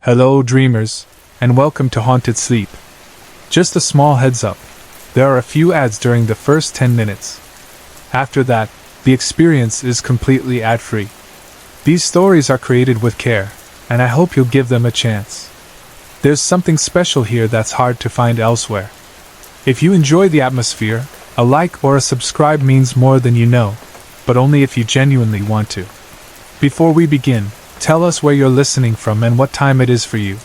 Hello, dreamers, and welcome to Haunted Sleep. Just a small heads up, there are a few ads during the first 10 minutes. After that, the experience is completely ad-free. These stories are created with care, and I hope you'll give them a chance. There's something special here that's hard to find elsewhere. If you enjoy the atmosphere, a like or a subscribe means more than you know, but only if you genuinely want to. Before we begin, tell us where you're listening from and what time it is for you.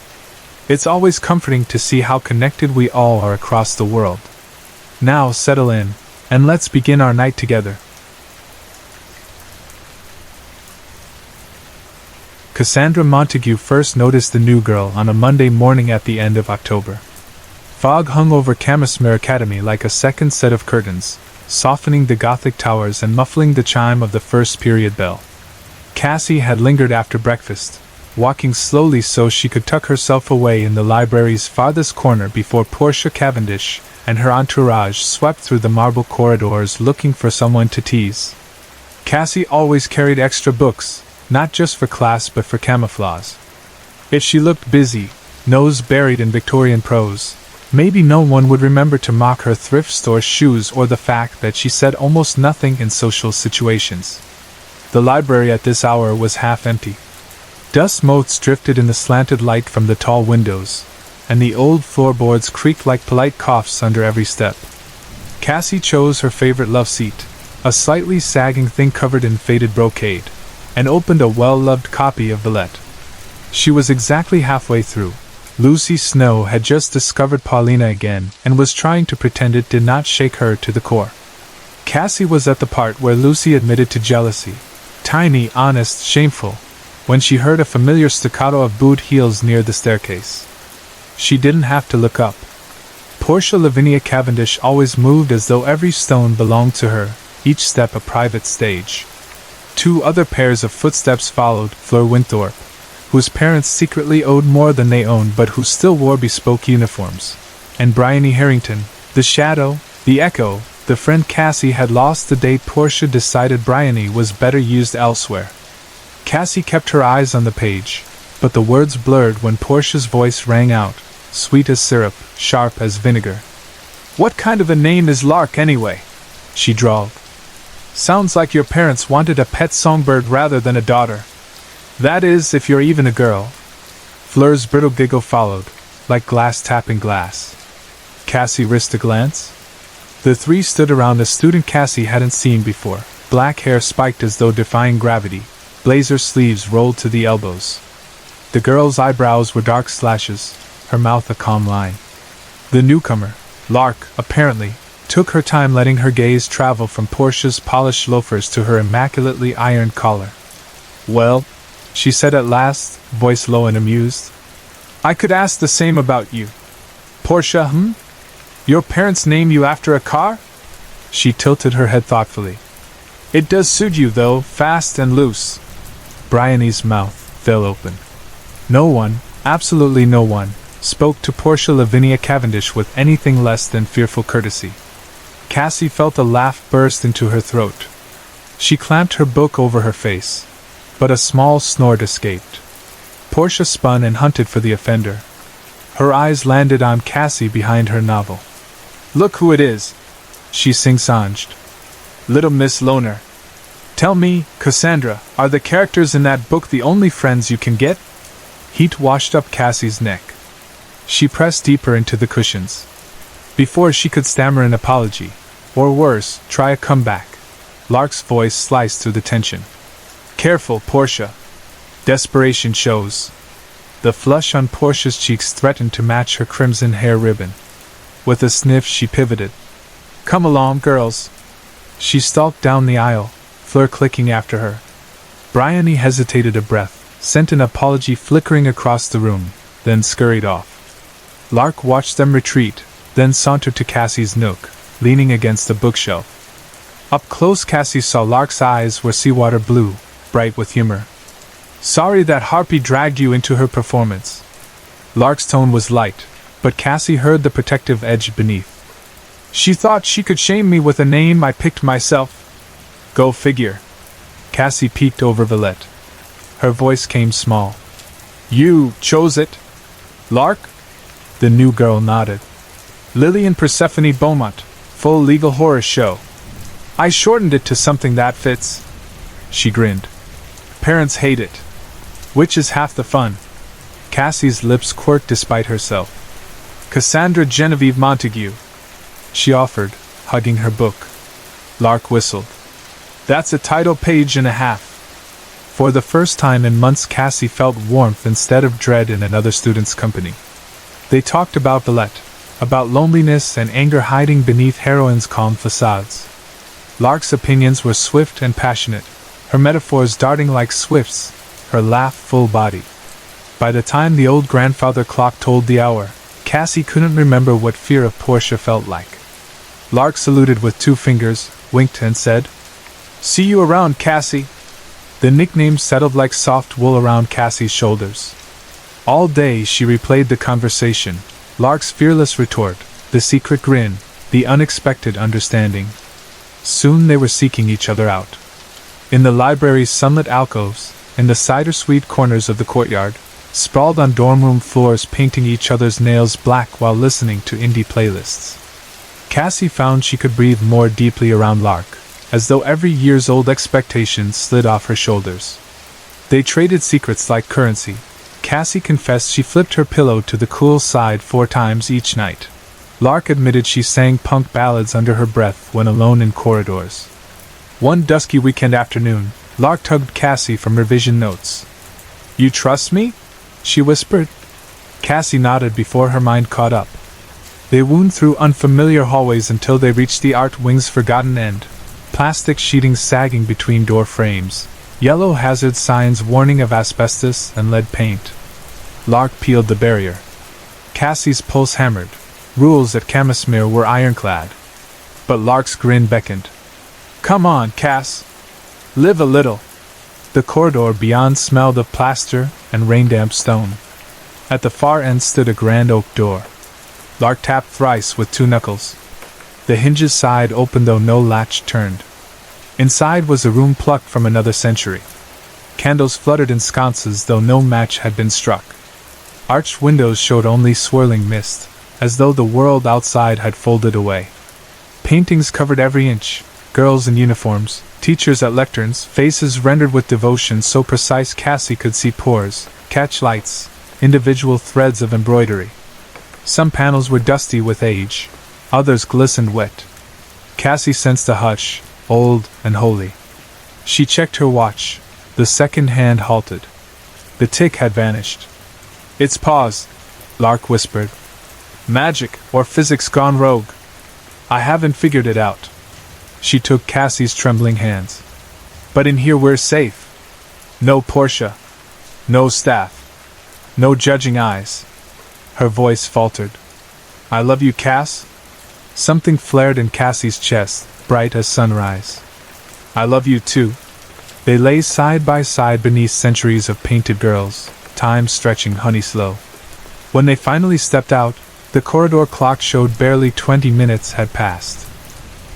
It's always comforting to see how connected we all are across the world. Now settle in, and let's begin our night together. Cassandra Montague first noticed the new girl on a Monday morning at the end of October. Fog hung over Camasmere Academy like a second set of curtains, softening the Gothic towers and muffling the chime of the first period bell. Cassie had lingered after breakfast, walking slowly so she could tuck herself away in the library's farthest corner before Portia Cavendish and her entourage swept through the marble corridors looking for someone to tease. Cassie always carried extra books, not just for class but for camouflage. If she looked busy, nose buried in Victorian prose, maybe no one would remember to mock her thrift store shoes or the fact that she said almost nothing in social situations. The library at this hour was half empty. Dust motes drifted in the slanted light from the tall windows, and the old floorboards creaked like polite coughs under every step. Cassie chose her favorite love seat, a slightly sagging thing covered in faded brocade, and opened a well-loved copy of Villette. She was exactly halfway through. Lucy Snow had just discovered Paulina again and was trying to pretend it did not shake her to the core. Cassie was at the part where Lucy admitted to jealousy, tiny, honest, shameful, when she heard a familiar staccato of boot heels near the staircase. She didn't have to look up. Portia Lavinia Cavendish always moved as though every stone belonged to her, each step a private stage. Two other pairs of footsteps followed: Fleur Winthorpe, whose parents secretly owed more than they owned but who still wore bespoke uniforms, and Bryony Harrington, the shadow, the echo, the friend Cassie had lost the day Portia decided Bryony was better used elsewhere. Cassie kept her eyes on the page, but the words blurred when Portia's voice rang out, sweet as syrup, sharp as vinegar. "What kind of a name is Lark anyway?" she drawled. "Sounds like your parents wanted a pet songbird rather than a daughter. That is, if you're even a girl." Fleur's brittle giggle followed, like glass tapping glass. Cassie risked a glance. The three stood around a student Cassie hadn't seen before, black hair spiked as though defying gravity, blazer sleeves rolled to the elbows. The girl's eyebrows were dark slashes, her mouth a calm line. The newcomer, Lark, apparently, took her time letting her gaze travel from Portia's polished loafers to her immaculately ironed collar. "Well," she said at last, voice low and amused, "I could ask the same about you. Portia, Your parents name you after a car?" She tilted her head thoughtfully. "It does suit you, though, fast and loose." Bryony's mouth fell open. No one, absolutely no one, spoke to Portia Lavinia Cavendish with anything less than fearful courtesy. Cassie felt a laugh burst into her throat. She clamped her book over her face, but a small snort escaped. Portia spun and hunted for the offender. Her eyes landed on Cassie behind her novel. "Look who it is," she sing-songed. "Little Miss Loner. Tell me, Cassandra, are the characters in that book the only friends you can get?" Heat washed up Cassie's neck. She pressed deeper into the cushions. Before she could stammer an apology, or worse, try a comeback, Lark's voice sliced through the tension. "Careful, Portia. Desperation shows." The flush on Portia's cheeks threatened to match her crimson hair ribbon. With a sniff she pivoted. "Come along, girls." She stalked down the aisle, Fleur clicking after her. Bryony hesitated a breath, sent an apology flickering across the room, then scurried off. Lark watched them retreat, then sauntered to Cassie's nook, leaning against a bookshelf. Up close Cassie saw Lark's eyes were seawater blue, bright with humor. "Sorry that harpy dragged you into her performance." Lark's tone was light, but Cassie heard the protective edge beneath. "She thought she could shame me with a name I picked myself." "Go figure." Cassie peeked over Villette. Her voice came small. You chose it? Lark? The new girl nodded. Lily and Persephone Beaumont, full legal horror show. I shortened it to something that fits. She grinned. Parents hate it. Which is half the fun. Cassie's lips quirked despite herself. Cassandra Genevieve Montague, she offered, hugging her book. Lark whistled. That's a title page and a half. For the first time in months, Cassie felt warmth instead of dread in another student's company. They talked about Villette, about loneliness and anger hiding beneath heroines' calm facades. Lark's opinions were swift and passionate, her metaphors darting like swifts, her laugh full-bodied. By the time the old grandfather clock told the hour, Cassie couldn't remember what fear of Portia felt like. Lark saluted with 2 fingers, winked and said, See you around, Cassie. The nickname settled like soft wool around Cassie's shoulders. All day she replayed the conversation, Lark's fearless retort, the secret grin, the unexpected understanding. Soon they were seeking each other out. In the library's sunlit alcoves, in the cider-sweet corners of the courtyard, sprawled on dorm room floors painting each other's nails black while listening to indie playlists. Cassie found she could breathe more deeply around Lark, as though every year's old expectation slid off her shoulders. They traded secrets like currency. Cassie confessed she flipped her pillow to the cool side 4 times each night. Lark admitted she sang punk ballads under her breath when alone in corridors. One dusky weekend afternoon, Lark tugged Cassie from revision notes. You trust me? She whispered. Cassie nodded before her mind caught up. They wound through unfamiliar hallways until they reached the art wing's forgotten end. Plastic sheeting sagging between door frames, yellow hazard signs warning of asbestos and lead paint. Lark peeled the barrier. Cassie's pulse hammered. Rules at Camasmere were ironclad. But Lark's grin beckoned. Come on, Cass. Live a little. The corridor beyond smelled of plaster and rain-damp stone. At the far end stood a grand oak door. Lark tapped thrice with 2 knuckles. The hinges sighed open though no latch turned. Inside was a room plucked from another century. Candles fluttered in sconces though no match had been struck. Arched windows showed only swirling mist, as though the world outside had folded away. Paintings covered every inch, girls in uniforms, teachers at lecterns, faces rendered with devotion so precise Cassie could see pores, catch lights, individual threads of embroidery. Some panels were dusty with age, others glistened wet. Cassie sensed a hush, old and holy. She checked her watch. The second hand halted. The tick had vanished. It's pause, Lark whispered. Magic or physics gone rogue. I haven't figured it out. She took Cassie's trembling hands. But in here we're safe. No Portia. No staff. No judging eyes. Her voice faltered. I love you, Cass. Something flared in Cassie's chest, bright as sunrise. I love you too. They lay side by side beneath centuries of painted girls, time stretching honey slow. When they finally stepped out, the corridor clock showed barely 20 minutes had passed.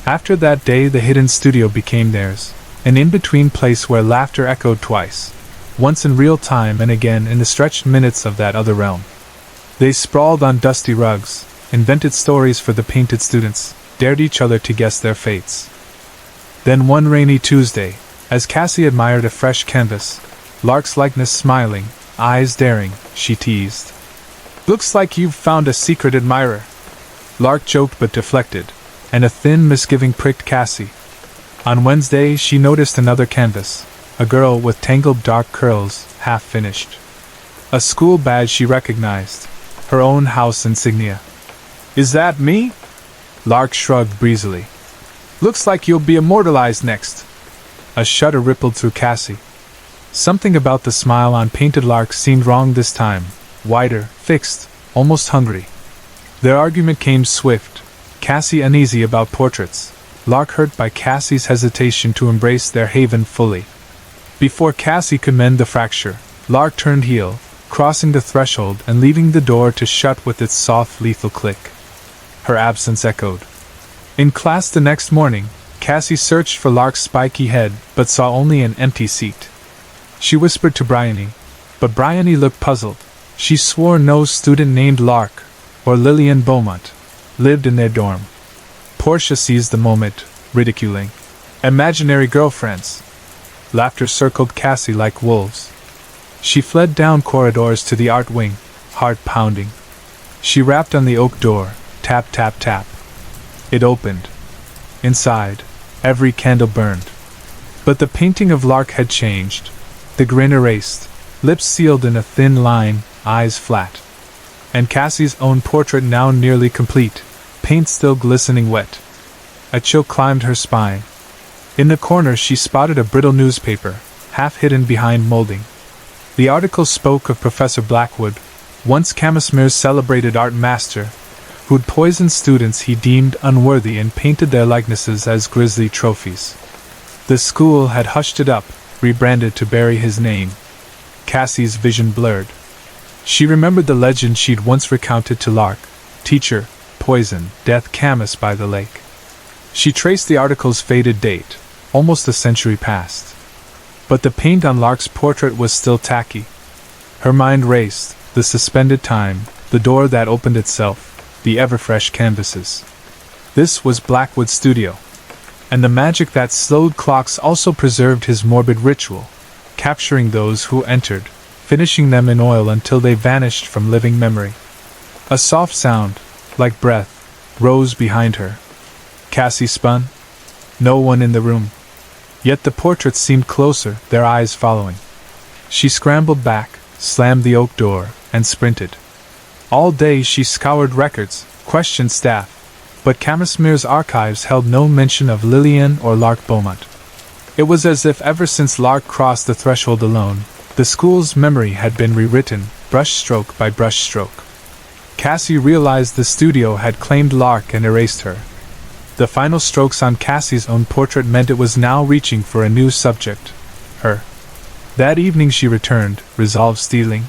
After that day the hidden studio became theirs, an in-between place where laughter echoed twice, once in real time and again in the stretched minutes of that other realm. They sprawled on dusty rugs, invented stories for the painted students, dared each other to guess their fates. Then one rainy Tuesday, as Cassie admired a fresh canvas, Lark's likeness smiling, eyes daring, she teased. Looks like you've found a secret admirer. Lark joked but deflected, and a thin misgiving pricked Cassie. On Wednesday she noticed another canvas, a girl with tangled dark curls, half finished. A school badge she recognized, her own house insignia. Is that me? Lark shrugged breezily. Looks like you'll be immortalized next. A shudder rippled through Cassie. Something about the smile on painted Lark seemed wrong this time, wider, fixed, almost hungry. Their argument came swift, Cassie uneasy about portraits, Lark hurt by Cassie's hesitation to embrace their haven fully. Before Cassie could mend the fracture, Lark turned heel, crossing the threshold and leaving the door to shut with its soft, lethal click. Her absence echoed. In class the next morning, Cassie searched for Lark's spiky head but saw only an empty seat. She whispered to Bryony, But Bryony looked puzzled. She swore no student named Lark, or Lillian Beaumont, lived in their dorm. Portia seized the moment, ridiculing. Imaginary girlfriends. Laughter circled Cassie like wolves. She fled down corridors to the art wing, heart pounding. She rapped on the oak door, tap tap tap. It opened. Inside, every candle burned. But the painting of Lark had changed. The grin erased, lips sealed in a thin line, eyes flat. And Cassie's own portrait now nearly complete, paint still glistening wet. A chill climbed her spine. In the corner she spotted a brittle newspaper, half hidden behind molding. The article spoke of Professor Blackwood, once Camasmere's celebrated art master, who'd poisoned students he deemed unworthy and painted their likenesses as grisly trophies. The school had hushed it up, rebranded to bury his name. Cassie's vision blurred. She remembered the legend she'd once recounted to Lark. Teacher, poison, death, Camas by the lake. She traced the article's faded date, almost a century past. But the paint on Lark's portrait was still tacky. Her mind raced, the suspended time, the door that opened itself, the ever-fresh canvases. This was Blackwood's studio. And the magic that slowed clocks also preserved his morbid ritual, capturing those who entered, finishing them in oil until they vanished from living memory. A soft sound, like breath, rose behind her. Cassie spun. No one in the room. Yet the portraits seemed closer, their eyes following. She scrambled back, slammed the oak door, and sprinted. All day she scoured records, questioned staff, but Camasmere's archives held no mention of Lillian or Lark Beaumont. It was as if ever since Lark crossed the threshold alone, the school's memory had been rewritten, brushstroke by brushstroke. Cassie realized the studio had claimed Lark and erased her. The final strokes on Cassie's own portrait meant it was now reaching for a new subject, her. That evening she returned, resolve stealing.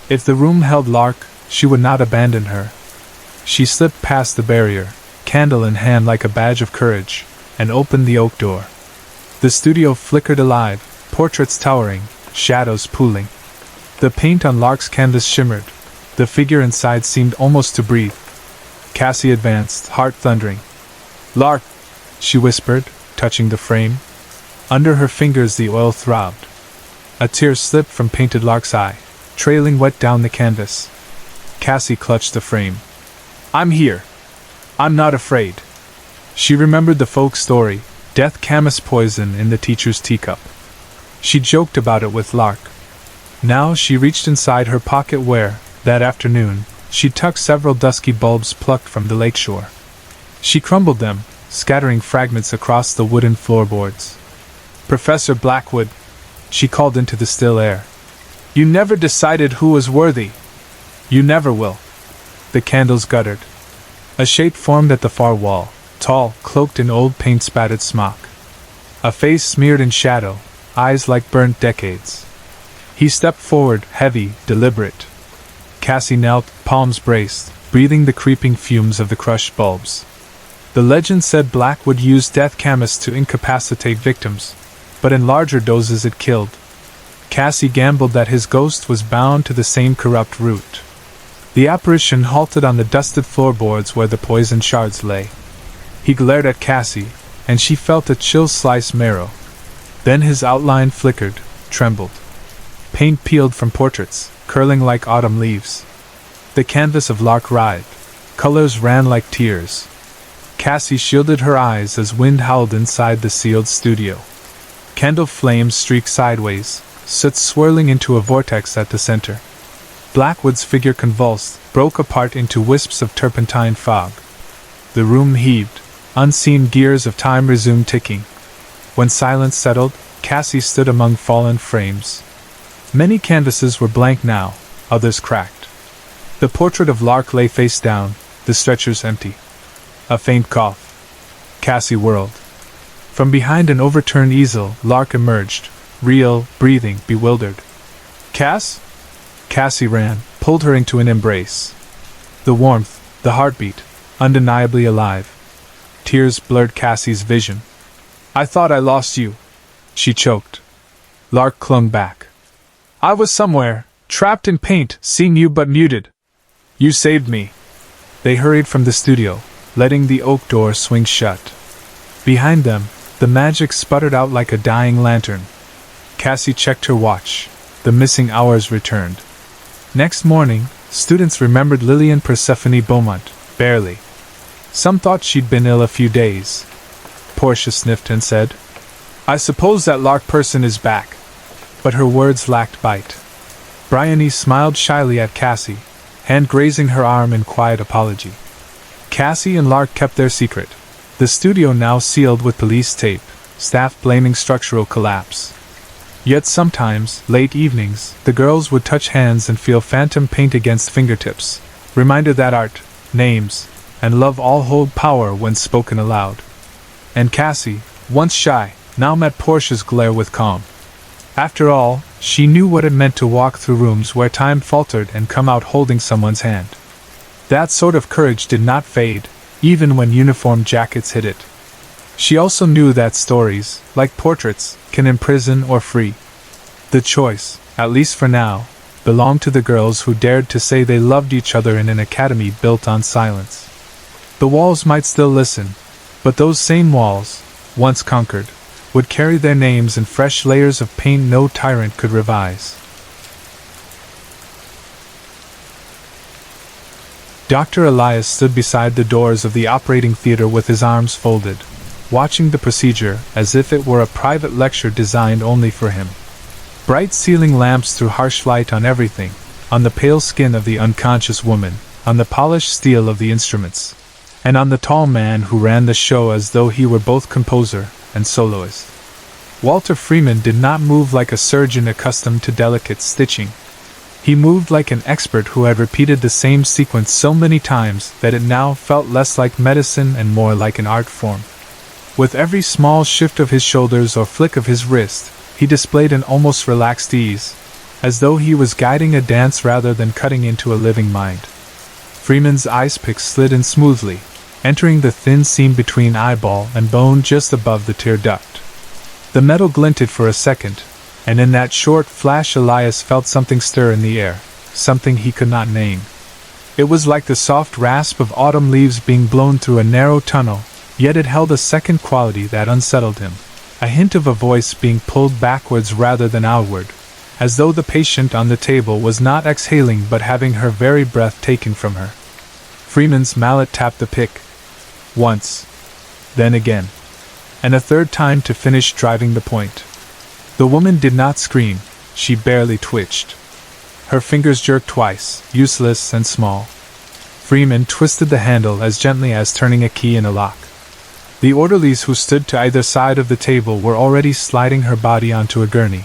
If the room held Lark, she would not abandon her. She slipped past the barrier, candle in hand like a badge of courage, and opened the oak door. The studio flickered alive, portraits towering, shadows pooling. The paint on Lark's canvas shimmered. The figure inside seemed almost to breathe. Cassie advanced, heart thundering. Lark, she whispered, touching the frame. Under her fingers the oil throbbed. A tear slipped from painted Lark's eye, trailing wet down the canvas. Cassie clutched the frame. I'm here. I'm not afraid. She remembered the folk story, death Camas poison in the teacher's teacup. She joked about it with Lark. Now she reached inside her pocket where, that afternoon, she'd tucked several dusky bulbs plucked from the lakeshore. She crumbled them, scattering fragments across the wooden floorboards. Professor Blackwood, she called into the still air. You never decided who was worthy. You never will. The candles guttered. A shape formed at the far wall, tall, cloaked in old paint-spattered smock. A face smeared in shadow, eyes like burnt decades. He stepped forward, heavy, deliberate. Cassie knelt, palms braced, breathing the creeping fumes of the crushed bulbs. The legend said Blackwood used death Camas to incapacitate victims, but in larger doses it killed. Cassie gambled that his ghost was bound to the same corrupt root. The apparition halted on the dusted floorboards where the poisoned shards lay. He glared at Cassie, and she felt a chill slice marrow. Then his outline flickered, trembled. Paint peeled from portraits, curling like autumn leaves. The canvas of Lark writhed. Colors ran like tears. Cassie shielded her eyes as wind howled inside the sealed studio. Candle flames streaked sideways, soot swirling into a vortex at the center. Blackwood's figure convulsed, broke apart into wisps of turpentine fog. The room heaved. Unseen gears of time resumed ticking. When silence settled, Cassie stood among fallen frames. Many canvases were blank now, others cracked. The portrait of Lark lay face down, the stretchers empty. A faint cough. Cassie whirled. From behind an overturned easel, Lark emerged, real, breathing, bewildered. Cass? Cassie ran, pulled her into an embrace. The warmth, the heartbeat, undeniably alive. Tears blurred Cassie's vision. I thought I lost you, she choked. Lark clung back. I was somewhere, trapped in paint, seeing you but muted. You saved me. They hurried from the studio, letting the oak door swing shut. Behind them, the magic sputtered out like a dying lantern. Cassie checked her watch. The missing hours returned. Next morning, students remembered Lillian Persephone Beaumont, barely. Some thought she'd been ill a few days. Portia sniffed and said, I suppose that lark person is back. But her words lacked bite. Bryony smiled shyly at Cassie, hand grazing her arm in quiet apology. Cassie and Lark kept their secret. The studio now sealed with police tape, staff blaming structural collapse. Yet sometimes, late evenings, the girls would touch hands and feel phantom paint against fingertips, reminder that art, names, and love all hold power when spoken aloud. And Cassie, once shy, now met Portia's glare with calm. After all, she knew what it meant to walk through rooms where time faltered and come out holding someone's hand. That sort of courage did not fade, even when uniform jackets hid it. She also knew that stories, like portraits, can imprison or free. The choice, at least for now, belonged to the girls who dared to say they loved each other in an academy built on silence. The walls might still listen, but those same walls, once conquered, would carry their names in fresh layers of paint no tyrant could revise. Dr. Elias stood beside the doors of the operating theater with his arms folded, watching the procedure as if it were a private lecture designed only for him. Bright ceiling lamps threw harsh light on everything, on the pale skin of the unconscious woman, on the polished steel of the instruments, and on the tall man who ran the show as though he were both composer and soloist. Walter Freeman did not move like a surgeon accustomed to delicate stitching. He moved like an expert who had repeated the same sequence so many times that it now felt less like medicine and more like an art form. With every small shift of his shoulders or flick of his wrist, he displayed an almost relaxed ease, as though he was guiding a dance rather than cutting into a living mind. Freeman's ice pick slid in smoothly, entering the thin seam between eyeball and bone just above the tear duct. The metal glinted for a second, and in that short flash Elias felt something stir in the air, something he could not name. It was like the soft rasp of autumn leaves being blown through a narrow tunnel, yet it held a second quality that unsettled him, a hint of a voice being pulled backwards rather than outward, as though the patient on the table was not exhaling but having her very breath taken from her. Freeman's mallet tapped the pick. Once. Then again. And a third time to finish driving the point. The woman did not scream, she barely twitched. Her fingers jerked twice, useless and small. Freeman twisted the handle as gently as turning a key in a lock. The orderlies who stood to either side of the table were already sliding her body onto a gurney,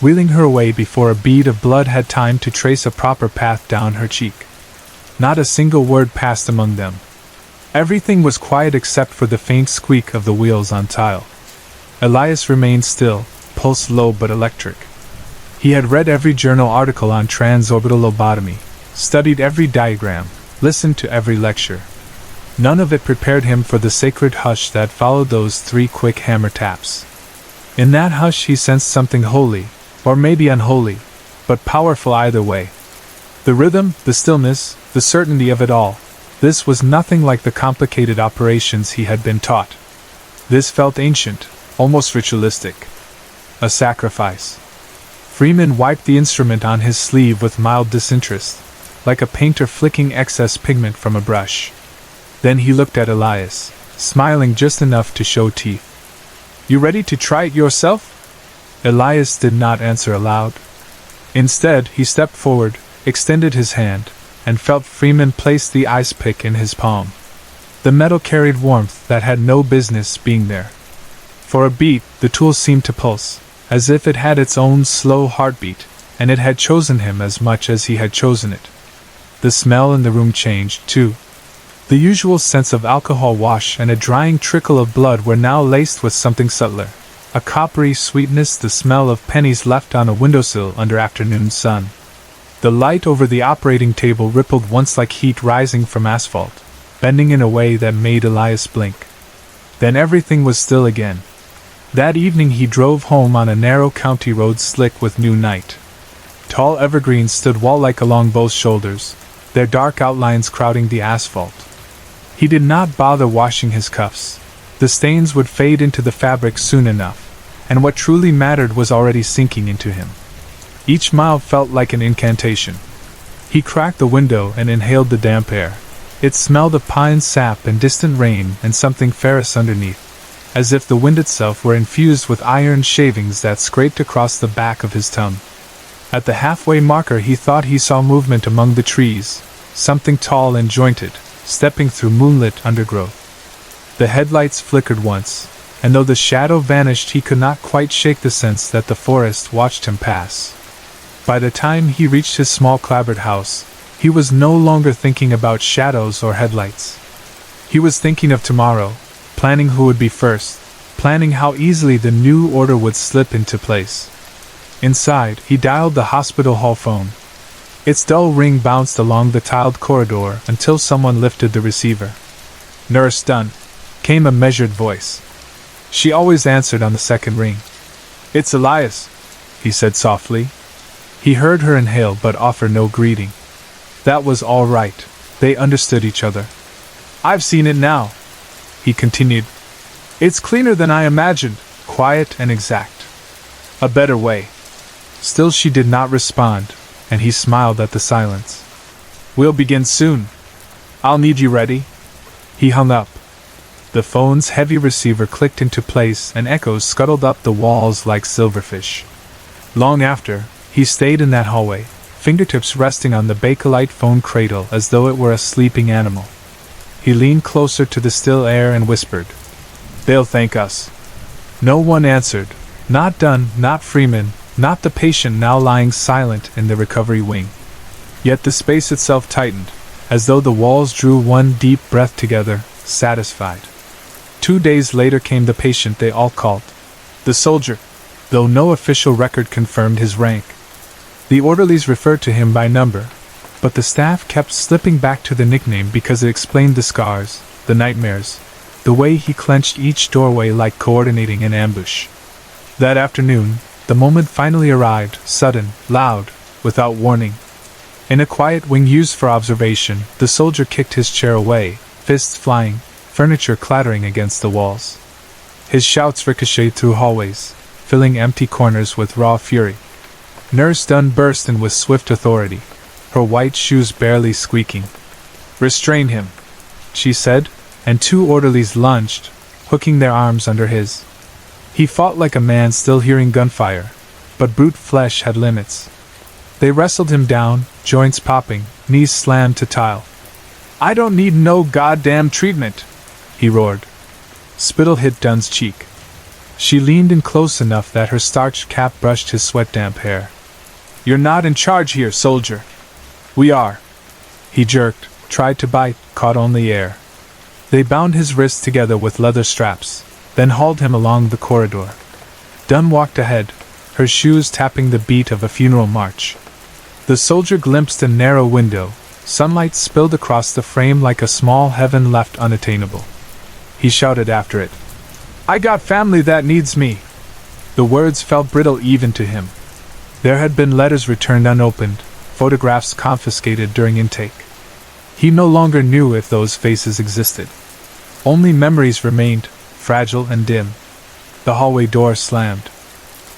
wheeling her away before a bead of blood had time to trace a proper path down her cheek. Not a single word passed among them. Everything was quiet except for the faint squeak of the wheels on tile. Elias remained still, pulse low but electric. He had read every journal article on transorbital lobotomy, studied every diagram, listened to every lecture. None of it prepared him for the sacred hush that followed those 3 quick hammer taps. In that hush he sensed something holy, or maybe unholy, but powerful either way. The rhythm, the stillness, the certainty of it all. This was nothing like the complicated operations he had been taught. This felt ancient, almost ritualistic. A sacrifice. Freeman wiped the instrument on his sleeve with mild disinterest, like a painter flicking excess pigment from a brush. Then he looked at Elias, smiling just enough to show teeth. You ready to try it yourself? Elias did not answer aloud. Instead, he stepped forward, extended his hand, and felt Freeman place the ice pick in his palm. The metal carried warmth that had no business being there. For a beat, the tool seemed to pulse, as if it had its own slow heartbeat, and it had chosen him as much as he had chosen it. The smell in the room changed, too. The usual sense of alcohol wash and a drying trickle of blood were now laced with something subtler, a coppery sweetness, the smell of pennies left on a windowsill under afternoon sun. The light over the operating table rippled once like heat rising from asphalt, bending in a way that made Elias blink. Then everything was still again. That evening he drove home on a narrow county road slick with new night. Tall evergreens stood wall-like along both shoulders, their dark outlines crowding the asphalt. He did not bother washing his cuffs. The stains would fade into the fabric soon enough, and what truly mattered was already sinking into him. Each mile felt like an incantation. He cracked the window and inhaled the damp air. It smelled of pine sap and distant rain and something ferrous underneath, as if the wind itself were infused with iron shavings that scraped across the back of his tongue. At the halfway marker he thought he saw movement among the trees, something tall and jointed, stepping through moonlit undergrowth. The headlights flickered once, and though the shadow vanished he could not quite shake the sense that the forest watched him pass. By the time he reached his small clapboard house, he was no longer thinking about shadows or headlights. He was thinking of tomorrow, planning who would be first, planning how easily the new order would slip into place. Inside, he dialed the hospital hall phone. Its dull ring bounced along the tiled corridor until someone lifted the receiver. "Nurse Dunn," came a measured voice. She always answered on the second ring. "It's Elias," he said softly. He heard her inhale but offer no greeting. That was all right. They understood each other. "I've seen it now," he continued. "It's cleaner than I imagined, quiet and exact. A better way." Still she did not respond, and he smiled at the silence. "We'll begin soon. I'll need you ready." He hung up. The phone's heavy receiver clicked into place and echoes scuttled up the walls like silverfish. Long after, he stayed in that hallway, fingertips resting on the Bakelite phone cradle as though it were a sleeping animal. He leaned closer to the still air and whispered, "They'll thank us." No one answered, not Dunn, not Freeman, not the patient now lying silent in the recovery wing. Yet the space itself tightened, as though the walls drew one deep breath together, satisfied. 2 days later came the patient they all called the soldier, though no official record confirmed his rank. The orderlies referred to him by number, but the staff kept slipping back to the nickname because it explained the scars, the nightmares, the way he clenched each doorway like coordinating an ambush. That afternoon, the moment finally arrived, sudden, loud, without warning. In a quiet wing used for observation, the soldier kicked his chair away, fists flying, furniture clattering against the walls. His shouts ricocheted through hallways, filling empty corners with raw fury. Nurse Dunn burst in with swift authority, her white shoes barely squeaking. "Restrain him," she said, and 2 orderlies lunged, hooking their arms under his. He fought like a man still hearing gunfire, but brute flesh had limits. They wrestled him down, joints popping, knees slammed to tile. "I don't need no goddamn treatment," he roared. Spittle hit Dunn's cheek. She leaned in close enough that her starched cap brushed his sweat-damp hair. "You're not in charge here, soldier." "We are." He jerked, tried to bite, caught only air. They bound his wrists together with leather straps, then hauled him along the corridor. Dunn walked ahead, her shoes tapping the beat of a funeral march. The soldier glimpsed a narrow window. Sunlight spilled across the frame like a small heaven left unattainable. He shouted after it, "I got family that needs me." The words felt brittle even to him. There had been letters returned unopened, photographs confiscated during intake. He no longer knew if those faces existed. Only memories remained, fragile and dim. The hallway door slammed.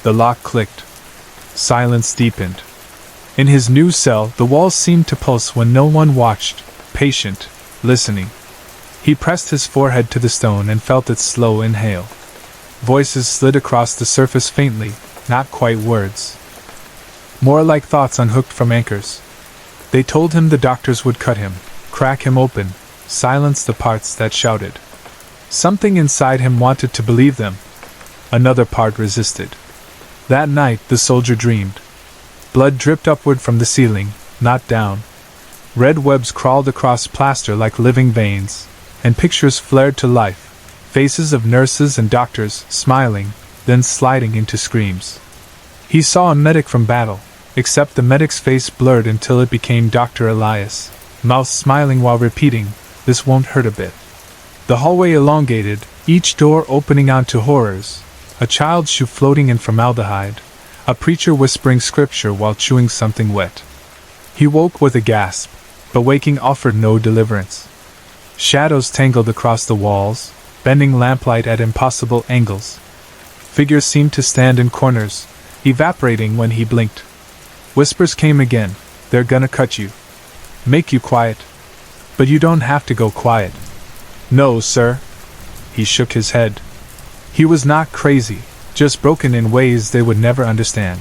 The lock clicked. Silence deepened. In his new cell, the walls seemed to pulse when no one watched, patient, listening. He pressed his forehead to the stone and felt its slow inhale. Voices slid across the surface faintly, not quite words. More like thoughts unhooked from anchors. They told him the doctors would cut him, crack him open, silence the parts that shouted. Something inside him wanted to believe them. Another part resisted. That night the soldier dreamed. Blood dripped upward from the ceiling, not down. Red webs crawled across plaster like living veins, and pictures flared to life, faces of nurses and doctors, smiling, then sliding into screams. He saw a medic from battle, except the medic's face blurred until it became Dr. Elias, mouth smiling while repeating, "This won't hurt a bit." The hallway elongated, each door opening onto horrors, a child's shoe floating in formaldehyde, A preacher whispering scripture while chewing something wet. He woke with a gasp, but waking offered no deliverance. Shadows tangled across the walls, bending lamplight at impossible angles. Figures seemed to stand in corners, evaporating when he blinked. Whispers came again. They're gonna cut you. Make you quiet. But you don't have to go quiet. No, sir. He shook his head. He was not crazy, just broken in ways they would never understand.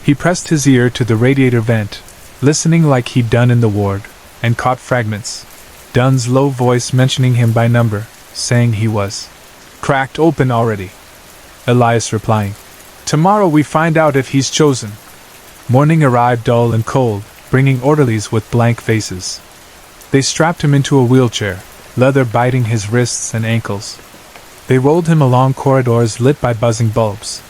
He pressed his ear to the radiator vent, listening like he'd done in the ward, and caught fragments. Dunn's low voice mentioning him by number, saying he was cracked open already. Elias replying, "Tomorrow we find out if he's chosen." Morning arrived dull and cold, bringing orderlies with blank faces. They strapped him into a wheelchair, leather biting his wrists and ankles. They rolled him along corridors lit by buzzing bulbs.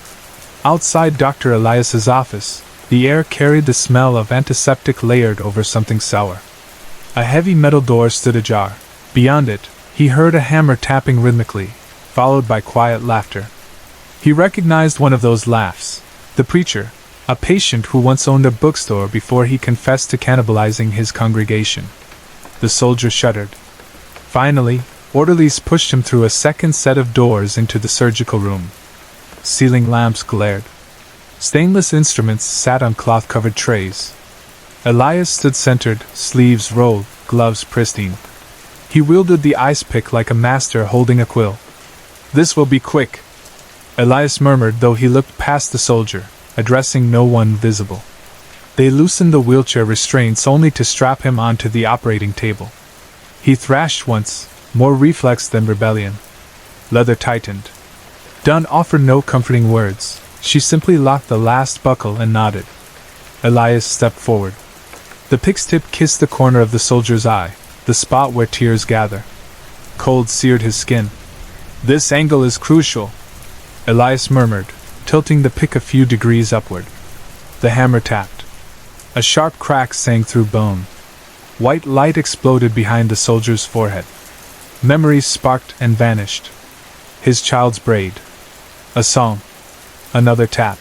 Outside Dr. Elias's office, the air carried the smell of antiseptic layered over something sour. A heavy metal door stood ajar. Beyond it, he heard a hammer tapping rhythmically, followed by quiet laughter. He recognized one of those laughs. The preacher, a patient who once owned a bookstore before he confessed to cannibalizing his congregation. The soldier shuddered. Finally, orderlies pushed him through a second set of doors into the surgical room. Ceiling lamps glared. Stainless instruments sat on cloth-covered trays. Elias stood centered, sleeves rolled, gloves pristine. He wielded the ice pick like a master holding a quill. "This will be quick," Elias murmured, though he looked past the soldier, addressing no one visible. They loosened the wheelchair restraints only to strap him onto the operating table. He thrashed once, more reflex than rebellion. Leather tightened. Dunn offered no comforting words. She simply locked the last buckle and nodded. Elias stepped forward. The pick's tip kissed the corner of the soldier's eye, the spot where tears gather. Cold seared his skin. "This angle is crucial," Elias murmured, tilting the pick a few degrees upward. The hammer tapped. A sharp crack sang through bone. White light exploded behind the soldier's forehead. Memories sparked and vanished. His child's braid. A song. Another tap.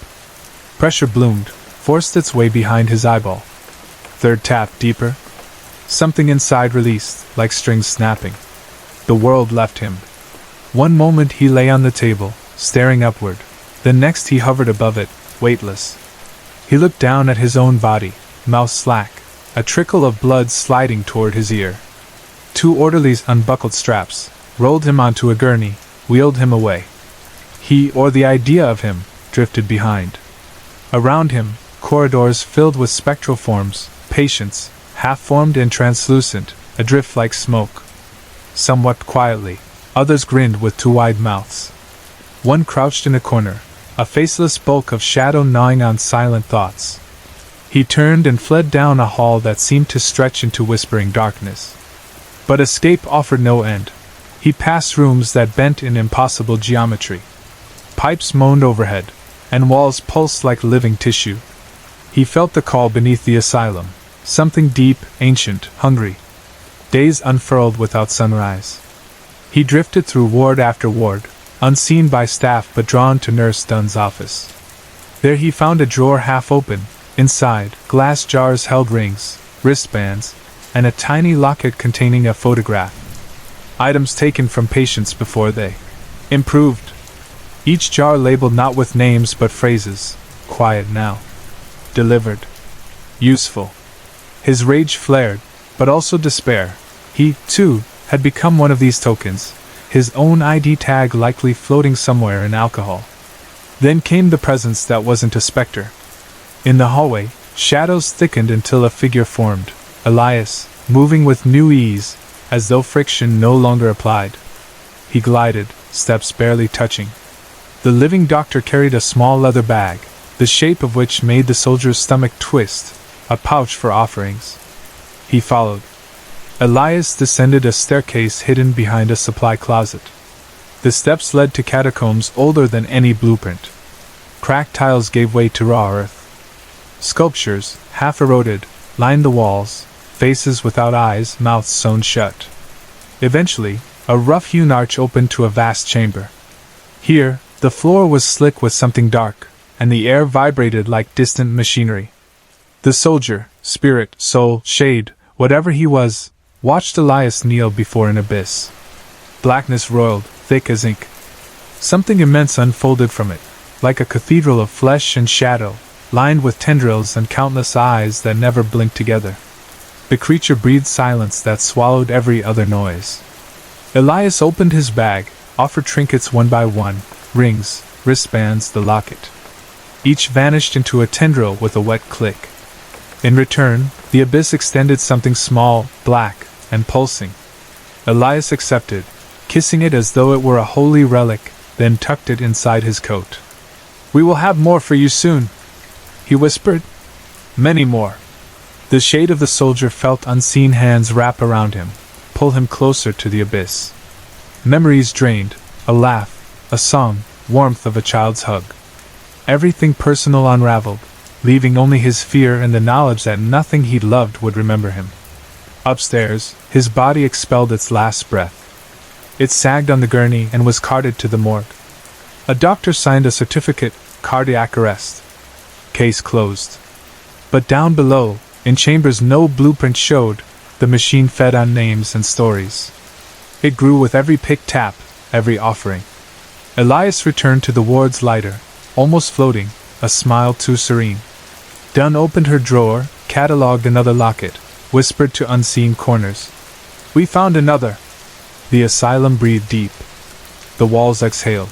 Pressure bloomed, forced its way behind his eyeball. Third tap, deeper. Something inside released, like strings snapping. The world left him. One moment he lay on the table, staring upward. The next he hovered above it, weightless. He looked down at his own body, mouth slack, a trickle of blood sliding toward his ear. Two orderlies unbuckled straps, rolled him onto a gurney, wheeled him away. He, or the idea of him, drifted behind. Around him, corridors filled with spectral forms, patients, half-formed and translucent, adrift like smoke. Somewhat quietly, others grinned with too wide mouths. One crouched in a corner, a faceless bulk of shadow gnawing on silent thoughts. He turned and fled down a hall that seemed to stretch into whispering darkness. But escape offered no end. He passed rooms that bent in impossible geometry. Pipes moaned overhead, and walls pulsed like living tissue. He felt the call beneath the asylum, something deep, ancient, hungry. Days unfurled without sunrise. He drifted through ward after ward, unseen by staff but drawn to Nurse Dunn's office. There he found a drawer half open. Inside, glass jars held rings, wristbands, and a tiny locket containing a photograph. Items taken from patients before they improved. Each jar labeled not with names but phrases. Quiet now. Delivered. Useful. His rage flared, but also despair. He, too, had become one of these tokens, his own ID tag likely floating somewhere in alcohol. Then came the presence that wasn't a specter. In the hallway, shadows thickened until a figure formed, Elias, moving with new ease, as though friction no longer applied. He glided, steps barely touching. The living doctor carried a small leather bag, the shape of which made the soldier's stomach twist, a pouch for offerings. He followed. Elias descended a staircase hidden behind a supply closet. The steps led to catacombs older than any blueprint. Cracked tiles gave way to raw earth. Sculptures, half eroded, lined the walls, faces without eyes, mouths sewn shut. Eventually, a rough-hewn arch opened to a vast chamber. Here, the floor was slick with something dark, and the air vibrated like distant machinery. The soldier, spirit, soul, shade, whatever he was, watched Elias kneel before an abyss. Blackness roiled, thick as ink. Something immense unfolded from it, like a cathedral of flesh and shadow, lined with tendrils and countless eyes that never blinked together. The creature breathed silence that swallowed every other noise. Elias opened his bag, offered trinkets one by one, rings, wristbands, the locket. Each vanished into a tendril with a wet click. In return, the abyss extended something small, black, and pulsing. Elias accepted, kissing it as though it were a holy relic, then tucked it inside his coat. "We will have more for you soon," he whispered. "Many more." The shade of the soldier felt unseen hands wrap around him, pull him closer to the abyss. Memories drained, a laugh, a song, warmth of a child's hug. Everything personal unraveled, leaving only his fear and the knowledge that nothing he'd loved would remember him. Upstairs, his body expelled its last breath. It sagged on the gurney and was carted to the morgue. A doctor signed a certificate, cardiac arrest. Case closed. But down below, in chambers no blueprint showed, the machine fed on names and stories. It grew with every pick tap, every offering. Elias returned to the ward's lighter, almost floating, a smile too serene. Dunn opened her drawer, catalogued another locket, whispered to unseen corners. "We found another." The asylum breathed deep. The walls exhaled.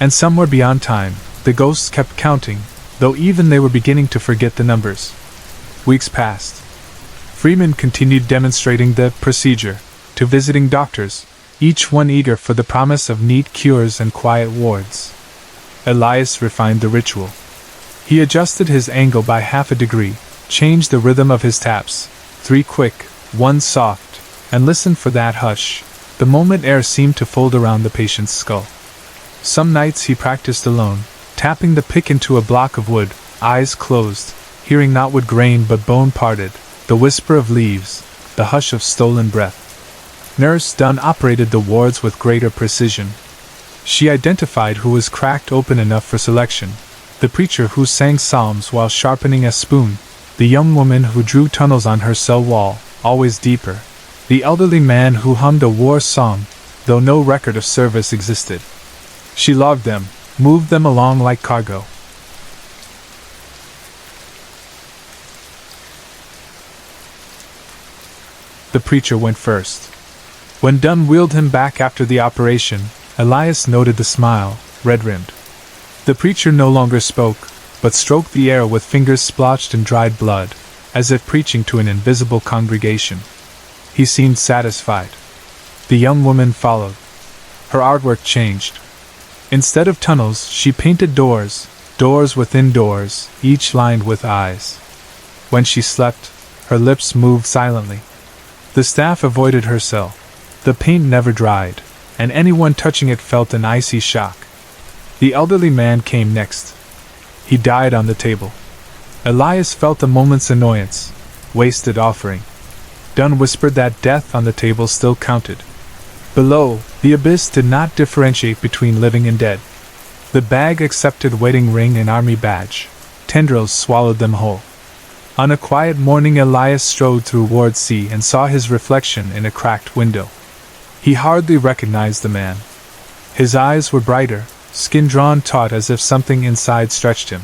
And somewhere beyond time, the ghosts kept counting, though even they were beginning to forget the numbers. Weeks passed. Freeman continued demonstrating the procedure to visiting doctors, each one eager for the promise of neat cures and quiet wards. Elias refined the ritual. He adjusted his angle by half a degree, changed the rhythm of his taps, 3 quick, 1 soft, and listened for that hush, the moment air seemed to fold around the patient's skull. Some nights he practiced alone, tapping the pick into a block of wood, eyes closed, hearing not wood grain but bone parted, the whisper of leaves, the hush of stolen breath. Nurse Dunn operated the wards with greater precision. She identified who was cracked open enough for selection, the preacher who sang psalms while sharpening a spoon, the young woman who drew tunnels on her cell wall, always deeper, the elderly man who hummed a war song, though no record of service existed. She logged them, moved them along like cargo. The preacher went first. When Dunn wheeled him back after the operation, Elias noted the smile, red-rimmed. The preacher no longer spoke, but stroked the air with fingers splotched in dried blood, as if preaching to an invisible congregation. He seemed satisfied. The young woman followed. Her artwork changed. Instead of tunnels, she painted doors, doors within doors, each lined with eyes. When she slept, her lips moved silently. The staff avoided her cell. The paint never dried, and anyone touching it felt an icy shock. The elderly man came next. He died on the table. Elias felt a moment's annoyance. Wasted offering. Dunn whispered that death on the table still counted. Below, the abyss did not differentiate between living and dead. The bag accepted wedding ring and army badge. Tendrils swallowed them whole. On a quiet morning, Elias strode through Ward C and saw his reflection in a cracked window. He hardly recognized the man. His eyes were brighter, skin drawn taut as if something inside stretched him.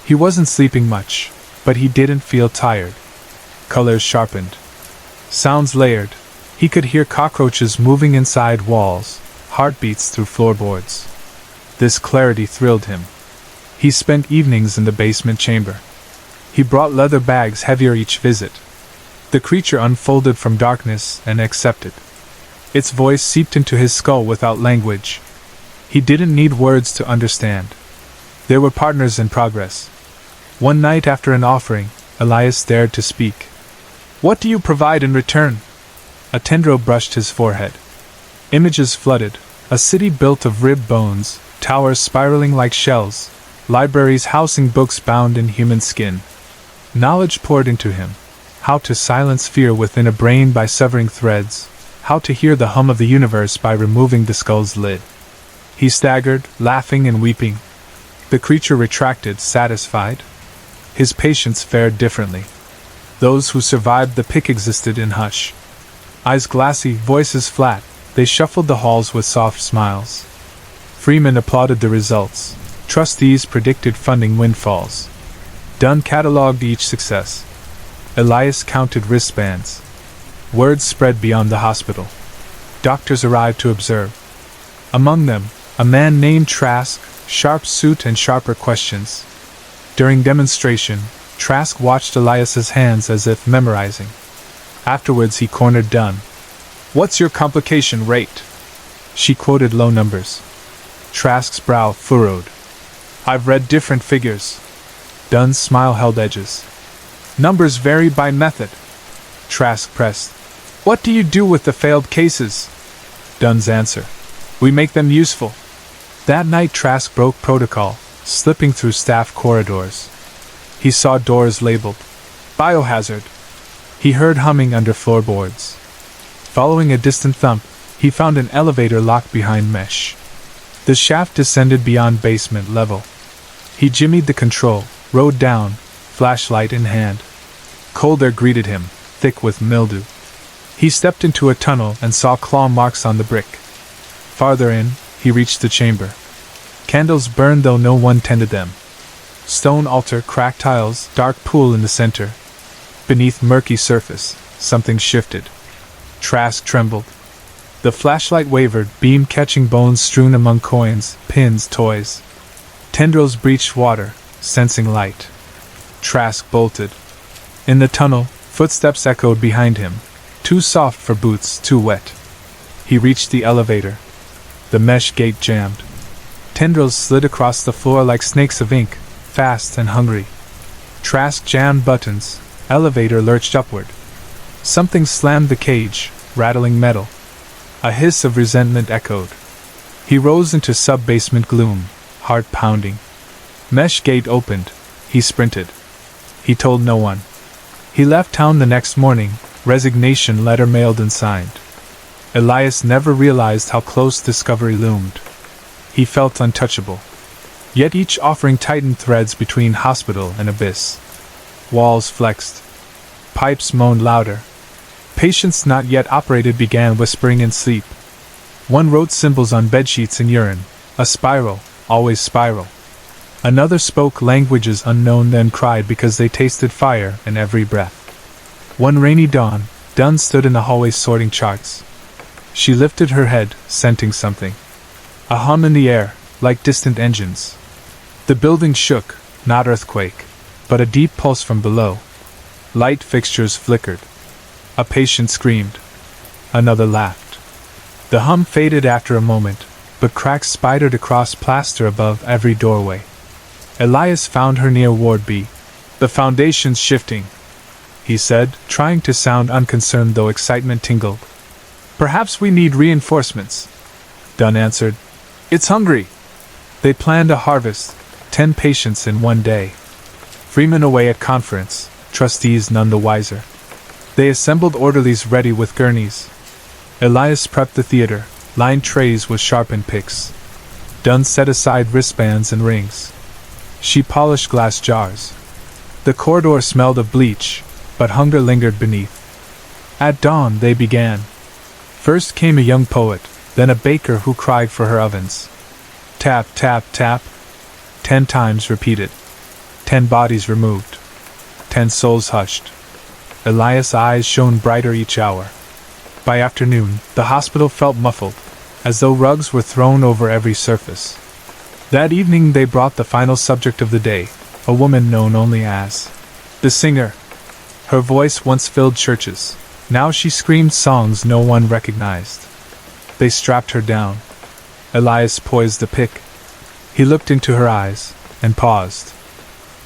He wasn't sleeping much, but he didn't feel tired. Colors sharpened. Sounds layered. He could hear cockroaches moving inside walls, heartbeats through floorboards. This clarity thrilled him. He spent evenings in the basement chamber. He brought leather bags heavier each visit. The creature unfolded from darkness and accepted. Its voice seeped into his skull without language. He didn't need words to understand. They were partners in progress. One night after an offering, Elias dared to speak. "What do you provide in return?" A tendril brushed his forehead. Images flooded, a city built of ribbed bones, towers spiraling like shells, libraries housing books bound in human skin. Knowledge poured into him. How to silence fear within a brain by severing threads, how to hear the hum of the universe by removing the skull's lid. He staggered, laughing and weeping. The creature retracted, satisfied. His patients fared differently. Those who survived the pick existed in hush. Eyes glassy, voices flat, they shuffled the halls with soft smiles. Freeman applauded the results. Trustees predicted funding windfalls. Dunn catalogued each success. Elias counted wristbands. Word spread beyond the hospital. Doctors arrived to observe. Among them, a man named Trask, sharp suit and sharper questions. During demonstration, Trask watched Elias's hands as if memorizing. Afterwards he cornered Dunn. "What's your complication rate?" She quoted low numbers. Trask's brow furrowed. "I've read different figures." Dunn's smile held edges. "Numbers vary by method." Trask pressed. "What do you do with the failed cases?" Dunn's answer. "We make them useful." That night Trask broke protocol, slipping through staff corridors. He saw doors labeled Biohazard. He heard humming under floorboards. Following a distant thump, he found an elevator locked behind mesh. The shaft descended beyond basement level. He jimmied the control, rode down, flashlight in hand. Cold air greeted him, thick with mildew. He stepped into a tunnel and saw claw marks on the brick. Farther in, he reached the chamber. Candles burned though no one tended them. Stone altar, cracked tiles, dark pool in the center. Beneath murky surface, something shifted. Trask trembled. The flashlight wavered, beam catching bones strewn among coins, pins, toys. Tendrils breached water, sensing light. Trask bolted. In the tunnel, footsteps echoed behind him. Too soft for boots, too wet. He reached the elevator. The mesh gate jammed. Tendrils slid across the floor like snakes of ink, fast and hungry. Trask jammed buttons. Elevator lurched upward. Something slammed the cage, rattling metal. A hiss of resentment echoed. He rose into sub-basement gloom, heart pounding. Mesh gate opened. He sprinted. He told no one. He left town the next morning, resignation letter mailed and signed. Elias never realized how close discovery loomed. He felt untouchable. Yet each offering tightened threads between hospital and abyss. Walls flexed. Pipes moaned louder. Patients not yet operated began whispering in sleep. One wrote symbols on bedsheets in urine. A spiral, always spiral. Another spoke languages unknown, then cried because they tasted fire in every breath. One rainy dawn, Dunn stood in the hallway sorting charts. She lifted her head, scenting something. A hum in the air, like distant engines. The building shook, not earthquake, but a deep pulse from below. Light fixtures flickered. A patient screamed. Another laughed. The hum faded after a moment, but cracks spidered across plaster above every doorway. Elias found her near Ward B. "The foundation's shifting," he said, trying to sound unconcerned though excitement tingled. "Perhaps we need reinforcements," Dunn answered. "It's hungry." They planned a harvest, 10 patients in one day. Freeman away at conference, trustees none the wiser. They assembled orderlies ready with gurneys. Elias prepped the theater, lined trays with sharpened picks. Dunn set aside wristbands and rings. She polished glass jars. The corridor smelled of bleach, but hunger lingered beneath. At dawn they began. First came a young poet, then a baker who cried for her ovens. Tap, tap, tap. 10 times repeated. 10 bodies removed. 10 souls hushed. Elias' eyes shone brighter each hour. By afternoon, the hospital felt muffled, as though rugs were thrown over every surface. That evening they brought the final subject of the day, a woman known only as the singer. Her voice once filled churches. Now she screamed songs no one recognized. They strapped her down. Elias poised the pick. He looked into her eyes, and paused.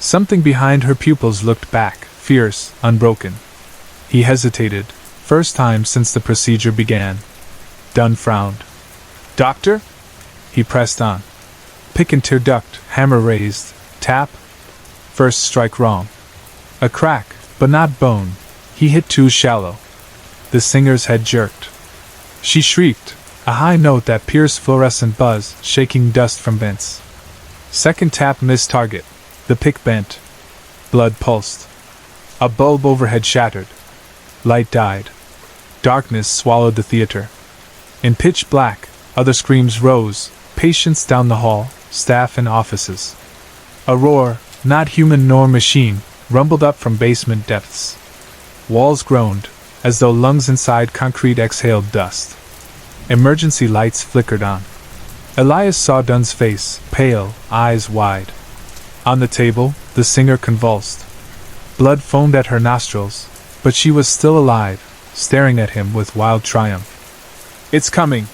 Something behind her pupils looked back, fierce, unbroken. He hesitated, first time since the procedure began. Dunn frowned. "Doctor?" He pressed on. Pick and tear duct, hammer raised, tap. First strike wrong. A crack, but not bone. He hit too shallow. The singer's head jerked. She shrieked, a high note that pierced fluorescent buzz, shaking dust from vents. Second tap missed target. The pick bent. Blood pulsed. A bulb overhead shattered. Light died. Darkness swallowed the theater. In pitch black, other screams rose, patients down the hall, staff in offices. A roar, not human nor machine, rumbled up from basement depths. Walls groaned, as though lungs inside concrete exhaled dust. Emergency lights flickered on. Elias saw Dunn's face, pale, eyes wide. On the table, the singer convulsed. Blood foamed at her nostrils, but she was still alive, staring at him with wild triumph. "It's coming,"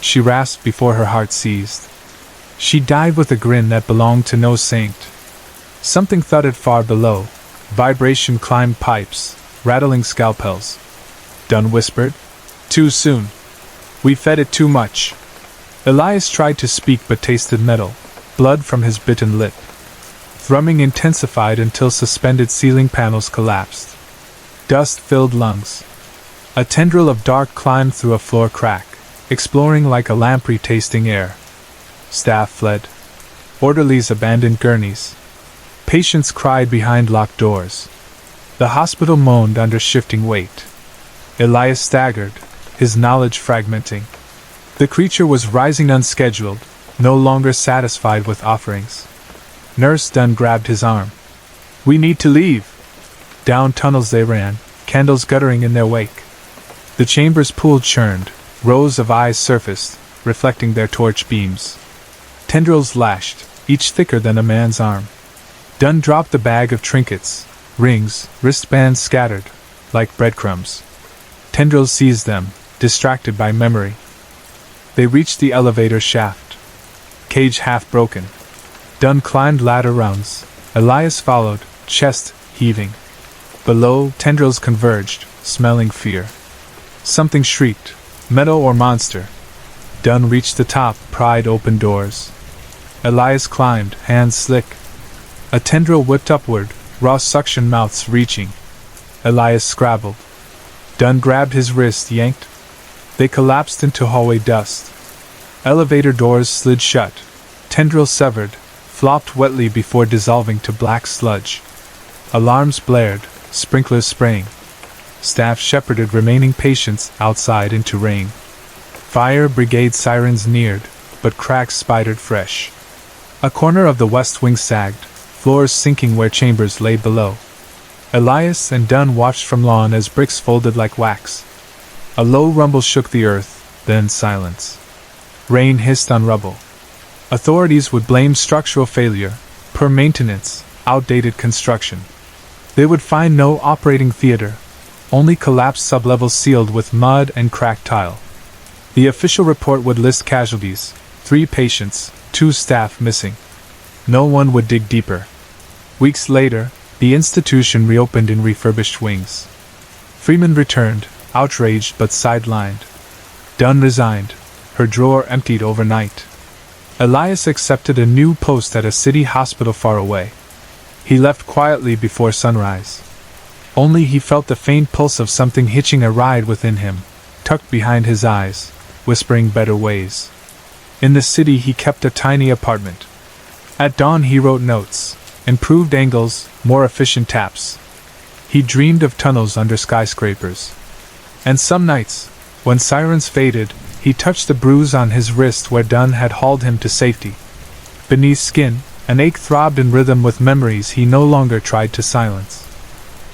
she rasped before her heart seized. She died with a grin that belonged to no saint. Something thudded far below. Vibration climbed pipes, rattling scalpels. Dunn whispered, "Too soon. We fed it too much." Elias tried to speak but tasted metal, blood from his bitten lip. Thrumming intensified until suspended ceiling panels collapsed. Dust filled lungs. A tendril of dark climbed through a floor crack, exploring like a lamprey tasting air. Staff fled. Orderlies abandoned gurneys. Patients cried behind locked doors. The hospital moaned under shifting weight. Elias staggered, his knowledge fragmenting. The creature was rising unscheduled, no longer satisfied with offerings. Nurse Dunn grabbed his arm. "We need to leave." Down tunnels they ran, candles guttering in their wake. The chamber's pool churned, rows of eyes surfaced, reflecting their torch beams. Tendrils lashed, each thicker than a man's arm. Dunn dropped the bag of trinkets, rings, wristbands scattered, like breadcrumbs. Tendrils seized them, distracted by memory. They reached the elevator shaft. Cage half broken. Dunn climbed ladder rungs. Elias followed, chest heaving. Below, tendrils converged, smelling fear. Something shrieked, meadow or monster. Dunn reached the top, pried open doors. Elias climbed, hands slick. A tendril whipped upward, raw suction mouths reaching. Elias scrabbled. Dunn grabbed his wrist, yanked. They collapsed into hallway dust. Elevator doors slid shut. Tendril severed, flopped wetly before dissolving to black sludge. Alarms blared, sprinklers spraying. Staff shepherded remaining patients outside into rain. Fire brigade sirens neared, but cracks spidered fresh. A corner of the west wing sagged, floors sinking where chambers lay below. Elias and Dunn watched from lawn as bricks folded like wax. A low rumble shook the earth, then silence. Rain hissed on rubble. Authorities would blame structural failure, poor maintenance, outdated construction. They would find no operating theater, only collapsed sublevels sealed with mud and cracked tile. The official report would list casualties, 3 patients, 2 staff missing. No one would dig deeper. Weeks later, the institution reopened in refurbished wings. Freeman returned, outraged but sidelined. Dunn resigned, her drawer emptied overnight. Elias accepted a new post at a city hospital far away. He left quietly before sunrise. Only he felt the faint pulse of something hitching a ride within him, tucked behind his eyes, whispering better ways. In the city he kept a tiny apartment. At dawn he wrote notes, improved angles, more efficient taps. He dreamed of tunnels under skyscrapers. And some nights, when sirens faded, he touched the bruise on his wrist where Dunn had hauled him to safety. Beneath skin, an ache throbbed in rhythm with memories he no longer tried to silence.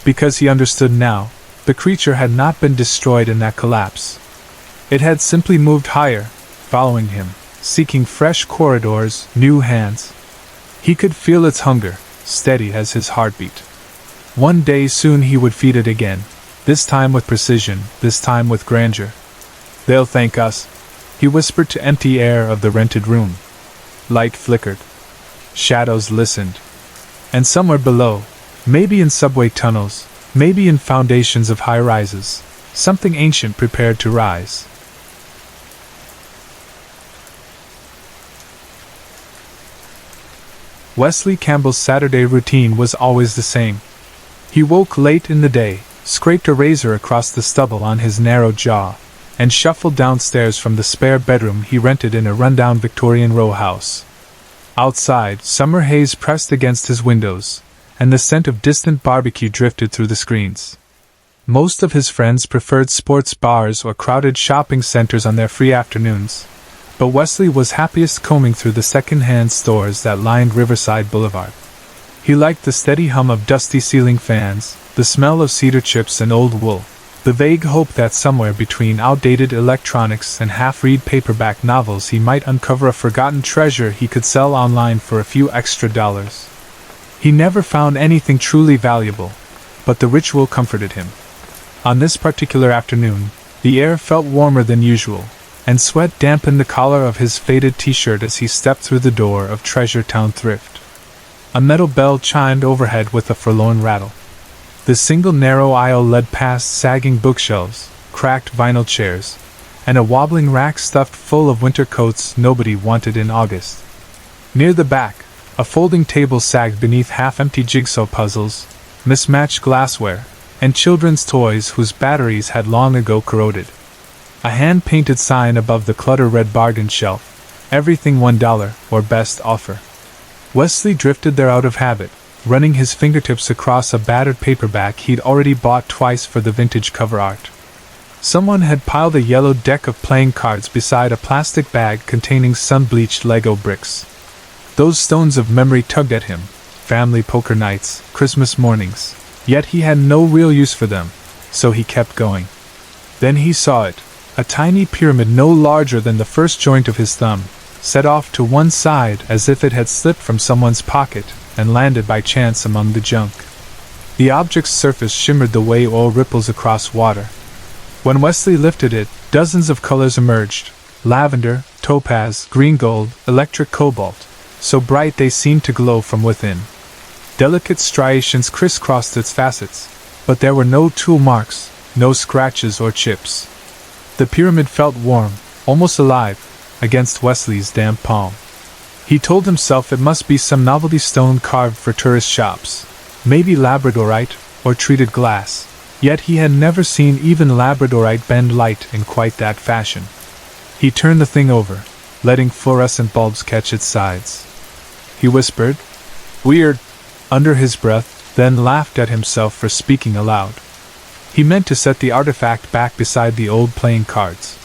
Because he understood now, the creature had not been destroyed in that collapse. It had simply moved higher, following him, seeking fresh corridors, new hands. He could feel its hunger, steady as his heartbeat. One day soon he would feed it again, this time with precision, this time with grandeur. "They'll thank us," he whispered to empty air of the rented room. Light flickered. Shadows listened. And somewhere below, maybe in subway tunnels, maybe in foundations of high-rises, something ancient prepared to rise. Wesley Campbell's Saturday routine was always the same. He woke late in the day, scraped a razor across the stubble on his narrow jaw, and shuffled downstairs from the spare bedroom he rented in a rundown Victorian row house. Outside, summer haze pressed against his windows, and the scent of distant barbecue drifted through the screens. Most of his friends preferred sports bars or crowded shopping centers on their free afternoons, but Wesley was happiest combing through the second-hand stores that lined Riverside Boulevard. He liked the steady hum of dusty ceiling fans, the smell of cedar chips and old wool, the vague hope that somewhere between outdated electronics and half-read paperback novels he might uncover a forgotten treasure he could sell online for a few extra dollars. He never found anything truly valuable, but the ritual comforted him. On this particular afternoon, the air felt warmer than usual, and sweat dampened the collar of his faded t-shirt as he stepped through the door of Treasure Town Thrift. A metal bell chimed overhead with a forlorn rattle. The single narrow aisle led past sagging bookshelves, cracked vinyl chairs, and a wobbling rack stuffed full of winter coats nobody wanted in August. Near the back, a folding table sagged beneath half-empty jigsaw puzzles, mismatched glassware, and children's toys whose batteries had long ago corroded. A hand-painted sign above the clutter-read bargain shelf, everything $1 or best offer. Wesley drifted there out of habit, running his fingertips across a battered paperback he'd already bought twice for the vintage cover art. Someone had piled a yellow deck of playing cards beside a plastic bag containing sun-bleached Lego bricks. Those stones of memory tugged at him, family poker nights, Christmas mornings, yet he had no real use for them, so he kept going. Then he saw it, a tiny pyramid no larger than the first joint of his thumb, set off to one side as if it had slipped from someone's pocket and landed by chance among the junk. The object's surface shimmered the way oil ripples across water. When Wesley lifted it, dozens of colors emerged: lavender, topaz, green gold, electric cobalt, so bright they seemed to glow from within. Delicate striations crisscrossed its facets, but there were no tool marks, no scratches or chips. The pyramid felt warm, almost alive, against Wesley's damp palm. He told himself it must be some novelty stone carved for tourist shops, maybe labradorite or treated glass, yet he had never seen even labradorite bend light in quite that fashion. He turned the thing over, letting fluorescent bulbs catch its sides. He whispered, "Weird," under his breath, then laughed at himself for speaking aloud. He meant to set the artifact back beside the old playing cards.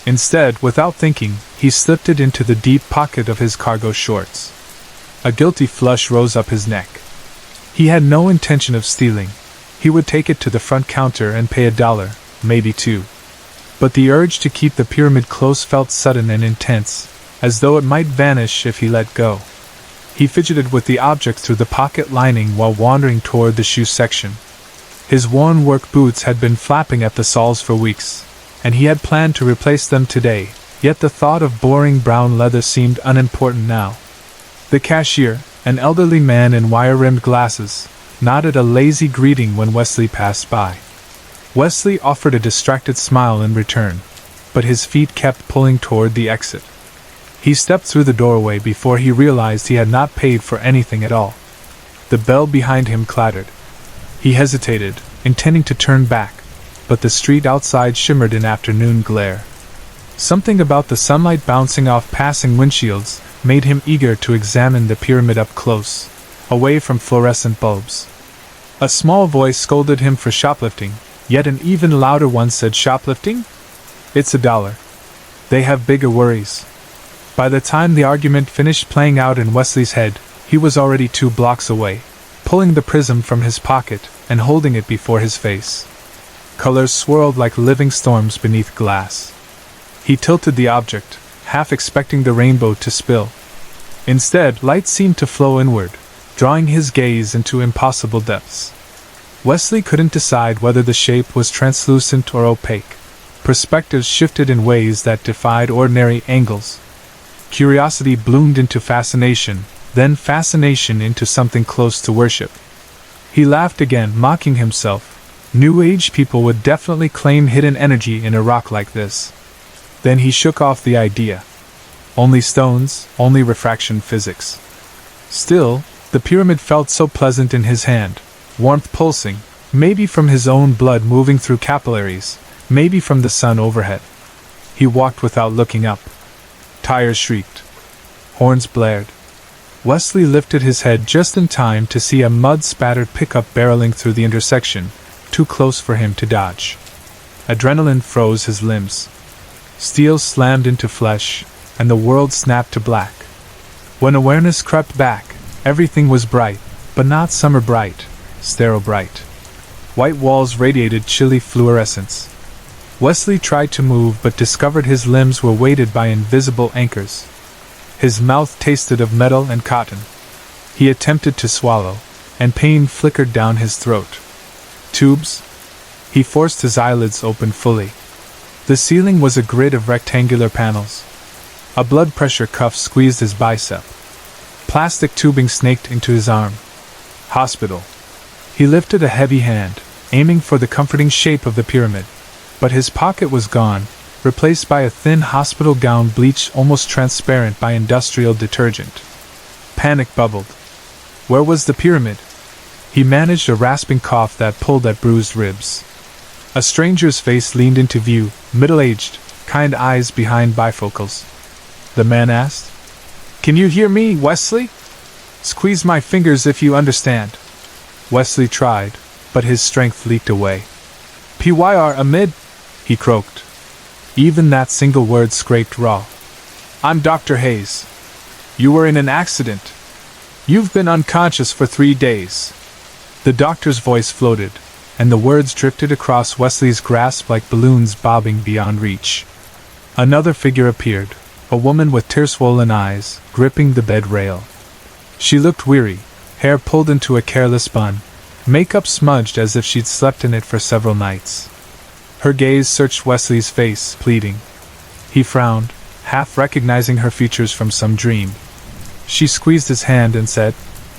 Instead, without thinking, he slipped it into the deep pocket of his cargo shorts. A guilty flush rose up his neck. He had no intention of stealing. He would take it to the front counter and pay $1, maybe $2. But the urge to keep the pyramid close felt sudden and intense, as though it might vanish if he let go. He fidgeted with the object through the pocket lining while wandering toward the shoe section. His worn work boots had been flapping at the soles for weeks, and he had planned to replace them today, yet the thought of boring brown leather seemed unimportant now. The cashier, an elderly man in wire-rimmed glasses, nodded a lazy greeting when Wesley passed by. Wesley offered a distracted smile in return, but his feet kept pulling toward the exit. He stepped through the doorway before he realized he had not paid for anything at all. The bell behind him clattered. He hesitated, intending to turn back, but the street outside shimmered in afternoon glare. Something about the sunlight bouncing off passing windshields made him eager to examine the pyramid up close, away from fluorescent bulbs. A small voice scolded him for shoplifting, yet an even louder one said, "Shoplifting? It's $1. They have bigger worries." By the time the argument finished playing out in Wesley's head, he was already 2 blocks away, pulling the prism from his pocket and holding it before his face. Colors swirled like living storms beneath glass. He tilted the object, half expecting the rainbow to spill. Instead, light seemed to flow inward, drawing his gaze into impossible depths. Wesley couldn't decide whether the shape was translucent or opaque. Perspectives shifted in ways that defied ordinary angles. Curiosity bloomed into fascination, then fascination into something close to worship. He laughed again, mocking himself. New Age people would definitely claim hidden energy in a rock like this. Then he shook off the idea. Only stones, only refraction physics. Still, the pyramid felt so pleasant in his hand, warmth pulsing, maybe from his own blood moving through capillaries, maybe from the sun overhead. He walked without looking up. Tires shrieked. Horns blared. Wesley lifted his head just in time to see a mud-spattered pickup barreling through the intersection, too close for him to dodge. Adrenaline froze his limbs. Steel slammed into flesh, and the world snapped to black. When awareness crept back, everything was bright, but not summer bright, sterile bright. White walls radiated chilly fluorescence. Wesley tried to move but discovered his limbs were weighted by invisible anchors. His mouth tasted of metal and cotton. He attempted to swallow, and pain flickered down his throat. Tubes? He forced his eyelids open fully. The ceiling was a grid of rectangular panels. A blood pressure cuff squeezed his bicep. Plastic tubing snaked into his arm. Hospital. He lifted a heavy hand, aiming for the comforting shape of the pyramid. But his pocket was gone, replaced by a thin hospital gown bleached almost transparent by industrial detergent. Panic bubbled. Where was the pyramid? He managed a rasping cough that pulled at bruised ribs. A stranger's face leaned into view, middle-aged, kind eyes behind bifocals. The man asked, "Can you hear me, Wesley? Squeeze my fingers if you understand." Wesley tried, but his strength leaked away. "Pyr amid," he croaked. Even that single word scraped raw. "I'm Dr. Hayes. You were in an accident. You've been unconscious for 3 days." The doctor's voice floated, and the words drifted across Wesley's grasp like balloons bobbing beyond reach. Another figure appeared, a woman with tear-swollen eyes, gripping the bed rail. She looked weary, hair pulled into a careless bun, makeup smudged as if she'd slept in it for several nights. Her gaze searched Wesley's face, pleading. He frowned, half recognizing her features from some dream. She squeezed his hand and said,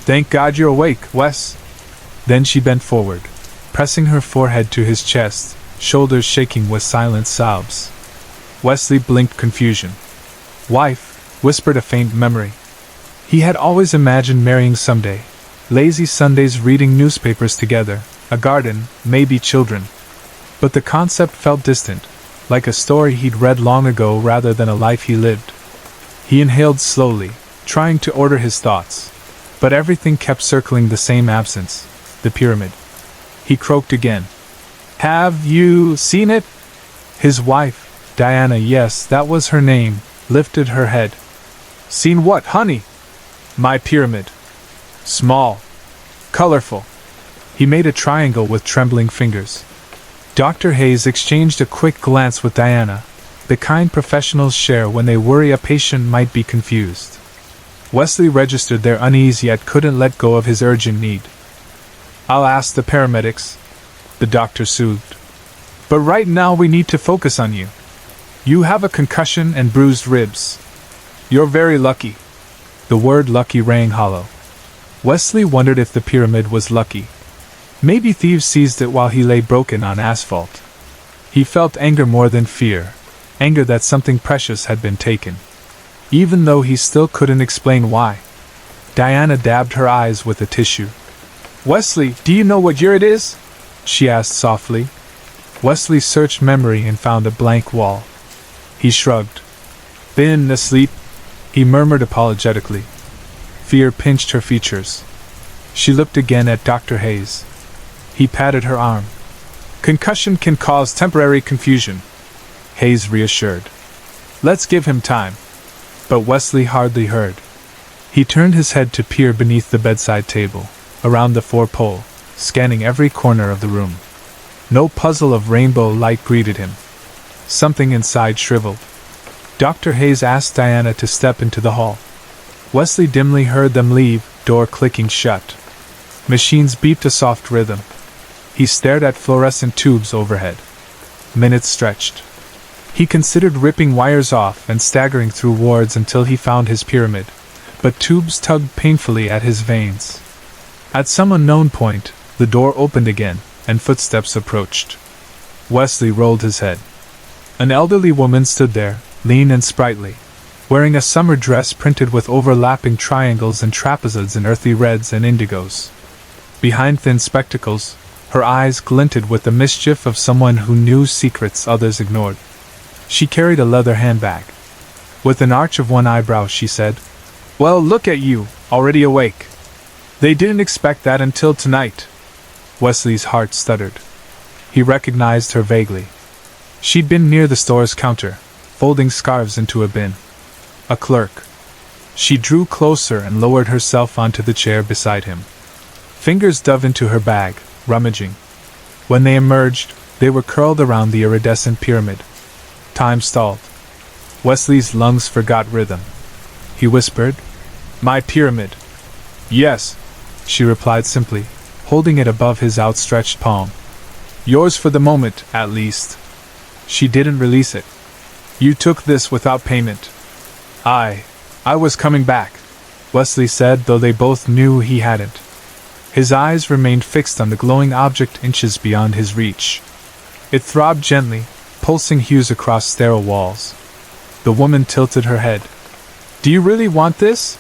"Thank God you're awake, Wes." Then she bent forward, pressing her forehead to his chest, shoulders shaking with silent sobs. Wesley blinked confusion. "Wife," whispered a faint memory. He had always imagined marrying someday. Lazy Sundays reading newspapers together, a garden, maybe children. But the concept felt distant, like a story he'd read long ago rather than a life he lived. He inhaled slowly, trying to order his thoughts. But everything kept circling the same absence, the pyramid. He croaked again. "Have you seen it?" His wife, Diana, yes, that was her name, lifted her head. "Seen what, honey?" "My pyramid. Small. Colorful." He made a triangle with trembling fingers. Dr. Hayes exchanged a quick glance with Diana, the kind professionals share when they worry a patient might be confused. Wesley registered their unease yet couldn't let go of his urgent need. "I'll ask the paramedics," the doctor soothed. "But right now we need to focus on you. You have a concussion and bruised ribs. You're very lucky." The word lucky rang hollow. Wesley wondered if the pyramid was lucky. Maybe thieves seized it while he lay broken on asphalt. He felt anger more than fear, anger that something precious had been taken. Even though he still couldn't explain why. Diana dabbed her eyes with a tissue. "Wesley, do you know what year it is?" she asked softly. Wesley searched memory and found a blank wall. He shrugged. "Been asleep," he murmured apologetically. Fear pinched her features. She looked again at Dr. Hayes. He patted her arm. "Concussion can cause temporary confusion," Hayes reassured. "Let's give him time." But Wesley hardly heard. He turned his head to peer beneath the bedside table, around the four-pole, scanning every corner of the room. No puzzle of rainbow light greeted him. Something inside shriveled. Dr. Hayes asked Diana to step into the hall. Wesley dimly heard them leave, door clicking shut. Machines beeped a soft rhythm. He stared at fluorescent tubes overhead. Minutes stretched. He considered ripping wires off and staggering through wards until he found his pyramid, but tubes tugged painfully at his veins. At some unknown point, the door opened again, and footsteps approached. Wesley rolled his head. An elderly woman stood there, lean and sprightly, wearing a summer dress printed with overlapping triangles and trapezoids in earthy reds and indigos. Behind thin spectacles, her eyes glinted with the mischief of someone who knew secrets others ignored. She carried a leather handbag. With an arch of one eyebrow she said, "Well, look at you, already awake. They didn't expect that until tonight. Wesley's heart stuttered. He recognized her vaguely. She'd been near the store's counter, folding scarves into a bin. A clerk. She drew closer and lowered herself onto the chair beside him. Fingers dove into her bag, rummaging. When they emerged, they were curled around the iridescent pyramid. Time stalled. Wesley's lungs forgot rhythm. He whispered, "My pyramid." "Yes," she replied simply, holding it above his outstretched palm. "Yours for the moment, at least." She didn't release it. "You took this without payment." I was coming back," Wesley said, though they both knew he hadn't. His eyes remained fixed on the glowing object inches beyond his reach. It throbbed gently, pulsing hues across sterile walls. The woman tilted her head. "Do you really want this?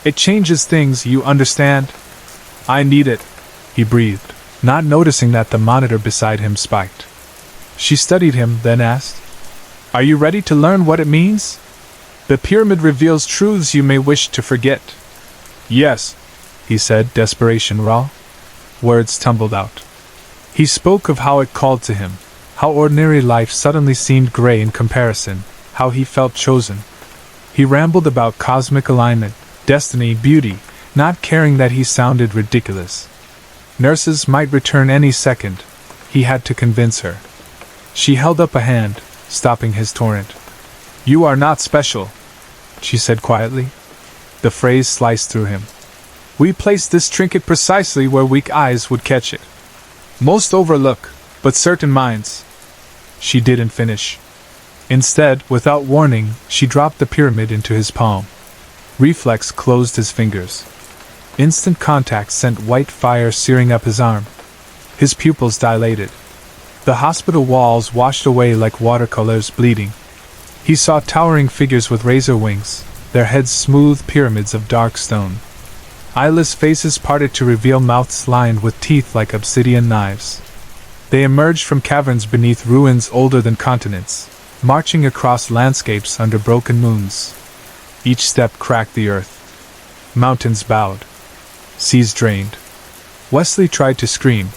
It changes things, you understand?" "I need it," he breathed, not noticing that the monitor beside him spiked. She studied him, then asked, "Are you ready to learn what it means? The pyramid reveals truths you may wish to forget." "Yes," he said, desperation raw. Words tumbled out. He spoke of how it called to him, how ordinary life suddenly seemed gray in comparison, how he felt chosen. He rambled about cosmic alignment, destiny, beauty, not caring that he sounded ridiculous. Nurses might return any second. He had to convince her. She held up a hand, stopping his torrent. "You are not special," she said quietly. The phrase sliced through him. "We placed this trinket precisely where weak eyes would catch it. Most overlook, but certain minds." She didn't finish. Instead, without warning, she dropped the pyramid into his palm. Reflex closed his fingers. Instant contact sent white fire searing up his arm. His pupils dilated. The hospital walls washed away like watercolors bleeding. He saw towering figures with razor wings, their heads smooth pyramids of dark stone. Eyeless faces parted to reveal mouths lined with teeth like obsidian knives. They emerged from caverns beneath ruins older than continents, marching across landscapes under broken moons. Each step cracked the earth. Mountains bowed. Seas drained. Wesley tried to scream,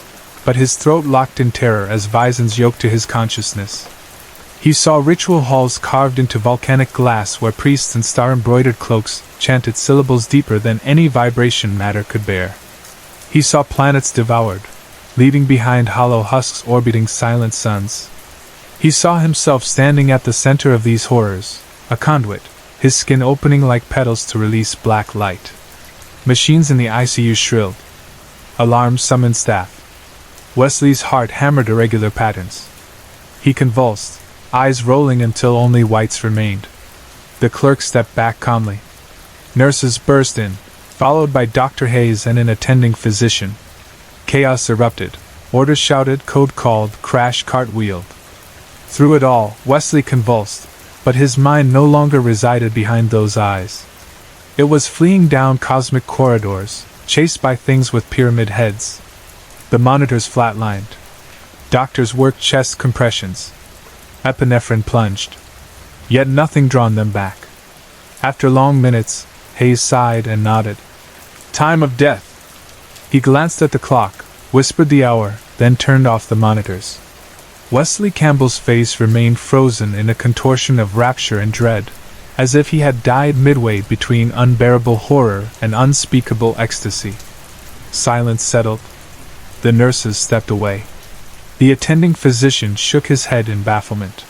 but his throat locked in terror as visons yoked to his consciousness. He saw ritual halls carved into volcanic glass where priests in star-embroidered cloaks chanted syllables deeper than any vibration matter could bear. He saw planets devoured, leaving behind hollow husks orbiting silent suns. He saw himself standing at the center of these horrors, a conduit, his skin opening like petals to release black light. Machines in the ICU shrilled. Alarms summoned staff. Wesley's heart hammered irregular patterns. He convulsed, eyes rolling until only whites remained. The clerk stepped back calmly. Nurses burst in, followed by Dr. Hayes and an attending physician. Chaos erupted. Orders shouted, code called, crash cartwheeled. Through it all, Wesley convulsed, but his mind no longer resided behind those eyes. It was fleeing down cosmic corridors, chased by things with pyramid heads. The monitors flatlined. Doctors worked chest compressions. Epinephrine plunged. Yet nothing drawn them back. After long minutes, Hayes sighed and nodded. Time of death. He glanced at the clock, whispered the hour, then turned off the monitors. Wesley Campbell's face remained frozen in a contortion of rapture and dread, as if he had died midway between unbearable horror and unspeakable ecstasy. Silence settled. The nurses stepped away. The attending physician shook his head in bafflement.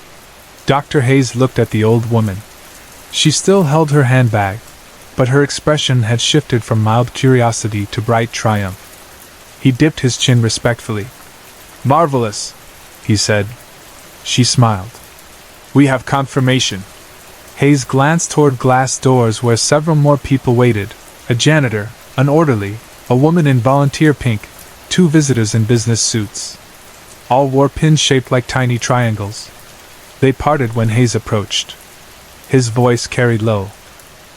Dr. Hayes looked at the old woman. She still held her handbag, but her expression had shifted from mild curiosity to bright triumph. He dipped his chin respectfully. "Marvelous," he said. She smiled. "We have confirmation." Hayes glanced toward glass doors where several more people waited, a janitor, an orderly, a woman in volunteer pink, 2 visitors in business suits. All wore pins shaped like tiny triangles. They parted when Hayes approached. His voice carried low.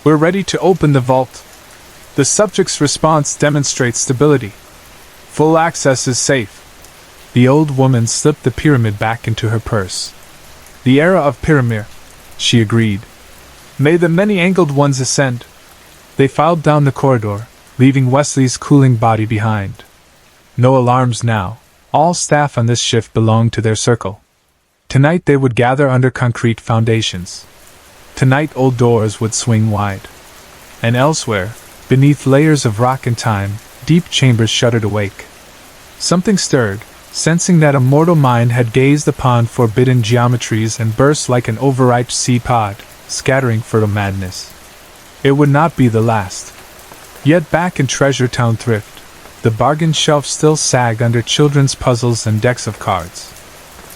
"We're ready to open the vault. The subject's response demonstrates stability. Full access is safe." The old woman slipped the pyramid back into her purse. "The era of pyramid," she agreed. "May the many-angled ones ascend." They filed down the corridor, leaving Wesley's cooling body behind. No alarms now. All staff on this shift belonged to their circle. Tonight they would gather under concrete foundations. Tonight old doors would swing wide. And elsewhere, beneath layers of rock and time, deep chambers shuddered awake. Something stirred, sensing that a mortal mind had gazed upon forbidden geometries and burst like an overripe sea pod, scattering fertile madness. It would not be the last. Yet back in Treasure Town Thrift, the bargain shelf still sagged under children's puzzles and decks of cards.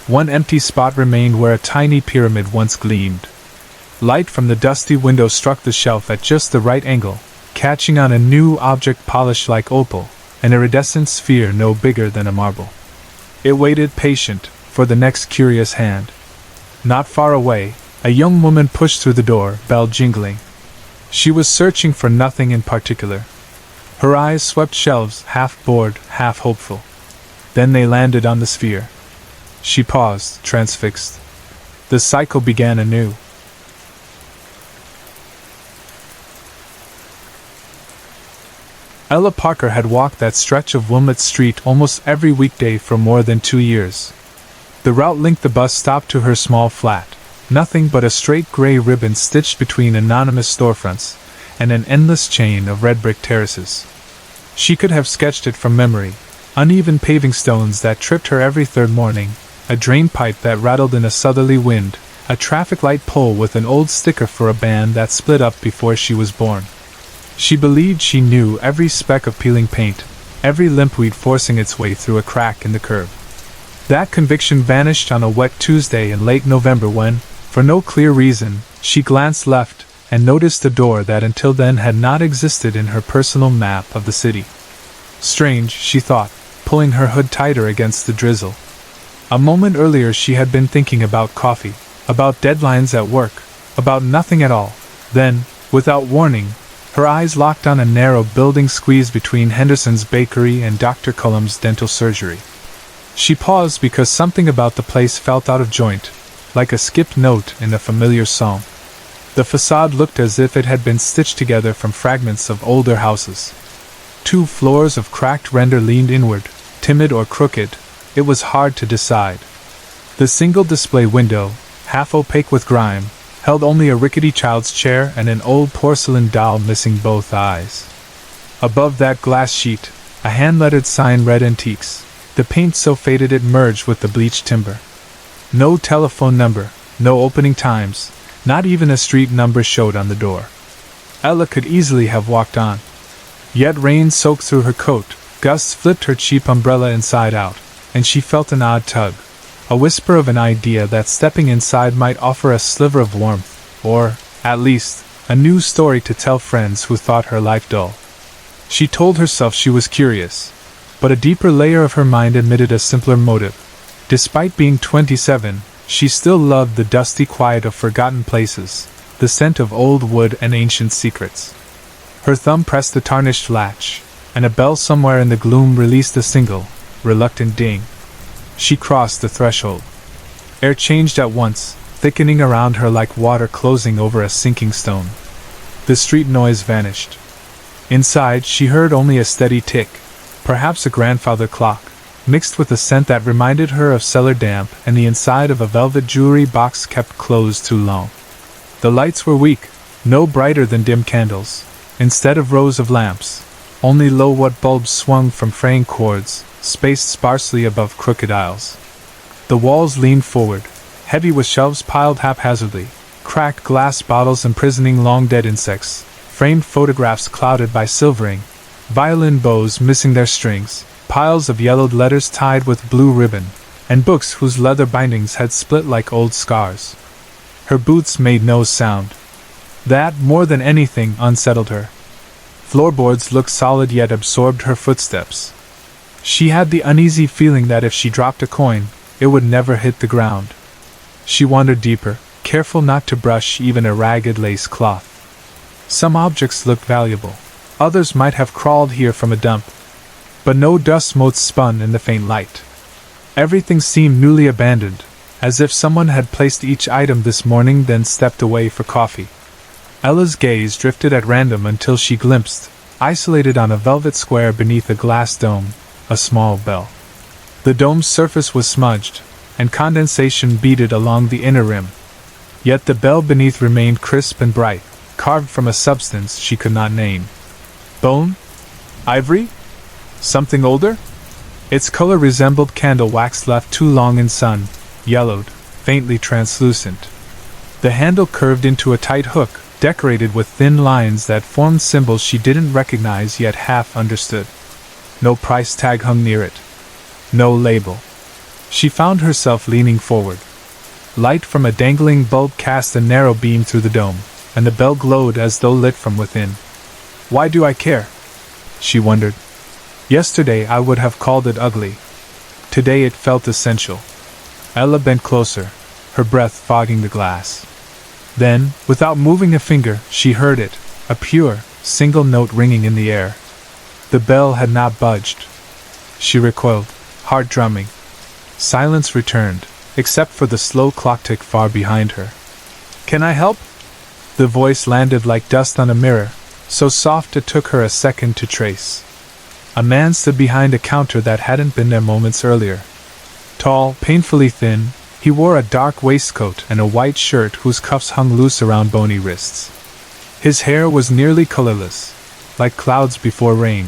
One empty spot remained where a tiny pyramid once gleamed. Light from the dusty window struck the shelf at just the right angle, catching on a new object polished like opal, an iridescent sphere no bigger than a marble. It waited patient for the next curious hand. Not far away, a young woman pushed through the door, bell jingling. She was searching for nothing in particular. Her eyes swept shelves, half bored, half hopeful. Then they landed on the sphere. She paused, transfixed. The cycle began anew. Ella Parker had walked that stretch of Wilmot Street almost every weekday for more than 2 years. The route linked the bus stop to her small flat, nothing but a straight gray ribbon stitched between anonymous storefronts, and an endless chain of red brick terraces. She could have sketched it from memory: uneven paving stones that tripped her every third morning, a drain pipe that rattled in a southerly wind, a traffic light pole with an old sticker for a band that split up before she was born. She believed she knew every speck of peeling paint, every limpweed forcing its way through a crack in the curb. That conviction vanished on a wet Tuesday in late November when, for no clear reason, she glanced left and noticed a door that until then had not existed in her personal map of the city. Strange, she thought, pulling her hood tighter against the drizzle. A moment earlier she had been thinking about coffee, about deadlines at work, about nothing at all. Then, without warning, her eyes locked on a narrow building squeezed between Henderson's Bakery and Dr. Cullum's Dental Surgery. She paused because something about the place felt out of joint, like a skipped note in a familiar song. The facade looked as if it had been stitched together from fragments of older houses. 2 floors of cracked render leaned inward, timid or crooked. It was hard to decide. The single display window, half opaque with grime, held only a rickety child's chair and an old porcelain doll missing both eyes. Above that glass sheet, a hand-lettered sign read Antiques, the paint so faded it merged with the bleached timber. No telephone number, no opening times, not even a street number showed on the door. Ella could easily have walked on. Yet rain soaked through her coat, gusts flipped her cheap umbrella inside out, and she felt an odd tug, a whisper of an idea that stepping inside might offer a sliver of warmth, or, at least, a new story to tell friends who thought her life dull. She told herself she was curious, but a deeper layer of her mind admitted a simpler motive. Despite being 27, she still loved the dusty quiet of forgotten places, the scent of old wood and ancient secrets. Her thumb pressed the tarnished latch, and a bell somewhere in the gloom released a single, reluctant ding. She crossed the threshold. Air changed at once, thickening around her like water closing over a sinking stone. The street noise vanished. Inside, she heard only a steady tick, perhaps a grandfather clock, mixed with a scent that reminded her of cellar damp and the inside of a velvet jewelry box kept closed too long. The lights were weak, no brighter than dim candles. Instead of rows of lamps, only low-watt bulbs swung from fraying cords, spaced sparsely above crooked aisles. The walls leaned forward, heavy with shelves piled haphazardly, cracked glass bottles imprisoning long-dead insects, framed photographs clouded by silvering, violin bows missing their strings, piles of yellowed letters tied with blue ribbon, and books whose leather bindings had split like old scars. Her boots made no sound. That, more than anything, unsettled her. Floorboards looked solid yet absorbed her footsteps. She had the uneasy feeling that if she dropped a coin, it would never hit the ground. She wandered deeper, careful not to brush even a ragged lace cloth. Some objects looked valuable. Others might have crawled here from a dump. But no dust motes spun in the faint light. Everything seemed newly abandoned, as if someone had placed each item this morning then stepped away for coffee. Ella's gaze drifted at random until she glimpsed, isolated on a velvet square beneath a glass dome, a small bell. The dome's surface was smudged, and condensation beaded along the inner rim. Yet the bell beneath remained crisp and bright, carved from a substance she could not name. Bone? Ivory? Something older? Its color resembled candle wax left too long in sun, yellowed, faintly translucent. The handle curved into a tight hook, decorated with thin lines that formed symbols she didn't recognize yet half understood. No price tag hung near it. No label. She found herself leaning forward. Light from a dangling bulb cast a narrow beam through the dome, and the bell glowed as though lit from within. Why do I care? She wondered. Yesterday I would have called it ugly. Today it felt essential. Ella bent closer, her breath fogging the glass. Then, without moving a finger, she heard it, a pure, single note ringing in the air. The bell had not budged. She recoiled, heart drumming. Silence returned, except for the slow clock tick far behind her. Can I help? The voice landed like dust on a mirror, so soft it took her a second to trace. A man stood behind a counter that hadn't been there moments earlier. Tall, painfully thin, he wore a dark waistcoat and a white shirt whose cuffs hung loose around bony wrists. His hair was nearly colorless, like clouds before rain,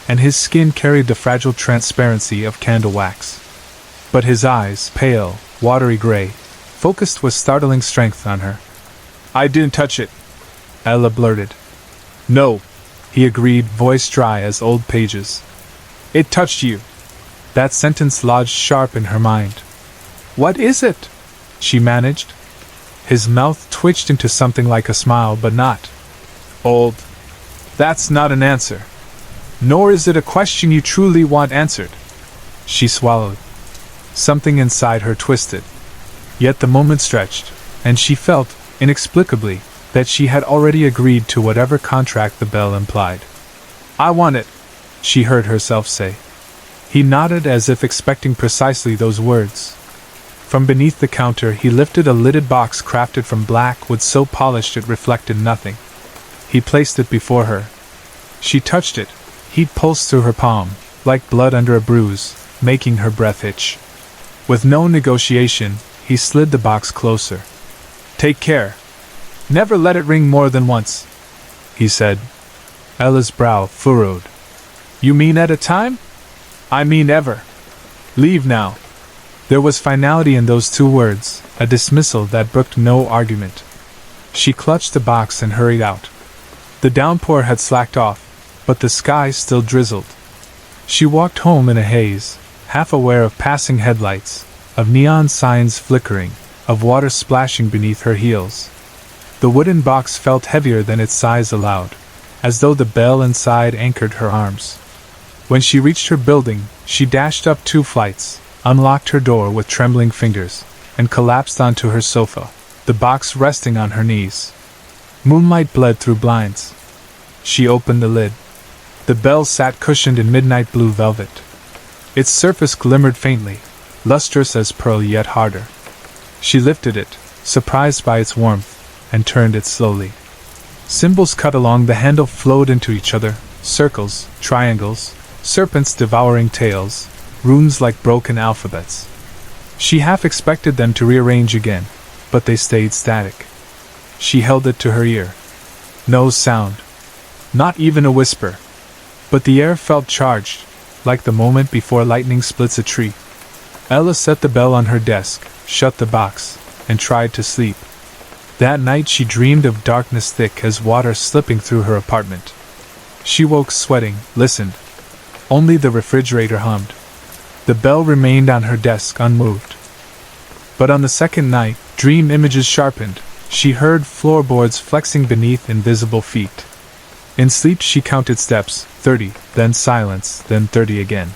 and his skin carried the fragile transparency of candle wax. But his eyes, pale, watery gray, focused with startling strength on her. I didn't touch it, Ella blurted. No, he agreed, voice dry as old pages. It touched you. That sentence lodged sharp in her mind. What is it? She managed. His mouth twitched into something like a smile, but not. Old. That's not an answer. Nor is it a question you truly want answered. She swallowed. Something inside her twisted. Yet the moment stretched, and she felt, inexplicably, that she had already agreed to whatever contract the bell implied. I want it, she heard herself say. He nodded as if expecting precisely those words. From beneath the counter he lifted a lidded box crafted from black wood so polished it reflected nothing. He placed it before her. She touched it, heat pulsed through her palm, like blood under a bruise, making her breath hitch. With no negotiation, he slid the box closer. Take care. Never let it ring more than once, he said. Ella's brow furrowed. You mean at a time? I mean ever. Leave now. There was finality in those two words, a dismissal that brooked no argument. She clutched the box and hurried out. The downpour had slacked off, but the sky still drizzled. She walked home in a haze, half aware of passing headlights, of neon signs flickering, of water splashing beneath her heels. The wooden box felt heavier than its size allowed, as though the bell inside anchored her arms. When she reached her building, she dashed up 2 flights, unlocked her door with trembling fingers, and collapsed onto her sofa, the box resting on her knees. Moonlight bled through blinds. She opened the lid. The bell sat cushioned in midnight blue velvet. Its surface glimmered faintly, lustrous as pearl yet harder. She lifted it, surprised by its warmth, and turned it slowly. Symbols cut along the handle flowed into each other, circles, triangles, serpents devouring tails, runes like broken alphabets. She half expected them to rearrange again, but they stayed static. She held it to her ear. No sound. Not even a whisper. But the air felt charged, like the moment before lightning splits a tree. Ella set the bell on her desk, shut the box, and tried to sleep. That night she dreamed of darkness thick as water slipping through her apartment. She woke sweating, listened. Only the refrigerator hummed. The bell remained on her desk unmoved. But on the second night, dream images sharpened. She heard floorboards flexing beneath invisible feet. In sleep she counted steps, 30, then silence, then 30 again.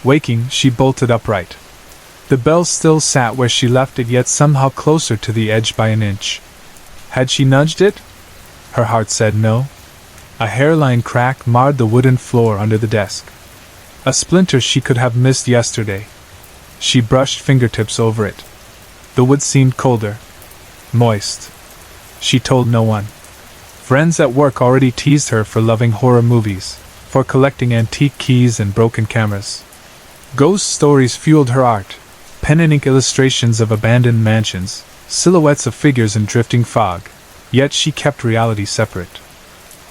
Waking, she bolted upright. The bell still sat where she left it, yet somehow closer to the edge by an inch. Had she nudged it? Her heart said no. A hairline crack marred the wooden floor under the desk. A splinter she could have missed yesterday. She brushed fingertips over it. The wood seemed colder. Moist. She told no one. Friends at work already teased her for loving horror movies, for collecting antique keys and broken cameras. Ghost stories fueled her art, pen and ink illustrations of abandoned mansions, silhouettes of figures in drifting fog, yet she kept reality separate.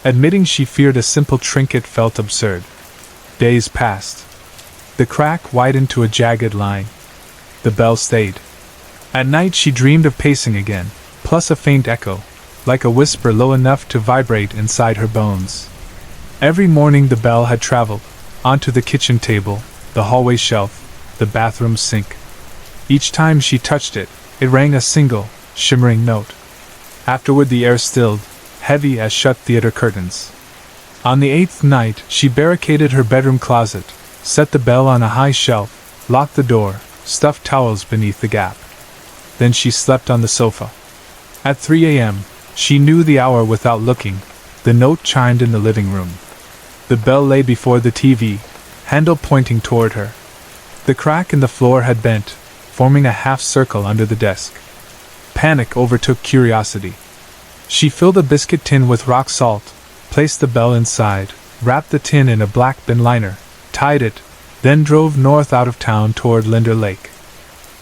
Admitting she feared a simple trinket felt absurd. Days passed. The crack widened to a jagged line. The bell stayed. At night she dreamed of pacing again, plus a faint echo, like a whisper low enough to vibrate inside her bones. Every morning the bell had traveled, onto the kitchen table, the hallway shelf, the bathroom sink. Each time she touched it, it rang a single, shimmering note. Afterward the air stilled, heavy as shut theater curtains. On the 8th night, she barricaded her bedroom closet, set the bell on a high shelf, locked the door, stuffed towels beneath the gap. Then she slept on the sofa. At 3 a.m., she knew the hour without looking. The note chimed in the living room. The bell lay before the TV, handle pointing toward her. The crack in the floor had bent, forming a half circle under the desk. Panic overtook curiosity. She filled a biscuit tin with rock salt, placed the bell inside, wrapped the tin in a black bin liner, tied it, then drove north out of town toward Linder Lake.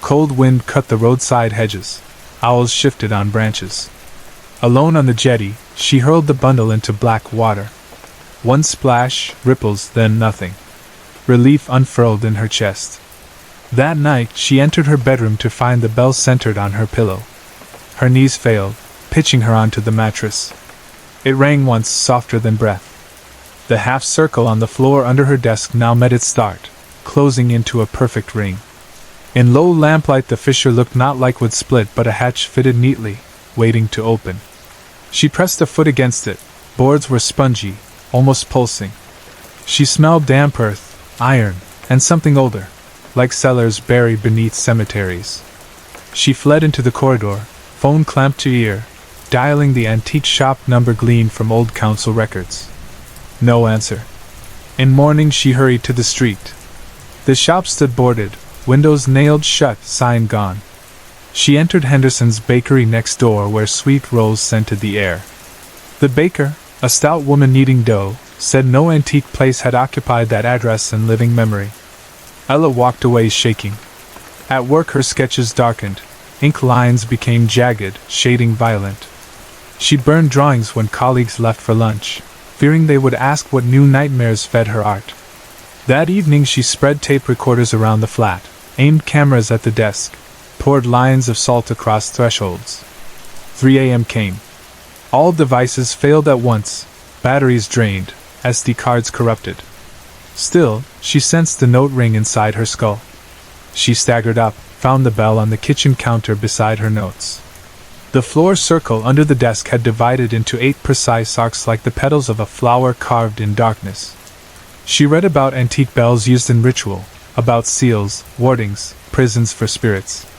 Cold wind cut the roadside hedges. Owls shifted on branches. Alone on the jetty, she hurled the bundle into black water. One splash, ripples, then nothing. Relief unfurled in her chest. That night, she entered her bedroom to find the bell centered on her pillow. Her knees failed, pitching her onto the mattress. It rang once, softer than breath. The half circle on the floor under her desk now met its start, closing into a perfect ring. In low lamplight the fissure looked not like wood split but a hatch fitted neatly, waiting to open. She pressed a foot against it. Boards were spongy, almost pulsing. She smelled damp earth, iron, and something older, like cellars buried beneath cemeteries. She fled into the corridor, phone clamped to ear, dialing the antique shop number gleaned from old council records. No answer. In morning she hurried to the street. The shop stood boarded, windows nailed shut, sign gone. She entered Henderson's bakery next door where sweet rolls scented the air. The baker, a stout woman kneading dough, said no antique place had occupied that address in living memory. Ella walked away shaking. At work her sketches darkened, ink lines became jagged, shading violent. She burned drawings when colleagues left for lunch, fearing they would ask what new nightmares fed her art. That evening she spread tape recorders around the flat, aimed cameras at the desk, poured lines of salt across thresholds. 3 a.m. came. All devices failed at once, batteries drained, SD cards corrupted. Still, she sensed the note ring inside her skull. She staggered up, found the bell on the kitchen counter beside her notes. The floor circle under the desk had divided into 8 precise arcs like the petals of a flower carved in darkness. She read about antique bells used in ritual, about seals, wardings, prisons for spirits.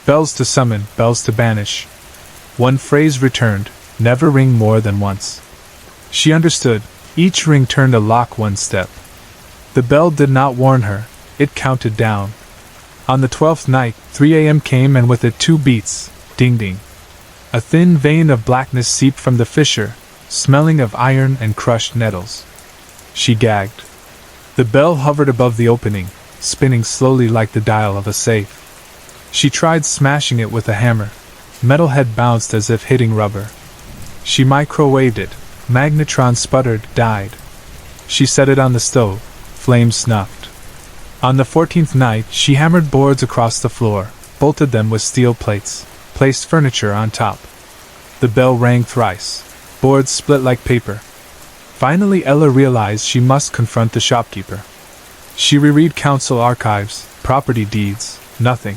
Bells to summon, bells to banish. One phrase returned, never ring more than once. She understood, each ring turned a lock one step. The bell did not warn her, it counted down. On the 12th night, 3 a.m. came and with it 2 beats, ding-ding. A thin vein of blackness seeped from the fissure, smelling of iron and crushed nettles. She gagged. The bell hovered above the opening, spinning slowly like the dial of a safe. She tried smashing it with a hammer. Metal head bounced as if hitting rubber. She microwaved it. Magnetron sputtered, died. She set it on the stove. Flames snuffed. On the 14th night, she hammered boards across the floor, bolted them with steel plates, placed furniture on top. The bell rang thrice. Boards split like paper. Finally Ella realized she must confront the shopkeeper. She reread council archives, property deeds, nothing.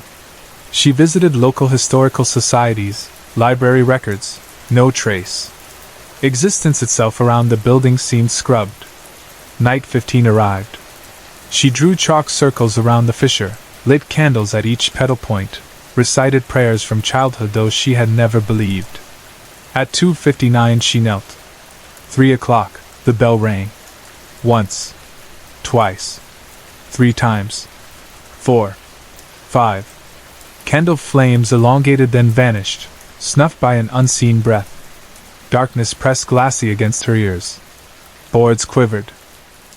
She visited local historical societies, library records, no trace. Existence itself around the building seemed scrubbed. Night 15 arrived. She drew chalk circles around the fissure, lit candles at each petal point, recited prayers from childhood though she had never believed. At 2:59 she knelt. 3 o'clock, the bell rang. Once. Twice. 3 times. 4. 5. Candle flames elongated then vanished, snuffed by an unseen breath. Darkness pressed glassy against her ears. Boards quivered.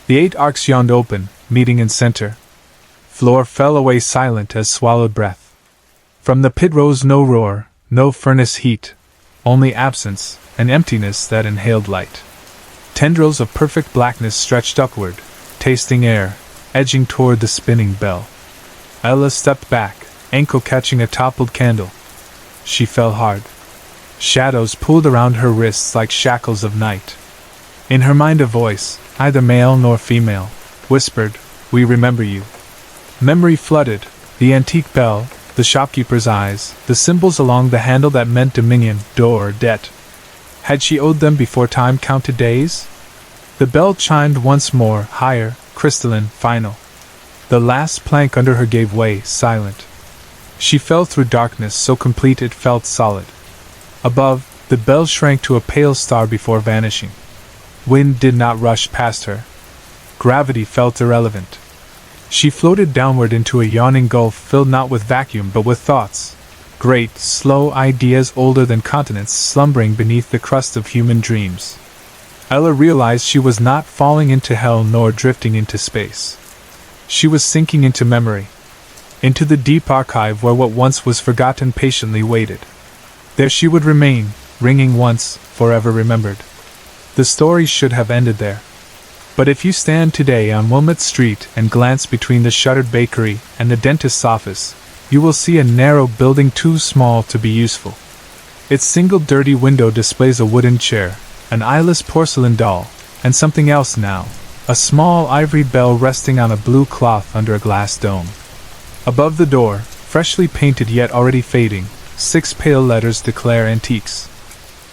The 8 arcs yawned open, meeting in center. Floor fell away silent as swallowed breath. From the pit rose no roar, no furnace heat, only absence, and emptiness that inhaled light. Tendrils of perfect blackness stretched upward, tasting air, edging toward the spinning bell. Ella stepped back, ankle catching a toppled candle. She fell hard. Shadows pulled around her wrists like shackles of night. In her mind a voice, neither male nor female, whispered, "We remember you." Memory flooded, the antique bell, the shopkeeper's eyes, the symbols along the handle that meant dominion, door, debt. Had she owed them before time counted days? The bell chimed once more, higher, crystalline, final. The last plank under her gave way, silent. She fell through darkness so complete it felt solid. Above, the bell shrank to a pale star before vanishing. Wind did not rush past her. Gravity felt irrelevant. She floated downward into a yawning gulf filled not with vacuum but with thoughts. Great, slow ideas older than continents slumbering beneath the crust of human dreams. Ella realized she was not falling into hell nor drifting into space. She was sinking into memory. Into the deep archive where what once was forgotten patiently waited. There she would remain, ringing once, forever remembered. The story should have ended there. But if you stand today on Wilmot Street and glance between the shuttered bakery and the dentist's office, you will see a narrow building too small to be useful. Its single dirty window displays a wooden chair, an eyeless porcelain doll, and something else now, a small ivory bell resting on a blue cloth under a glass dome. Above the door, freshly painted yet already fading, 6 pale letters declare antiques.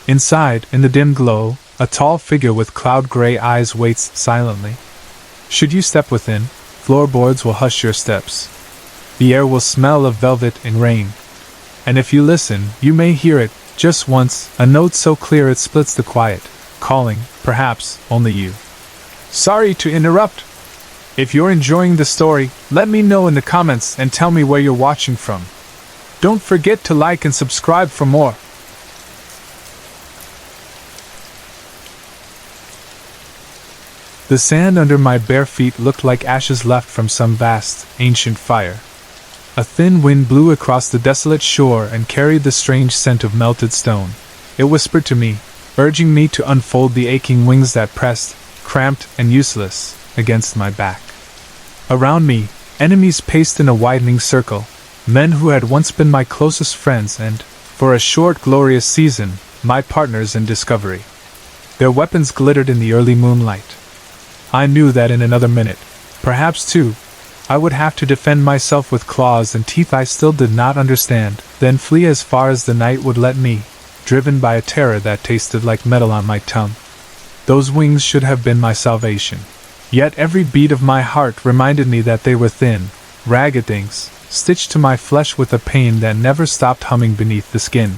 Inside, in the dim glow, a tall figure with cloud-gray eyes waits silently. Should you step within, floorboards will hush your steps. The air will smell of velvet and rain. And if you listen, you may hear it, just once, a note so clear it splits the quiet, calling, perhaps, only you. Sorry to interrupt. If you're enjoying the story, let me know in the comments and tell me where you're watching from. Don't forget to like and subscribe for more. The sand under my bare feet looked like ashes left from some vast, ancient fire. A thin wind blew across the desolate shore and carried the strange scent of melted stone. It whispered to me, urging me to unfold the aching wings that pressed, cramped and useless, against my back. Around me, enemies paced in a widening circle, men who had once been my closest friends and, for a short glorious season, my partners in discovery. Their weapons glittered in the early moonlight. I knew that in another minute, perhaps 2, I would have to defend myself with claws and teeth I still did not understand, then flee as far as the night would let me, driven by a terror that tasted like metal on my tongue. Those wings should have been my salvation. Yet every beat of my heart reminded me that they were thin, ragged things, stitched to my flesh with a pain that never stopped humming beneath the skin.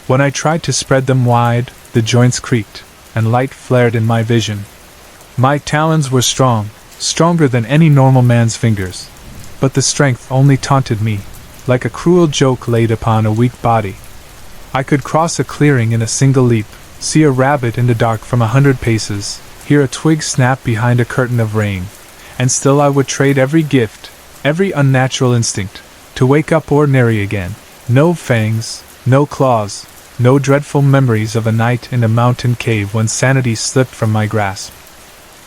When I tried to spread them wide, the joints creaked, and light flared in my vision. My talons were strong, stronger than any normal man's fingers, but the strength only taunted me, like a cruel joke laid upon a weak body. I could cross a clearing in a single leap, see a rabbit in the dark from 100 paces, hear a twig snap behind a curtain of rain, and still I would trade every gift, every unnatural instinct, to wake up ordinary again. No fangs, no claws, no dreadful memories of a night in a mountain cave when sanity slipped from my grasp.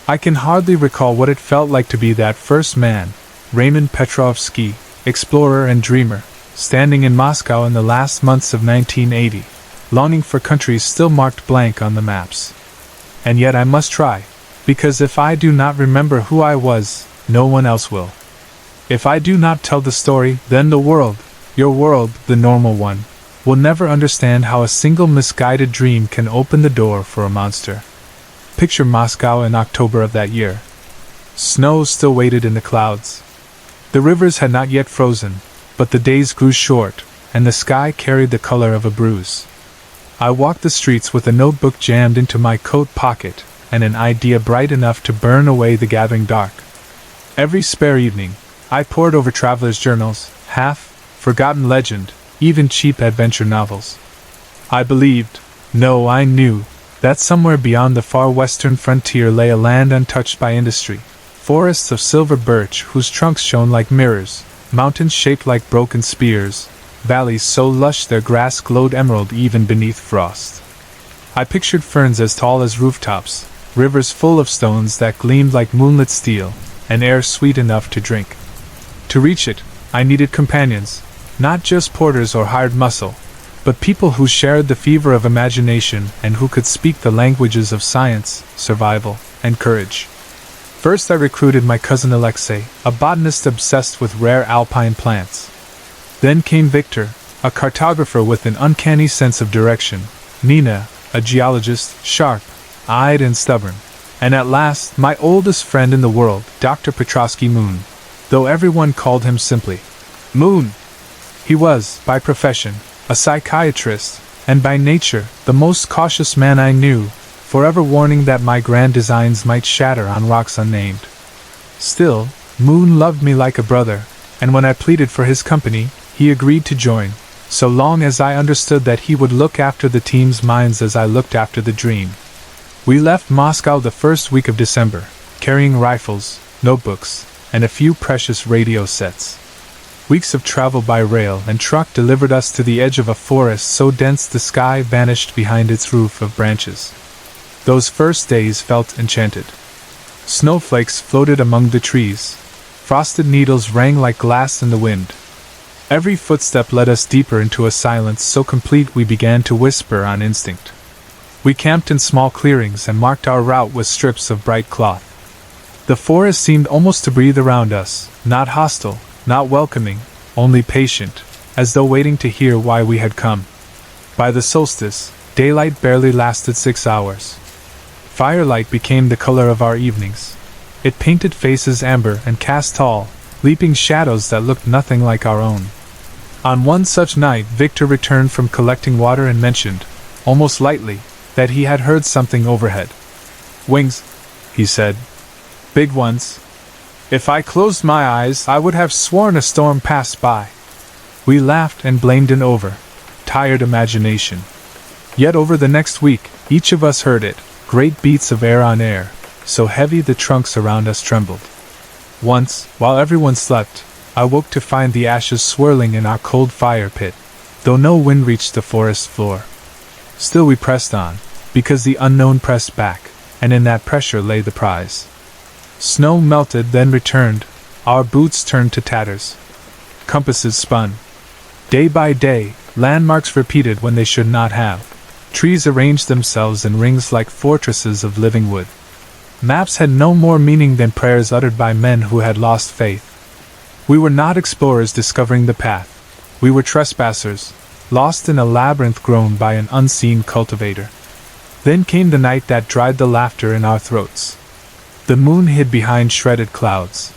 I can hardly recall what it felt like to be that first man, Raymond Petrovsky, explorer and dreamer, standing in Moscow in the last months of 1980, longing for countries still marked blank on the maps. And yet I must try, because if I do not remember who I was, no one else will. If I do not tell the story, then the world, your world, the normal one, will never understand how a single misguided dream can open the door for a monster. Picture Moscow in October of that year. Snow still waited in the clouds. The rivers had not yet frozen, but the days grew short, and the sky carried the color of a bruise. I walked the streets with a notebook jammed into my coat pocket, and an idea bright enough to burn away the gathering dark. Every spare evening, I pored over travelers' journals, half-forgotten legend, even cheap adventure novels. I believed, No, I knew that somewhere beyond the far western frontier lay a land untouched by industry, forests of silver birch whose trunks shone like mirrors, mountains shaped like broken spears, valleys so lush their grass glowed emerald even beneath frost. I pictured ferns as tall as rooftops, rivers full of stones that gleamed like moonlit steel, and air sweet enough to drink. To reach it, I needed companions, not just porters or hired muscle, but people who shared the fever of imagination and who could speak the languages of science, survival, and courage. First I recruited my cousin Alexei, a botanist obsessed with rare alpine plants. Then came Victor, a cartographer with an uncanny sense of direction, Nina, a geologist, sharp-eyed and stubborn, and at last my oldest friend in the world, Dr. Petrosky Moon, though everyone called him simply Moon. He was, by profession, a psychiatrist, and by nature, the most cautious man I knew, forever warning that my grand designs might shatter on rocks unnamed. Still, Moon loved me like a brother, and when I pleaded for his company, he agreed to join, so long as I understood that he would look after the team's minds as I looked after the dream. We left Moscow the first week of December, carrying rifles, notebooks, and a few precious radio sets. Weeks of travel by rail and truck delivered us to the edge of a forest so dense the sky vanished behind its roof of branches. Those first days felt enchanted. Snowflakes floated among the trees. Frosted needles rang like glass in the wind. Every footstep led us deeper into a silence so complete we began to whisper on instinct. We camped in small clearings and marked our route with strips of bright cloth. The forest seemed almost to breathe around us, not hostile, not welcoming, only patient, as though waiting to hear why we had come. By the solstice, daylight barely lasted 6 hours. Firelight became the color of our evenings. It painted faces amber and cast tall, leaping shadows that looked nothing like our own. On one such night, Victor returned from collecting water and mentioned, almost lightly, that he had heard something overhead. "Wings," he said. "Big ones. If I closed my eyes, I would have sworn a storm passed by." We laughed and blamed an tired imagination. Yet over the next week, each of us heard it, great beats of air on air, so heavy the trunks around us trembled. Once, while everyone slept, I woke to find the ashes swirling in our cold fire pit, though no wind reached the forest floor. Still we pressed on, because the unknown pressed back, and in that pressure lay the prize. Snow melted, then returned, our boots turned to tatters. Compasses spun. Day by day, landmarks repeated when they should not have. Trees arranged themselves in rings like fortresses of living wood. Maps had no more meaning than prayers uttered by men who had lost faith. We were not explorers discovering the path. We were trespassers, lost in a labyrinth grown by an unseen cultivator. Then came the night that dried the laughter in our throats. The moon hid behind shredded clouds.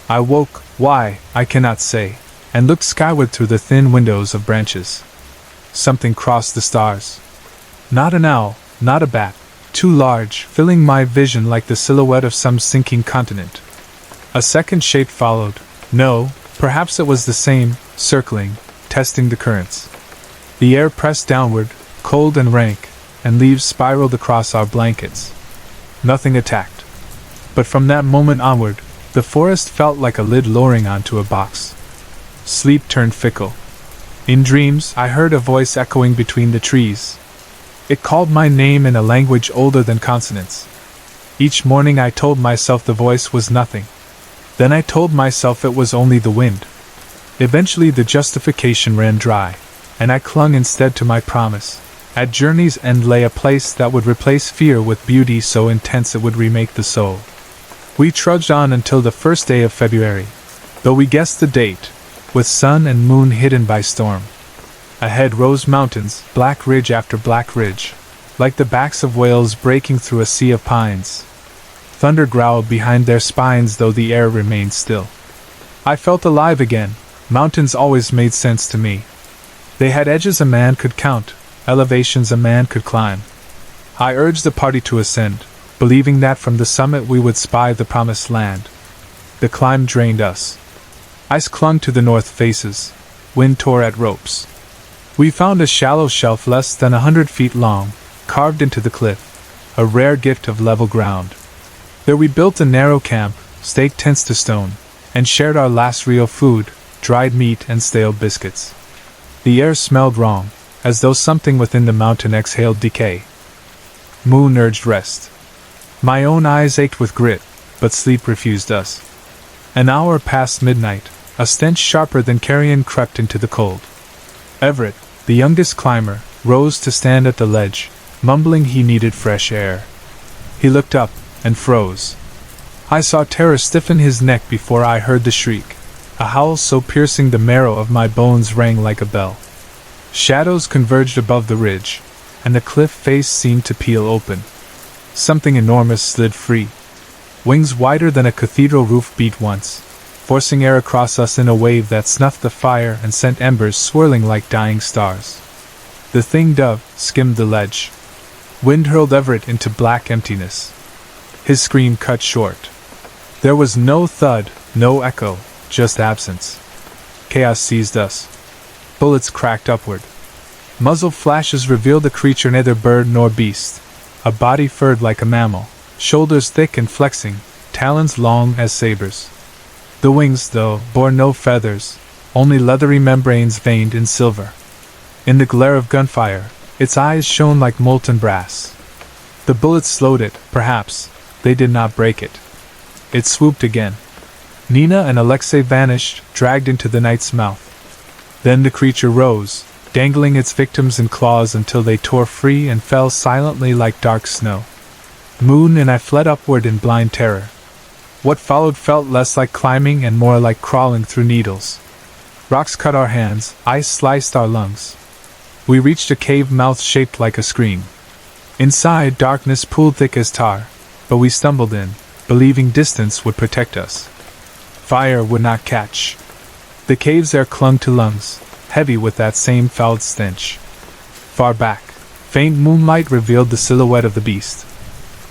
I woke, why, I cannot say, and looked skyward through the thin windows of branches. Something crossed the stars. Not an owl, not a bat, too large, filling my vision like the silhouette of some sinking continent. A second shape followed. No, perhaps it was the same, circling, testing the currents. The air pressed downward, cold and rank, and leaves spiraled across our blankets. Nothing attacked. But from that moment onward, the forest felt like a lid lowering onto a box. Sleep turned fickle. In dreams, I heard a voice echoing between the trees. It called my name in a language older than consonants. Each morning I told myself the voice was nothing. Then I told myself it was only the wind. Eventually the justification ran dry, and I clung instead to my promise. At journey's end lay a place that would replace fear with beauty so intense it would remake the soul. We trudged on until the first day of February, though we guessed the date, with sun and moon hidden by storm. Ahead rose mountains, black ridge after black ridge, like the backs of whales breaking through a sea of pines. Thunder growled behind their spines though the air remained still. I felt alive again. Mountains always made sense to me. They had edges a man could count, elevations a man could climb. I urged the party to ascend, believing that from the summit we would spy the promised land. The climb drained us. Ice clung to the north faces. Wind tore at ropes. We found a shallow shelf less than 100 feet long, carved into the cliff, a rare gift of level ground. There we built a narrow camp, staked tents to stone, and shared our last real food, dried meat and stale biscuits. The air smelled wrong, as though something within the mountain exhaled decay. Moon urged rest. My own eyes ached with grit, but sleep refused us. An hour past midnight, a stench sharper than carrion crept into the cold. Everett, the youngest climber, rose to stand at the ledge, mumbling he needed fresh air. He looked up, and froze. I saw terror stiffen his neck before I heard the shriek, a howl so piercing the marrow of my bones rang like a bell. Shadows converged above the ridge, and the cliff face seemed to peel open. Something enormous slid free. Wings wider than a cathedral roof beat once, forcing air across us in a wave that snuffed the fire and sent embers swirling like dying stars. The thing dove, skimmed the ledge. Wind hurled Everett into black emptiness. His scream cut short. There was no thud, no echo, just absence. Chaos seized us. Bullets cracked upward. Muzzle flashes revealed a creature neither bird nor beast, a body furred like a mammal, shoulders thick and flexing, talons long as sabers. The wings, though, bore no feathers, only leathery membranes veined in silver. In the glare of gunfire, its eyes shone like molten brass. The bullets slowed it, perhaps. They did not break it. It swooped again. Nina and Alexei vanished, dragged into the night's mouth. Then the creature rose, dangling its victims in claws until they tore free and fell silently like dark snow. Moon and I fled upward in blind terror. What followed felt less like climbing and more like crawling through needles. Rocks cut our hands, ice sliced our lungs. We reached a cave mouth shaped like a screen. Inside, darkness pooled thick as tar, but we stumbled in, believing distance would protect us. Fire would not catch. The cave's air clung to lungs, heavy with that same foul stench. Far back, faint moonlight revealed the silhouette of the beast.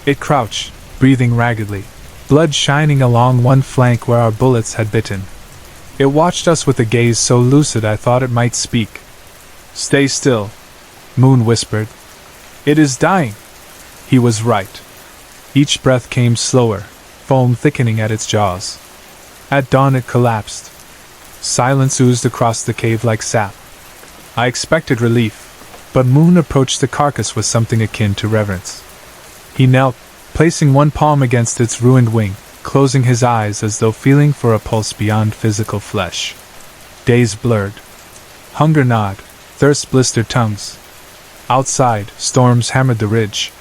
It crouched, breathing raggedly, blood shining along one flank where our bullets had bitten. It watched us with a gaze so lucid I thought it might speak. "Stay still," Moon whispered. "It is dying." He was right. Each breath came slower, foam thickening at its jaws. At dawn it collapsed. Silence oozed across the cave like sap. I expected relief, but Moon approached the carcass with something akin to reverence. He knelt, placing one palm against its ruined wing, closing his eyes as though feeling for a pulse beyond physical flesh. Days blurred. Hunger gnawed, thirst blistered tongues. Outside, storms hammered the ridge.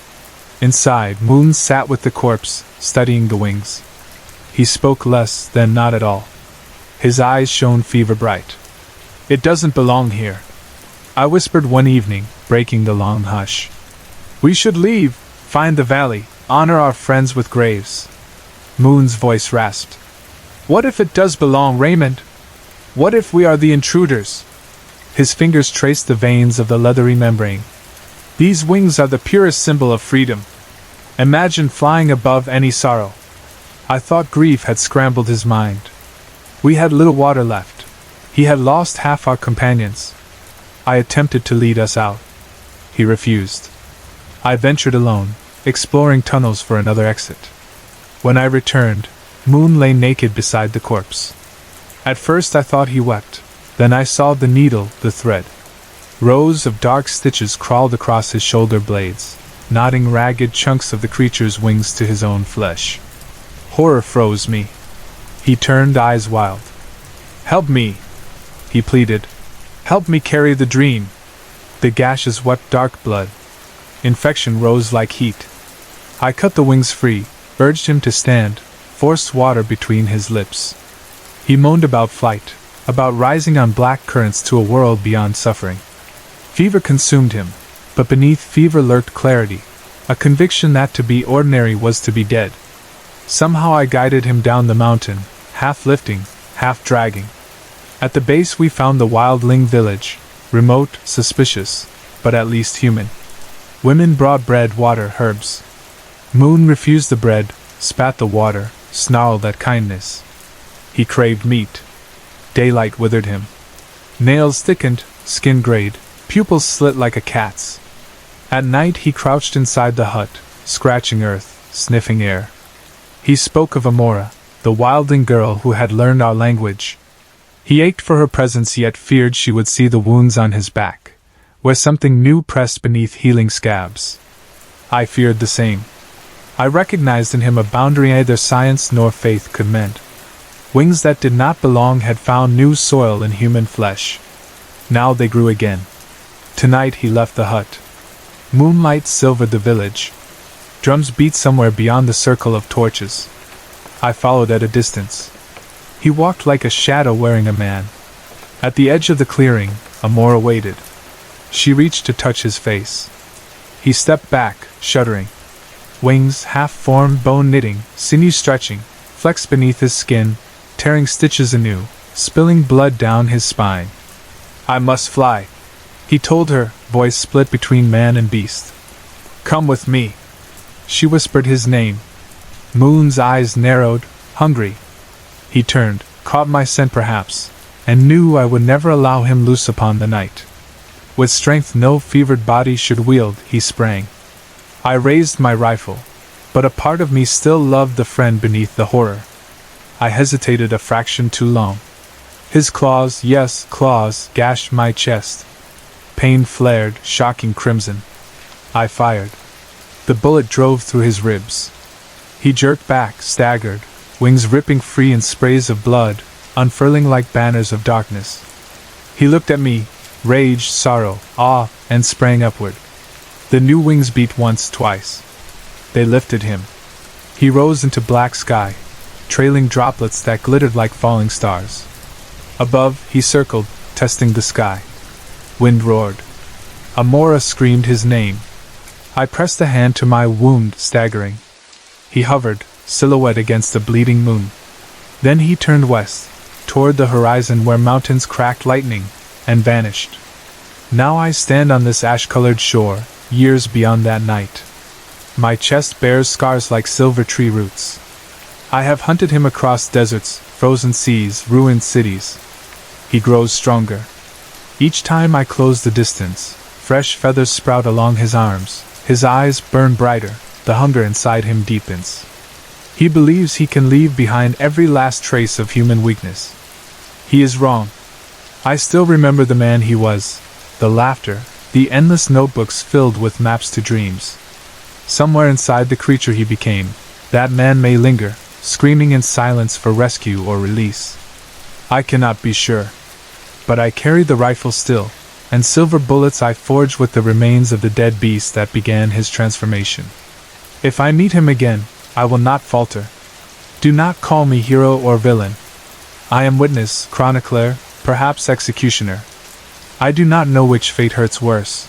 Inside, Moon sat with the corpse, studying the wings. He spoke less than not at all. His eyes shone fever bright. "It doesn't belong here," I whispered one evening, breaking the long hush. "We should leave, find the valley, honor our friends with graves." Moon's voice rasped. "What if it does belong, Raymond? What if we are the intruders?" His fingers traced the veins of the leathery membrane. "These wings are the purest symbol of freedom. Imagine flying above any sorrow." I thought grief had scrambled his mind. We had little water left. He had lost half our companions. I attempted to lead us out. He refused. I ventured alone, exploring tunnels for another exit. When I returned, Moon lay naked beside the corpse. At first I thought he wept. Then I saw the needle, the thread. Rows of dark stitches crawled across his shoulder blades, knotting ragged chunks of the creature's wings to his own flesh. Horror froze me. He turned, eyes wild. "Help me," he pleaded. "Help me carry the dream." The gashes wept dark blood. Infection rose like heat. I cut the wings free, urged him to stand, forced water between his lips. He moaned about flight, about rising on black currents to a world beyond suffering. Fever consumed him, but beneath fever lurked clarity, a conviction that to be ordinary was to be dead. Somehow I guided him down the mountain, half lifting, half dragging. At the base we found the wildling village, remote, suspicious, but at least human. Women brought bread, water, herbs. Moon refused the bread, spat the water, snarled at kindness. He craved meat. Daylight withered him. Nails thickened, skin grayed, pupils slit like a cat's. At night he crouched inside the hut, scratching earth, sniffing air. He spoke of Amora, the wildling girl who had learned our language. He ached for her presence yet feared she would see the wounds on his back, where something new pressed beneath healing scabs. I feared the same. I recognized in him a boundary neither science nor faith could mend. Wings that did not belong had found new soil in human flesh. Now they grew again. Tonight he left the hut. Moonlight silvered the village. Drums beat somewhere beyond the circle of torches. I followed at a distance. He walked like a shadow wearing a man. At the edge of the clearing, Amora waited. She reached to touch his face. He stepped back, shuddering. Wings, half-formed, bone knitting, sinew stretching, flexed beneath his skin, tearing stitches anew, spilling blood down his spine. I must fly, he told her, voice split between man and beast. Come with me. She whispered his name. Moon's eyes narrowed, hungry. He turned, caught my scent perhaps, and knew I would never allow him loose upon the night. With strength no fevered body should wield, he sprang. I raised my rifle, but a part of me still loved the friend beneath the horror. I hesitated a fraction too long. His claws, yes, claws, gashed my chest. Pain flared, shocking crimson. I fired. The bullet drove through his ribs. He jerked back, staggered, wings ripping free in sprays of blood, unfurling like banners of darkness. He looked at me, rage, sorrow, awe, and sprang upward. The new wings beat once, twice. They lifted him. He rose into black sky, trailing droplets that glittered like falling stars. Above, he circled, testing the sky. Wind roared. Amora screamed his name. I pressed a hand to my wound, staggering. He hovered, silhouette against the bleeding moon. Then he turned west, toward the horizon where mountains cracked lightning, and vanished. Now I stand on this ash-colored shore, years beyond that night. My chest bears scars like silver tree roots. I have hunted him across deserts, frozen seas, ruined cities. He grows stronger. Each time I close the distance, fresh feathers sprout along his arms, his eyes burn brighter, the hunger inside him deepens. He believes he can leave behind every last trace of human weakness. He is wrong. I still remember the man he was, the laughter, the endless notebooks filled with maps to dreams. Somewhere inside the creature he became, that man may linger, screaming in silence for rescue or release. I cannot be sure. But I carry the rifle still, and silver bullets I forged with the remains of the dead beast that began his transformation. If I meet him again, I will not falter. Do not call me hero or villain. I am witness, chronicler, perhaps executioner. I do not know which fate hurts worse.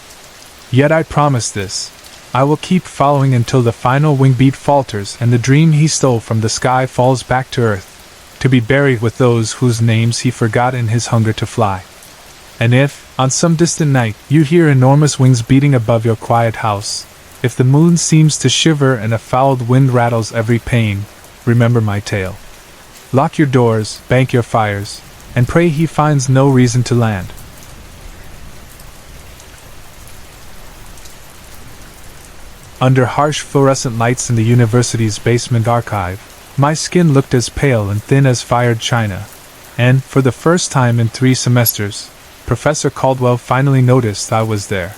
Yet I promise this. I will keep following until the final wing beat falters and the dream he stole from the sky falls back to earth, to be buried with those whose names he forgot in his hunger to fly. And if, on some distant night, you hear enormous wings beating above your quiet house, if the moon seems to shiver and a fouled wind rattles every pane, remember my tale. Lock your doors, bank your fires, and pray he finds no reason to land. Under harsh fluorescent lights in the university's basement archive, my skin looked as pale and thin as fired china, and, for the first time in 3 semesters, Professor Caldwell finally noticed I was there.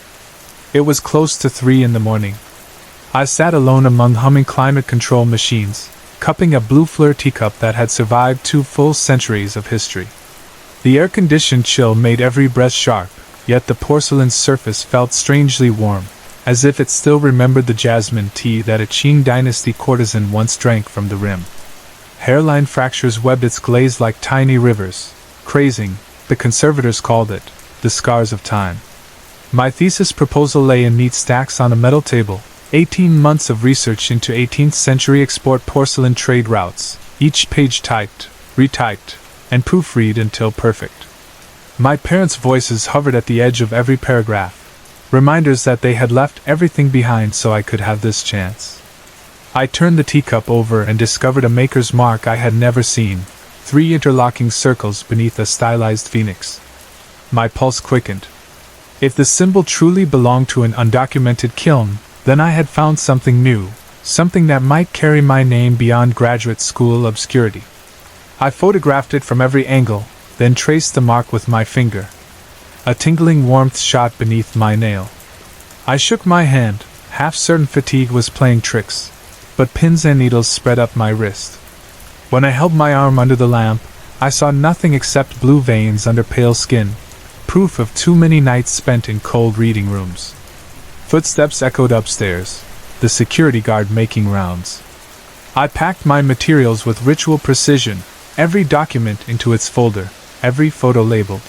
It was close to 3 in the morning. I sat alone among humming climate control machines, cupping a blue Fleur teacup that had survived 2 full centuries of history. The air-conditioned chill made every breath sharp, yet the porcelain surface felt strangely warm, as if it still remembered the jasmine tea that a Qing dynasty courtesan once drank from the rim. Hairline fractures webbed its glaze like tiny rivers, crazing, the conservators called it, the scars of time. My thesis proposal lay in neat stacks on a metal table, 18 months of research into 18th century export porcelain trade routes, each page typed, retyped, and proofread until perfect. My parents' voices hovered at the edge of every paragraph, reminders that they had left everything behind so I could have this chance. I turned the teacup over and discovered a maker's mark I had never seen, 3 interlocking circles beneath a stylized phoenix. My pulse quickened. If the symbol truly belonged to an undocumented kiln, then I had found something new, something that might carry my name beyond graduate school obscurity. I photographed it from every angle, then traced the mark with my finger. A tingling warmth shot beneath my nail. I shook my hand, half certain fatigue was playing tricks, but pins and needles spread up my wrist. When I held my arm under the lamp, I saw nothing except blue veins under pale skin, proof of too many nights spent in cold reading rooms. Footsteps echoed upstairs, the security guard making rounds. I packed my materials with ritual precision, every document into its folder, every photo labeled.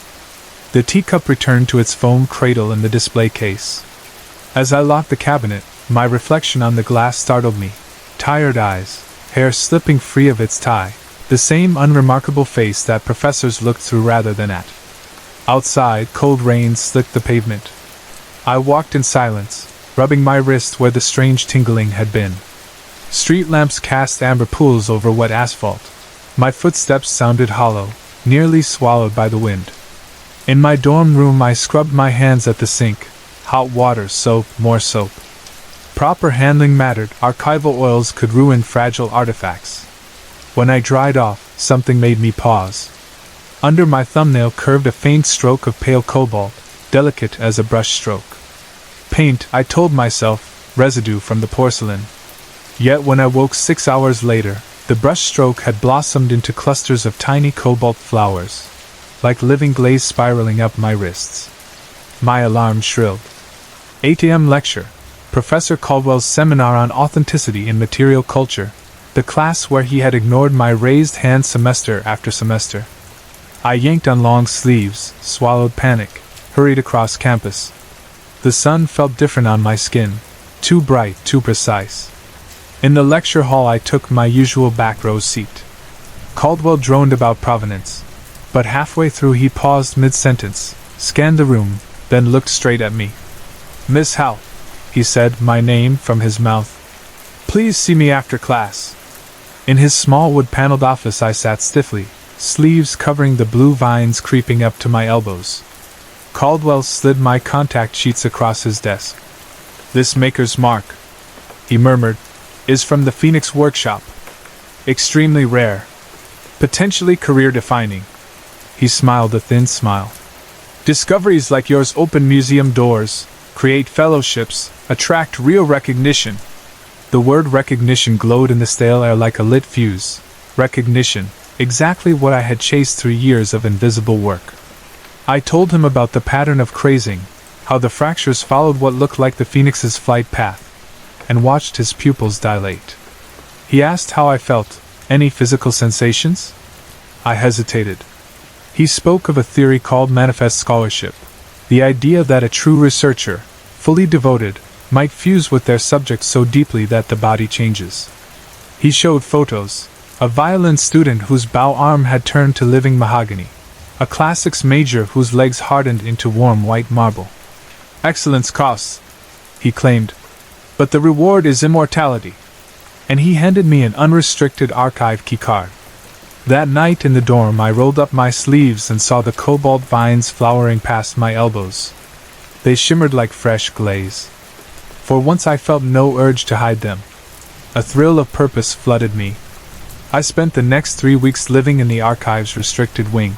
The teacup returned to its foam cradle in the display case. As I locked the cabinet, my reflection on the glass startled me. Tired eyes, hair slipping free of its tie, the same unremarkable face that professors looked through rather than at. Outside, cold rain slicked the pavement. I walked in silence, rubbing my wrist where the strange tingling had been. Street lamps cast amber pools over wet asphalt. My footsteps sounded hollow, nearly swallowed by the wind. In my dorm room I scrubbed my hands at the sink. Hot water, soap, more soap. Proper handling mattered, archival oils could ruin fragile artifacts. When I dried off, something made me pause. Under my thumbnail curved a faint stroke of pale cobalt, delicate as a brush stroke. Paint, I told myself, residue from the porcelain. Yet when I woke 6 hours later, the brush stroke had blossomed into clusters of tiny cobalt flowers, like living glaze spiraling up my wrists. My alarm shrilled. 8 a.m. lecture. Professor Caldwell's seminar on authenticity in material culture, the class where he had ignored my raised hand semester after semester. I yanked on long sleeves, swallowed panic, hurried across campus. The sun felt different on my skin, too bright, too precise. In the lecture hall I took my usual back row seat. Caldwell droned about provenance, but halfway through he paused mid-sentence, scanned the room, then looked straight at me. "Miss Howe," he said, my name from his mouth. "Please see me after class." In his small wood-paneled office I sat stiffly, sleeves covering the blue vines creeping up to my elbows. Caldwell slid my contact sheets across his desk. "This maker's mark," he murmured, "is from the Phoenix workshop. Extremely rare. Potentially career-defining." He smiled a thin smile. "Discoveries like yours open museum doors, create fellowships, attract real recognition." The word recognition glowed in the stale air like a lit fuse. Recognition, exactly what I had chased through years of invisible work. I told him about the pattern of crazing, how the fractures followed what looked like the phoenix's flight path, and watched his pupils dilate. He asked how I felt. Any physical sensations? I hesitated. He spoke of a theory called manifest scholarship, the idea that a true researcher, fully devoted, might fuse with their subject so deeply that the body changes. He showed photos, a violin student whose bow arm had turned to living mahogany, a classics major whose legs hardened into warm white marble. "Excellence costs," he claimed, "but the reward is immortality." And he handed me an unrestricted archive keycard. That night in the dorm I rolled up my sleeves and saw the cobalt vines flowering past my elbows. They shimmered like fresh glaze. For once I felt no urge to hide them. A thrill of purpose flooded me. I spent the next 3 weeks living in the archive's restricted wing.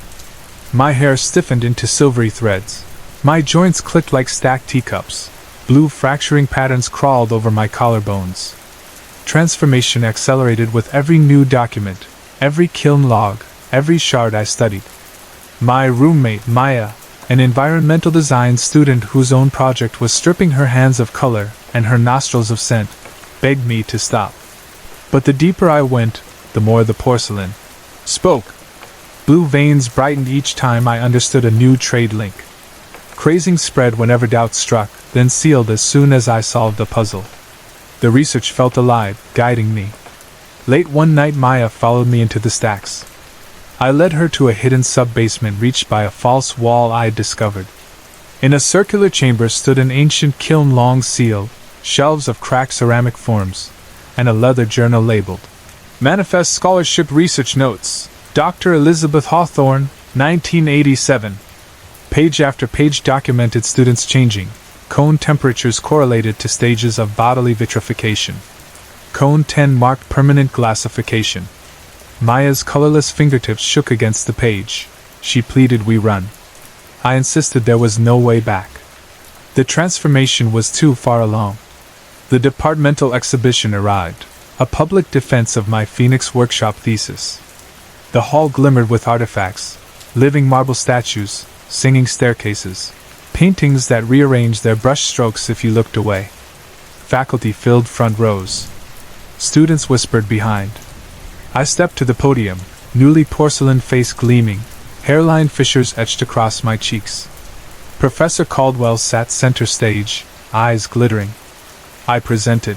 My hair stiffened into silvery threads. My joints clicked like stacked teacups. Blue fracturing patterns crawled over my collarbones. Transformation accelerated with every new document, every kiln log, every shard I studied. My roommate, Maya, an environmental design student whose own project was stripping her hands of color and her nostrils of scent, begged me to stop. But the deeper I went, the more the porcelain spoke. Blue veins brightened each time I understood a new trade link. Crazing spread whenever doubt struck, then sealed as soon as I solved a puzzle. The research felt alive, guiding me. Late one night Maya followed me into the stacks. I led her to a hidden sub-basement reached by a false wall I had discovered. In a circular chamber stood an ancient kiln long sealed, shelves of cracked ceramic forms, and a leather journal labeled Manifest Scholarship Research Notes, Dr. Elizabeth Hawthorne, 1987. Page after page documented students changing. Cone temperatures correlated to stages of bodily vitrification. Cone 10 marked permanent glassification. Maya's colorless fingertips shook against the page. She pleaded we run. I insisted there was no way back. The transformation was too far along. The departmental exhibition arrived, a public defense of my Phoenix Workshop thesis. The hall glimmered with artifacts, living marble statues, singing staircases, paintings that rearranged their brushstrokes if you looked away. Faculty filled front rows. Students whispered behind. I stepped to the podium, newly porcelain face gleaming, hairline fissures etched across my cheeks. Professor Caldwell sat center stage, eyes glittering. I presented.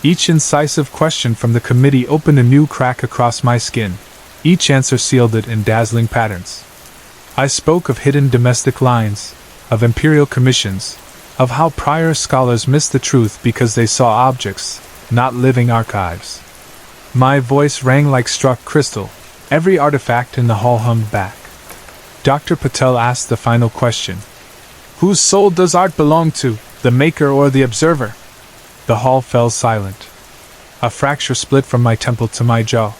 Each incisive question from the committee opened a new crack across my skin. Each answer sealed it in dazzling patterns. I spoke of hidden domestic lines, of imperial commissions, of how prior scholars missed the truth because they saw objects, not living archives. My voice rang like struck crystal. Every artifact in the hall hummed back. Dr. Patel asked the final question. Whose soul does art belong to, the maker or the observer? The hall fell silent. A fracture split from my temple to my jaw.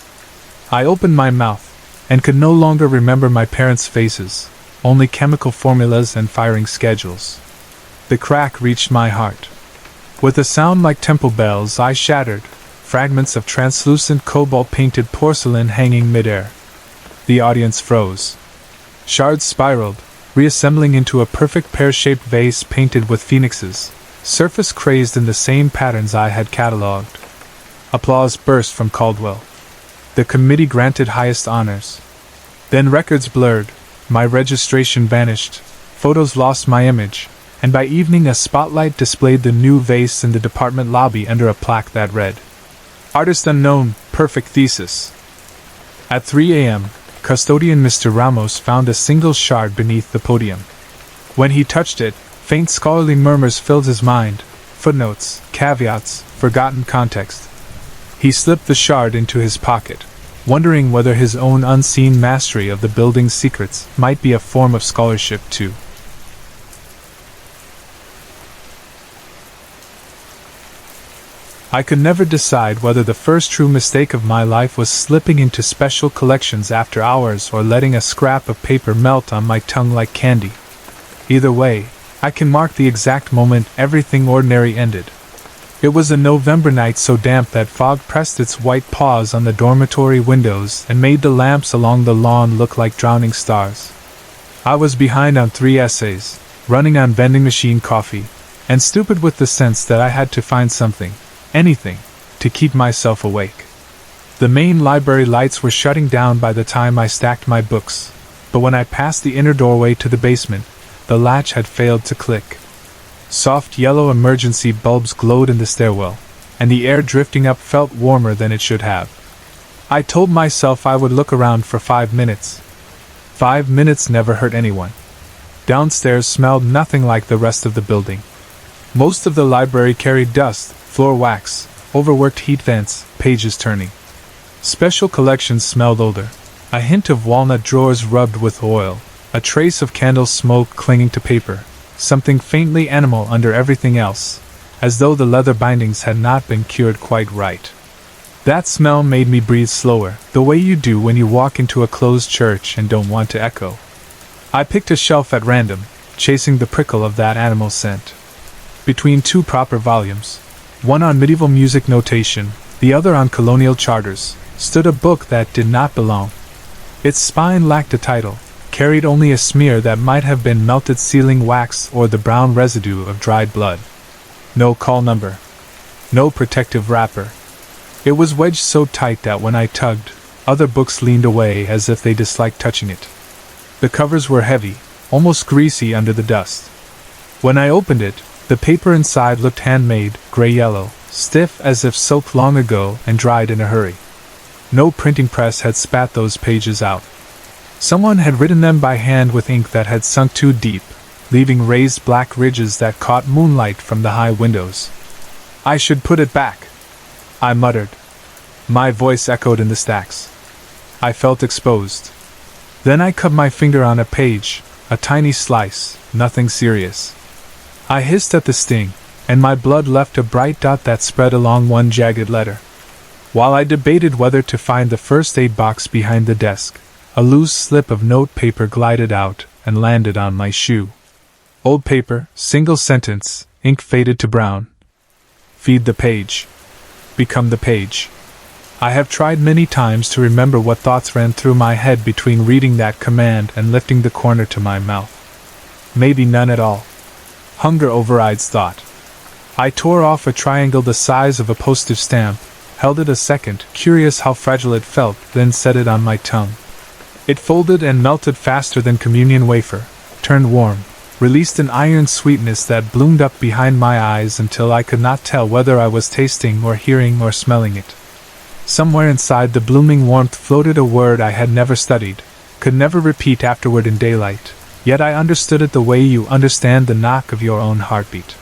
I opened my mouth, and could no longer remember my parents' faces, only chemical formulas and firing schedules. The crack reached my heart. With a sound like temple bells I shattered, fragments of translucent cobalt-painted porcelain hanging midair. The audience froze. Shards spiraled, reassembling into a perfect pear-shaped vase painted with phoenixes, surface crazed in the same patterns I had catalogued. Applause burst from Caldwell. The committee granted highest honors. Then records blurred, my registration vanished, photos lost my image, and by evening a spotlight displayed the new vase in the department lobby under a plaque that read, Artist Unknown, Perfect Thesis. At 3 a.m., custodian Mr. Ramos found a single shard beneath the podium. When he touched it, faint scholarly murmurs filled his mind, footnotes, caveats, forgotten context. He slipped the shard into his pocket, wondering whether his own unseen mastery of the building's secrets might be a form of scholarship too. I could never decide whether the first true mistake of my life was slipping into special collections after hours or letting a scrap of paper melt on my tongue like candy. Either way, I can mark the exact moment everything ordinary ended. It was a November night so damp that fog pressed its white paws on the dormitory windows and made the lamps along the lawn look like drowning stars. I was behind on 3 essays, running on vending machine coffee, and stupid with the sense that I had to find something, anything, to keep myself awake. The main library lights were shutting down by the time I stacked my books, but when I passed the inner doorway to the basement, the latch had failed to click. Soft yellow emergency bulbs glowed in the stairwell, and the air drifting up felt warmer than it should have. I told myself I would look around for 5 minutes. 5 minutes never hurt anyone. Downstairs smelled nothing like the rest of the building. Most of the library carried dust, floor wax, overworked heat vents, pages turning. Special collections smelled older, a hint of walnut drawers rubbed with oil, a trace of candle smoke clinging to paper. Something faintly animal under everything else, as though the leather bindings had not been cured quite right. That smell made me breathe slower, the way you do when you walk into a closed church and don't want to echo. I picked a shelf at random, chasing the prickle of that animal scent. Between 2 proper volumes, one on medieval music notation, the other on colonial charters, stood a book that did not belong. Its spine lacked a title, carried only a smear that might have been melted sealing wax or the brown residue of dried blood. No call number. No protective wrapper. It was wedged so tight that when I tugged, other books leaned away as if they disliked touching it. The covers were heavy, almost greasy under the dust. When I opened it, the paper inside looked handmade, gray-yellow, stiff as if soaked long ago and dried in a hurry. No printing press had spat those pages out. Someone had written them by hand with ink that had sunk too deep, leaving raised black ridges that caught moonlight from the high windows. I should put it back, I muttered. My voice echoed in the stacks. I felt exposed. Then I cut my finger on a page, A tiny slice, nothing serious. I hissed at the sting, and my blood left a bright dot that spread along one jagged letter. While I debated whether to find the first aid box behind the desk, a loose slip of note paper glided out and landed on my shoe. Old paper, single sentence, ink faded to brown. Feed the page. Become the page. I have tried many times to remember what thoughts ran through my head between reading that command and lifting the corner to my mouth. Maybe none at all. Hunger overrides thought. I tore off a triangle the size of a postage stamp, held it a second, curious how fragile it felt, then set it on my tongue. It folded and melted faster than communion wafer, turned warm, released an iron sweetness that bloomed up behind my eyes until I could not tell whether I was tasting or hearing or smelling it. Somewhere inside the blooming warmth floated a word I had never studied, could never repeat afterward in daylight, yet I understood it the way you understand the knock of your own heartbeat.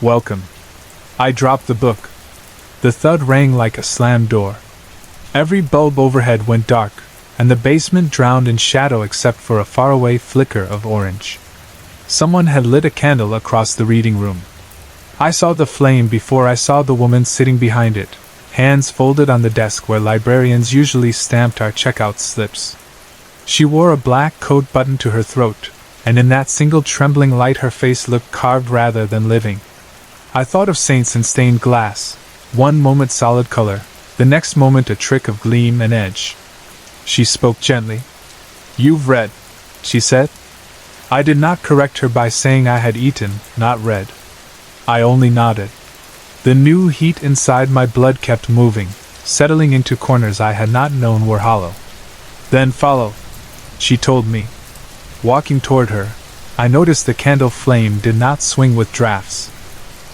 Welcome. I dropped the book. The thud rang like a slammed door. Every bulb overhead went dark, and the basement drowned in shadow except for a faraway flicker of orange. Someone had lit a candle across the reading room. I saw the flame before I saw the woman sitting behind it, hands folded on the desk where librarians usually stamped our checkout slips. She wore a black coat buttoned to her throat, and in that single trembling light her face looked carved rather than living. I thought of saints in stained glass, one moment solid color, the next moment a trick of gleam and edge. She spoke gently. "You've read," she said. I did not correct her by saying I had eaten, not read. I only nodded. The new heat inside my blood kept moving, settling into corners I had not known were hollow. "Then follow," she told me. Walking toward her, I noticed the candle flame did not swing with drafts.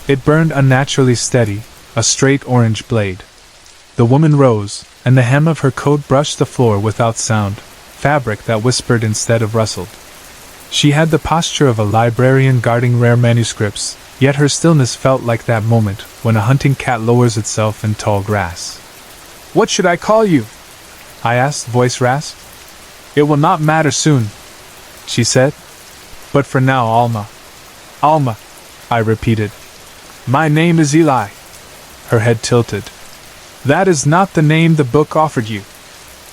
It burned unnaturally steady, a straight orange blade. The woman rose, and the hem of her coat brushed the floor without sound, fabric that whispered instead of rustled. She had the posture of a librarian guarding rare manuscripts, yet her stillness felt like that moment when a hunting cat lowers itself in tall grass. "What should I call you?" I asked, voice rasped. "It will not matter soon," she said. "But for now, Alma." "Alma," I repeated. "My name is Eli." Her head tilted. "That is not the name the book offered you.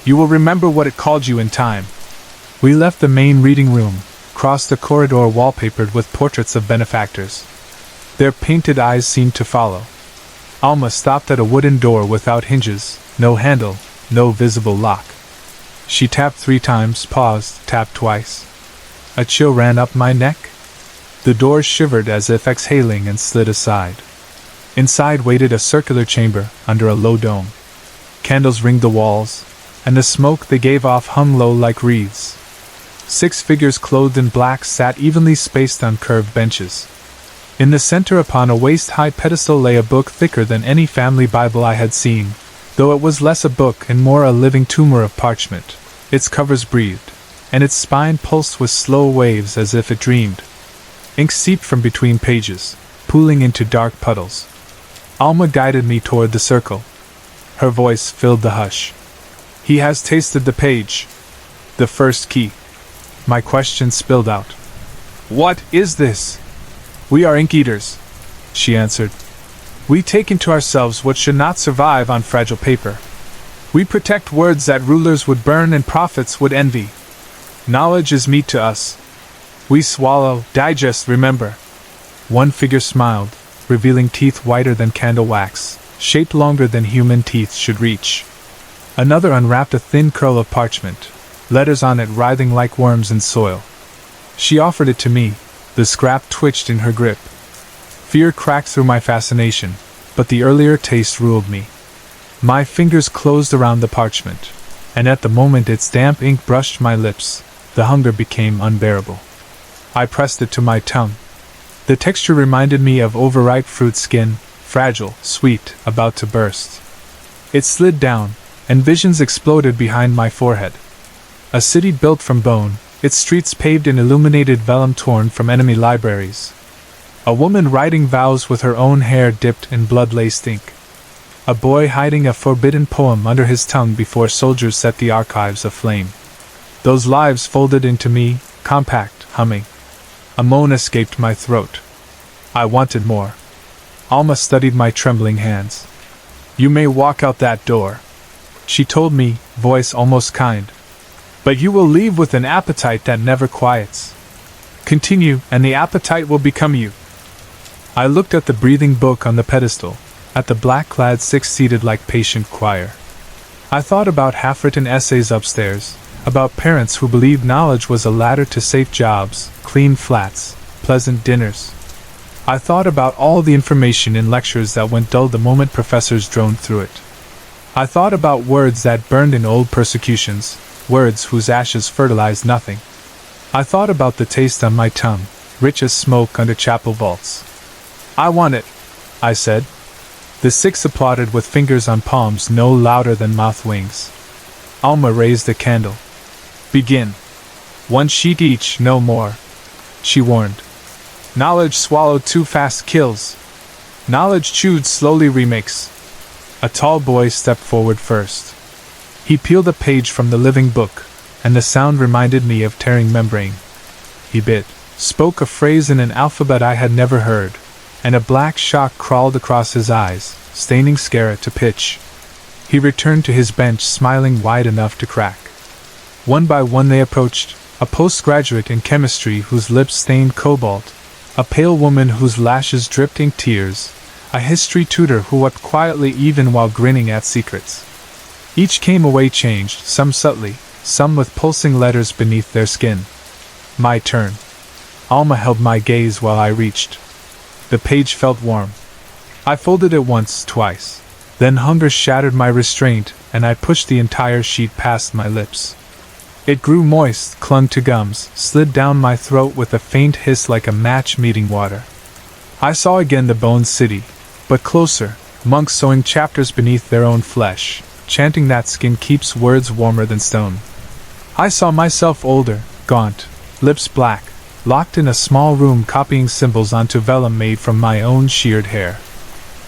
You will remember what it called you in time." We left the main reading room, crossed a corridor wallpapered with portraits of benefactors. Their painted eyes seemed to follow. Alma stopped at a wooden door without hinges, no handle, no visible lock. She tapped 3 times, paused, tapped twice. A chill ran up my neck. The door shivered as if exhaling and slid aside. Inside waited a circular chamber under a low dome. Candles ringed the walls, and the smoke they gave off hung low like wreaths. 6 figures clothed in black sat evenly spaced on curved benches. In the center upon a waist-high pedestal lay a book thicker than any family Bible I had seen, though it was less a book and more a living tumor of parchment. Its covers breathed, and its spine pulsed with slow waves as if it dreamed. Ink seeped from between pages, pooling into dark puddles. Alma guided me toward the circle. Her voice filled the hush. "He has tasted the page. The first key." My question spilled out. "What is this?" "We are ink eaters," she answered. "We take into ourselves what should not survive on fragile paper. We protect words that rulers would burn and prophets would envy. Knowledge is meat to us. We swallow, digest, remember." One figure smiled, revealing teeth whiter than candle wax, shaped longer than human teeth should reach. Another unwrapped a thin curl of parchment, letters on it writhing like worms in soil. She offered it to me. The scrap twitched in her grip. Fear cracked through my fascination, but the earlier taste ruled me. My fingers closed around the parchment, and at the moment its damp ink brushed my lips, the hunger became unbearable. I pressed it to my tongue. The texture reminded me of overripe fruit skin, fragile, sweet, about to burst. It slid down, and visions exploded behind my forehead. A city built from bone, its streets paved in illuminated vellum torn from enemy libraries. A woman writing vows with her own hair dipped in blood-laced ink. A boy hiding a forbidden poem under his tongue before soldiers set the archives aflame. Those lives folded into me, compact, humming. A moan escaped my throat. I wanted more. Alma studied my trembling hands. "You may walk out that door," she told me, voice almost kind. "But you will leave with an appetite that never quiets. Continue, and the appetite will become you." I looked at the breathing book on the pedestal, at the black-clad six seated like patient choir. I thought about half-written essays upstairs, about parents who believed knowledge was a ladder to safe jobs, clean flats, pleasant dinners. I thought about all the information in lectures that went dull the moment professors droned through it. I thought about words that burned in old persecutions, words whose ashes fertilized nothing. I thought about the taste on my tongue, rich as smoke under chapel vaults. "I want it," I said. The six applauded with fingers on palms no louder than moth wings. Alma raised a candle. "Begin. 1 sheet each, no more," she warned. "Knowledge swallowed too fast kills. Knowledge chewed slowly remakes." A tall boy stepped forward first. He peeled a page from the living book, and the sound reminded me of tearing membrane. He spoke a phrase in an alphabet I had never heard, and a black shock crawled across his eyes, staining scare to pitch. He returned to his bench smiling wide enough to crack. One by one they approached, a postgraduate in chemistry whose lips stained cobalt, a pale woman whose lashes dripped ink tears, a history tutor who wept quietly even while grinning at secrets. Each came away changed, some subtly, some with pulsing letters beneath their skin. My turn. Alma held my gaze while I reached. The page felt warm. I folded it once, twice. Then hunger shattered my restraint, and I pushed the entire sheet past my lips. It grew moist, clung to gums, slid down my throat with a faint hiss like a match meeting water. I saw again the boned city, but closer, monks sewing chapters beneath their own flesh, chanting that skin keeps words warmer than stone. I saw myself older, gaunt, lips black, locked in a small room copying symbols onto vellum made from my own sheared hair.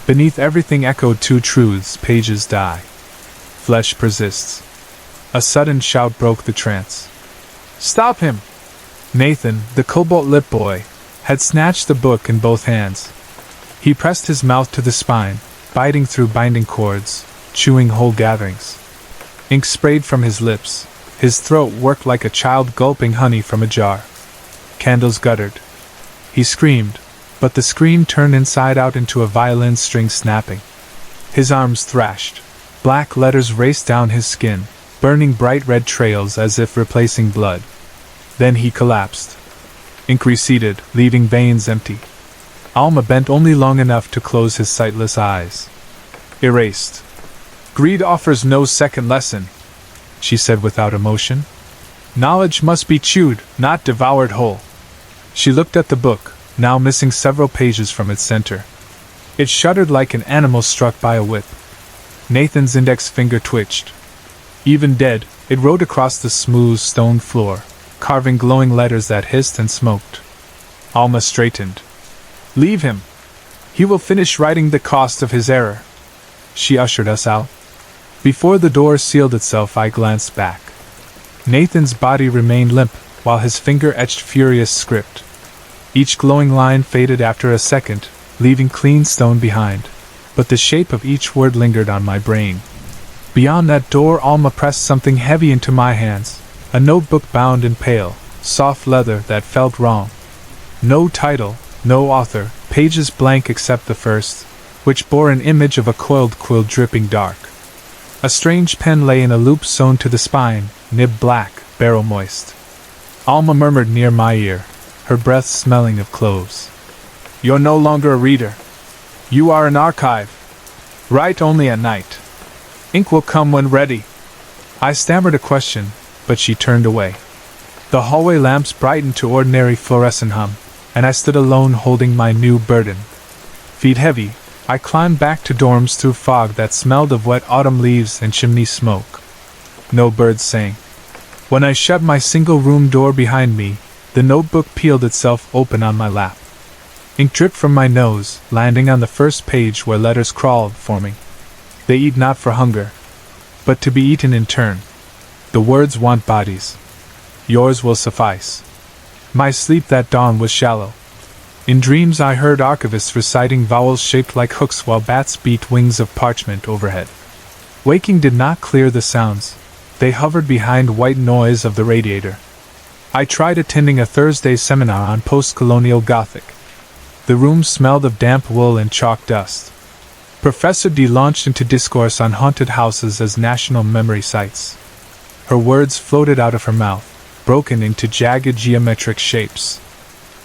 Beneath everything echoed two truths: pages die. Flesh persists. A sudden shout broke the trance. "Stop him!" Nathan, the cobalt-lipped boy, had snatched the book in both hands. He pressed his mouth to the spine, biting through binding cords, chewing whole gatherings. Ink sprayed from his lips. His throat worked like a child gulping honey from a jar. Candles guttered. He screamed, but the scream turned inside out into a violin string snapping. His arms thrashed. Black letters raced down his skin, burning bright red trails as if replacing blood. Then he collapsed. Ink receded, leaving veins empty. Alma bent only long enough to close his sightless eyes. Erased. "Greed offers no second lesson," she said without emotion. "Knowledge must be chewed, not devoured whole." She looked at the book, now missing several pages from its center. It shuddered like an animal struck by a whip. Nathan's index finger twitched. Even dead, it wrote across the smooth stone floor, carving glowing letters that hissed and smoked. Alma straightened. "Leave him. He will finish writing the cost of his error." She ushered us out. Before the door sealed itself, I glanced back. Nathan's body remained limp, while his finger etched furious script. Each glowing line faded after a second, leaving clean stone behind, but the shape of each word lingered on my brain. Beyond that door, Alma pressed something heavy into my hands, a notebook bound in pale, soft leather that felt wrong. No title, no author, pages blank except the first, which bore an image of a coiled quill dripping dark. A strange pen lay in a loop sewn to the spine, nib black, barrel moist. Alma murmured near my ear, her breath smelling of cloves. "You're no longer a reader. You are an archive. Write only at night. Ink will come when ready." I stammered a question, but she turned away. The hallway lamps brightened to ordinary fluorescent hum, and I stood alone holding my new burden. Feet heavy, I climbed back to dorms through fog that smelled of wet autumn leaves and chimney smoke. No birds sang. When I shut my single-room door behind me, the notebook peeled itself open on my lap. Ink dripped from my nose, landing on the first page where letters crawled for me. They eat not for hunger, but to be eaten in turn. The words want bodies. Yours will suffice. My sleep that dawn was shallow. In dreams I heard archivists reciting vowels shaped like hooks while bats beat wings of parchment overhead. Waking did not clear the sounds. They hovered behind white noise of the radiator. I tried attending a Thursday seminar on post-colonial Gothic. The room smelled of damp wool and chalk dust. Professor D launched into discourse on haunted houses as national memory sites. Her words floated out of her mouth, broken into jagged geometric shapes.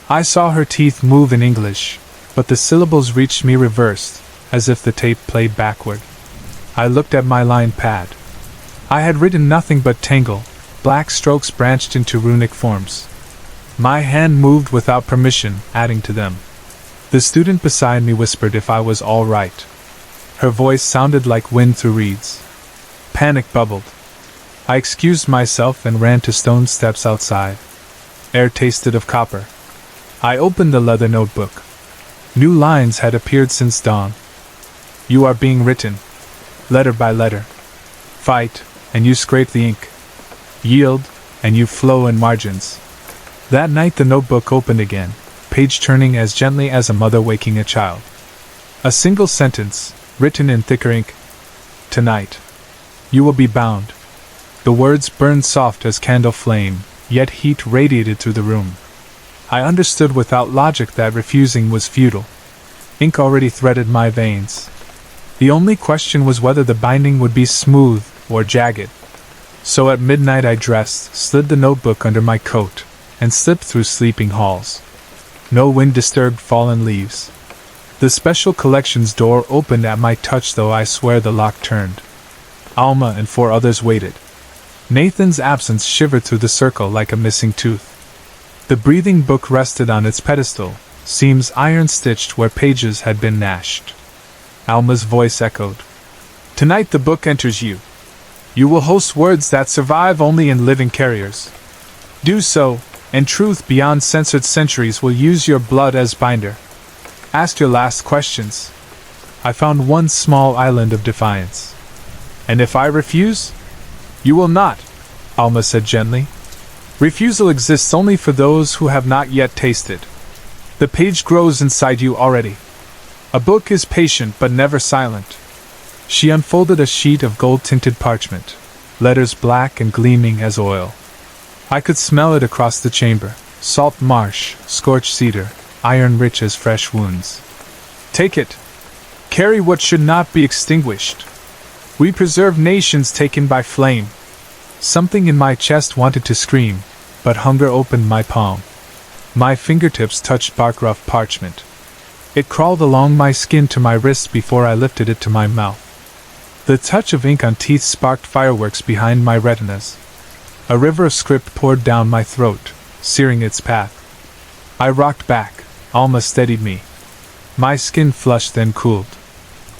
I saw her teeth move in English, but the syllables reached me reversed, as if the tape played backward. I looked at my line pad. I had written nothing but tangle. Black strokes branched into runic forms. My hand moved without permission, adding to them. The student beside me whispered if I was all right. Her voice sounded like wind through reeds. Panic bubbled. I excused myself and ran to stone steps outside. Air tasted of copper. I opened the leather notebook. New lines had appeared since dawn. You are being written. Letter by letter. Fight, and you scrape the ink. Yield, and you flow in margins. That night the notebook opened again, page turning as gently as a mother waking a child. A single sentence, written in thicker ink. Tonight. You will be bound. The words burned soft as candle flame, yet heat radiated through the room. I understood without logic that refusing was futile. Ink already threaded my veins. The only question was whether the binding would be smooth or jagged. So at midnight I dressed, slid the notebook under my coat, and slipped through sleeping halls. No wind disturbed fallen leaves. The special collections door opened at my touch, though I swear the lock turned. Alma and 4 others waited. Nathan's absence shivered through the circle like a missing tooth. The breathing book rested on its pedestal, seams iron-stitched where pages had been gnashed. Alma's voice echoed. Tonight the book enters you. You will host words that survive only in living carriers. Do so, and truth beyond censored centuries will use your blood as binder. Ask your last questions. I found one small island of defiance. And if I refuse? You will not, Alma said gently. Refusal exists only for those who have not yet tasted. The page grows inside you already. A book is patient but never silent. She unfolded a sheet of gold-tinted parchment, letters black and gleaming as oil. I could smell it across the chamber, salt marsh, scorched cedar, iron rich as fresh wounds. Take it. Carry what should not be extinguished. We preserve nations taken by flame. Something in my chest wanted to scream, but hunger opened my palm. My fingertips touched bark-rough parchment. It crawled along my skin to my wrist before I lifted it to my mouth. The touch of ink on teeth sparked fireworks behind my retinas. A river of script poured down my throat, searing its path. I rocked back. Alma steadied me. My skin flushed then cooled.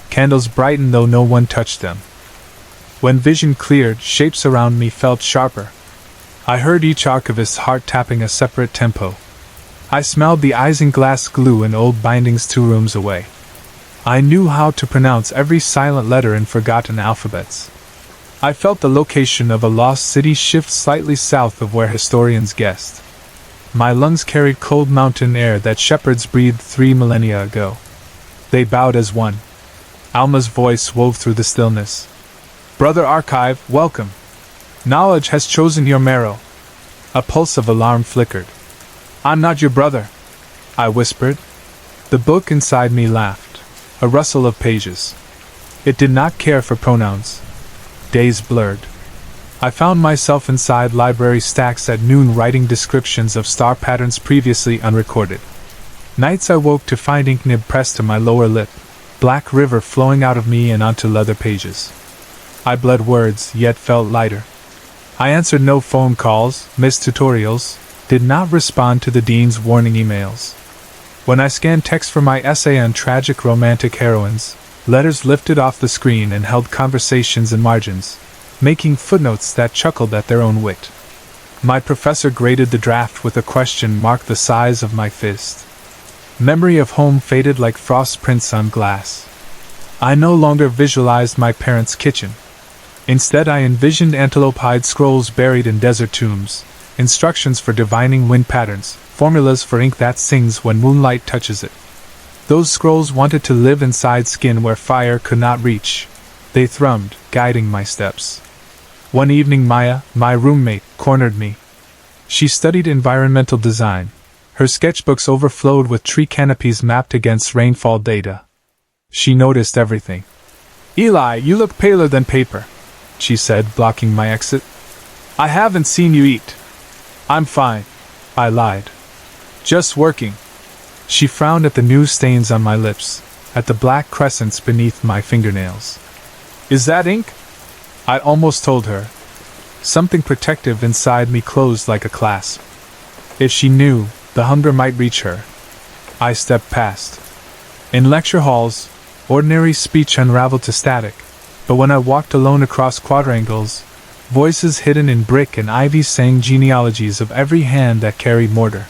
Candles brightened though no one touched them. When vision cleared, shapes around me felt sharper. I heard each archivist's heart tapping a separate tempo. I smelled the isinglass glue in old bindings 2 rooms away. I knew how to pronounce every silent letter in forgotten alphabets. I felt the location of a lost city shift slightly south of where historians guessed. My lungs carried cold mountain air that shepherds breathed 3 millennia ago. They bowed as one. Alma's voice wove through the stillness. Brother Archive, welcome. Knowledge has chosen your marrow. A pulse of alarm flickered. I'm not your brother, I whispered. The book inside me laughed. A rustle of pages. It did not care for pronouns. Days blurred. I found myself inside library stacks at noon writing descriptions of star patterns previously unrecorded. Nights I woke to find ink nib pressed to my lower lip, black river flowing out of me and onto leather pages. I bled words, yet felt lighter. I answered no phone calls, missed tutorials, did not respond to the dean's warning emails. When I scanned text for my essay on tragic romantic heroines, letters lifted off the screen and held conversations in margins, making footnotes that chuckled at their own wit. My professor graded the draft with a question mark the size of my fist. Memory of home faded like frost prints on glass. I no longer visualized my parents' kitchen. Instead I envisioned antelope hide scrolls buried in desert tombs, instructions for divining wind patterns, formulas for ink that sings when moonlight touches it. Those scrolls wanted to live inside skin where fire could not reach. They thrummed, guiding my steps. One evening Maya, my roommate, cornered me. She studied environmental design. Her sketchbooks overflowed with tree canopies mapped against rainfall data. She noticed everything. "Eli, you look paler than paper," she said, blocking my exit. "I haven't seen you eat." "I'm fine," I lied. "Just working." She frowned at the new stains on my lips, at the black crescents beneath my fingernails. "Is that ink?" I almost told her. Something protective inside me closed like a clasp. If she knew, the hunger might reach her. I stepped past. In lecture halls, ordinary speech unraveled to static, but when I walked alone across quadrangles, voices hidden in brick and ivy sang genealogies of every hand that carried mortar.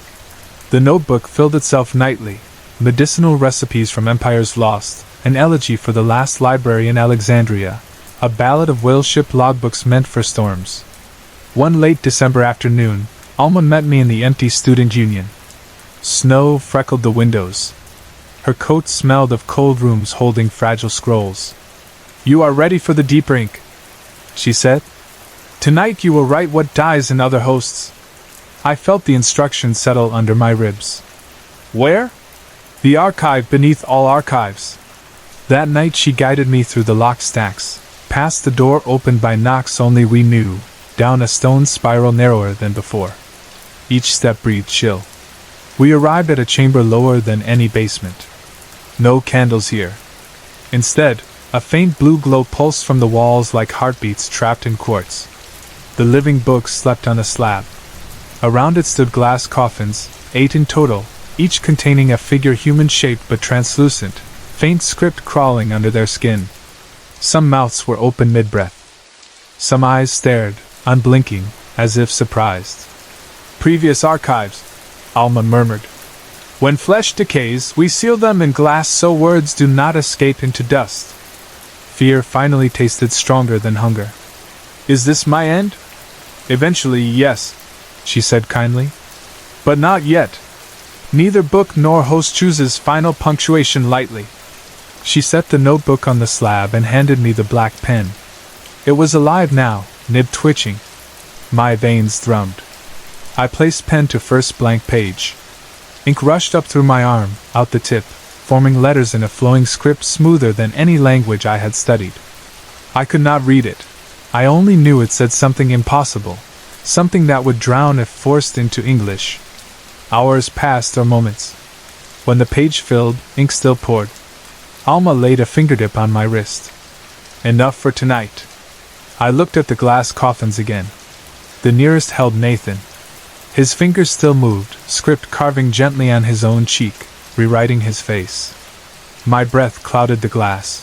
The notebook filled itself nightly, medicinal recipes from empires lost, an elegy for the last library in Alexandria, a ballad of whale-ship logbooks meant for storms. One late December afternoon, Alma met me in the empty student union. Snow freckled the windows. Her coat smelled of cold rooms holding fragile scrolls. "You are ready for the deeper ink," she said. "Tonight you will write what dies in other hosts." I felt the instructions settle under my ribs. "Where?" "The archive beneath all archives." That night she guided me through the locked stacks, past the door opened by knocks only we knew, down a stone spiral narrower than before. Each step breathed chill. We arrived at a chamber lower than any basement. No candles here. Instead, a faint blue glow pulsed from the walls like heartbeats trapped in quartz. The living book slept on a slab. Around it stood glass coffins, 8 in total, each containing a figure human-shaped but translucent, faint script crawling under their skin. Some mouths were open mid-breath. Some eyes stared, unblinking, as if surprised. "Previous archives," Alma murmured. "When flesh decays, we seal them in glass so words do not escape into dust." Fear finally tasted stronger than hunger. "Is this my end?" "Eventually, yes," she said kindly. "But not yet. Neither book nor host chooses final punctuation lightly." She set the notebook on the slab and handed me the black pen. It was alive now, nib twitching. My veins thrummed. I placed pen to first blank page. Ink rushed up through my arm, out the tip, forming letters in a flowing script smoother than any language I had studied. I could not read it. I only knew it said something impossible, something that would drown if forced into English. Hours passed, or moments. When the page filled, ink still poured. Alma laid a fingertip on my wrist. "Enough for tonight." I looked at the glass coffins again. The nearest held Nathan. His fingers still moved, script carving gently on his own cheek, rewriting his face. My breath clouded the glass.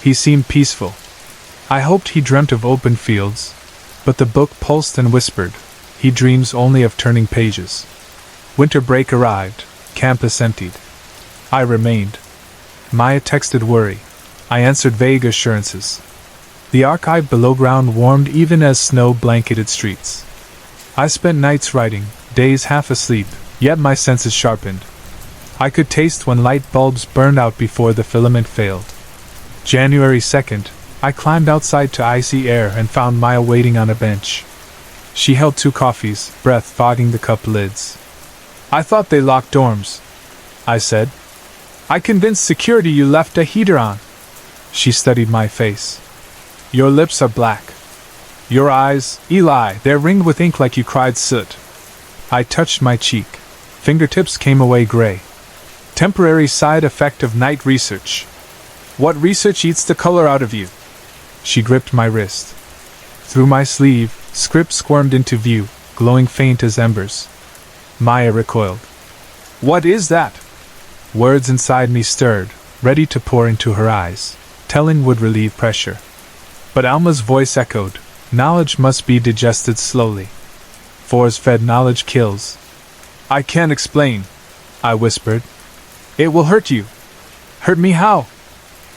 He seemed peaceful. I hoped he dreamt of open fields, but the book pulsed and whispered, "He dreams only of turning pages." Winter break arrived, campus emptied. I remained. Maya texted worry. I answered vague assurances. The archive below ground warmed even as snow blanketed streets. I spent nights writing, days half asleep, yet my senses sharpened. I could taste when light bulbs burned out before the filament failed. January 2nd, I climbed outside to icy air and found Maya waiting on a bench. She held 2 coffees, breath fogging the cup lids. "I thought they locked dorms," I said. "I convinced security you left a heater on." She studied my face. "Your lips are black. Your eyes, Eli, they're ringed with ink like you cried soot." I touched my cheek. Fingertips came away gray. "Temporary side effect of night research." "What research eats the color out of you?" She gripped my wrist. Through my sleeve, script squirmed into view, glowing faint as embers. Maya recoiled. "What is that?" Words inside me stirred, ready to pour into her eyes. Telling would relieve pressure. But Alma's voice echoed, "Knowledge must be digested slowly. Force-fed knowledge kills." "I can't explain," I whispered. "It will hurt you." "Hurt me how?"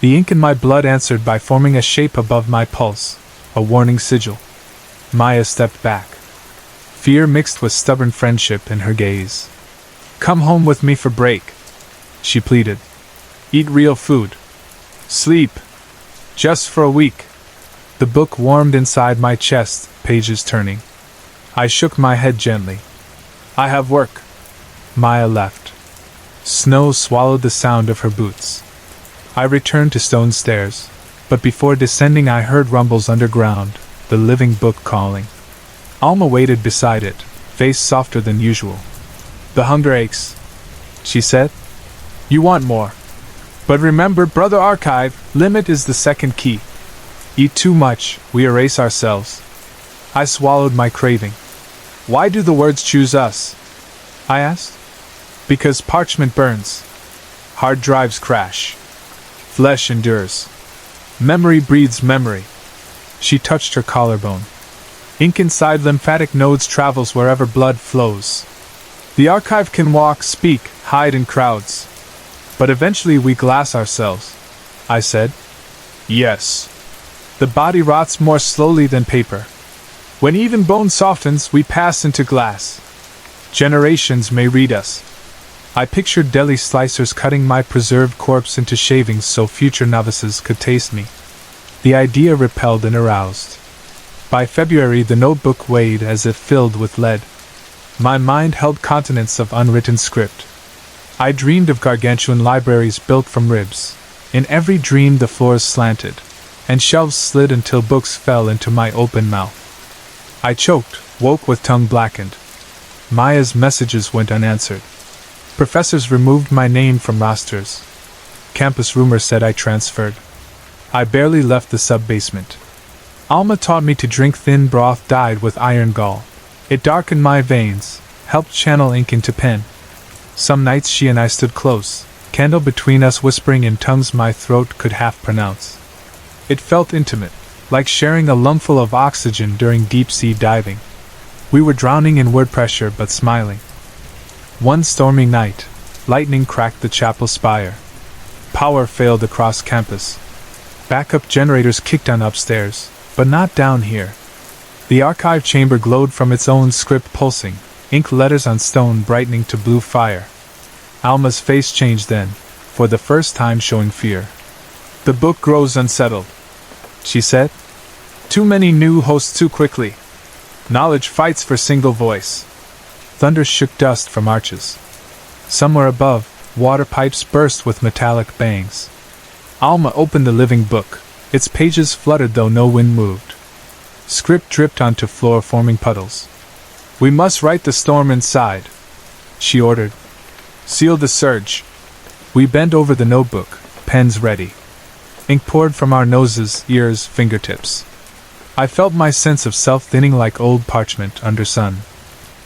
The ink in my blood answered by forming a shape above my pulse, a warning sigil. Maya stepped back. fear mixed with stubborn friendship in her gaze. "Come home with me for break," she pleaded. "Eat real food. Sleep. Just for a week." The book warmed inside my chest, pages turning. I shook my head gently. "I have work." Maya left. Snow swallowed the sound of her boots. I returned to stone stairs, but before descending I heard rumbles underground, the living book calling. Alma waited beside it, face softer than usual. "The hunger aches," she said. "You want more. But remember, Brother Archive, limit is the second key. Eat too much, we erase ourselves." I swallowed my craving. "Why do the words choose us?" I asked. "Because parchment burns. Hard drives crash. Flesh endures. Memory breeds memory." She touched her collarbone. "Ink inside lymphatic nodes travels wherever blood flows. The archive can walk, speak, hide in crowds. But eventually we glass ourselves," I said. "Yes. The body rots more slowly than paper. When even bone softens, we pass into glass. Generations may read us." I pictured deli slicers cutting my preserved corpse into shavings so future novices could taste me. The idea repelled and aroused. By February the notebook weighed as if filled with lead. My mind held continents of unwritten script. I dreamed of gargantuan libraries built from ribs. In every dream the floors slanted, and shelves slid until books fell into my open mouth. I choked, woke with tongue blackened. Maya's messages went unanswered. Professors removed my name from rosters. Campus rumors said I transferred. I barely left the sub-basement. Alma taught me to drink thin broth dyed with iron gall. It darkened my veins, helped channel ink into pen. Some nights she and I stood close, candle between us, whispering in tongues my throat could half pronounce. It felt intimate, like sharing a lungful of oxygen during deep-sea diving. We were drowning in word pressure but smiling. One stormy night, lightning cracked the chapel spire. Power failed across campus. Backup generators kicked on upstairs, but not down here. The archive chamber glowed from its own script pulsing, ink letters on stone brightening to blue fire. Alma's face changed then, for the first time showing fear. "The book grows unsettled," she said. "Too many new hosts too quickly. Knowledge fights for single voice." Thunder shook dust from arches. Somewhere above, water pipes burst with metallic bangs. Alma opened the living book. Its pages fluttered though no wind moved. Script dripped onto floor, forming puddles. "We must write the storm inside," she ordered. "Seal the surge." We bent over the notebook, pens ready. Ink poured from our noses, ears, fingertips. I felt my sense of self thinning like old parchment under sun.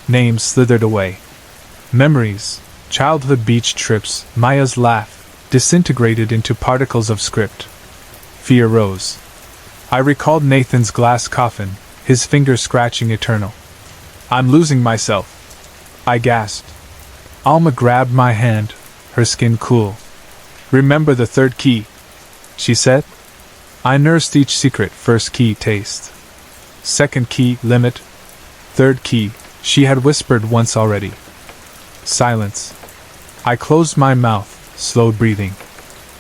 Names slithered away. Memories, childhood beach trips, Maya's laugh, disintegrated into particles of script. Fear rose. I recalled Nathan's glass coffin, his fingers scratching eternal. "I'm losing myself," I gasped. Alma grabbed my hand, her skin cool. "Remember the third key," she said. I nursed each secret. First key, taste. Second key, limit. Third key, she had whispered once already. Silence. I closed my mouth, slowed breathing.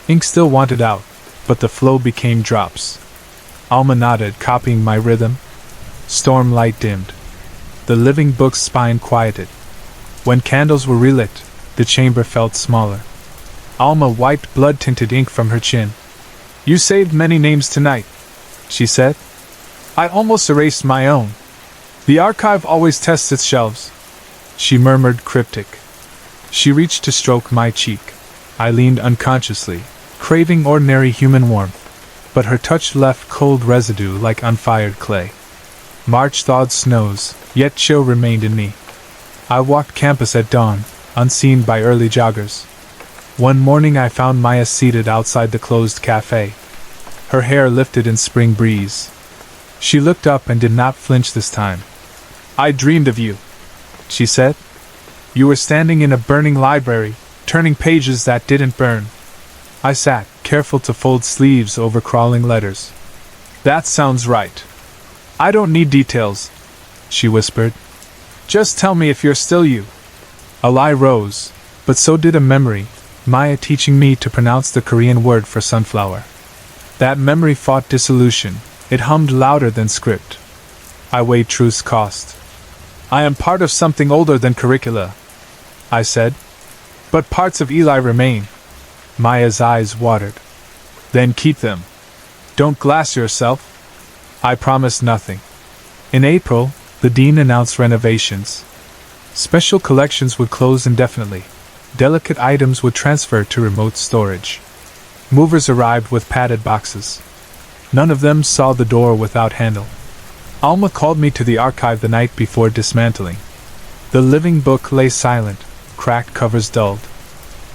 Ink still wanted out, but the flow became drops. Alma nodded, copying my rhythm. Storm light dimmed. The living book's spine quieted. When candles were relit, the chamber felt smaller. Alma wiped blood-tinted ink from her chin. "You saved many names tonight," she said. "I almost erased my own. The archive always tests its shelves," she murmured, cryptic. She reached to stroke my cheek. I leaned unconsciously, craving ordinary human warmth, but her touch left cold residue like unfired clay. March thawed snows, yet chill remained in me. I walked campus at dawn, unseen by early joggers. One morning I found Maya seated outside the closed cafe. Her hair lifted in spring breeze. She looked up and did not flinch this time. "I dreamed of you," she said. "You were standing in a burning library, turning pages that didn't burn." I sat, careful to fold sleeves over crawling letters. "That sounds right. I don't need details," she whispered. Just tell me if you're still you. A lie rose, but so did a memory, Maya teaching me to pronounce the Korean word for sunflower. That memory fought dissolution. It hummed louder than script. I weighed truth's cost. I am part of something older than curricula, I said. But parts of Eli remain. Maya's eyes watered. Then keep them. Don't glass yourself. I promised nothing. In April, the dean announced renovations. Special collections would close indefinitely. Delicate items would transfer to remote storage. Movers arrived with padded boxes. None of them saw the door without handle. Alma called me to the archive the night before dismantling. The living book lay silent, cracked covers dulled.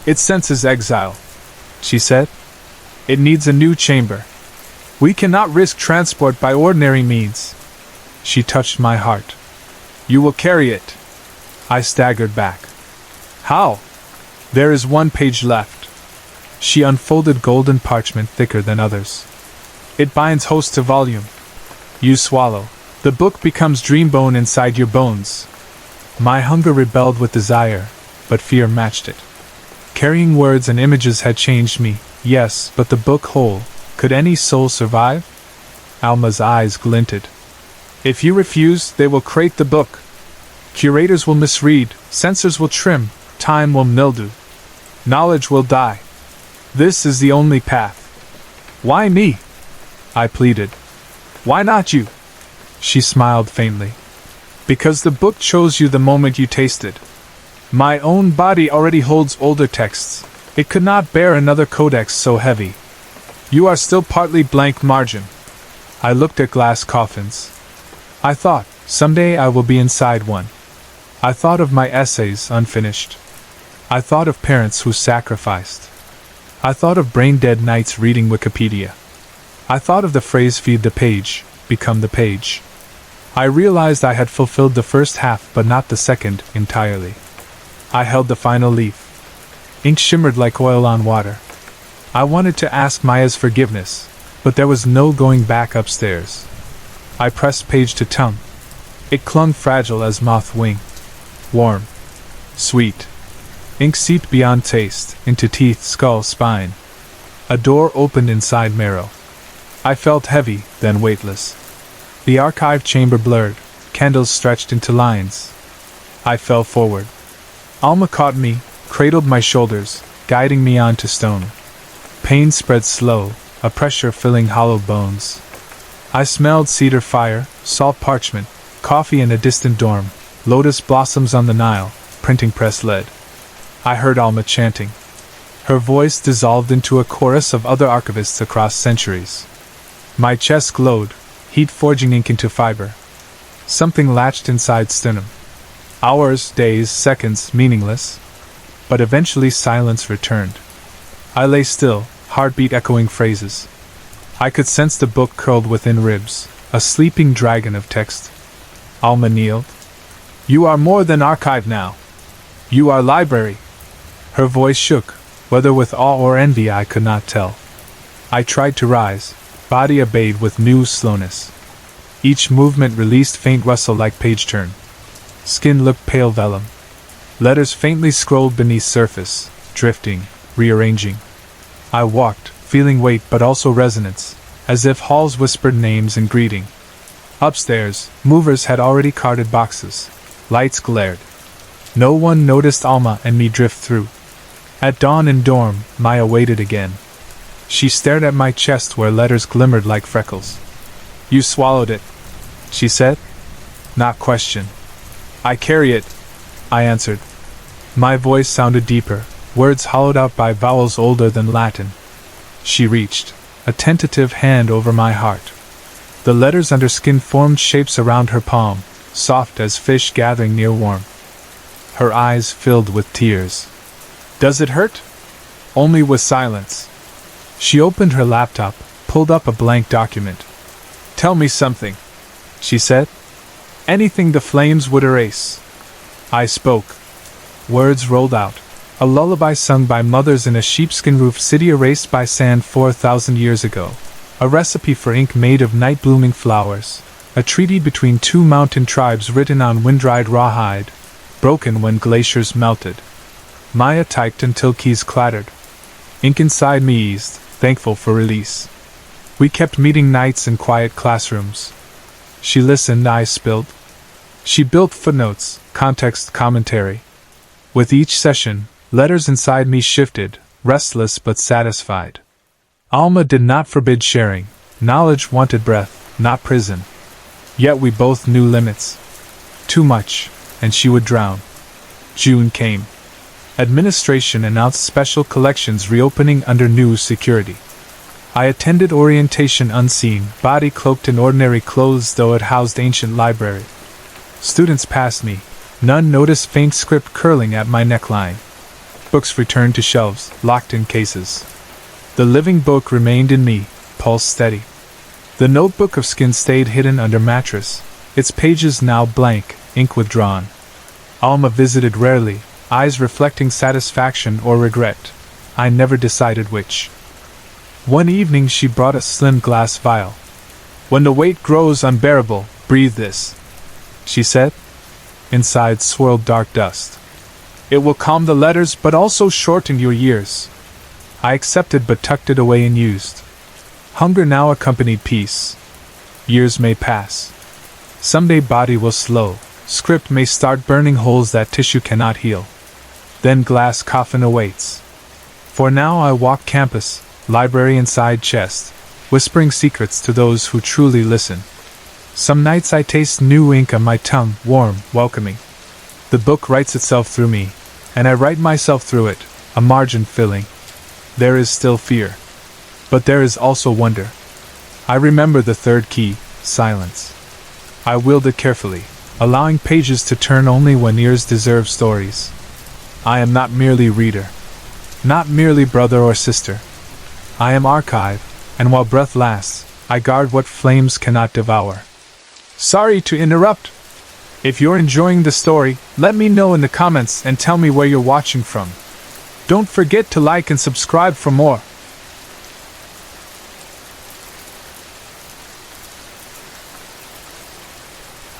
It senses exile, she said. It needs a new chamber. We cannot risk transport by ordinary means. She touched my heart. You will carry it. I staggered back. How? There is one page left. She unfolded golden parchment thicker than others. It binds host to volume. You swallow. The book becomes dream bone inside your bones. My hunger rebelled with desire, but fear matched it. Carrying words and images had changed me, yes, but the book whole, could any soul survive? Alma's eyes glinted. If you refuse, they will crate the book. Curators will misread, censors will trim, time will mildew. Knowledge will die. This is the only path. Why me? I pleaded. Why not you? She smiled faintly. Because the book chose you the moment you tasted. My own body already holds older texts. It could not bear another codex so heavy. You are still partly blank margin. I looked at glass coffins. I thought, someday I will be inside one. I thought of my essays unfinished. I thought of parents who sacrificed. I thought of brain-dead nights reading Wikipedia. I thought of the phrase feed the page, become the page. I realized I had fulfilled the first half but not the second entirely. I held the final leaf. Ink shimmered like oil on water. I wanted to ask Maya's forgiveness, but there was no going back upstairs. I pressed page to tongue. It clung fragile as moth wing. Warm. Sweet. Ink seeped beyond taste, into teeth, skull, spine. A door opened inside marrow. I felt heavy, then weightless. The archive chamber blurred, candles stretched into lines. I fell forward. Alma caught me, cradled my shoulders, guiding me onto stone. Pain spread slow, a pressure filling hollow bones. I smelled cedar fire, salt parchment, coffee in a distant dorm, lotus blossoms on the Nile, printing press lead. I heard Alma chanting. Her voice dissolved into a chorus of other archivists across centuries. My chest glowed, heat forging ink into fiber. Something latched inside sternum. Hours, days, seconds, meaningless. But eventually silence returned. I lay still, heartbeat echoing phrases. I could sense the book curled within ribs, a sleeping dragon of text. Alma kneeled. You are more than archive now. You are library. Her voice shook, whether with awe or envy I could not tell. I tried to rise, body obeyed with new slowness. Each movement released faint rustle like page turn. Skin looked pale vellum. Letters faintly scrolled beneath surface, drifting, rearranging. I walked, feeling weight but also resonance, as if halls whispered names and greeting. Upstairs, movers had already carted boxes. Lights glared. No one noticed Alma and me drift through. At dawn in dorm, Maya waited again. She stared at my chest where letters glimmered like freckles. You swallowed it, she said. Not question. I carry it, I answered. My voice sounded deeper, words hollowed out by vowels older than Latin. She reached, a tentative hand over my heart. The letters under skin formed shapes around her palm, soft as fish gathering near warm. Her eyes filled with tears. Does it hurt? Only with silence. She opened her laptop, pulled up a blank document. Tell me something, she said. Anything the flames would erase. I spoke. Words rolled out. A lullaby sung by mothers in a sheepskin-roofed city erased by sand 4,000 years ago. A recipe for ink made of night-blooming flowers. A treaty between two mountain tribes written on wind-dried rawhide, broken when glaciers melted. Maya typed until keys clattered. Ink inside me eased, thankful for release. We kept meeting nights in quiet classrooms. She listened, I spilled. She built footnotes, context, commentary. With each session, letters inside me shifted, restless but satisfied. Alma did not forbid sharing. Knowledge wanted breath, not prison. Yet we both knew limits. Too much, and she would drown. June came. Administration announced special collections reopening under new security. I attended orientation unseen, body cloaked in ordinary clothes though it housed ancient library. Students passed me. None noticed faint script curling at my neckline. Books returned to shelves, locked in cases. The living book remained in me, pulse steady. The notebook of skin stayed hidden under mattress, its pages now blank, ink withdrawn. Alma visited rarely, eyes reflecting satisfaction or regret. I never decided which. One evening she brought a slim glass vial. When the weight grows unbearable, breathe this, she said. Inside swirled dark dust. It will calm the letters but also shorten your years. I accepted but tucked it away unused. Hunger now accompanied peace. Years may pass. Someday body will slow, script may start burning holes that tissue cannot heal. Then glass coffin awaits. For now I walk campus, library inside chest, whispering secrets to those who truly listen. Some nights I taste new ink on my tongue, warm, welcoming. The book writes itself through me, and I write myself through it, a margin filling. There is still fear. But there is also wonder. I remember the third key, silence. I willed it carefully, allowing pages to turn only when ears deserve stories. I am not merely reader. Not merely brother or sister. I am archive, and while breath lasts, I guard what flames cannot devour. Sorry to interrupt. If you're enjoying the story, let me know in the comments and tell me where you're watching from. Don't forget to like and subscribe for more.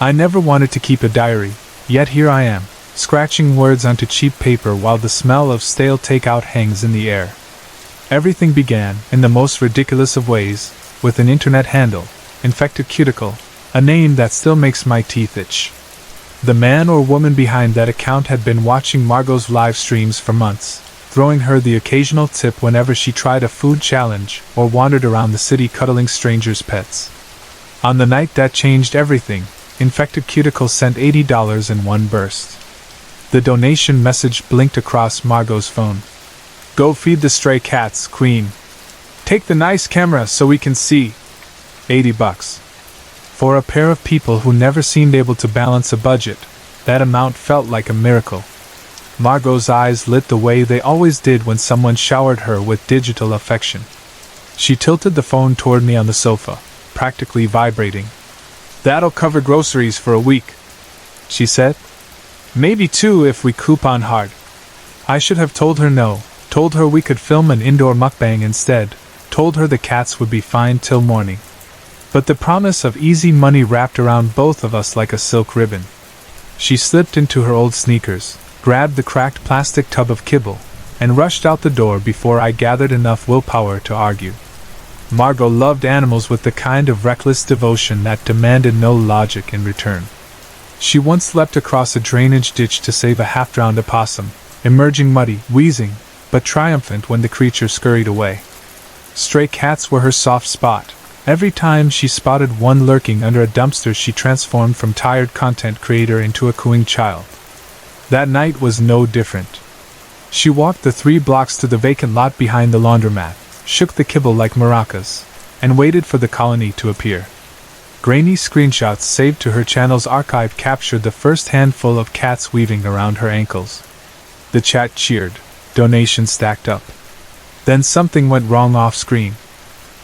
I never wanted to keep a diary, yet here I am, scratching words onto cheap paper while the smell of stale takeout hangs in the air. Everything began, in the most ridiculous of ways, with an internet handle, Infected Cuticle, a name that still makes my teeth itch. The man or woman behind that account had been watching Margot's live streams for months, throwing her the occasional tip whenever she tried a food challenge or wandered around the city cuddling strangers' pets. On the night that changed everything, Infected Cuticle sent $80 in one burst. The donation message blinked across Margot's phone. Go feed the stray cats, Queen. Take the nice camera so we can see. $80. For a pair of people who never seemed able to balance a budget, that amount felt like a miracle. Margot's eyes lit the way they always did when someone showered her with digital affection. She tilted the phone toward me on the sofa, practically vibrating. That'll cover groceries for a week, she said. Maybe 2 if we coupon hard. I should have told her no, told her we could film an indoor mukbang instead, told her the cats would be fine till morning. But the promise of easy money wrapped around both of us like a silk ribbon. She slipped into her old sneakers, grabbed the cracked plastic tub of kibble, and rushed out the door before I gathered enough willpower to argue. Margot loved animals with the kind of reckless devotion that demanded no logic in return. She once leapt across a drainage ditch to save a half-drowned opossum, emerging muddy, wheezing, but triumphant when the creature scurried away. Stray cats were her soft spot. Every time she spotted one lurking under a dumpster, she transformed from tired content creator into a cooing child. That night was no different. She walked the 3 blocks to the vacant lot behind the laundromat, shook the kibble like maracas, and waited for the colony to appear. Grainy screenshots saved to her channel's archive captured the first handful of cats weaving around her ankles. The chat cheered, donations stacked up. Then something went wrong off-screen.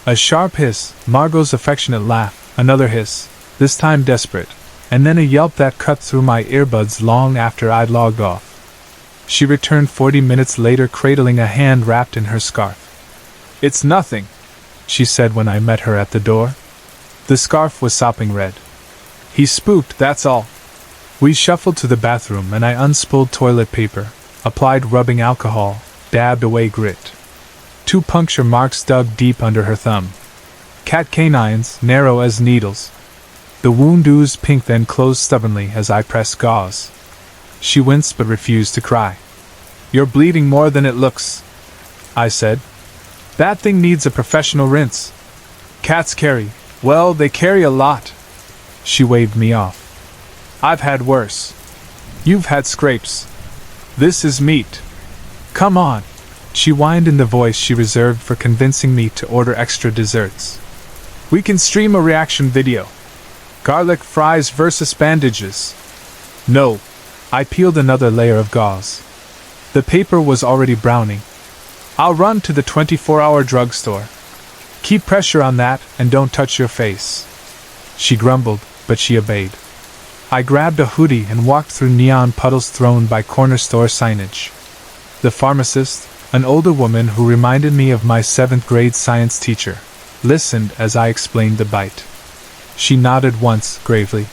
A sharp hiss, Margot's affectionate laugh, another hiss, this time desperate, and then a yelp that cut through my earbuds long after I'd logged off. She returned 40 minutes later cradling a hand wrapped in her scarf. It's nothing, she said when I met her at the door. The scarf was sopping red. He's spooked, that's all. We shuffled to the bathroom and I unspooled toilet paper, applied rubbing alcohol, dabbed away grit. 2 puncture marks dug deep under her thumb. Cat canines, narrow as needles. The wound oozed pink, then closed stubbornly as I pressed gauze. She winced but refused to cry. You're bleeding more than it looks, I said. That thing needs a professional rinse. Cats carry, well, they carry a lot. She waved me off. I've had worse. You've had scrapes. This is meat. Come on, she whined in the voice she reserved for convincing me to order extra desserts. We can stream a reaction video. Garlic fries versus bandages. No. I peeled another layer of gauze. The paper was already browning. I'll run to the 24-hour drugstore. Keep pressure on that and don't touch your face. She grumbled, but she obeyed. I grabbed a hoodie and walked through neon puddles thrown by corner store signage. The pharmacist, an older woman who reminded me of my 7th grade science teacher, listened as I explained the bite. She nodded once, gravely.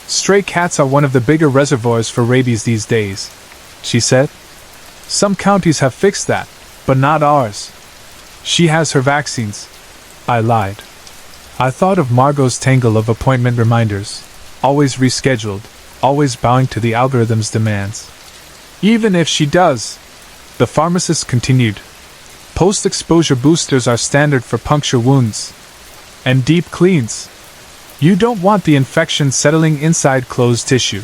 Stray cats are one of the bigger reservoirs for rabies these days, she said. Some counties have fixed that, but not ours. She has her vaccines. I lied. I thought of Margot's tangle of appointment reminders, always rescheduled, always bowing to the algorithm's demands. Even if she does, the pharmacist continued, post-exposure boosters are standard for puncture wounds and deep cleans. You don't want the infection settling inside closed tissue.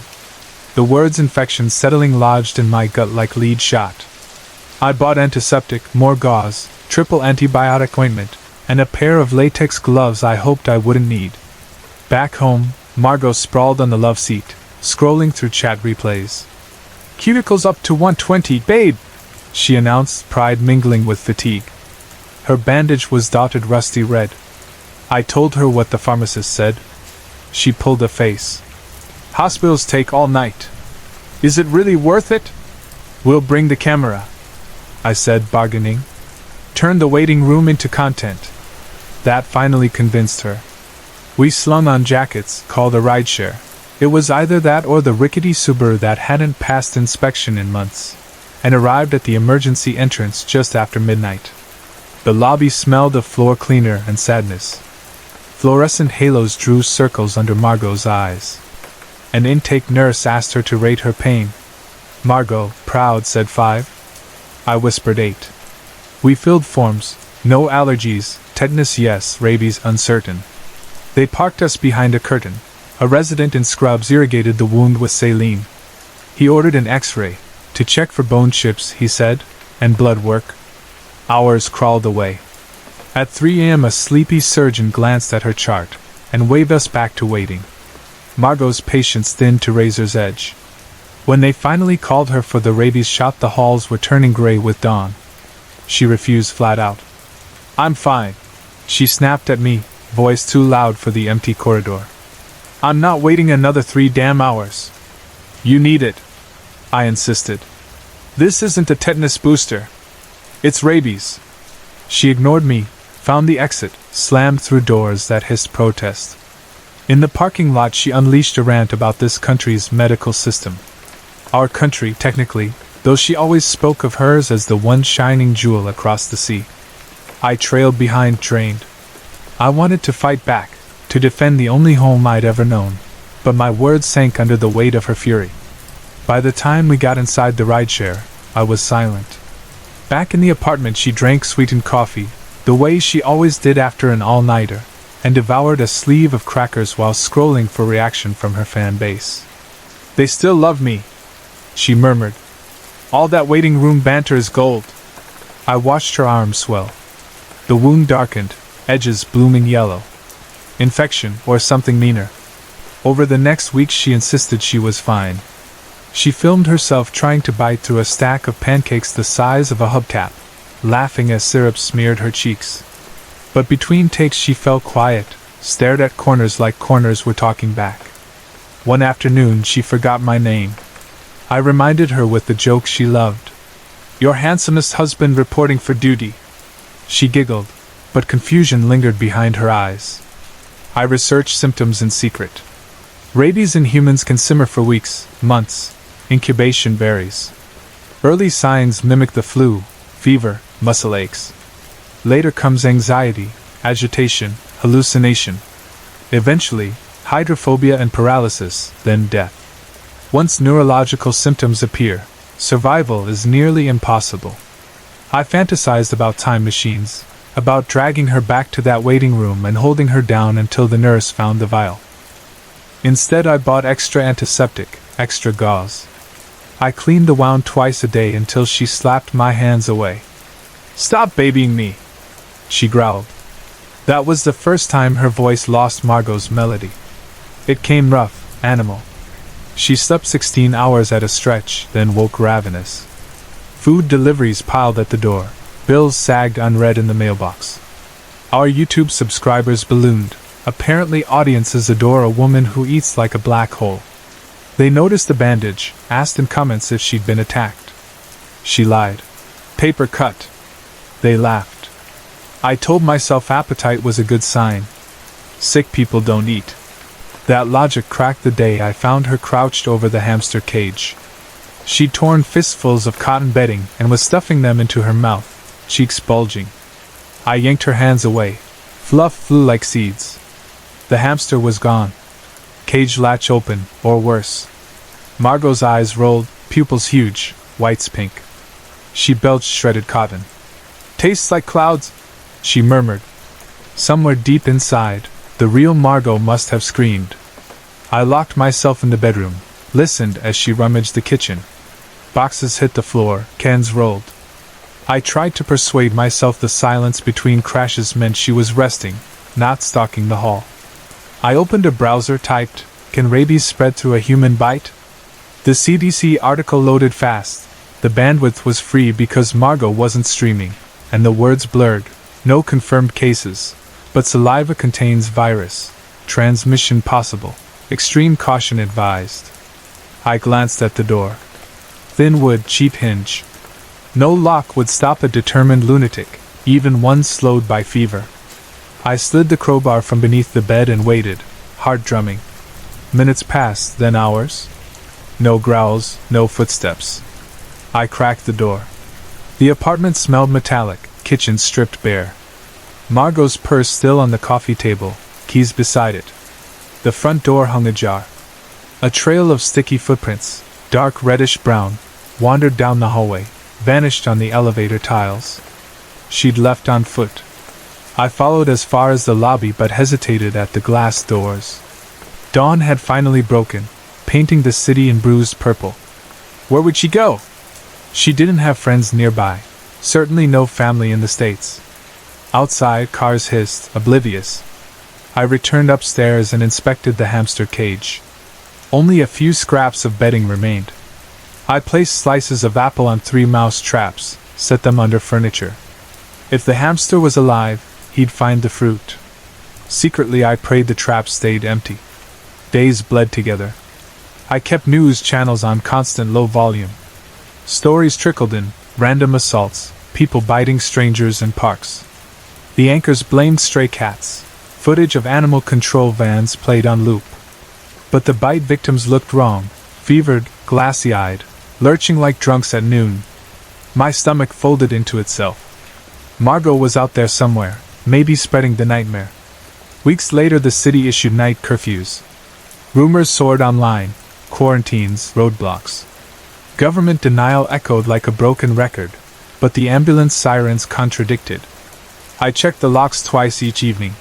The words infection settling lodged in my gut like lead shot. I bought antiseptic, more gauze, triple antibiotic ointment, and a pair of latex gloves I hoped I wouldn't need. Back home, Margot sprawled on the love seat, scrolling through chat replays. Cuticles up to 120, babe, she announced, pride mingling with fatigue. Her bandage was dotted rusty red. I told her what the pharmacist said. She pulled a face. Hospitals take all night. Is it really worth it? We'll bring the camera, I said, bargaining. Turn the waiting room into content. That finally convinced her. We slung on jackets, called a rideshare. It was either that or the rickety Subaru that hadn't passed inspection in months, and arrived at the emergency entrance just after midnight. The lobby smelled of floor cleaner and sadness. Fluorescent halos drew circles under Margot's eyes. An intake nurse asked her to rate her pain. Margot, proud, said 5. I whispered 8. We filled forms. No allergies, tetanus yes, rabies uncertain. They parked us behind a curtain. A resident in scrubs irrigated the wound with saline. He ordered an X-ray, to check for bone chips, he said, and blood work. Hours crawled away. At 3 a.m. a sleepy surgeon glanced at her chart, and waved us back to waiting. Margot's patience thinned to razor's edge. When they finally called her for the rabies shot, the halls were turning gray with dawn. She refused flat out. I'm fine, she snapped at me, voice too loud for the empty corridor. I'm not waiting another 3 damn hours. You need it, I insisted. This isn't a tetanus booster. It's rabies. She ignored me, found the exit, slammed through doors that hissed protest. In the parking lot she unleashed a rant about this country's medical system. Our country, technically, though she always spoke of hers as the one shining jewel across the sea. I trailed behind, drained. I wanted to fight back, to defend the only home I'd ever known, but my words sank under the weight of her fury. By the time we got inside the rideshare, I was silent. Back in the apartment she drank sweetened coffee, the way she always did after an all-nighter, and devoured a sleeve of crackers while scrolling for reaction from her fan base. They still love me, she murmured. All that waiting room banter is gold. I watched her arm swell. The wound darkened, edges blooming yellow. Infection, or something meaner. Over the next week she insisted she was fine. She filmed herself trying to bite through a stack of pancakes the size of a hubcap, laughing as syrup smeared her cheeks. But between takes she fell quiet, stared at corners like corners were talking back. One afternoon she forgot my name. I reminded her with the joke she loved. Your handsomest husband reporting for duty. She giggled, but confusion lingered behind her eyes. I researched symptoms in secret. Rabies in humans can simmer for weeks, months. Incubation varies. Early signs mimic the flu, fever, muscle aches. Later comes anxiety, agitation, hallucination. Eventually, hydrophobia and paralysis, then death. Once neurological symptoms appear, survival is nearly impossible. I fantasized about time machines, about dragging her back to that waiting room and holding her down until the nurse found the vial. Instead, I bought extra antiseptic, extra gauze. I cleaned the wound twice a day until she slapped my hands away. "Stop babying me," she growled. That was the first time her voice lost Margot's melody. It came rough, animal. She slept 16 hours at a stretch, then woke ravenous. Food deliveries piled at the door. Bills sagged unread in the mailbox. Our YouTube subscribers ballooned. Apparently audiences adore a woman who eats like a black hole. They noticed the bandage, asked in comments if she'd been attacked. She lied. Paper cut. They laughed. I told myself appetite was a good sign. Sick people don't eat. That logic cracked the day I found her crouched over the hamster cage. She'd torn fistfuls of cotton bedding and was stuffing them into her mouth, cheeks bulging. I yanked her hands away. Fluff flew like seeds. The hamster was gone. Cage latch open, or worse. Margot's eyes rolled, pupils huge, whites pink. She belched shredded cotton. "Tastes like clouds," she murmured. Somewhere deep inside, the real Margot must have screamed. I locked myself in the bedroom, listened as she rummaged the kitchen. Boxes hit the floor, cans rolled. I tried to persuade myself the silence between crashes meant she was resting, not stalking the hall. I opened a browser, typed, "Can rabies spread through a human bite?" The CDC article loaded fast. The bandwidth was free because Margot wasn't streaming, and the words blurred. No confirmed cases, but saliva contains virus. Transmission possible. Extreme caution advised. I glanced at the door. Thin wood, cheap hinge. No lock would stop a determined lunatic, even one slowed by fever. I slid the crowbar from beneath the bed and waited, heart drumming. Minutes passed, then hours. No growls, no footsteps. I cracked the door. The apartment smelled metallic, kitchen stripped bare. Margot's purse still on the coffee table, keys beside it. The front door hung ajar. A trail of sticky footprints, dark reddish-brown, wandered down the hallway, vanished on the elevator tiles. She'd left on foot. I followed as far as the lobby but hesitated at the glass doors. Dawn had finally broken, painting the city in bruised purple. Where would she go? She didn't have friends nearby, certainly no family in the States. Outside, cars hissed, oblivious. I returned upstairs and inspected the hamster cage. Only a few scraps of bedding remained. I placed slices of apple on 3 mouse traps, set them under furniture. If the hamster was alive, he'd find the fruit. Secretly, I prayed the traps stayed empty. Days bled together. I kept news channels on constant low volume. Stories trickled in, random assaults, people biting strangers in parks. The anchors blamed stray cats. Footage of animal control vans played on loop. But the bite victims looked wrong, fevered, glassy-eyed, lurching like drunks at noon. My stomach folded into itself. Margot was out there somewhere, maybe spreading the nightmare. Weeks later, the city issued night curfews. Rumors soared online, quarantines, roadblocks. Government denial echoed like a broken record, but the ambulance sirens contradicted. I checked the locks twice each evening.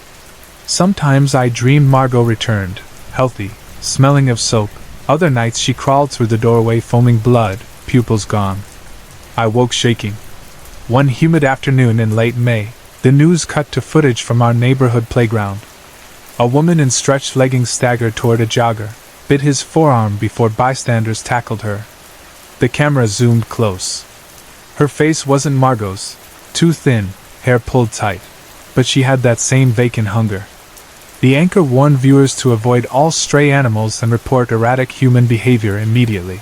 Sometimes I dreamed Margot returned, healthy, smelling of soap. Other nights she crawled through the doorway foaming blood, pupils gone. I woke shaking. One humid afternoon in late May, the news cut to footage from our neighborhood playground. A woman in stretched leggings staggered toward a jogger, bit his forearm before bystanders tackled her. The camera zoomed close. Her face wasn't Margot's, too thin, hair pulled tight, but she had that same vacant hunger. The anchor warned viewers to avoid all stray animals and report erratic human behavior immediately.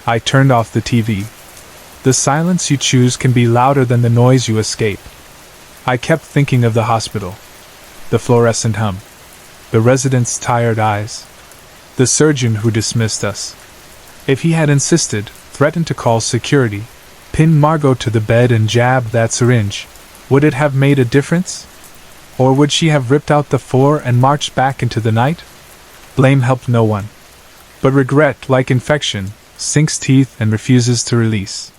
I turned off the TV. The silence you choose can be louder than the noise you escape. I kept thinking of the hospital. The fluorescent hum. The residents' tired eyes. The surgeon who dismissed us. If he had insisted, threatened to call security, pin Margot to the bed and jab that syringe, would it have made a difference? Or would she have ripped out the 4 and marched back into the night? Blame helped no one. But regret, like infection, sinks teeth and refuses to release.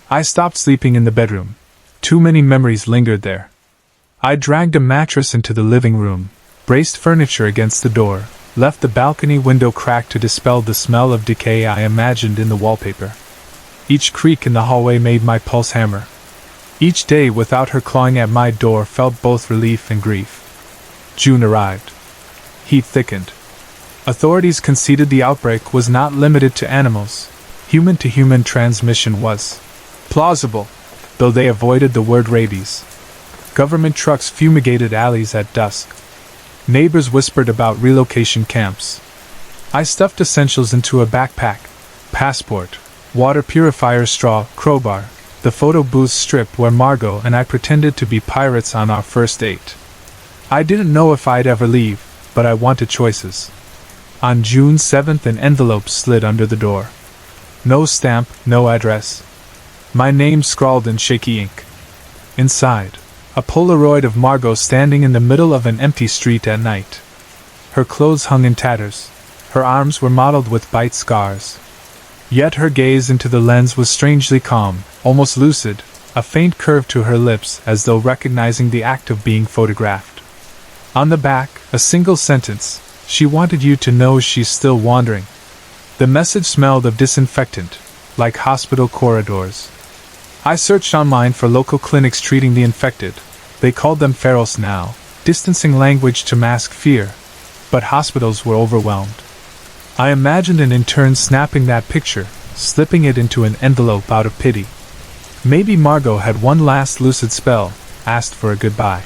I stopped sleeping in the bedroom. Too many memories lingered there. I dragged a mattress into the living room, braced furniture against the door, left the balcony window cracked to dispel the smell of decay I imagined in the wallpaper. Each creak in the hallway made my pulse hammer. Each day without her clawing at my door felt both relief and grief. June arrived. Heat thickened. Authorities conceded the outbreak was not limited to animals. Human-to-human transmission was plausible, though they avoided the word rabies. Government trucks fumigated alleys at dusk. Neighbors whispered about relocation camps. I stuffed essentials into a backpack: passport, water purifier straw, crowbar, the photo booth strip where Margot and I pretended to be pirates on our first date. I didn't know if I'd ever leave, but I wanted choices. On June 7th an envelope slid under the door. No stamp, no address. My name scrawled in shaky ink. Inside, a Polaroid of Margot standing in the middle of an empty street at night. Her clothes hung in tatters. Her arms were mottled with bite scars. Yet her gaze into the lens was strangely calm, almost lucid, a faint curve to her lips as though recognizing the act of being photographed. On the back, a single sentence: "She wanted you to know she's still wandering." The message smelled of disinfectant, like hospital corridors. I searched online for local clinics treating the infected. They called them ferals now, distancing language to mask fear. But hospitals were overwhelmed. I imagined an intern snapping that picture, slipping it into an envelope out of pity. Maybe Margot had one last lucid spell, asked for a goodbye.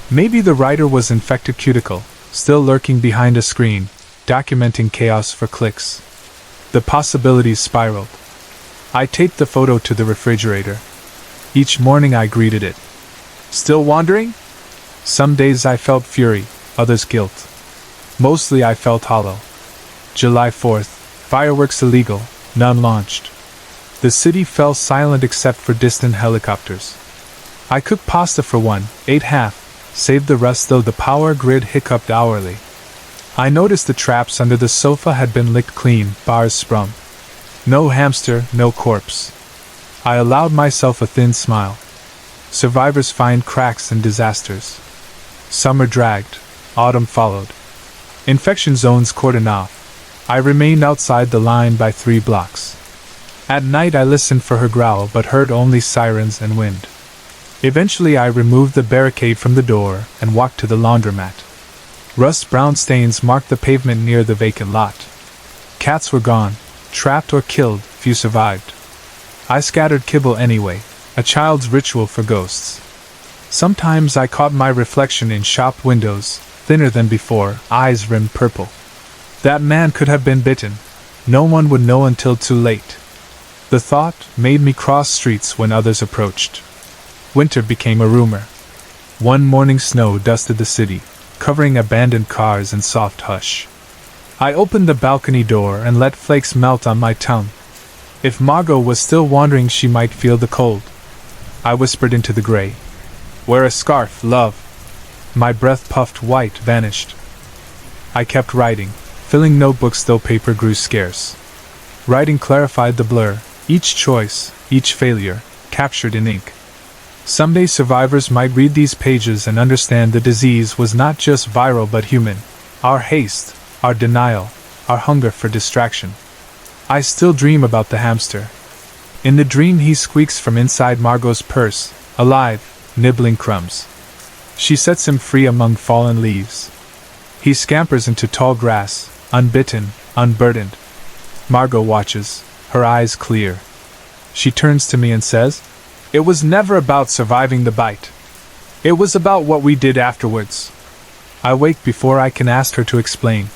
Maybe the writer was infected cuticle, still lurking behind a screen, documenting chaos for clicks. The possibilities spiraled. I taped the photo to the refrigerator. Each morning I greeted it. Still wandering? Some days I felt fury, others guilt. Mostly I felt hollow. July 4th, fireworks illegal, none launched. The city fell silent except for distant helicopters. I cooked pasta for one, ate half, saved the rest though the power grid hiccuped hourly. I noticed the traps under the sofa had been licked clean, bars sprung. No hamster, no corpse. I allowed myself a thin smile. Survivors find cracks in disasters. Summer dragged, autumn followed. Infection zones cordoned off. I remained outside the line by 3 blocks. At night I listened for her growl but heard only sirens and wind. Eventually I removed the barricade from the door and walked to the laundromat. Rust-brown stains marked the pavement near the vacant lot. Cats were gone, trapped or killed, few survived. I scattered kibble anyway, a child's ritual for ghosts. Sometimes I caught my reflection in shop windows, thinner than before, eyes rimmed purple. That man could have been bitten. No one would know until too late. The thought made me cross streets when others approached. Winter became a rumor. One morning snow dusted the city, covering abandoned cars in soft hush. I opened the balcony door and let flakes melt on my tongue. If Margot was still wandering, she might feel the cold. I whispered into the gray. "Wear a scarf, love." My breath puffed white, vanished. I kept writing, filling notebooks though paper grew scarce. Writing clarified the blur, each choice, each failure, captured in ink. Someday survivors might read these pages and understand the disease was not just viral but human. Our haste, our denial, our hunger for distraction. I still dream about the hamster. In the dream he squeaks from inside Margot's purse, alive, nibbling crumbs. She sets him free among fallen leaves. He scampers into tall grass, unbitten, unburdened. Margot watches, her eyes clear. She turns to me and says, "It was never about surviving the bite. It was about what we did afterwards." I wake before I can ask her to explain.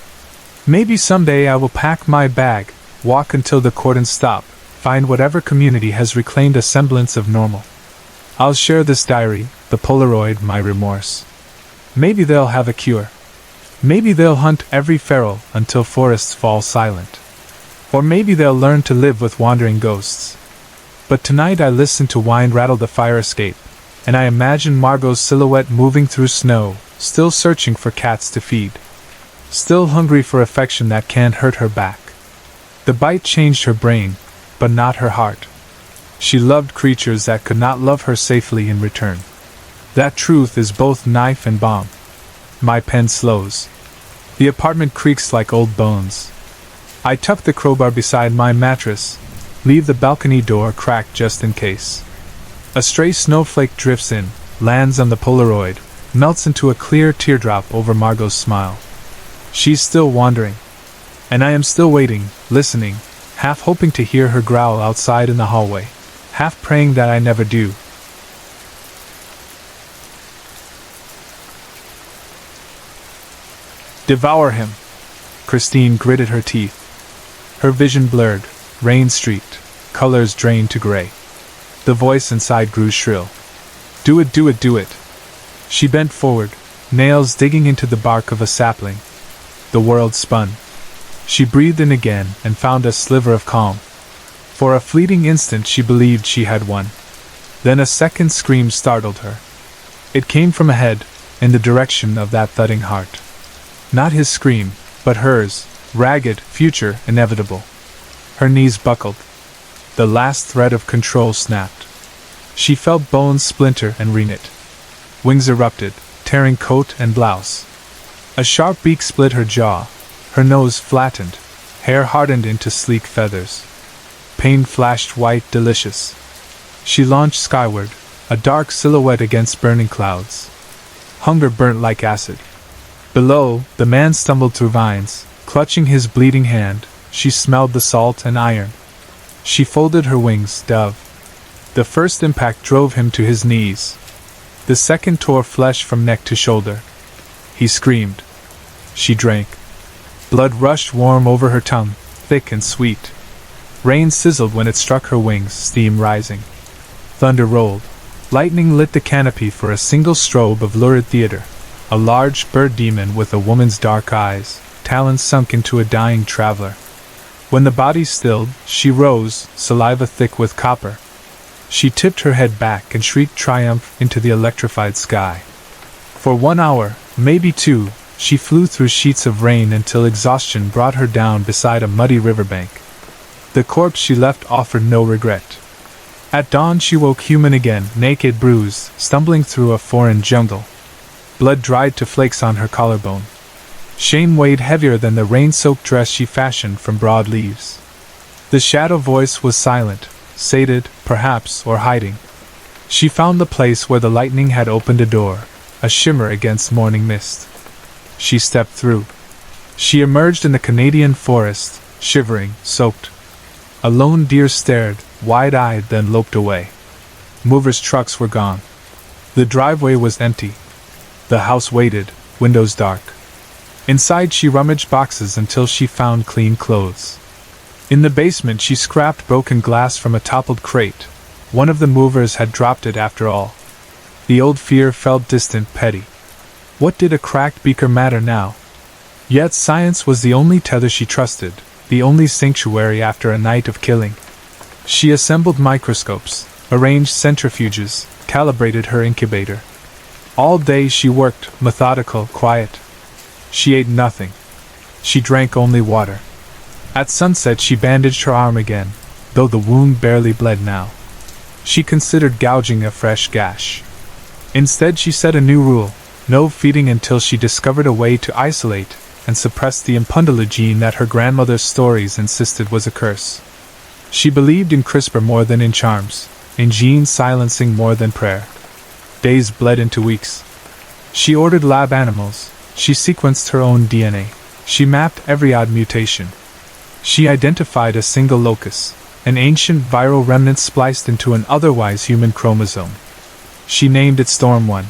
Maybe someday I will pack my bag, walk until the cordons stop, find whatever community has reclaimed a semblance of normal. I'll share this diary, the Polaroid, my remorse. Maybe they'll have a cure. Maybe they'll hunt every feral until forests fall silent. Or maybe they'll learn to live with wandering ghosts. But tonight I listen to wind rattle the fire escape, and I imagine Margot's silhouette moving through snow, still searching for cats to feed. Still hungry for affection that can't hurt her back. The bite changed her brain, but not her heart. She loved creatures that could not love her safely in return. That truth is both knife and bomb. My pen slows. The apartment creaks like old bones. I tuck the crowbar beside my mattress, leave the balcony door cracked just in case. A stray snowflake drifts in, lands on the Polaroid, melts into a clear teardrop over Margot's smile. She's still wandering. And I am still waiting, listening, half hoping to hear her growl outside in the hallway, half praying that I never do. Devour him. Christine gritted her teeth. Her vision blurred, rain streaked, colors drained to gray. The voice inside grew shrill. Do it, do it, do it. She bent forward, nails digging into the bark of a sapling. The world spun. She breathed in again and found a sliver of calm. For a fleeting instant she believed she had won. Then a second scream startled her. It came from ahead, in the direction of that thudding heart. Not his scream, but hers, ragged, future, inevitable. Her knees buckled. The last thread of control snapped. She felt bones splinter and reknit. Wings erupted, tearing coat and blouse. A sharp beak split her jaw, her nose flattened, hair hardened into sleek feathers. Pain flashed white, delicious. She launched skyward, a dark silhouette against burning clouds. Hunger burnt like acid. Below, the man stumbled through vines, clutching his bleeding hand. She smelled the salt and iron. She folded her wings, dove. The first impact drove him to his knees. The second tore flesh from neck to shoulder. He screamed. She drank. Blood rushed warm over her tongue, thick and sweet. Rain sizzled when it struck her wings, steam rising. Thunder rolled. Lightning lit the canopy for a single strobe of lurid theater. A large bird demon with a woman's dark eyes, talons sunk into a dying traveler. When the body stilled, she rose, saliva thick with copper. She tipped her head back and shrieked triumph into the electrified sky. For 1 hour, maybe 2, she flew through sheets of rain until exhaustion brought her down beside a muddy riverbank. The corpse she left offered no regret. At dawn she woke human again, naked, bruised, stumbling through a foreign jungle. Blood dried to flakes on her collarbone. Shame weighed heavier than the rain-soaked dress she fashioned from broad leaves. The shadow voice was silent, sated, perhaps, or hiding. She found the place where the lightning had opened a door, a shimmer against morning mist. She stepped through. She emerged in the Canadian forest, shivering, soaked. A lone deer stared, wide-eyed, then loped away. Movers' trucks were gone. The driveway was empty. The house waited, windows dark. Inside she rummaged boxes until she found clean clothes. In the basement she scrapped broken glass from a toppled crate. One of the movers had dropped it after all. The old fear felt distant, petty. What did a cracked beaker matter now? Yet science was the only tether she trusted, the only sanctuary after a night of killing. She assembled microscopes, arranged centrifuges, calibrated her incubator. All day she worked, methodical, quiet. She ate nothing. She drank only water. At sunset she bandaged her arm again, though the wound barely bled now. She considered gouging a fresh gash. Instead she set a new rule: no feeding until she discovered a way to isolate and suppress the impundula gene that her grandmother's stories insisted was a curse. She believed in CRISPR more than in charms, in gene silencing more than prayer. Days bled into weeks. She ordered lab animals. She sequenced her own DNA. She mapped every odd mutation. She identified a single locus, an ancient viral remnant spliced into an otherwise human chromosome. She named it Storm 1.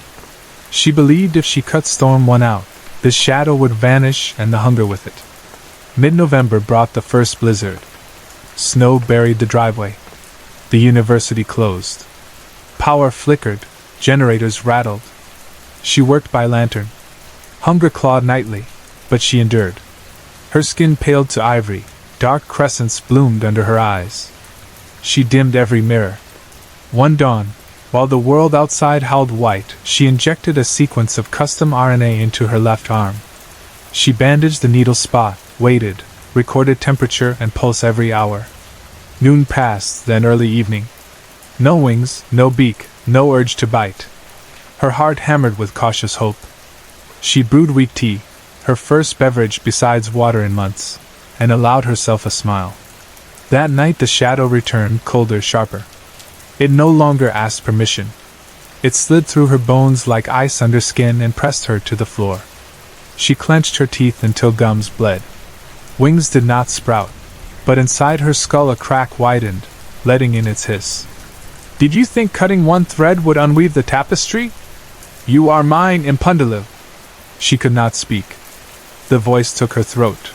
She believed if she cut Storm 1 out, the shadow would vanish and the hunger with it. Mid-November brought the first blizzard. Snow buried the driveway. The university closed. Power flickered, generators rattled. She worked by lantern. Hunger clawed nightly, but she endured. Her skin paled to ivory, dark crescents bloomed under her eyes. She dimmed every mirror. One dawn, while the world outside howled white, she injected a sequence of custom RNA into her left arm. She bandaged the needle spot, waited, recorded temperature and pulse every hour. Noon passed, then early evening. No wings, no beak, no urge to bite. Her heart hammered with cautious hope. She brewed weak tea, her first beverage besides water in months, and allowed herself a smile. That night the shadow returned, colder, sharper. It no longer asked permission. It slid through her bones like ice under skin and pressed her to the floor. She clenched her teeth until gums bled. Wings did not sprout, but inside her skull a crack widened, letting in its hiss. "Did you think cutting one thread would unweave the tapestry? You are mine, Impundalive." She could not speak. The voice took her throat.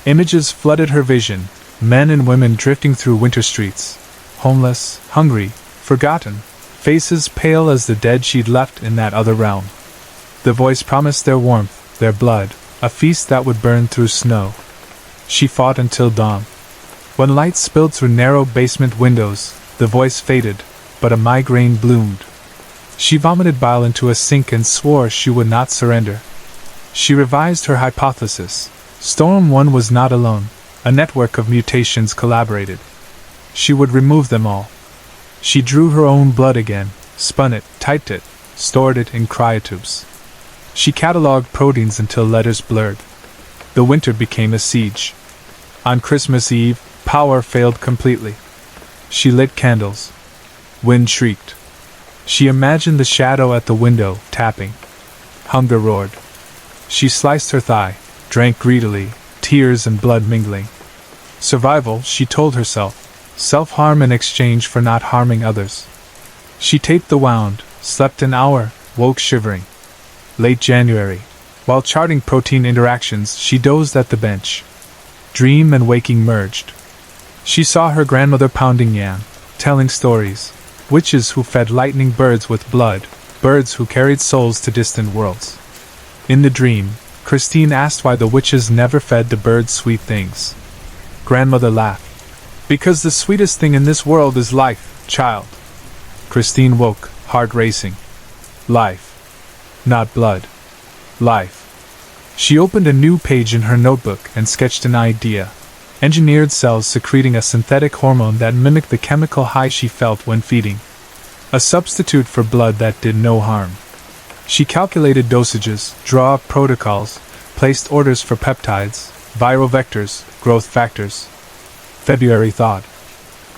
Images flooded her vision, men and women drifting through winter streets, homeless, hungry, forgotten, faces pale as the dead she'd left in that other realm. The voice promised their warmth, their blood, a feast that would burn through snow. She fought until dawn. When light spilled through narrow basement windows, the voice faded, but a migraine bloomed. She vomited bile into a sink and swore she would not surrender. She revised her hypothesis. Storm 1 was not alone. A network of mutations collaborated. She would remove them all. She drew her own blood again, spun it, typed it, stored it in cryotubes. She catalogued proteins until letters blurred. The winter became a siege. On Christmas Eve, power failed completely. She lit candles. Wind shrieked. She imagined the shadow at the window, tapping. Hunger roared. She sliced her thigh, drank greedily, tears and blood mingling. Survival, she told herself. Self-harm in exchange for not harming others. She taped the wound, slept an hour, woke shivering. Late January. While charting protein interactions, she dozed at the bench. Dream and waking merged. She saw her grandmother pounding yam, telling stories. Witches who fed lightning birds with blood, birds who carried souls to distant worlds. In the dream, Christine asked why the witches never fed the birds sweet things. Grandmother laughed. "Because the sweetest thing in this world is life, child." Christine woke, heart racing. Life. Not blood. Life. She opened a new page in her notebook and sketched an idea. Engineered cells secreting a synthetic hormone that mimicked the chemical high she felt when feeding. A substitute for blood that did no harm. She calculated dosages, drew up protocols, placed orders for peptides, viral vectors, growth factors. February thawed.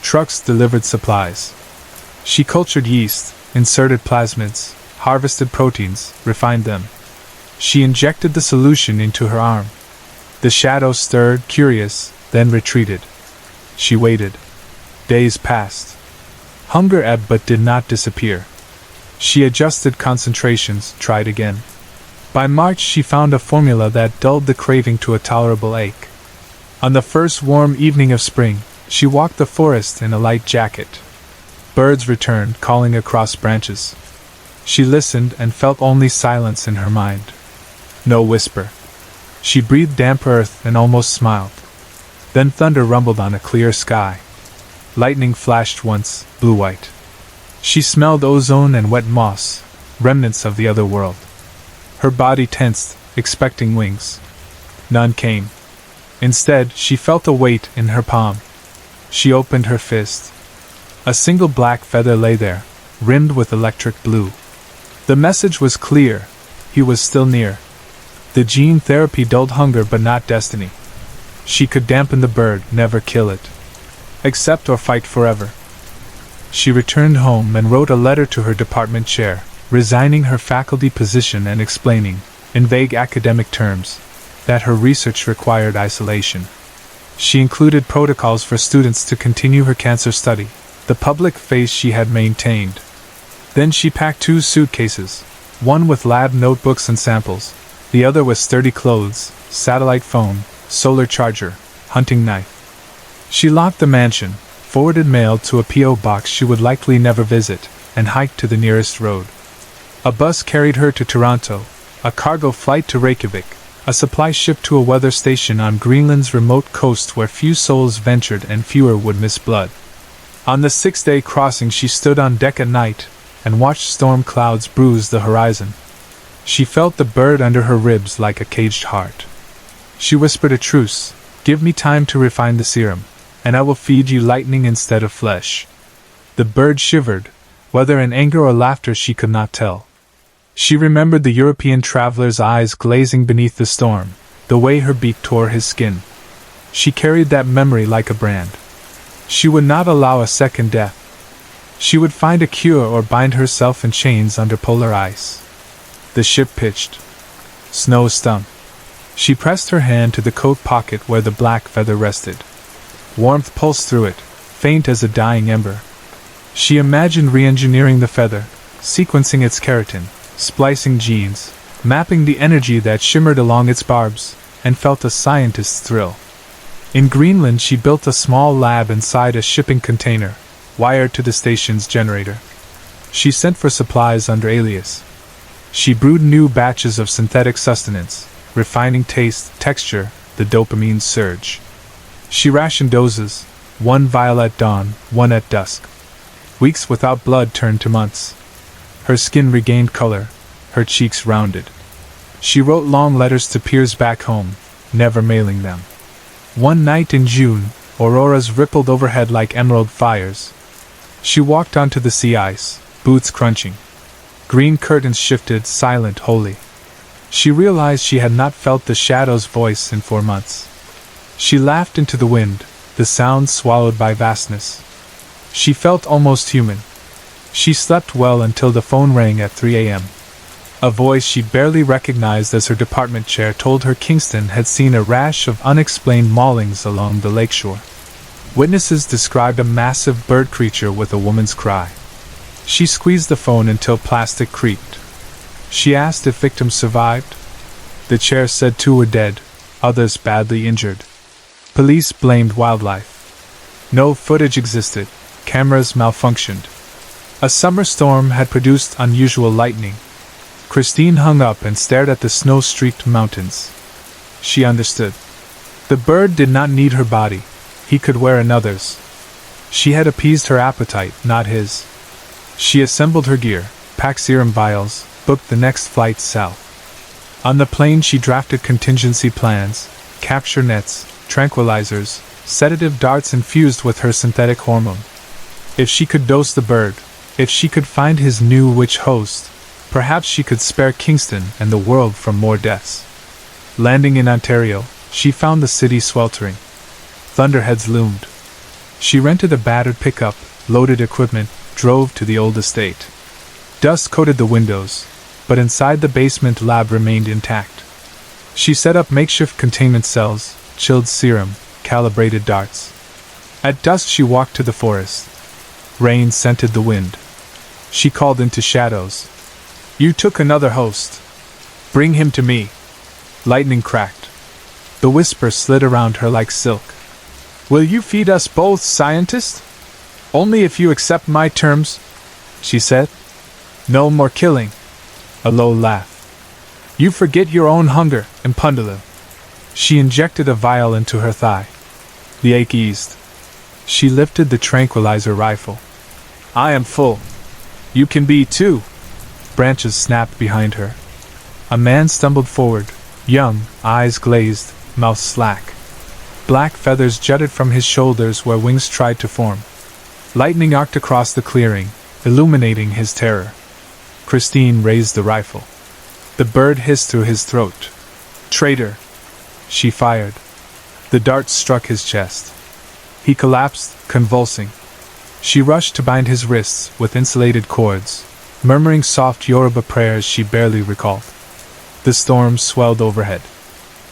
Trucks delivered supplies. She cultured yeast, inserted plasmids, harvested proteins, refined them. She injected the solution into her arm. The shadow stirred, curious, then retreated. She waited. Days passed. Hunger ebbed but did not disappear. She adjusted concentrations, tried again. By March she found a formula that dulled the craving to a tolerable ache. On the first warm evening of spring, she walked the forest in a light jacket. Birds returned, calling across branches. She listened and felt only silence in her mind. No whisper. She breathed damp earth and almost smiled. Then thunder rumbled on a clear sky. Lightning flashed once, blue-white. She smelled ozone and wet moss, remnants of the other world. Her body tensed, expecting wings. None came. Instead, she felt a weight in her palm. She opened her fist. A single black feather lay there, rimmed with electric blue. The message was clear. He was still near. The gene therapy dulled hunger but not destiny. She could dampen the bird, never kill it. Accept or fight forever. She returned home and wrote a letter to her department chair, resigning her faculty position and explaining, in vague academic terms, that her research required isolation. She included protocols for students to continue her cancer study, the public face she had maintained. Then she packed 2 suitcases, one with lab notebooks and samples, the other with sturdy clothes, satellite phone, solar charger, hunting knife. She locked the mansion, forwarded mail to a P.O. box she would likely never visit, and hiked to the nearest road. A bus carried her to Toronto, a cargo flight to Reykjavik, A supply ship to a weather station on Greenland's remote coast where few souls ventured and fewer would miss blood. On the sixth-day crossing she stood on deck at night and watched storm clouds bruise the horizon. She felt the bird under her ribs like a caged heart. She whispered a truce, "Give me time to refine the serum, and I will feed you lightning instead of flesh." The bird shivered, whether in anger or laughter she could not tell. She remembered the European traveler's eyes glazing beneath the storm, the way her beak tore his skin. She carried that memory like a brand. She would not allow a second death. She would find a cure or bind herself in chains under polar ice. The ship pitched. Snow stung. She pressed her hand to the coat pocket where the black feather rested. Warmth pulsed through it, faint as a dying ember. She imagined re-engineering the feather, sequencing its keratin, splicing genes, mapping the energy that shimmered along its barbs, and felt a scientist's thrill. In Greenland she built a small lab inside a shipping container, wired to the station's generator. She sent for supplies under alias. She brewed new batches of synthetic sustenance, refining taste, texture, the dopamine surge. She rationed doses, 1 vial at dawn, 1 at dusk. Weeks without blood turned to months. Her skin regained color, her cheeks rounded. She wrote long letters to peers back home, never mailing them. One night in June, auroras rippled overhead like emerald fires. She walked onto the sea ice, boots crunching. Green curtains shifted, silent, holy. She realized she had not felt the shadow's voice in 4 months. She laughed into the wind, the sound swallowed by vastness. She felt almost human. She slept well until the phone rang at 3 a.m. A voice she barely recognized as her department chair told her Kingston had seen a rash of unexplained maulings along the lakeshore. Witnesses described a massive bird creature with a woman's cry. She squeezed the phone until plastic creaked. She asked if victims survived. The chair said 2 were dead, others badly injured. Police blamed wildlife. No footage existed, cameras malfunctioned. A summer storm had produced unusual lightning. Christine hung up and stared at the snow-streaked mountains. She understood. The bird did not need her body. He could wear another's. She had appeased her appetite, not his. She assembled her gear, packed serum vials, booked the next flight south. On the plane she drafted contingency plans, capture nets, tranquilizers, sedative darts infused with her synthetic hormone. If she could dose the bird, if she could find his new witch host, perhaps she could spare Kingston and the world from more deaths. Landing in Ontario, she found the city sweltering. Thunderheads loomed. She rented a battered pickup, loaded equipment, drove to the old estate. Dust coated the windows, but inside the basement lab remained intact. She set up makeshift containment cells, chilled serum, calibrated darts. At dusk she walked to the forest. Rain scented the wind. She called into shadows. "You took another host. Bring him to me." Lightning cracked. The whisper slid around her like silk. "Will you feed us both, scientist? Only if you accept my terms," she said. "No more killing." A low laugh. "You forget your own hunger, Impundulu." She injected a vial into her thigh. The ache eased. She lifted the tranquilizer rifle. "I am full. You can be too." Branches snapped behind her. A man stumbled forward, young, eyes glazed, mouth slack. Black feathers jutted from his shoulders where wings tried to form. Lightning arced across the clearing, illuminating his terror. Christine raised the rifle. The bird hissed through his throat. "Traitor!" She fired. The dart struck his chest. He collapsed, convulsing. She rushed to bind his wrists with insulated cords, murmuring soft Yoruba prayers she barely recalled. The storm swelled overhead.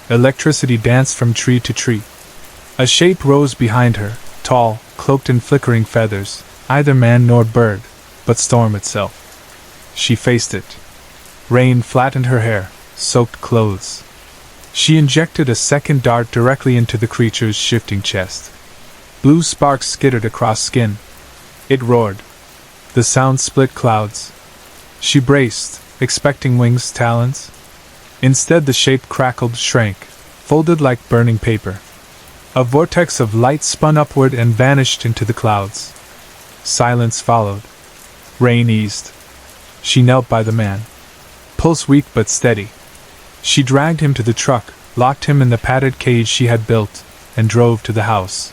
Electricity danced from tree to tree. A shape rose behind her, tall, cloaked in flickering feathers, neither man nor bird, but storm itself. She faced it. Rain flattened her hair, soaked clothes. She injected a second dart directly into the creature's shifting chest. Blue sparks skittered across skin. It roared. The sound split clouds. She braced, expecting wings, talons. Instead, the shape crackled, shrank, folded like burning paper. A vortex of light spun upward and vanished into the clouds. Silence followed. Rain eased. She knelt by the man. Pulse weak but steady. She dragged him to the truck, locked him in the padded cage she had built, and drove to the house.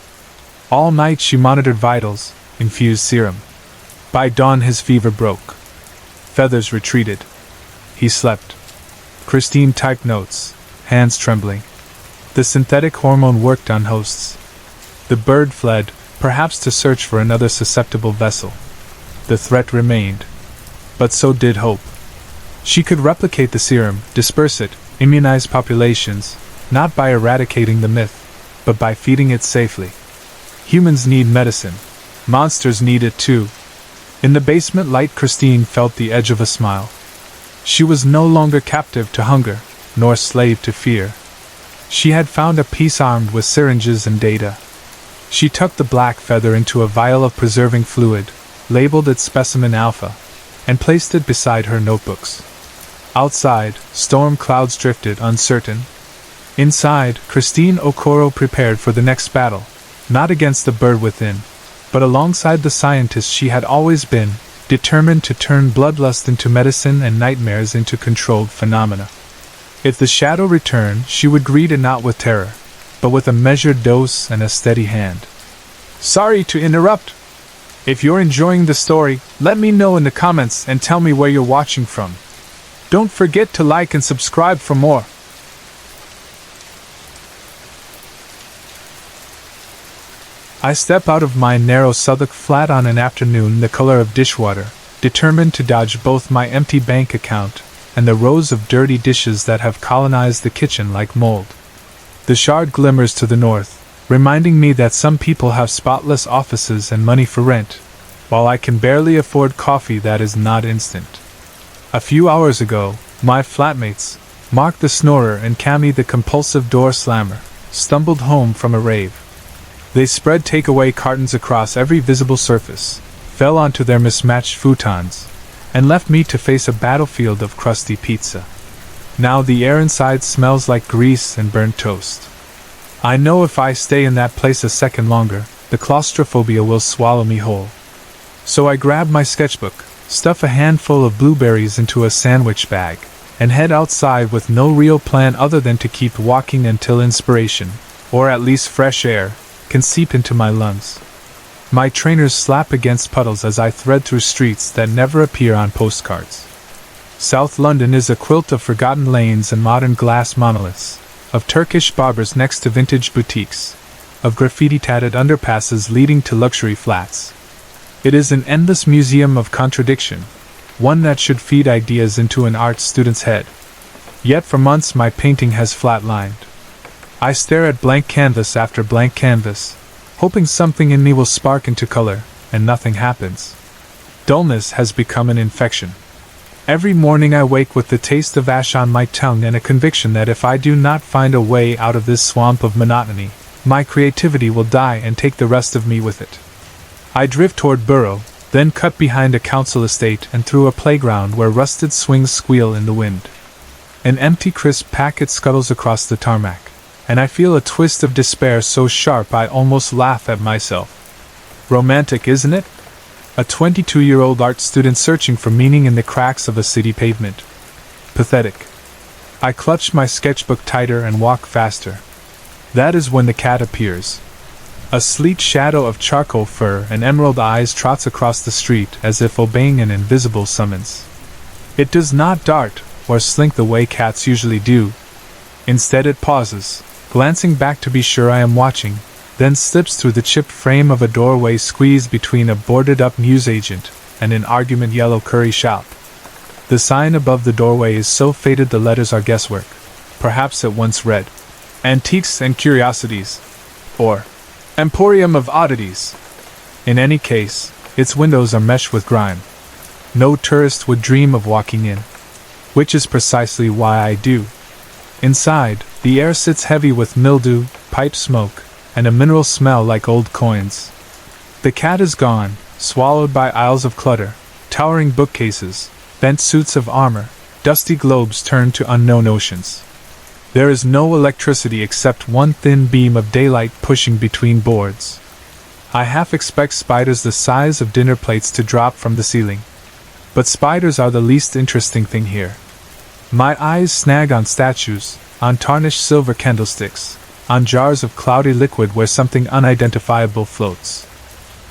All night she monitored vitals, infused serum. By dawn his fever broke. Feathers retreated. He slept. Christine typed notes, hands trembling. The synthetic hormone worked on hosts. The bird fled, perhaps to search for another susceptible vessel. The threat remained. But so did hope. She could replicate the serum, disperse it, immunize populations, not by eradicating the myth, but by feeding it safely. Humans need medicine. Monsters need it too. In the basement light, Christine felt the edge of a smile. She was no longer captive to hunger, nor slave to fear. She had found a peace armed with syringes and data. She tucked the black feather into a vial of preserving fluid, labeled it Specimen Alpha, and placed it beside her notebooks. Outside, storm clouds drifted, uncertain. Inside, Christine Okoro prepared for the next battle, not against the bird within, but alongside the scientist she had always been, determined to turn bloodlust into medicine and nightmares into controlled phenomena. If the shadow returned, she would greet it not with terror, but with a measured dose and a steady hand. Sorry to interrupt. If you're enjoying the story, let me know in the comments and tell me where you're watching from. Don't forget to like and subscribe for more. I step out of my narrow Southwark flat on an afternoon the color of dishwater, determined to dodge both my empty bank account and the rows of dirty dishes that have colonized the kitchen like mold. The Shard glimmers to the north, reminding me that some people have spotless offices and money for rent, while I can barely afford coffee that is not instant. A few hours ago, my flatmates, Mark the snorer and Cammy the compulsive door slammer, stumbled home from a rave. They spread takeaway cartons across every visible surface, fell onto their mismatched futons, and left me to face a battlefield of crusty pizza. Now the air inside smells like grease and burnt toast. I know if I stay in that place a second longer, the claustrophobia will swallow me whole. So I grab my sketchbook, stuff a handful of blueberries into a sandwich bag, and head outside with no real plan other than to keep walking until inspiration, or at least fresh air, can seep into my lungs. My trainers slap against puddles as I thread through streets that never appear on postcards. South London is a quilt of forgotten lanes and modern glass monoliths, of Turkish barbers next to vintage boutiques, of graffiti-tatted underpasses leading to luxury flats. It is an endless museum of contradiction, one that should feed ideas into an art student's head. Yet for months my painting has flatlined. I stare at blank canvas after blank canvas, hoping something in me will spark into color, and nothing happens. Dullness has become an infection. Every morning I wake with the taste of ash on my tongue and a conviction that if I do not find a way out of this swamp of monotony, my creativity will die and take the rest of me with it. I drift toward Borough, then cut behind a council estate and through a playground where rusted swings squeal in the wind. An empty crisp packet scuttles across the tarmac, and I feel a twist of despair so sharp I almost laugh at myself. Romantic, isn't it? A 22-year-old art student searching for meaning in the cracks of a city pavement. Pathetic. I clutch my sketchbook tighter and walk faster. That is when the cat appears. A sleek shadow of charcoal fur and emerald eyes trots across the street as if obeying an invisible summons. It does not dart or slink the way cats usually do. Instead it pauses, glancing back to be sure I am watching, then slips through the chipped frame of a doorway squeezed between a boarded-up newsagent and an argument yellow curry shop. The sign above the doorway is so faded the letters are guesswork. Perhaps it once read, Antiques and Curiosities, or Emporium of Oddities. In any case, its windows are meshed with grime. No tourist would dream of walking in. Which is precisely why I do. Inside, the air sits heavy with mildew, pipe smoke, and a mineral smell like old coins. The cat is gone, swallowed by aisles of clutter, towering bookcases, bent suits of armor, dusty globes turn to unknown oceans. There is no electricity except one thin beam of daylight pushing between boards. I half expect spiders the size of dinner plates to drop from the ceiling. But spiders are the least interesting thing here. My eyes snag on statues, on tarnished silver candlesticks, on jars of cloudy liquid where something unidentifiable floats.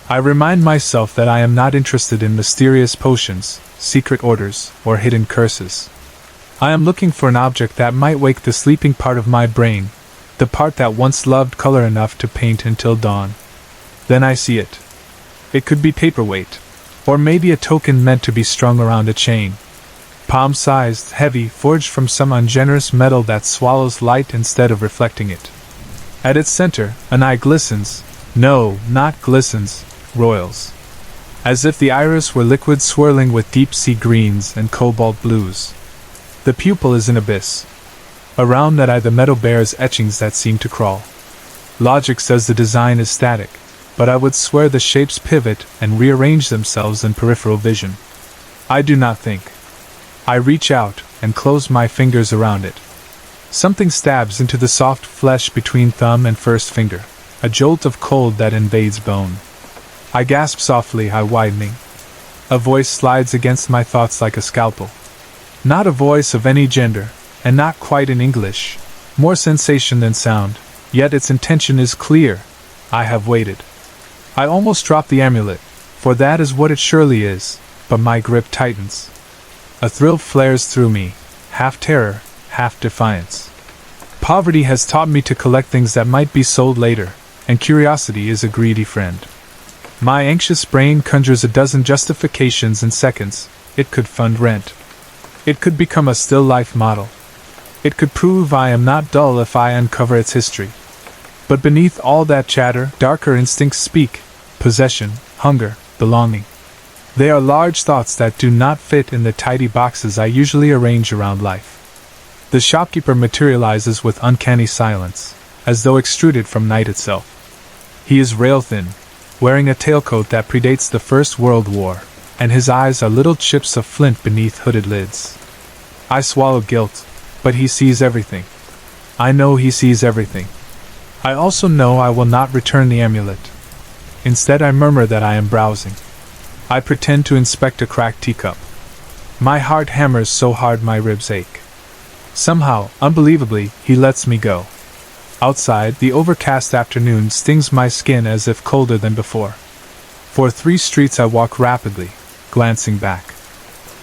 I remind myself that I am not interested in mysterious potions, secret orders, or hidden curses. I am looking for an object that might wake the sleeping part of my brain, the part that once loved color enough to paint until dawn. Then I see it. It could be paperweight, or maybe a token meant to be strung around a chain. Palm-sized, heavy, forged from some ungenerous metal that swallows light instead of reflecting it. At its center, an eye glistens. No, not glistens, roils. As if the iris were liquid swirling with deep-sea greens and cobalt blues. The pupil is an abyss. Around that eye the metal bears etchings that seem to crawl. Logic says the design is static, but I would swear the shapes pivot and rearrange themselves in peripheral vision. I do not think. I reach out and close my fingers around it. Something stabs into the soft flesh between thumb and first finger, a jolt of cold that invades bone. I gasp softly, eye widening. A voice slides against my thoughts like a scalpel. Not a voice of any gender, and not quite in English. More sensation than sound, yet its intention is clear. I have waited. I almost drop the amulet, for that is what it surely is, but my grip tightens. A thrill flares through me, half terror, half defiance. Poverty has taught me to collect things that might be sold later, and curiosity is a greedy friend. My anxious brain conjures a dozen justifications in seconds. It could fund rent. It could become a still life model. It could prove I am not dull if I uncover its history. But beneath all that chatter, darker instincts speak: possession, hunger, belonging. They are large thoughts that do not fit in the tidy boxes I usually arrange around life. The shopkeeper materializes with uncanny silence, as though extruded from night itself. He is rail-thin, wearing a tailcoat that predates the First World War, and his eyes are little chips of flint beneath hooded lids. I swallow guilt, but he sees everything. I know he sees everything. I also know I will not return the amulet. Instead, I murmur that I am browsing. I pretend to inspect a cracked teacup. My heart hammers so hard my ribs ache. Somehow, unbelievably, he lets me go. Outside, the overcast afternoon stings my skin as if colder than before. For 3 streets I walk rapidly, glancing back.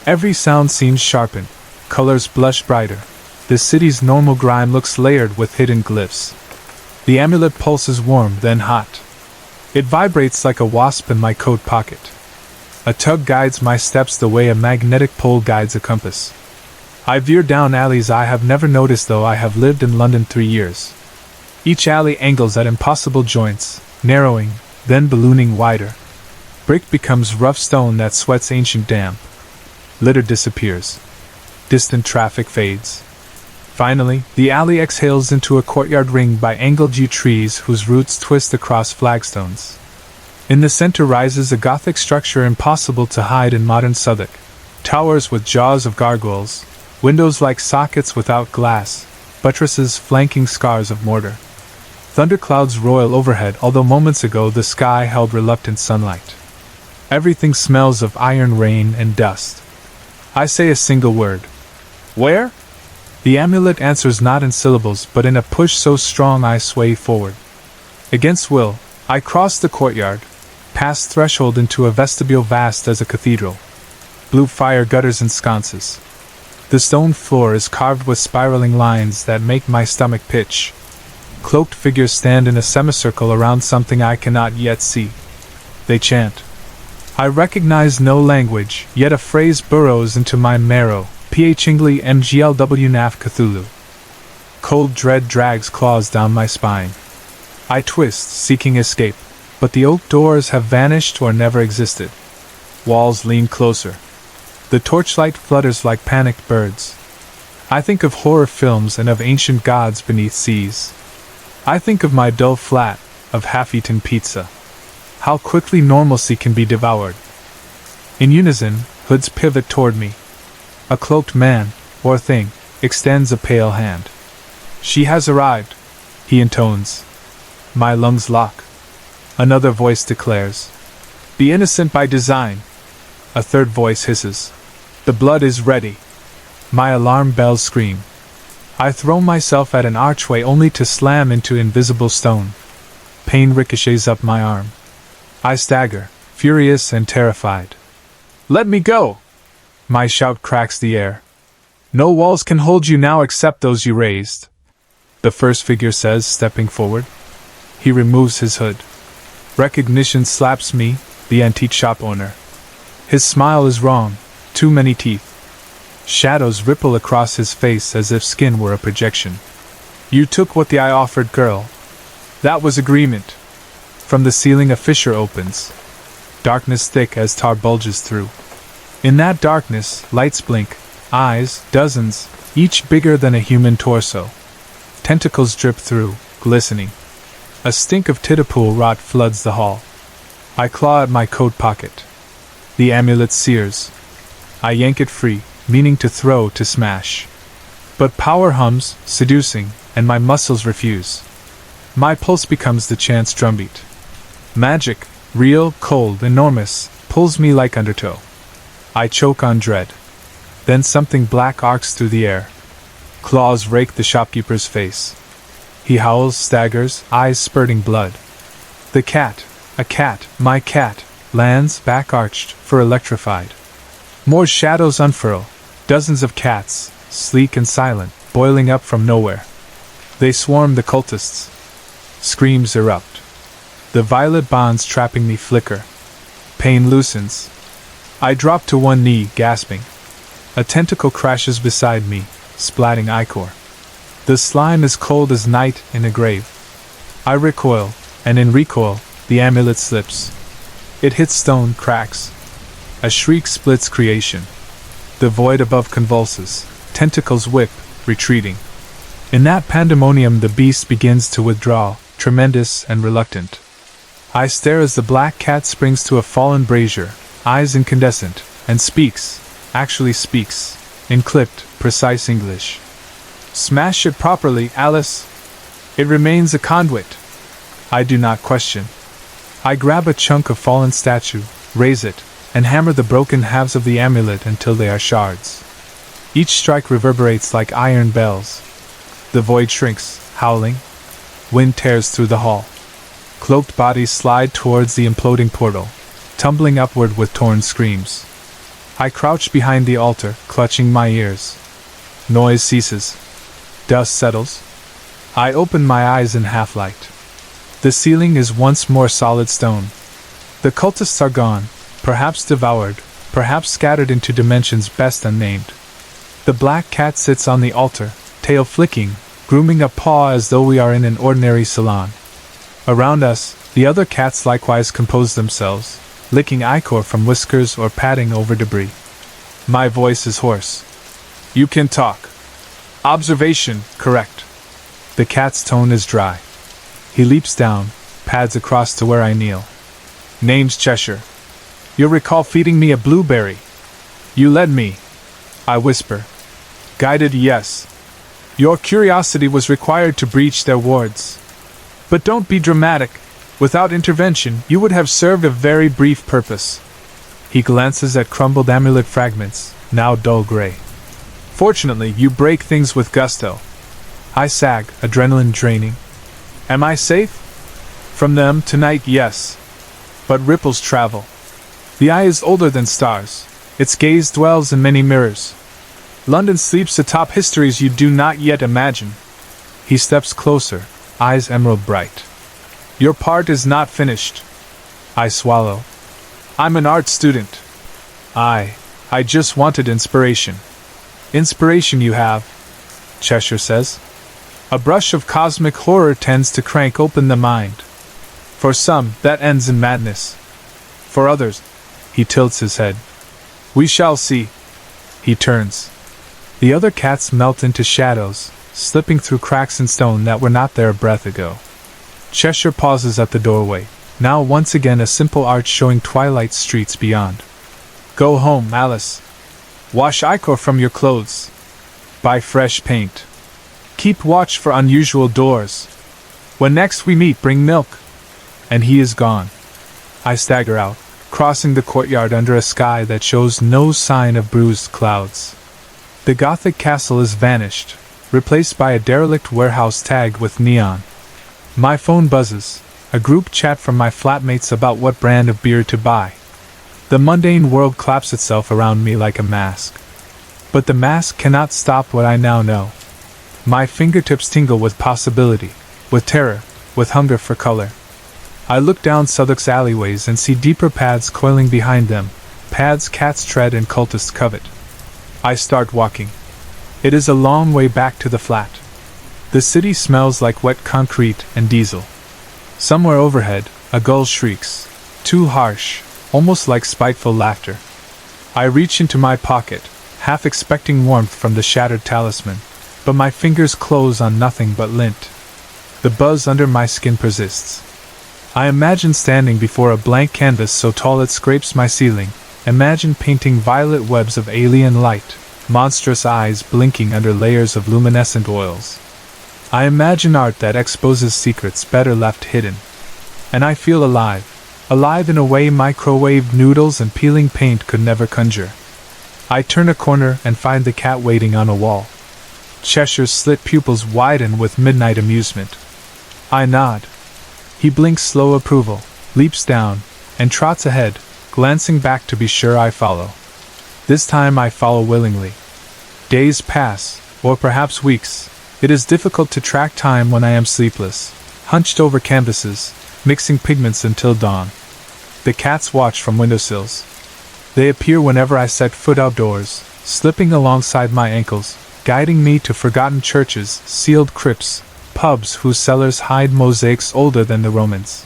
Every sound seems sharpened, colors blush brighter. The city's normal grime looks layered with hidden glyphs. The amulet pulses warm, then hot. It vibrates like a wasp in my coat pocket. A tug guides my steps the way a magnetic pole guides a compass. I veer down alleys I have never noticed, though I have lived in London 3 years. Each alley angles at impossible joints, narrowing, then ballooning wider. Brick becomes rough stone that sweats ancient damp. Litter disappears. Distant traffic fades. Finally, the alley exhales into a courtyard ringed by angled yew trees whose roots twist across flagstones. In the center rises a Gothic structure impossible to hide in modern Southwark. Towers with jaws of gargoyles, windows like sockets without glass, buttresses flanking scars of mortar. Thunderclouds roil overhead, although moments ago the sky held reluctant sunlight. Everything smells of iron rain and dust. I say a single word. Where? The amulet answers not in syllables, but in a push so strong I sway forward. Against will, I cross the courtyard, past threshold into a vestibule vast as a cathedral. Blue fire gutters and sconces. The stone floor is carved with spiraling lines that make my stomach pitch. Cloaked figures stand in a semicircle around something I cannot yet see. They chant. I recognize no language, yet a phrase burrows into my marrow. Phingly mglw naf Cthulhu. Cold dread drags claws down my spine. I twist, seeking escape, but the oak doors have vanished or never existed. Walls lean closer. The torchlight flutters like panicked birds. I think of horror films and of ancient gods beneath seas. I think of my dull flat, of half-eaten pizza. How quickly normalcy can be devoured. In unison, hoods pivot toward me. A cloaked man, or thing, extends a pale hand. She has arrived, he intones. My lungs lock. Another voice declares, be innocent by design. A third voice hisses, the blood is ready. My alarm bells scream. I throw myself at an archway only to slam into invisible stone. Pain ricochets up my arm. I stagger, furious and terrified. Let me go! My shout cracks the air. No walls can hold you now except those you raised, the first figure says, stepping forward. He removes his hood. Recognition slaps me, the antique shop owner. His smile is wrong, too many teeth. Shadows ripple across his face as if skin were a projection. You took what the eye offered, girl. That was agreement. From the ceiling a fissure opens. Darkness thick as tar bulges through. In that darkness, lights blink, eyes, dozens, each bigger than a human torso. Tentacles drip through, glistening. A stink of titapool rot floods the hall. I claw at my coat pocket. The amulet sears. I yank it free, meaning to throw, to smash. But power hums, seducing, and my muscles refuse. My pulse becomes the chance drumbeat. Magic, real, cold, enormous, pulls me like undertow. I choke on dread. Then something black arcs through the air. Claws rake the shopkeeper's face. He howls, staggers, eyes spurting blood. The cat, a cat, my cat, lands, back arched, fur electrified. More shadows unfurl, dozens of cats, sleek and silent, boiling up from nowhere. They swarm the cultists. Screams erupt. The violet bonds trapping me flicker. Pain loosens. I drop to one knee, gasping. A tentacle crashes beside me, splatting ichor. The slime is cold as night in a grave. I recoil, and in recoil, the amulet slips. It hits stone, cracks. A shriek splits creation. The void above convulses, tentacles whip, retreating. In that pandemonium the beast begins to withdraw, tremendous and reluctant. I stare as the black cat springs to a fallen brazier, eyes incandescent, and speaks, actually speaks, in clipped, precise English. Smash it properly, Alice. It remains a conduit. I do not question. I grab a chunk of fallen statue, raise it, and hammer the broken halves of the amulet until they are shards. Each strike reverberates like iron bells. The void shrinks, howling. Wind tears through the hall. Cloaked bodies slide towards the imploding portal, tumbling upward with torn screams. I crouch behind the altar, clutching my ears. Noise ceases. Dust settles. I open my eyes in half-light. The ceiling is once more solid stone. The cultists are gone, perhaps devoured, perhaps scattered into dimensions best unnamed. The black cat sits on the altar, tail flicking, grooming a paw as though we are in an ordinary salon. Around us, the other cats likewise compose themselves, licking ichor from whiskers or patting over debris. My voice is hoarse. You can talk. Observation, correct. The cat's tone is dry. He leaps down, pads across to where I kneel. Name's Cheshire. You'll recall feeding me a blueberry. You led me. I whisper. Guided, yes. Your curiosity was required to breach their wards. But don't be dramatic. Without intervention, you would have served a very brief purpose. He glances at crumbled amulet fragments, now dull gray. Fortunately, you break things with gusto. I sag, adrenaline draining. Am I safe? From them, tonight, yes. But ripples travel. The eye is older than stars. Its gaze dwells in many mirrors. London sleeps atop histories you do not yet imagine. He steps closer, eyes emerald bright. Your part is not finished. I swallow. I'm an art student. I just wanted inspiration. Inspiration you have, Cheshire says. A brush of cosmic horror tends to crank open the mind. For some, that ends in madness. For others, he tilts his head. We shall see. He turns. The other cats melt into shadows, slipping through cracks in stone that were not there a breath ago. Cheshire pauses at the doorway, now once again a simple arch showing twilight streets beyond. Go home, Alice. Wash ichor from your clothes. Buy fresh paint. Keep watch for unusual doors. When next we meet, bring milk. And he is gone. I stagger out, crossing the courtyard under a sky that shows no sign of bruised clouds. The Gothic castle is vanished, replaced by a derelict warehouse tagged with neon. My phone buzzes, a group chat from my flatmates about what brand of beer to buy. The mundane world claps itself around me like a mask. But the mask cannot stop what I now know. My fingertips tingle with possibility, with terror, with hunger for color. I look down Southwark's alleyways and see deeper paths coiling behind them, paths cats tread and cultists covet. I start walking. It is a long way back to the flat. The city smells like wet concrete and diesel. Somewhere overhead, a gull shrieks, too harsh, almost like spiteful laughter. I reach into my pocket, half expecting warmth from the shattered talisman, but my fingers close on nothing but lint. The buzz under my skin persists. I imagine standing before a blank canvas so tall it scrapes my ceiling, imagine painting violet webs of alien light, monstrous eyes blinking under layers of luminescent oils. I imagine art that exposes secrets better left hidden. And I feel alive, alive in a way microwaved noodles and peeling paint could never conjure. I turn a corner and find the cat waiting on a wall. Cheshire's slit pupils widen with midnight amusement. I nod. He blinks slow approval, leaps down, and trots ahead, glancing back to be sure I follow. This time I follow willingly. Days pass, or perhaps weeks. It is difficult to track time when I am sleepless, hunched over canvases, mixing pigments until dawn. The cats watch from windowsills. They appear whenever I set foot outdoors, slipping alongside my ankles, guiding me to forgotten churches, sealed crypts, pubs whose cellars hide mosaics older than the Romans.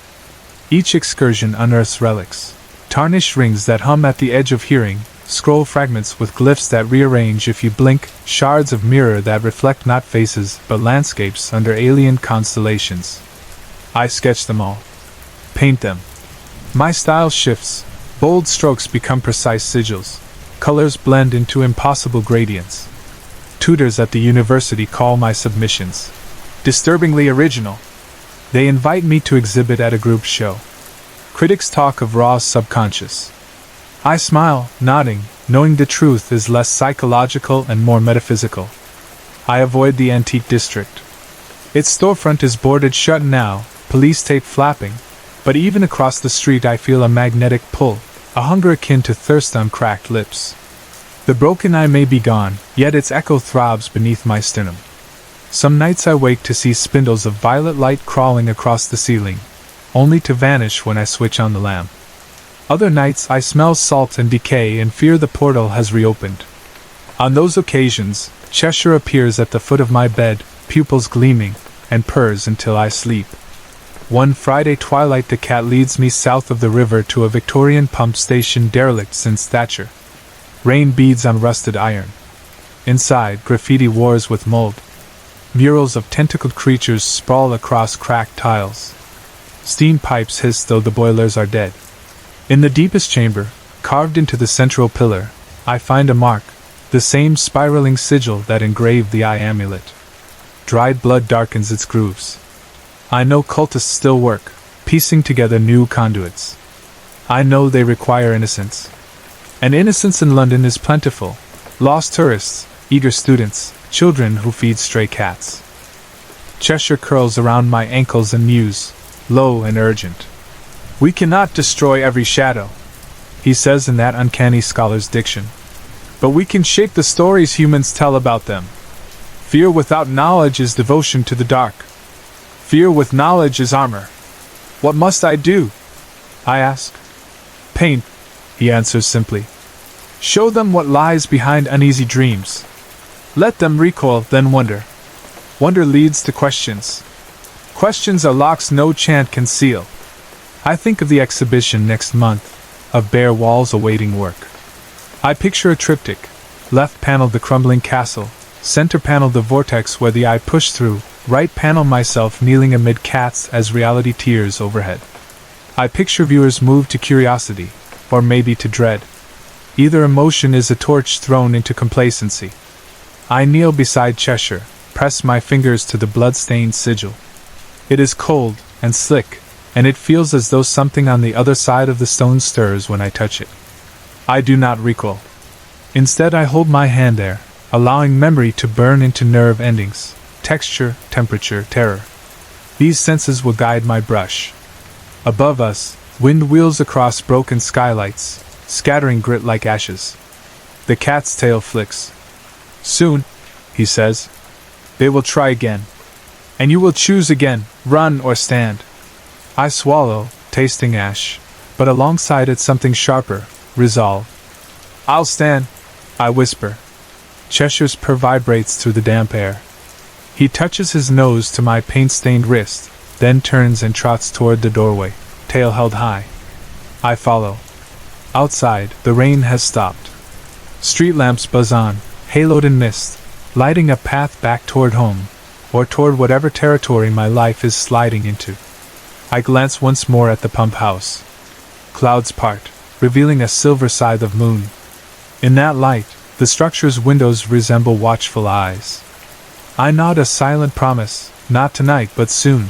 Each excursion unearths relics, tarnished rings that hum at the edge of hearing, scroll fragments with glyphs that rearrange if you blink, shards of mirror that reflect not faces but landscapes under alien constellations. I sketch them all. Paint them. My style shifts. Bold strokes become precise sigils. Colors blend into impossible gradients. Tutors at the university call my submissions disturbingly original. They invite me to exhibit at a group show. Critics talk of raw subconscious. I smile, nodding, knowing the truth is less psychological and more metaphysical. I avoid the antique district. Its storefront is boarded shut now, police tape flapping, but even across the street I feel a magnetic pull, a hunger akin to thirst on cracked lips. The broken eye may be gone, yet its echo throbs beneath my sternum. Some nights I wake to see spindles of violet light crawling across the ceiling, only to vanish when I switch on the lamp. Other nights I smell salt and decay and fear the portal has reopened. On those occasions, Cheshire appears at the foot of my bed, pupils gleaming, and purrs until I sleep. One Friday twilight the cat leads me south of the river to a Victorian pump station derelict since Thatcher. Rain beads on rusted iron. Inside, graffiti wars with mold. Murals of tentacled creatures sprawl across cracked tiles. Steam pipes hiss though the boilers are dead. In the deepest chamber, carved into the central pillar, I find a mark, the same spiraling sigil that engraved the eye amulet. Dried blood darkens its grooves. I know cultists still work, piecing together new conduits. I know they require innocence. And innocence in London is plentiful. Lost tourists, eager students, children who feed stray cats. Cheshire curls around my ankles and mews, low and urgent. We cannot destroy every shadow, he says in that uncanny scholar's diction. But we can shape the stories humans tell about them. Fear without knowledge is devotion to the dark. Fear with knowledge is armor. What must I do? I ask. Paint, he answers simply. Show them what lies behind uneasy dreams. Let them recoil, then wonder. Wonder leads to questions. Questions are locks no chant can seal. I think of the exhibition next month, of bare walls awaiting work. I picture a triptych, left panel the crumbling castle, center panel the vortex where the eye pushed through, right panel myself kneeling amid cats as reality tears overhead. I picture viewers moved to curiosity, or maybe to dread. Either emotion is a torch thrown into complacency. I kneel beside Cheshire, press my fingers to the blood-stained sigil. It is cold and slick, and it feels as though something on the other side of the stone stirs when I touch it. I do not recoil. Instead, I hold my hand there, allowing memory to burn into nerve endings, texture, temperature, terror. These senses will guide my brush. Above us, wind wheels across broken skylights, scattering grit like ashes. The cat's tail flicks. Soon, he says, they will try again. And you will choose again, run or stand. I swallow, tasting ash, but alongside it something sharper, resolve. I'll stand, I whisper. Cheshire's purr vibrates through the damp air. He touches his nose to my paint-stained wrist, then turns and trots toward the doorway, tail held high. I follow. Outside, the rain has stopped. Street lamps buzz on, haloed in mist, lighting a path back toward home, or toward whatever territory my life is sliding into. I glance once more at the pump house. Clouds part, revealing a silver scythe of moon. In that light, the structure's windows resemble watchful eyes. I nod a silent promise, not tonight but soon.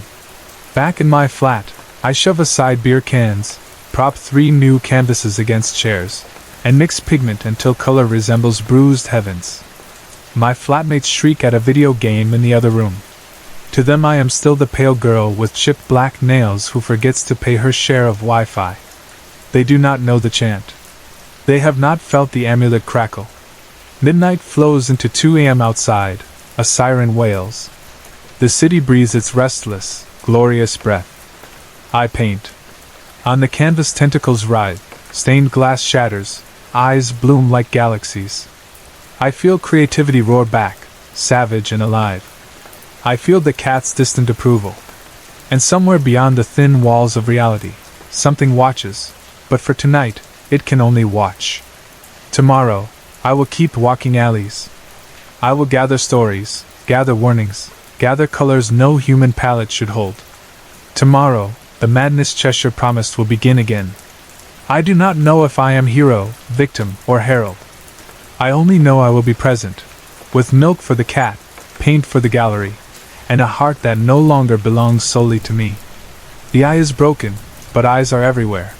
Back in my flat, I shove aside beer cans, prop 3 new canvases against chairs, and mix pigment until color resembles bruised heavens. My flatmates shriek at a video game in the other room. To them I am still the pale girl with chipped black nails who forgets to pay her share of Wi-Fi. They do not know the chant. They have not felt the amulet crackle. Midnight flows into 2 a.m. outside, a siren wails. The city breathes its restless, glorious breath. I paint. On the canvas tentacles writhe, stained glass shatters, eyes bloom like galaxies. I feel creativity roar back, savage and alive. I feel the cat's distant approval. And somewhere beyond the thin walls of reality, something watches, but for tonight, it can only watch. Tomorrow, I will keep walking alleys. I will gather stories, gather warnings, gather colors no human palette should hold. Tomorrow, the madness Cheshire promised will begin again. I do not know if I am hero, victim, or herald. I only know I will be present, with milk for the cat, paint for the gallery, and a heart that no longer belongs solely to me. The eye is broken, but eyes are everywhere.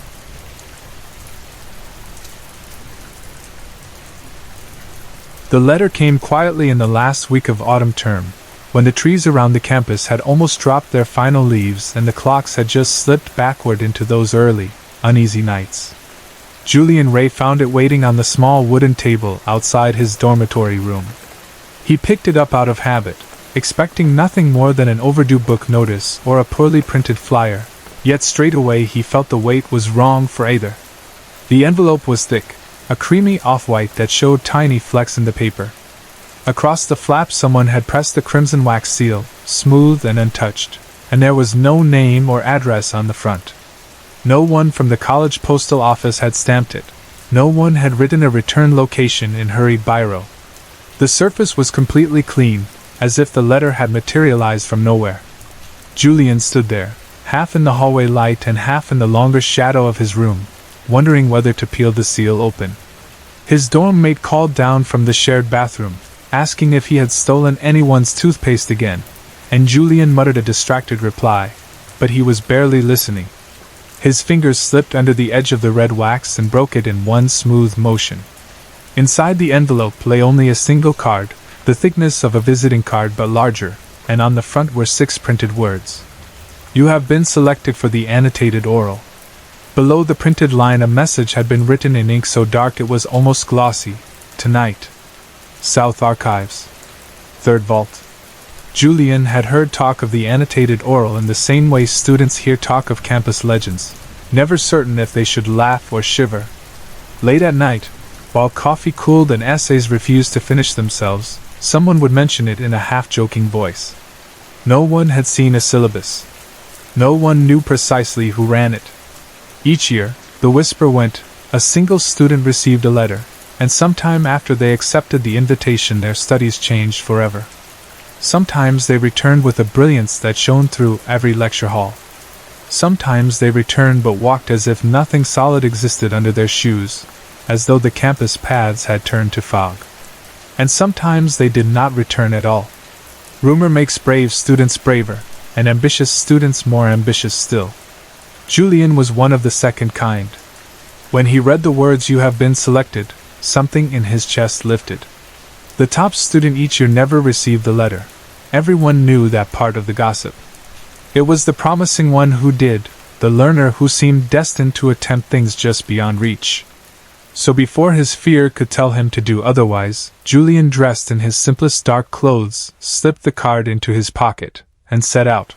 The letter came quietly in the last week of autumn term, when the trees around the campus had almost dropped their final leaves and the clocks had just slipped backward into those early, uneasy nights. Julian Ray found it waiting on the small wooden table outside his dormitory room. He picked it up out of habit, expecting nothing more than an overdue book notice or a poorly printed flyer, yet straight away he felt the weight was wrong for either. The envelope was thick, a creamy off-white that showed tiny flecks in the paper. Across the flap someone had pressed the crimson wax seal, smooth and untouched, and there was no name or address on the front. No one from the college postal office had stamped it. No one had written a return location in hurried biro. The surface was completely clean, as if the letter had materialized from nowhere. Julian stood there, half in the hallway light and half in the longer shadow of his room, wondering whether to peel the seal open. His dorm mate called down from the shared bathroom, asking if he had stolen anyone's toothpaste again, and Julian muttered a distracted reply, but he was barely listening. His fingers slipped under the edge of the red wax and broke it in one smooth motion. Inside the envelope lay only a single card, the thickness of a visiting card but larger, and on the front were 6 printed words. You have been selected for the annotated oral. Below the printed line a message had been written in ink so dark it was almost glossy. Tonight. South Archives. 3rd Vault. Julian had heard talk of the annotated oral in the same way students hear talk of campus legends, never certain if they should laugh or shiver. Late at night, while coffee cooled and essays refused to finish themselves, someone would mention it in a half-joking voice. No one had seen a syllabus. No one knew precisely who ran it. Each year, the whisper went, a single student received a letter, and sometime after they accepted the invitation their studies changed forever. Sometimes they returned with a brilliance that shone through every lecture hall. Sometimes they returned but walked as if nothing solid existed under their shoes, as though the campus paths had turned to fog. and sometimes they did not return at all. Rumor makes brave students braver, and ambitious students more ambitious still. Julian was one of the second kind. When he read the words "You have been selected," something in his chest lifted. The top student each year never received the letter. Everyone knew that part of the gossip. It was the promising one who did, the learner who seemed destined to attempt things just beyond reach. So before his fear could tell him to do otherwise, Julian dressed in his simplest dark clothes, slipped the card into his pocket, and set out.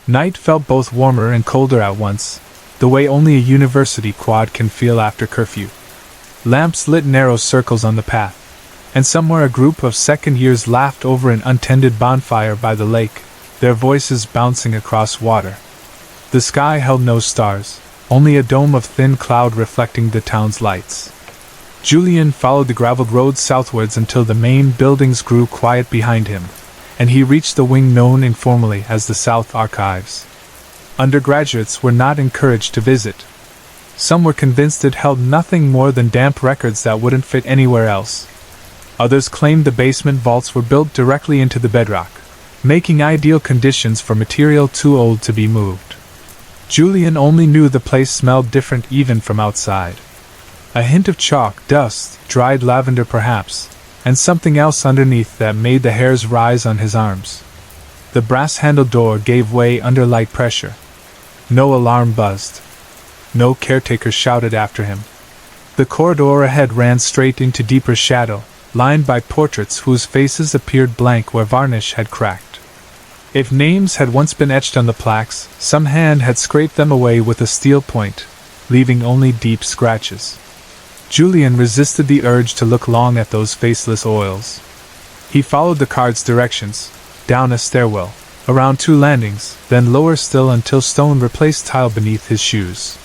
Night felt both warmer and colder at once, the way only a university quad can feel after curfew. Lamps lit narrow circles on the path, and somewhere a group of second years laughed over an untended bonfire by the lake, their voices bouncing across water. The sky held no stars, only a dome of thin cloud reflecting the town's lights. Julian followed the graveled road southwards until the main buildings grew quiet behind him, and he reached the wing known informally as the South Archives. Undergraduates were not encouraged to visit. Some were convinced it held nothing more than damp records that wouldn't fit anywhere else. Others claimed the basement vaults were built directly into the bedrock, making ideal conditions for material too old to be moved. Julian only knew the place smelled different even from outside. A hint of chalk, dust, dried lavender perhaps, and something else underneath that made the hairs rise on his arms. The brass-handled door gave way under light pressure. No alarm buzzed. No caretaker shouted after him. The corridor ahead ran straight into deeper shadow, lined by portraits whose faces appeared blank where varnish had cracked. If names had once been etched on the plaques, some hand had scraped them away with a steel point, leaving only deep scratches. Julian resisted the urge to look long at those faceless oils. He followed the card's directions, down a stairwell, around 2 landings, then lower still until stone replaced tile beneath his shoes.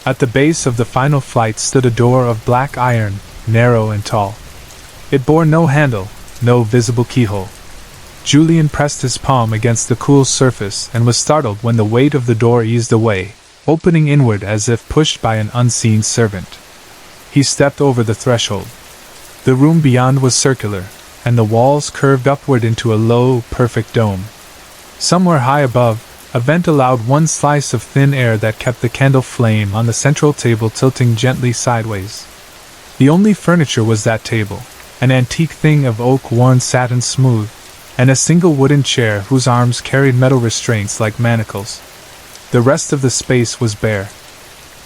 At the base of the final flight stood a door of black iron, narrow and tall. It bore no handle, no visible keyhole. Julian pressed his palm against the cool surface and was startled when the weight of the door eased away, opening inward as if pushed by an unseen servant. He stepped over the threshold. The room beyond was circular, and the walls curved upward into a low, perfect dome. Somewhere high above, a vent allowed one slice of thin air that kept the candle flame on the central table tilting gently sideways. The only furniture was that table, an antique thing of oak worn satin smooth, and a single wooden chair whose arms carried metal restraints like manacles. The rest of the space was bare.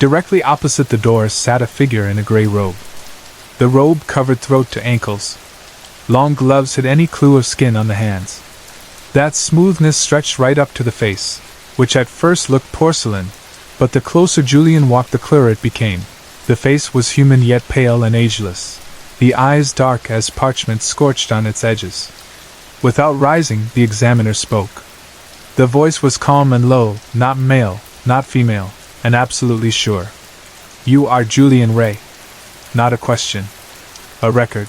Directly opposite the door sat a figure in a gray robe. The robe covered throat to ankles. Long gloves hid any clue of skin on the hands. That smoothness stretched right up to the face, which at first looked porcelain, but the closer Julian walked the clearer it became. The face was human yet pale and ageless, the eyes dark as parchment scorched on its edges. Without rising, the examiner spoke. The voice was calm and low, not male, not female, and absolutely sure. "You are Julian Ray." Not a question. A record.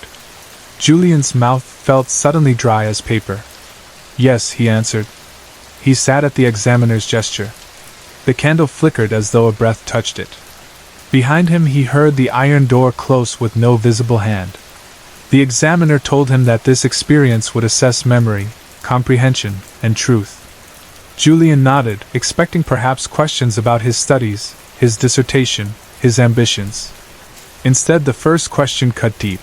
Julian's mouth felt suddenly dry as paper. "Yes," he answered. He sat at the examiner's gesture. The candle flickered as though a breath touched it. Behind him he heard the iron door close with no visible hand. The examiner told him that this experience would assess memory, comprehension, and truth. Julian nodded, expecting perhaps questions about his studies, his dissertation, his ambitions. Instead, the first question cut deep.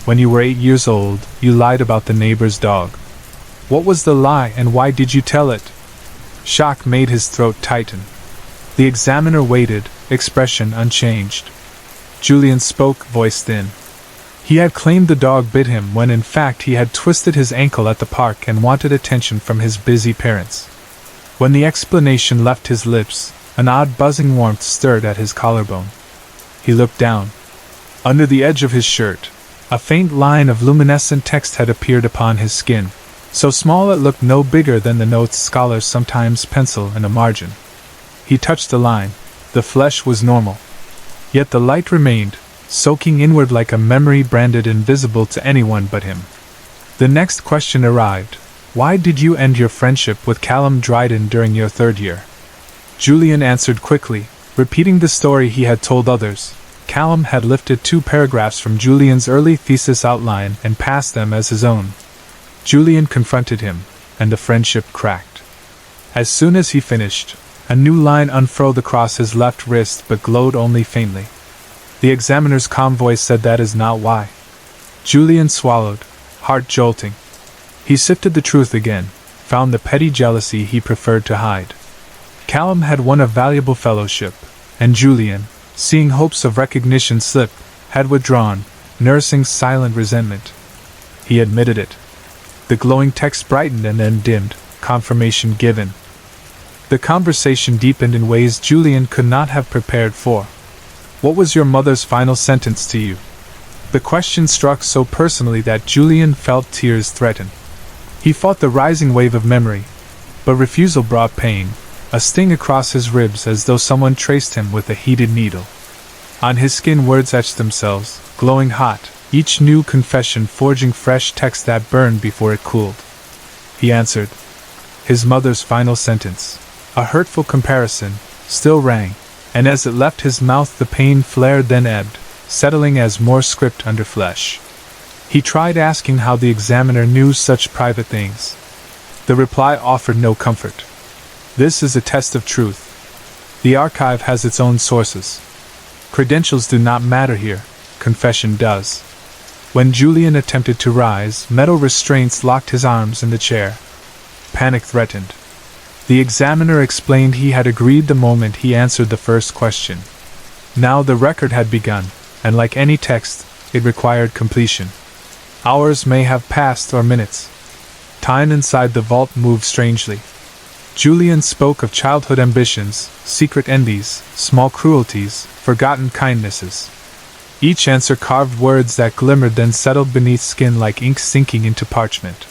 "When you were 8 years old, you lied about the neighbor's dog. What was the lie and why did you tell it?" Shock made his throat tighten. The examiner waited, expression unchanged. Julian spoke, voice thin. He had claimed the dog bit him when in fact he had twisted his ankle at the park and wanted attention from his busy parents. When the explanation left his lips, an odd buzzing warmth stirred at his collarbone. He looked down. Under the edge of his shirt, a faint line of luminescent text had appeared upon his skin, so small it looked no bigger than the notes scholars sometimes pencil in a margin. He touched the line. The flesh was normal. Yet the light remained, soaking inward like a memory branded invisible to anyone but him. The next question arrived. "Why did you end your friendship with Callum Dryden during your 3rd year?" Julian answered quickly, repeating the story he had told others. Callum had lifted 2 paragraphs from Julian's early thesis outline and passed them as his own. Julian confronted him, and the friendship cracked. As soon as he finished, a new line unfurled across his left wrist but glowed only faintly. The examiner's calm voice said, "That is not why." Julian swallowed, heart jolting. He sifted the truth again, found the petty jealousy he preferred to hide. Callum had won a valuable fellowship, and Julian, seeing hopes of recognition slip, had withdrawn, nursing silent resentment. He admitted it. The glowing text brightened and then dimmed, confirmation given. The conversation deepened in ways Julian could not have prepared for. "What was your mother's final sentence to you?" The question struck so personally that Julian felt tears threaten. He fought the rising wave of memory, but refusal brought pain, a sting across his ribs as though someone traced him with a heated needle. On his skin words etched themselves, glowing hot, each new confession forging fresh text that burned before it cooled. He answered. His mother's final sentence, a hurtful comparison, still rang, and as it left his mouth the pain flared then ebbed, settling as more script under flesh. He tried asking how the examiner knew such private things. The reply offered no comfort. "This is a test of truth. The archive has its own sources. Credentials do not matter here, confession does." When Julian attempted to rise, metal restraints locked his arms in the chair. Panic threatened. The examiner explained he had agreed the moment he answered the first question. Now the record had begun, and like any text, it required completion. Hours may have passed or minutes. Time inside the vault moved strangely. Julian spoke of childhood ambitions, secret envies, small cruelties, forgotten kindnesses. Each answer carved words that glimmered then settled beneath skin like ink sinking into parchment.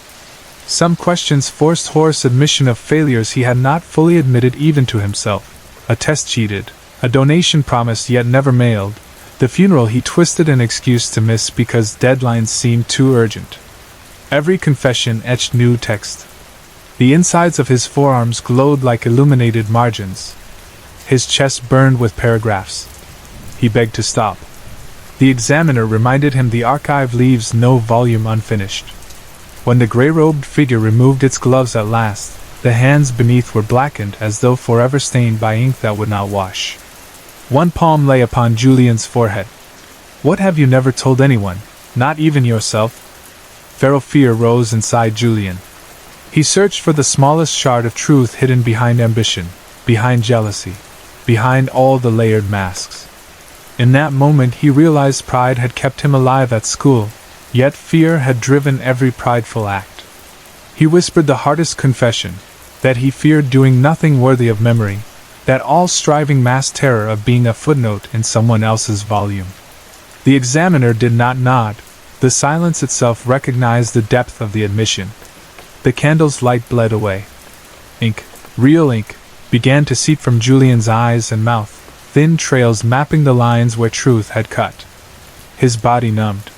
Some questions forced hoarse admission of failures he had not fully admitted even to himself. A test cheated, a donation promised yet never mailed, the funeral he twisted an excuse to miss because deadlines seemed too urgent. Every confession etched new text. The insides of his forearms glowed like illuminated margins. His chest burned with paragraphs. He begged to stop. The examiner reminded him the archive leaves no volume unfinished. When the gray-robed figure removed its gloves at last, the hands beneath were blackened as though forever stained by ink that would not wash. One palm lay upon Julian's forehead. "What have you never told anyone, not even yourself?" Feral fear rose inside Julian. He searched for the smallest shard of truth hidden behind ambition, behind jealousy, behind all the layered masks. In that moment he realized pride had kept him alive at school, yet fear had driven every prideful act. He whispered the hardest confession, that he feared doing nothing worthy of memory, that all-striving mass terror of being a footnote in someone else's volume. The examiner did not nod. The silence itself recognized the depth of the admission. The candle's light bled away. Ink, real ink, began to seep from Julian's eyes and mouth, thin trails mapping the lines where truth had cut. His body numbed.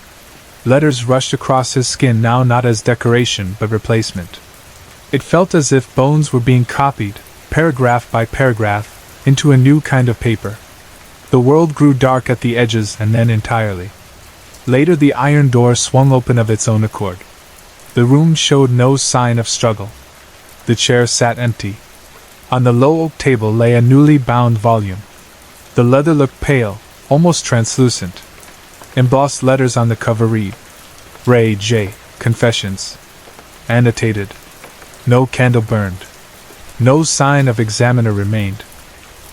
Letters rushed across his skin now not as decoration but replacement. It felt as if bones were being copied, paragraph by paragraph, into a new kind of paper. The world grew dark at the edges and then entirely. Later the iron door swung open of its own accord. The room showed no sign of struggle. The chair sat empty. On the low oak table lay a newly bound volume. The leather looked pale, almost translucent. Embossed letters on the cover read, Ray J. Confessions. Annotated. No candle burned. No sign of examiner remained.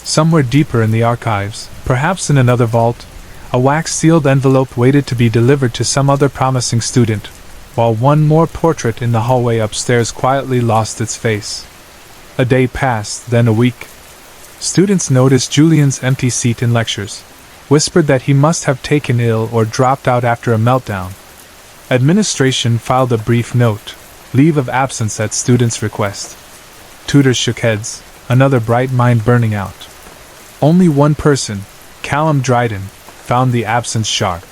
Somewhere deeper in the archives, perhaps in another vault, a wax-sealed envelope waited to be delivered to some other promising student, while one more portrait in the hallway upstairs quietly lost its face. A day passed, then a week. Students noticed Julian's empty seat in lectures, whispered that he must have taken ill or dropped out after a meltdown. Administration filed a brief note, leave of absence at students' request. Tutors shook heads, another bright mind burning out. Only one person, Callum Dryden, found the absence sharp.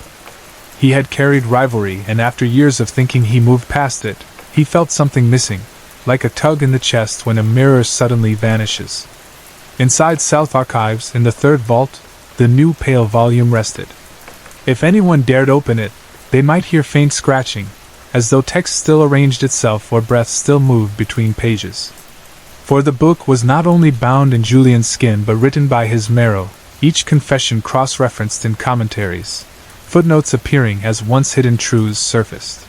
He had carried rivalry, and after years of thinking he moved past it, he felt something missing, like a tug in the chest when a mirror suddenly vanishes. Inside South Archives, in the third vault, the new pale volume rested. If anyone dared open it, they might hear faint scratching, as though text still arranged itself or breath still moved between pages. For the book was not only bound in Julian's skin but written by his marrow, each confession cross-referenced in commentaries, footnotes appearing as once hidden truths surfaced.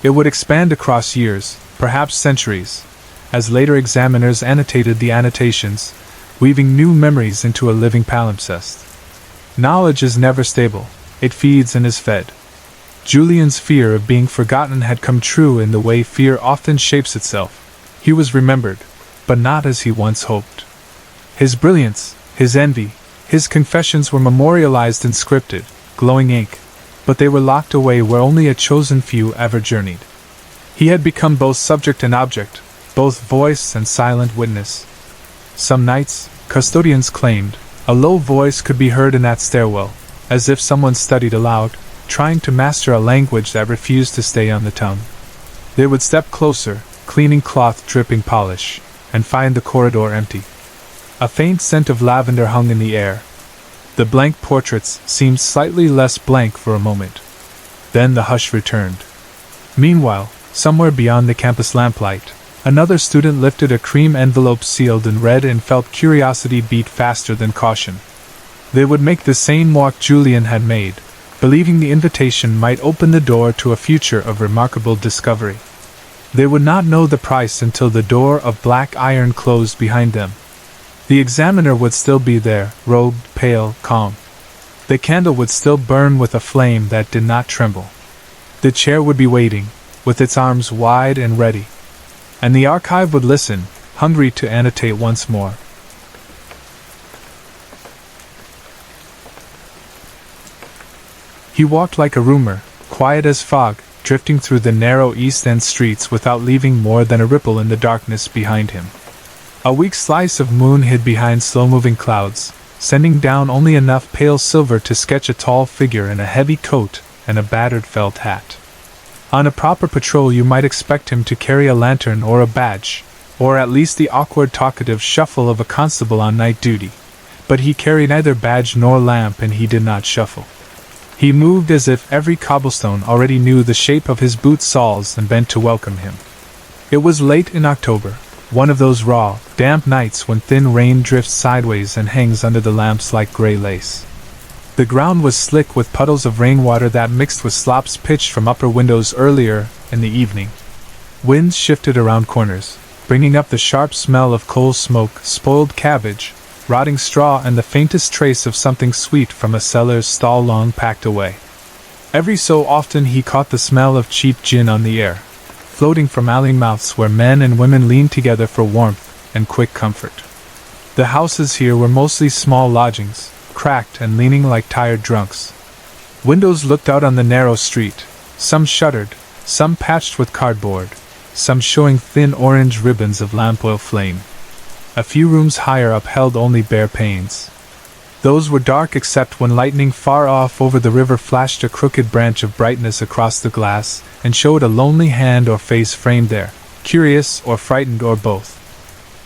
It would expand across years, perhaps centuries, as later examiners annotated the annotations, weaving new memories into a living palimpsest. Knowledge is never stable, it feeds and is fed. Julian's fear of being forgotten had come true in the way fear often shapes itself. He was remembered, but not as he once hoped. His brilliance, his envy, his confessions were memorialized in scripted, glowing ink, but they were locked away where only a chosen few ever journeyed. He had become both subject and object, both voice and silent witness. Some nights, custodians claimed, a low voice could be heard in that stairwell, as if someone studied aloud, trying to master a language that refused to stay on the tongue. They would step closer, cleaning cloth dripping polish, and find the corridor empty. A faint scent of lavender hung in the air. The blank portraits seemed slightly less blank for a moment. Then the hush returned. Meanwhile, somewhere beyond the campus lamplight, another student lifted a cream envelope sealed in red and felt curiosity beat faster than caution. They would make the same walk Julian had made, believing the invitation might open the door to a future of remarkable discovery. They would not know the price until the door of black iron closed behind them. The examiner would still be there, robed, pale, calm. The candle would still burn with a flame that did not tremble. The chair would be waiting, with its arms wide and ready. And the archive would listen, hungry to annotate once more. He walked like a rumor, quiet as fog, drifting through the narrow East End streets without leaving more than a ripple in the darkness behind him. A weak slice of moon hid behind slow-moving clouds, sending down only enough pale silver to sketch a tall figure in a heavy coat and a battered felt hat. On a proper patrol you might expect him to carry a lantern or a badge, or at least the awkward talkative shuffle of a constable on night duty, but he carried neither badge nor lamp and he did not shuffle. He moved as if every cobblestone already knew the shape of his boot soles and bent to welcome him. It was late in October, one of those raw, damp nights when thin rain drifts sideways and hangs under the lamps like gray lace. The ground was slick with puddles of rainwater that mixed with slops pitched from upper windows earlier in the evening. Winds shifted around corners, bringing up the sharp smell of coal smoke, spoiled cabbage, rotting straw and the faintest trace of something sweet from a cellar's stall long packed away. Every so often he caught the smell of cheap gin on the air, floating from alley mouths where men and women leaned together for warmth and quick comfort. The houses here were mostly small lodgings, cracked and leaning like tired drunks. Windows looked out on the narrow street, some shuttered, some patched with cardboard, some showing thin orange ribbons of lamp oil flame. A few rooms higher up held only bare panes. Those were dark except when lightning far off over the river flashed a crooked branch of brightness across the glass and showed a lonely hand or face framed there, curious or frightened or both.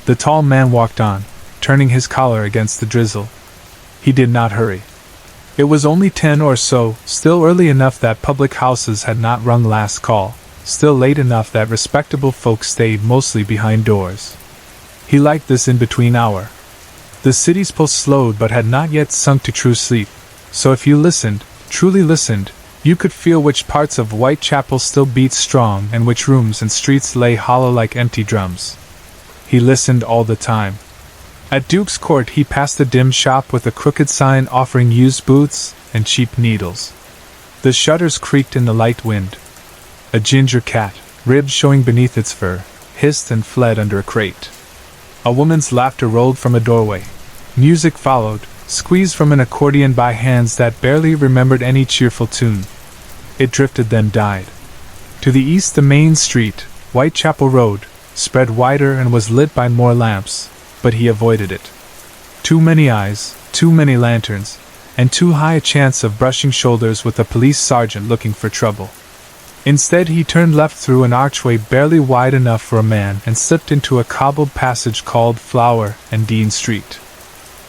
The tall man walked on, turning his collar against the drizzle. He did not hurry. It was only 10 or so, still early enough that public houses had not rung last call, still late enough that respectable folk stayed mostly behind doors. He liked this in-between hour. The city's pulse slowed but had not yet sunk to true sleep, so if you listened, truly listened, you could feel which parts of Whitechapel still beat strong and which rooms and streets lay hollow like empty drums. He listened all the time. At Duke's Court he passed a dim shop with a crooked sign offering used boots and cheap needles. The shutters creaked in the light wind. A ginger cat, ribs showing beneath its fur, hissed and fled under a crate. A woman's laughter rolled from a doorway. Music followed, squeezed from an accordion by hands that barely remembered any cheerful tune. It drifted then died. To the east the main street, Whitechapel Road, spread wider and was lit by more lamps, but he avoided it. Too many eyes, too many lanterns, and too high a chance of brushing shoulders with a police sergeant looking for trouble. Instead he turned left through an archway barely wide enough for a man and slipped into a cobbled passage called Flower and Dean Street.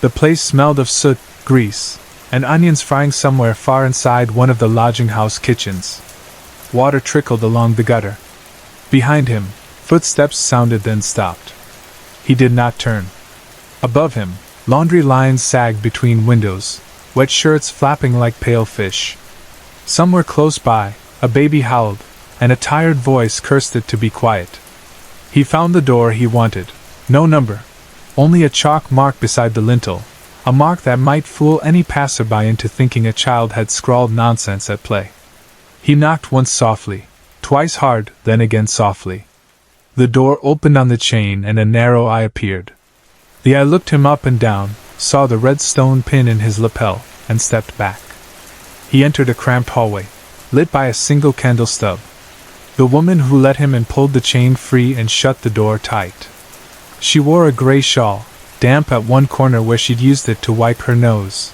The place smelled of soot, grease, and onions frying somewhere far inside one of the lodging house kitchens. Water trickled along the gutter. Behind him, footsteps sounded then stopped. He did not turn. Above him, laundry lines sagged between windows, wet shirts flapping like pale fish. Somewhere close by, a baby howled, and a tired voice cursed it to be quiet. He found the door he wanted. No number. Only a chalk mark beside the lintel, a mark that might fool any passerby into thinking a child had scrawled nonsense at play. He knocked once softly, twice hard, then again softly. The door opened on the chain and a narrow eye appeared. The eye looked him up and down, saw the red stone pin in his lapel, and stepped back. He entered a cramped hallway, lit by a single candle stub. The woman who let him in pulled the chain free and shut the door tight. She wore a gray shawl, damp at one corner where she'd used it to wipe her nose.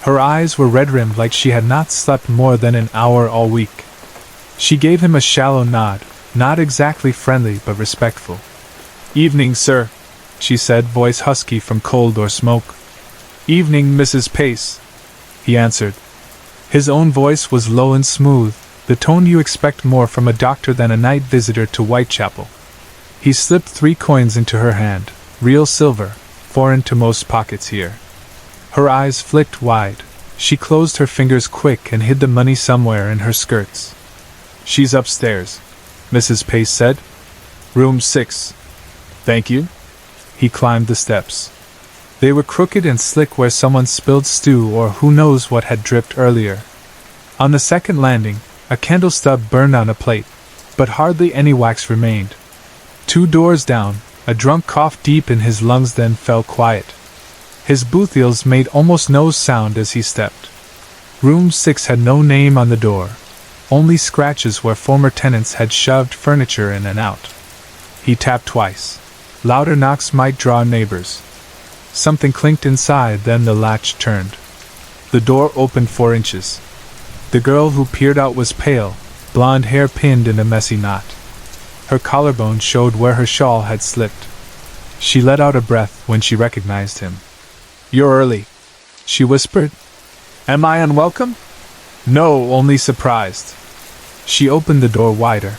Her eyes were red-rimmed like she had not slept more than an hour all week. She gave him a shallow nod, not exactly friendly but respectful. "Evening, sir," she said, voice husky from cold or smoke. "Evening, Mrs. Pace," he answered. His own voice was low and smooth, the tone you expect more from a doctor than a night visitor to Whitechapel. He slipped 3 coins into her hand, real silver, foreign to most pockets here. Her eyes flicked wide. She closed her fingers quick and hid the money somewhere in her skirts. "She's upstairs," Mrs. Pace said. "Room 6. "Thank you." He climbed the steps. They were crooked and slick where someone spilled stew or who knows what had dripped earlier. On the second landing, a candle stub burned on a plate, but hardly any wax remained. 2 doors down, a drunk coughed deep in his lungs then fell quiet. His boot heels made almost no sound as he stepped. Room 6 had no name on the door, only scratches where former tenants had shoved furniture in and out. He tapped twice. Louder knocks might draw neighbors. Something clinked inside, then the latch turned. The door opened 4 inches. The girl who peered out was pale, blonde hair pinned in a messy knot. Her collarbone showed where her shawl had slipped. She let out a breath when she recognized him. "You're early," she whispered. "Am I unwelcome?" "No, only surprised." She opened the door wider.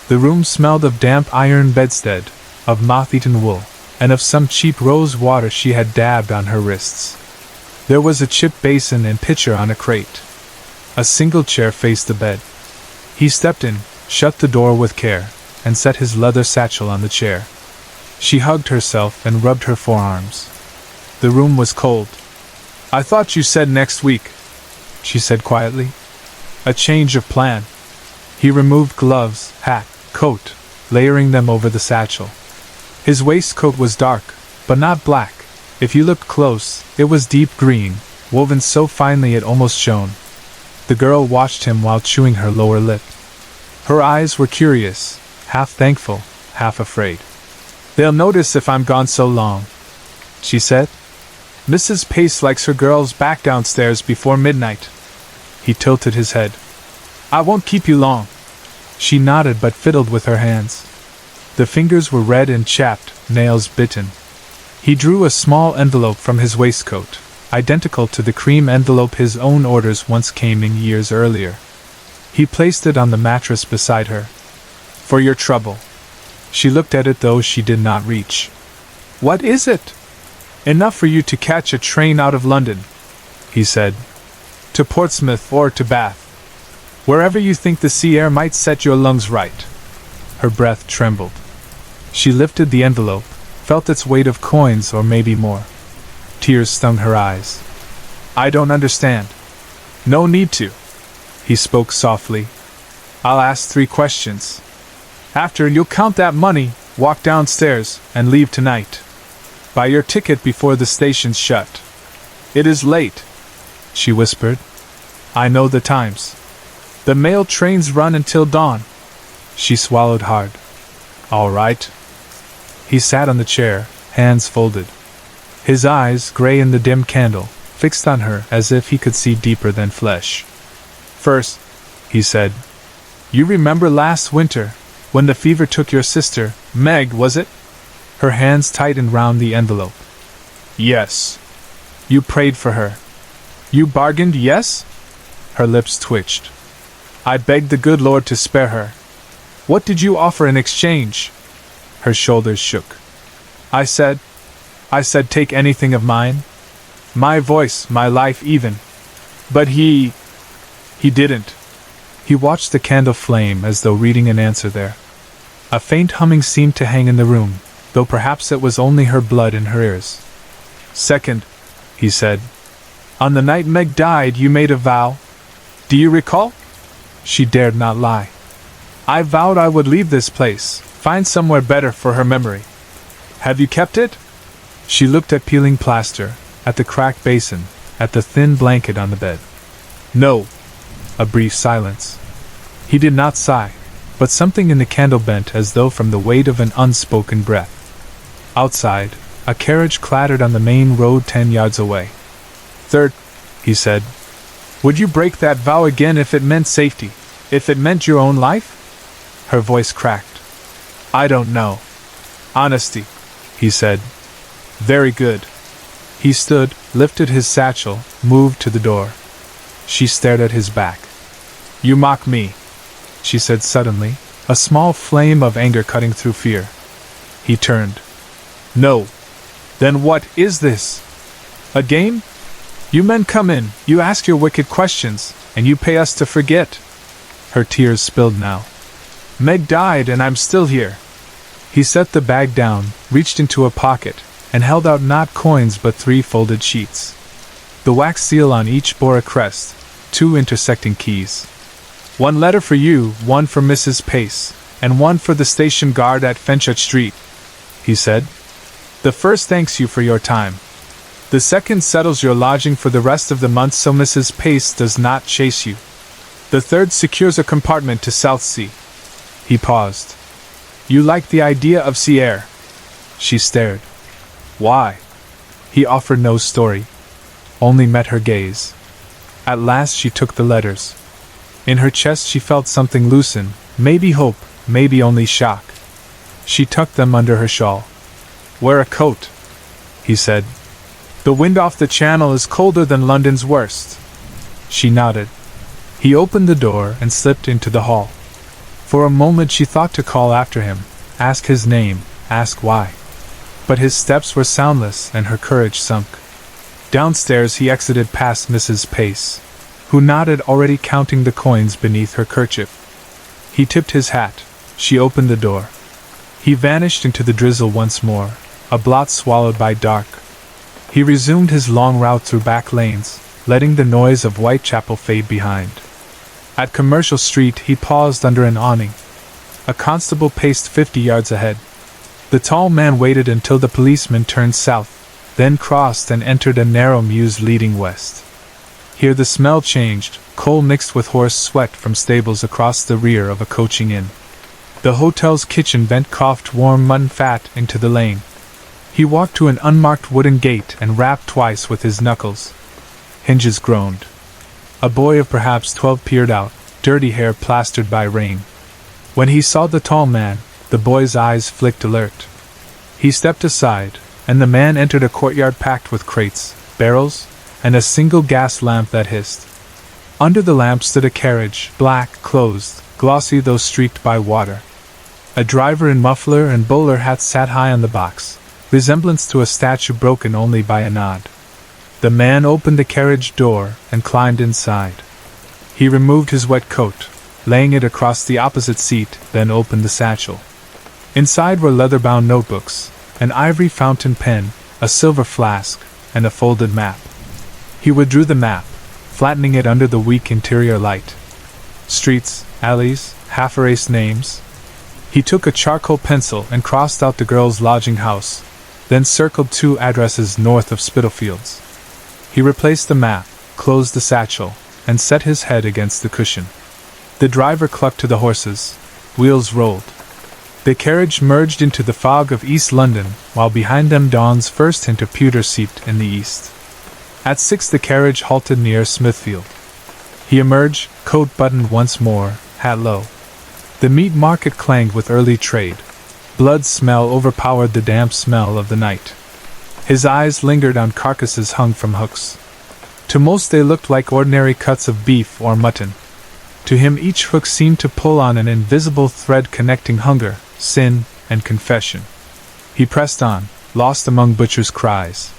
The room smelled of damp iron bedstead, of moth-eaten wool, and of some cheap rose water she had dabbed on her wrists. There was a chip basin and pitcher on a crate. A single chair faced the bed. He stepped in, shut the door with care, and set his leather satchel on the chair. She hugged herself and rubbed her forearms. The room was cold. "I thought you said next week," she said quietly. "A change of plan." He removed gloves, hat, coat, layering them over the satchel. His waistcoat was dark, but not black. If you looked close, it was deep green, woven so finely it almost shone. The girl watched him while chewing her lower lip. Her eyes were curious, half thankful, half afraid. "They'll notice if I'm gone so long," she said. "Mrs. Pace likes her girls back downstairs before midnight." He tilted his head. "I won't keep you long." She nodded but fiddled with her hands. The fingers were red and chapped, nails bitten. He drew a small envelope from his waistcoat, identical to the cream envelope his own orders once came in years earlier. He placed it on the mattress beside her. "For your trouble." She looked at it though she did not reach. "What is it?" "Enough for you to catch a train out of London," he said. "To Portsmouth or to Bath. Wherever you think the sea air might set your lungs right." Her breath trembled. She lifted the envelope, felt its weight of coins or maybe more. Tears stung her eyes. "I don't understand." "No need to." He spoke softly. "I'll ask 3 questions. After you'll count that money, walk downstairs, and leave tonight. Buy your ticket before the station's shut." "It is late," she whispered. "I know the times. The mail trains run until dawn." She swallowed hard. "All right." He sat on the chair, hands folded. His eyes, gray in the dim candle, fixed on her as if he could see deeper than flesh. "First," he said, "you remember last winter, when the fever took your sister, Meg, was it?" Her hands tightened round the envelope. "Yes." You prayed for her. You bargained, yes? Her lips twitched. I begged the good Lord to spare her. What did you offer in exchange? Her shoulders shook. I said, take anything of mine. My voice, my life even. But he didn't. He watched the candle flame as though reading an answer there. A faint humming seemed to hang in the room, though perhaps it was only her blood in her ears. Second, he said. On the night Meg died, you made a vow. Do you recall? She dared not lie. I vowed I would leave this place, find somewhere better for her memory. Have you kept it? She looked at peeling plaster, at the cracked basin, at the thin blanket on the bed. No. A brief silence. He did not sigh, but something in the candle bent as though from the weight of an unspoken breath. Outside, a carriage clattered on the main road 10 yards away. Third, he said. Would you break that vow again if it meant safety, if it meant your own life? Her voice cracked. I don't know. Honesty, he said. Very good. He stood, lifted his satchel, moved to the door. She stared at his back. You mock me, she said suddenly, a small flame of anger cutting through fear. He turned. No. Then what is this? A game? You men come in, you ask your wicked questions, and you pay us to forget. Her tears spilled now. Meg died and I'm still here. He set the bag down, reached into a pocket, and held out not coins but 3 folded sheets. The wax seal on each bore a crest, 2 intersecting keys. 1 letter for you, 1 for Mrs. Pace, and 1 for the station guard at Fenchurch Street, he said. The first thanks you for your time. The second settles your lodging for the rest of the month so Mrs. Pace does not chase you. The third secures a compartment to Southsea. He paused. You like the idea of sea air? She stared. Why? He offered no story, only met her gaze. At last she took the letters. In her chest she felt something loosen, maybe hope, maybe only shock. She tucked them under her shawl. Wear a coat, he said. The wind off the channel is colder than London's worst. She nodded. He opened the door and slipped into the hall. For a moment she thought to call after him, ask his name, ask why. But his steps were soundless and her courage sunk. Downstairs he exited past Mrs. Pace, who nodded, already counting the coins beneath her kerchief. He tipped his hat. She opened the door. He vanished into the drizzle once more, a blot swallowed by dark. He resumed his long route through back lanes, letting the noise of Whitechapel fade behind. At Commercial Street he paused under an awning. A constable paced 50 yards ahead. The tall man waited until the policeman turned south, then crossed and entered a narrow mews leading west. Here the smell changed, coal mixed with horse sweat from stables across the rear of a coaching inn. The hotel's kitchen vent coughed warm mutton fat into the lane. He walked to an unmarked wooden gate and rapped twice with his knuckles. Hinges groaned. A boy of perhaps 12 peered out, dirty hair plastered by rain. When he saw the tall man, the boy's eyes flicked alert. He stepped aside, and the man entered a courtyard packed with crates, barrels, and a single gas lamp that hissed. Under the lamp stood a carriage, black, closed, glossy though streaked by water. A driver in muffler and bowler hat sat high on the box, resemblance to a statue broken only by a nod. The man opened the carriage door and climbed inside. He removed his wet coat, laying it across the opposite seat, then opened the satchel. Inside were leather-bound notebooks, an ivory fountain pen, a silver flask, and a folded map. He withdrew the map, flattening it under the weak interior light. Streets, alleys, half-erased names. He took a charcoal pencil and crossed out the girl's lodging house, then circled 2 addresses north of Spitalfields. He replaced the map, closed the satchel, and set his head against the cushion. The driver clucked to the horses. Wheels rolled. The carriage merged into the fog of East London, while behind them dawn's first hint of pewter seeped in the east. At 6 the carriage halted near Smithfield. He emerged, coat buttoned once more, hat low. The meat market clanged with early trade. Blood smell overpowered the damp smell of the night. His eyes lingered on carcasses hung from hooks. To most they looked like ordinary cuts of beef or mutton. To him each hook seemed to pull on an invisible thread connecting hunger, sin, and confession. He pressed on, lost among butchers' cries.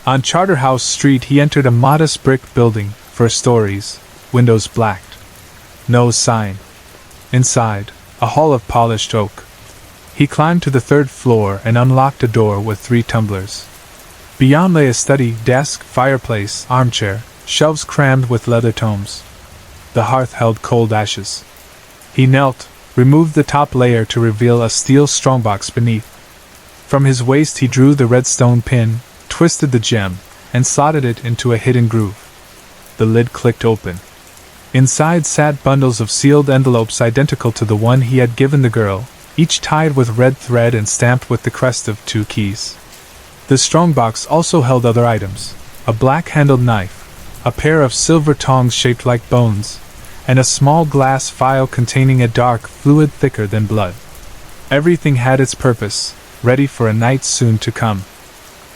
On Charterhouse Street he entered a modest brick building, 4 stories, windows blacked. No sign. Inside, a hall of polished oak. He climbed to the 3rd floor and unlocked a door with 3 tumblers. Beyond lay a study, desk, fireplace, armchair, shelves crammed with leather tomes. The hearth held cold ashes. He knelt, removed the top layer to reveal a steel strongbox beneath. From his waist he drew the red stone pin, twisted the gem, and slotted it into a hidden groove. The lid clicked open. Inside sat bundles of sealed envelopes identical to the one he had given the girl, each tied with red thread and stamped with the crest of 2 keys. The strongbox also held other items: a black-handled knife, a pair of silver tongs shaped like bones, and a small glass phial containing a dark fluid thicker than blood. Everything had its purpose, ready for a night soon to come.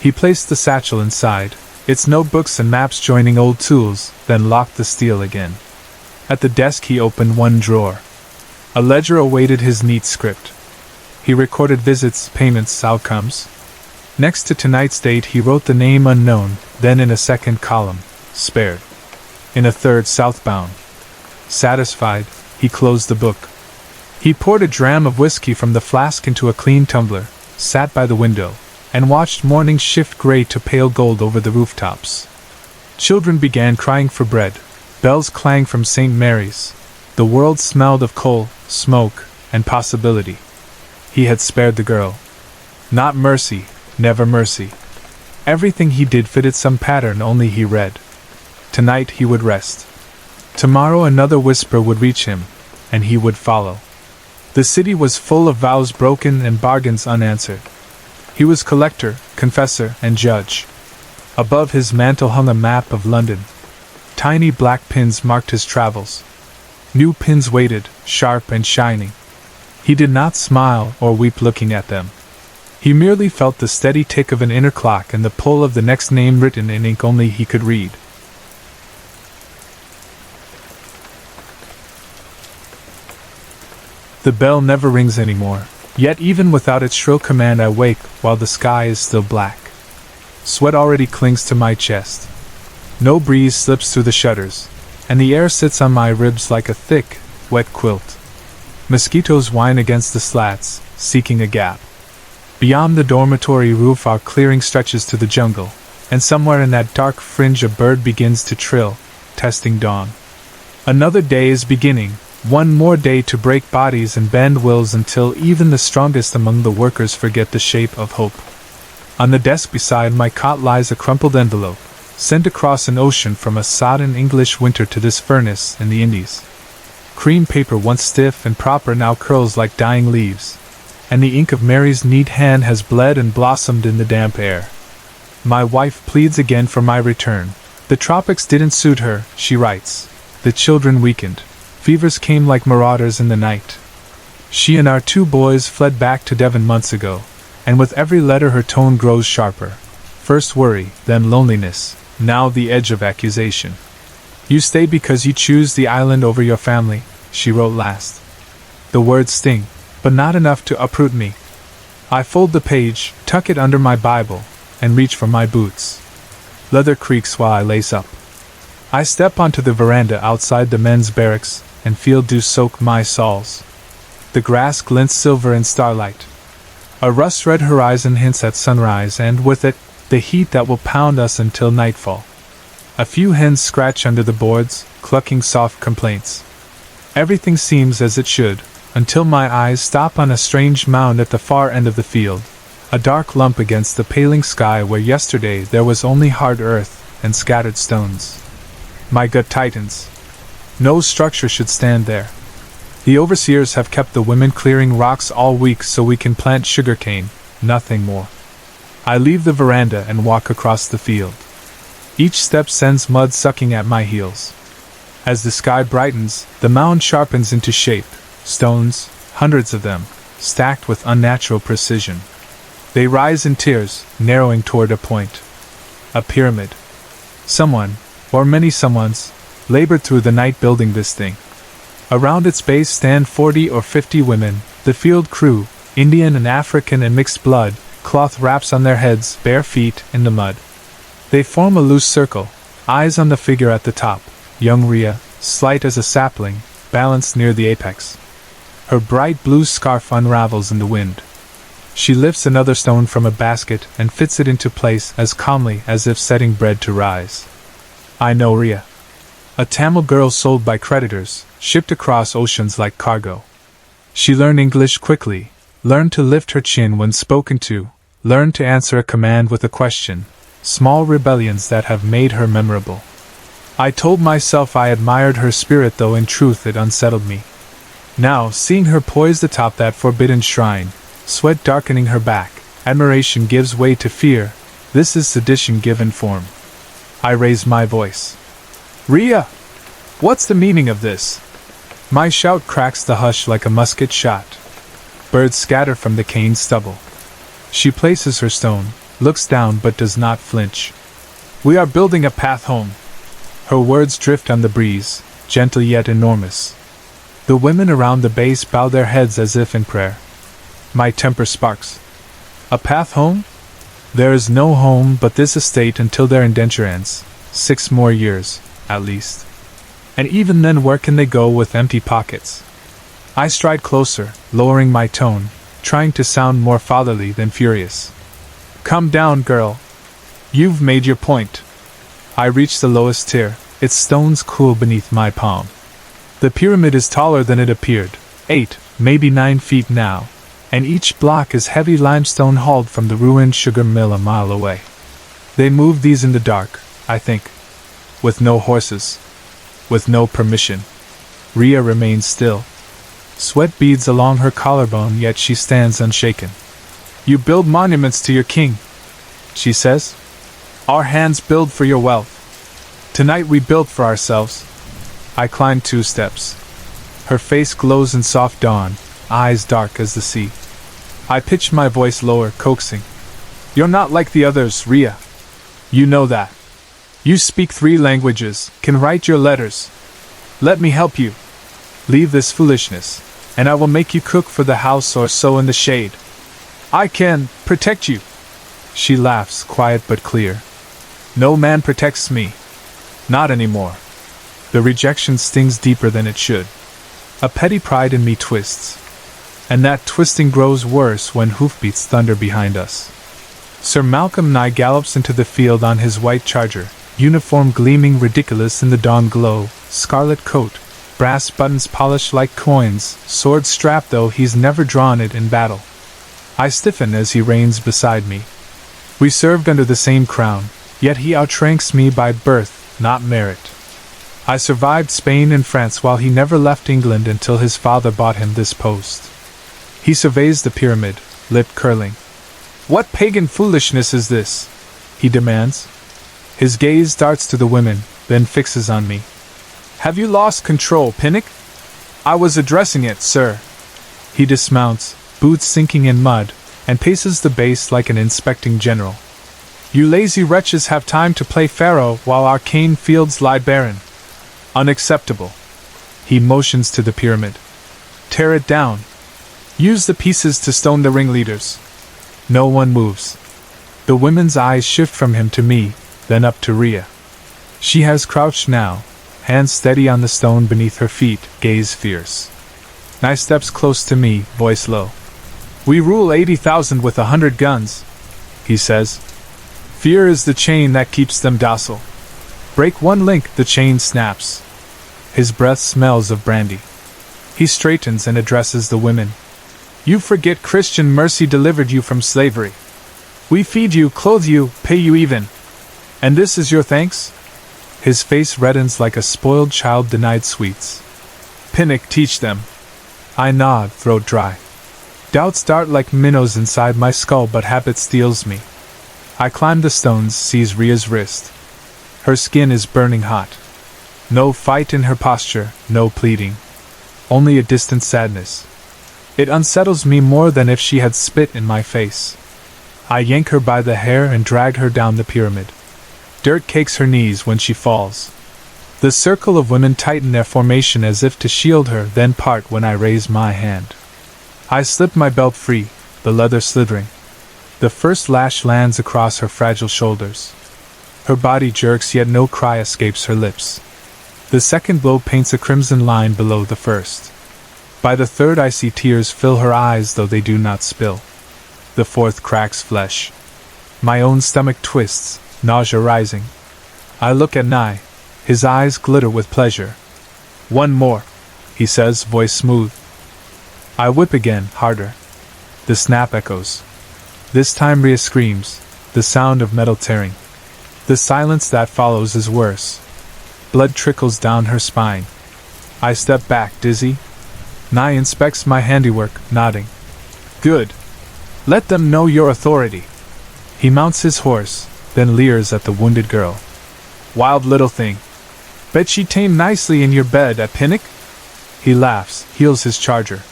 He placed the satchel inside, its notebooks and maps joining old tools, then locked the steel again. At the desk he opened one drawer. A ledger awaited his neat script. He recorded visits, payments, outcomes. Next to tonight's date he wrote the name unknown, then in a second column, spared. In a third, southbound. Satisfied, he closed the book. He poured a dram of whiskey from the flask into a clean tumbler, sat by the window, and watched morning shift gray to pale gold over the rooftops. Children began crying for bread, bells clanged from St. Mary's. The world smelled of coal, smoke, and possibility. He had spared the girl. Not mercy, never mercy. Everything he did fitted some pattern only he read. Tonight he would rest. Tomorrow another whisper would reach him, and he would follow. The city was full of vows broken and bargains unanswered. He was collector, confessor, and judge. Above his mantel hung a map of London. Tiny black pins marked his travels. New pins waited, sharp and shining. He did not smile or weep looking at them. He merely felt the steady tick of an inner clock and the pull of the next name written in ink only he could read. The bell never rings anymore, yet even without its shrill command I wake while the sky is still black. Sweat already clings to my chest. No breeze slips through the shutters, and the air sits on my ribs like a thick, wet quilt. Mosquitoes whine against the slats, seeking a gap. Beyond the dormitory roof our clearing stretches to the jungle, and somewhere in that dark fringe a bird begins to trill, testing dawn. Another day is beginning, one more day to break bodies and bend wills until even the strongest among the workers forget the shape of hope. On the desk beside my cot lies a crumpled envelope, sent across an ocean from a sodden English winter to this furnace in the Indies. Cream paper once stiff and proper now curls like dying leaves, and the ink of Mary's neat hand has bled and blossomed in the damp air. My wife pleads again for my return. The tropics didn't suit her, she writes. The children weakened. Fevers came like marauders in the night. She and our 2 boys fled back to Devon months ago, and with every letter her tone grows sharper. First worry, then loneliness, now the edge of accusation. You stay because you choose the island over your family, she wrote last. The words sting, but not enough to uproot me. I fold the page, tuck it under my Bible, and reach for my boots. Leather creaks while I lace up. I step onto the veranda outside the men's barracks, and feel dew soak my soles. The grass glints silver in starlight. A rust-red horizon hints at sunrise and, with it, the heat that will pound us until nightfall. A few hens scratch under the boards, clucking soft complaints. Everything seems as it should, until my eyes stop on a strange mound at the far end of the field, a dark lump against the paling sky where yesterday there was only hard earth and scattered stones. My gut tightens. No structure should stand there. The overseers have kept the women clearing rocks all week so we can plant sugarcane, nothing more. I leave the veranda and walk across the field. Each step sends mud sucking at my heels. As the sky brightens, the mound sharpens into shape, stones, hundreds of them, stacked with unnatural precision. They rise in tiers, narrowing toward a point. A pyramid. Someone, or many someones, labored through the night building this thing. Around its base stand 40 or 50 women, the field crew, Indian and African and mixed blood, cloth wraps on their heads, bare feet, in the mud. They form a loose circle, eyes on the figure at the top, young Rhea, slight as a sapling, balanced near the apex. Her bright blue scarf unravels in the wind. She lifts another stone from a basket and fits it into place as calmly as if setting bread to rise. I know Rhea. A Tamil girl sold by creditors, shipped across oceans like cargo. She learned English quickly, learned to lift her chin when spoken to, learned to answer a command with a question, small rebellions that have made her memorable. I told myself I admired her spirit, though in truth it unsettled me. Now, seeing her poised atop that forbidden shrine, sweat darkening her back, admiration gives way to fear. This is sedition given form. I raise my voice. Rhea! What's the meaning of this? My shout cracks the hush like a musket shot. Birds scatter from the cane stubble. She places her stone, looks down but does not flinch. We are building a path home. Her words drift on the breeze, gentle yet enormous. The women around the base bow their heads as if in prayer. My temper sparks. A path home? There is no home but this estate until their indenture ends. 6 more years, at least. And even then, where can they go with empty pockets? I stride closer, lowering my tone, trying to sound more fatherly than furious. Calm down, girl. You've made your point. I reach the lowest tier, its stones cool beneath my palm. The pyramid is taller than it appeared, 8, maybe 9 feet now, and each block is heavy limestone hauled from the ruined sugar mill a mile away. They move these in the dark, I think. With no horses. With no permission. Rhea remains still. Sweat beads along her collarbone, yet she stands unshaken. You build monuments to your king, she says. Our hands build for your wealth. Tonight we build for ourselves. I climb 2 steps. Her face glows in soft dawn, eyes dark as the sea. I pitch my voice lower, coaxing. You're not like the others, Rhea. You know that. You speak 3 languages, can write your letters. Let me help you. Leave this foolishness, and I will make you cook for the house or sew in the shade. I can protect you. She laughs, quiet but clear. No man protects me. Not anymore. The rejection stings deeper than it should. A petty pride in me twists. And that twisting grows worse when hoofbeats thunder behind us. Sir Malcolm Nye gallops into the field on his white charger, uniform gleaming ridiculous in the dawn glow, scarlet coat, brass buttons polished like coins, sword strapped though he's never drawn it in battle. I stiffen as he reigns beside me. We served under the same crown, yet he outranks me by birth, not merit. I survived Spain and France while he never left England until his father bought him this post. He surveys the pyramid, lip curling. What pagan foolishness is this? He demands. His gaze darts to the women, then fixes on me. Have you lost control, Pinnock? I was addressing it, sir. He dismounts, boots sinking in mud, and paces the base like an inspecting general. You lazy wretches have time to play pharaoh while our cane fields lie barren. Unacceptable. He motions to the pyramid. Tear it down. Use the pieces to stone the ringleaders. No one moves. The women's eyes shift from him to me, then up to Rhea. She has crouched now, hands steady on the stone beneath her feet, gaze fierce. Nye steps close to me, voice low. We rule 80,000 with 100 guns, he says. Fear is the chain that keeps them docile. Break one link, the chain snaps. His breath smells of brandy. He straightens and addresses the women. You forget Christian mercy delivered you from slavery. We feed you, clothe you, pay you even. And this is your thanks? His face reddens like a spoiled child denied sweets. Pinnock, teach them. I nod, throat dry. Doubts dart like minnows inside my skull, but habit steals me. I climb the stones, seize Rhea's wrist. Her skin is burning hot. No fight in her posture, no pleading. Only a distant sadness. It unsettles me more than if she had spit in my face. I yank her by the hair and drag her down the pyramid. Dirt cakes her knees when she falls. The circle of women tighten their formation as if to shield her, then part when I raise my hand. I slip my belt free, the leather slithering. The first lash lands across her fragile shoulders. Her body jerks, yet no cry escapes her lips. The second blow paints a crimson line below the first. By the third I see tears fill her eyes, though they do not spill. The fourth cracks flesh. My own stomach twists, nausea rising. I look at Nye. His eyes glitter with pleasure. "One more," he says, voice smooth. I whip again, harder. The snap echoes. This time Rhea screams, the sound of metal tearing. The silence that follows is worse. Blood trickles down her spine. I step back, dizzy. Nye inspects my handiwork, nodding. "Good. Let them know your authority." He mounts his horse, then leers at the wounded girl. "Wild little thing. Bet she tamed nicely in your bed at Pinnock?" He laughs, heels his charger.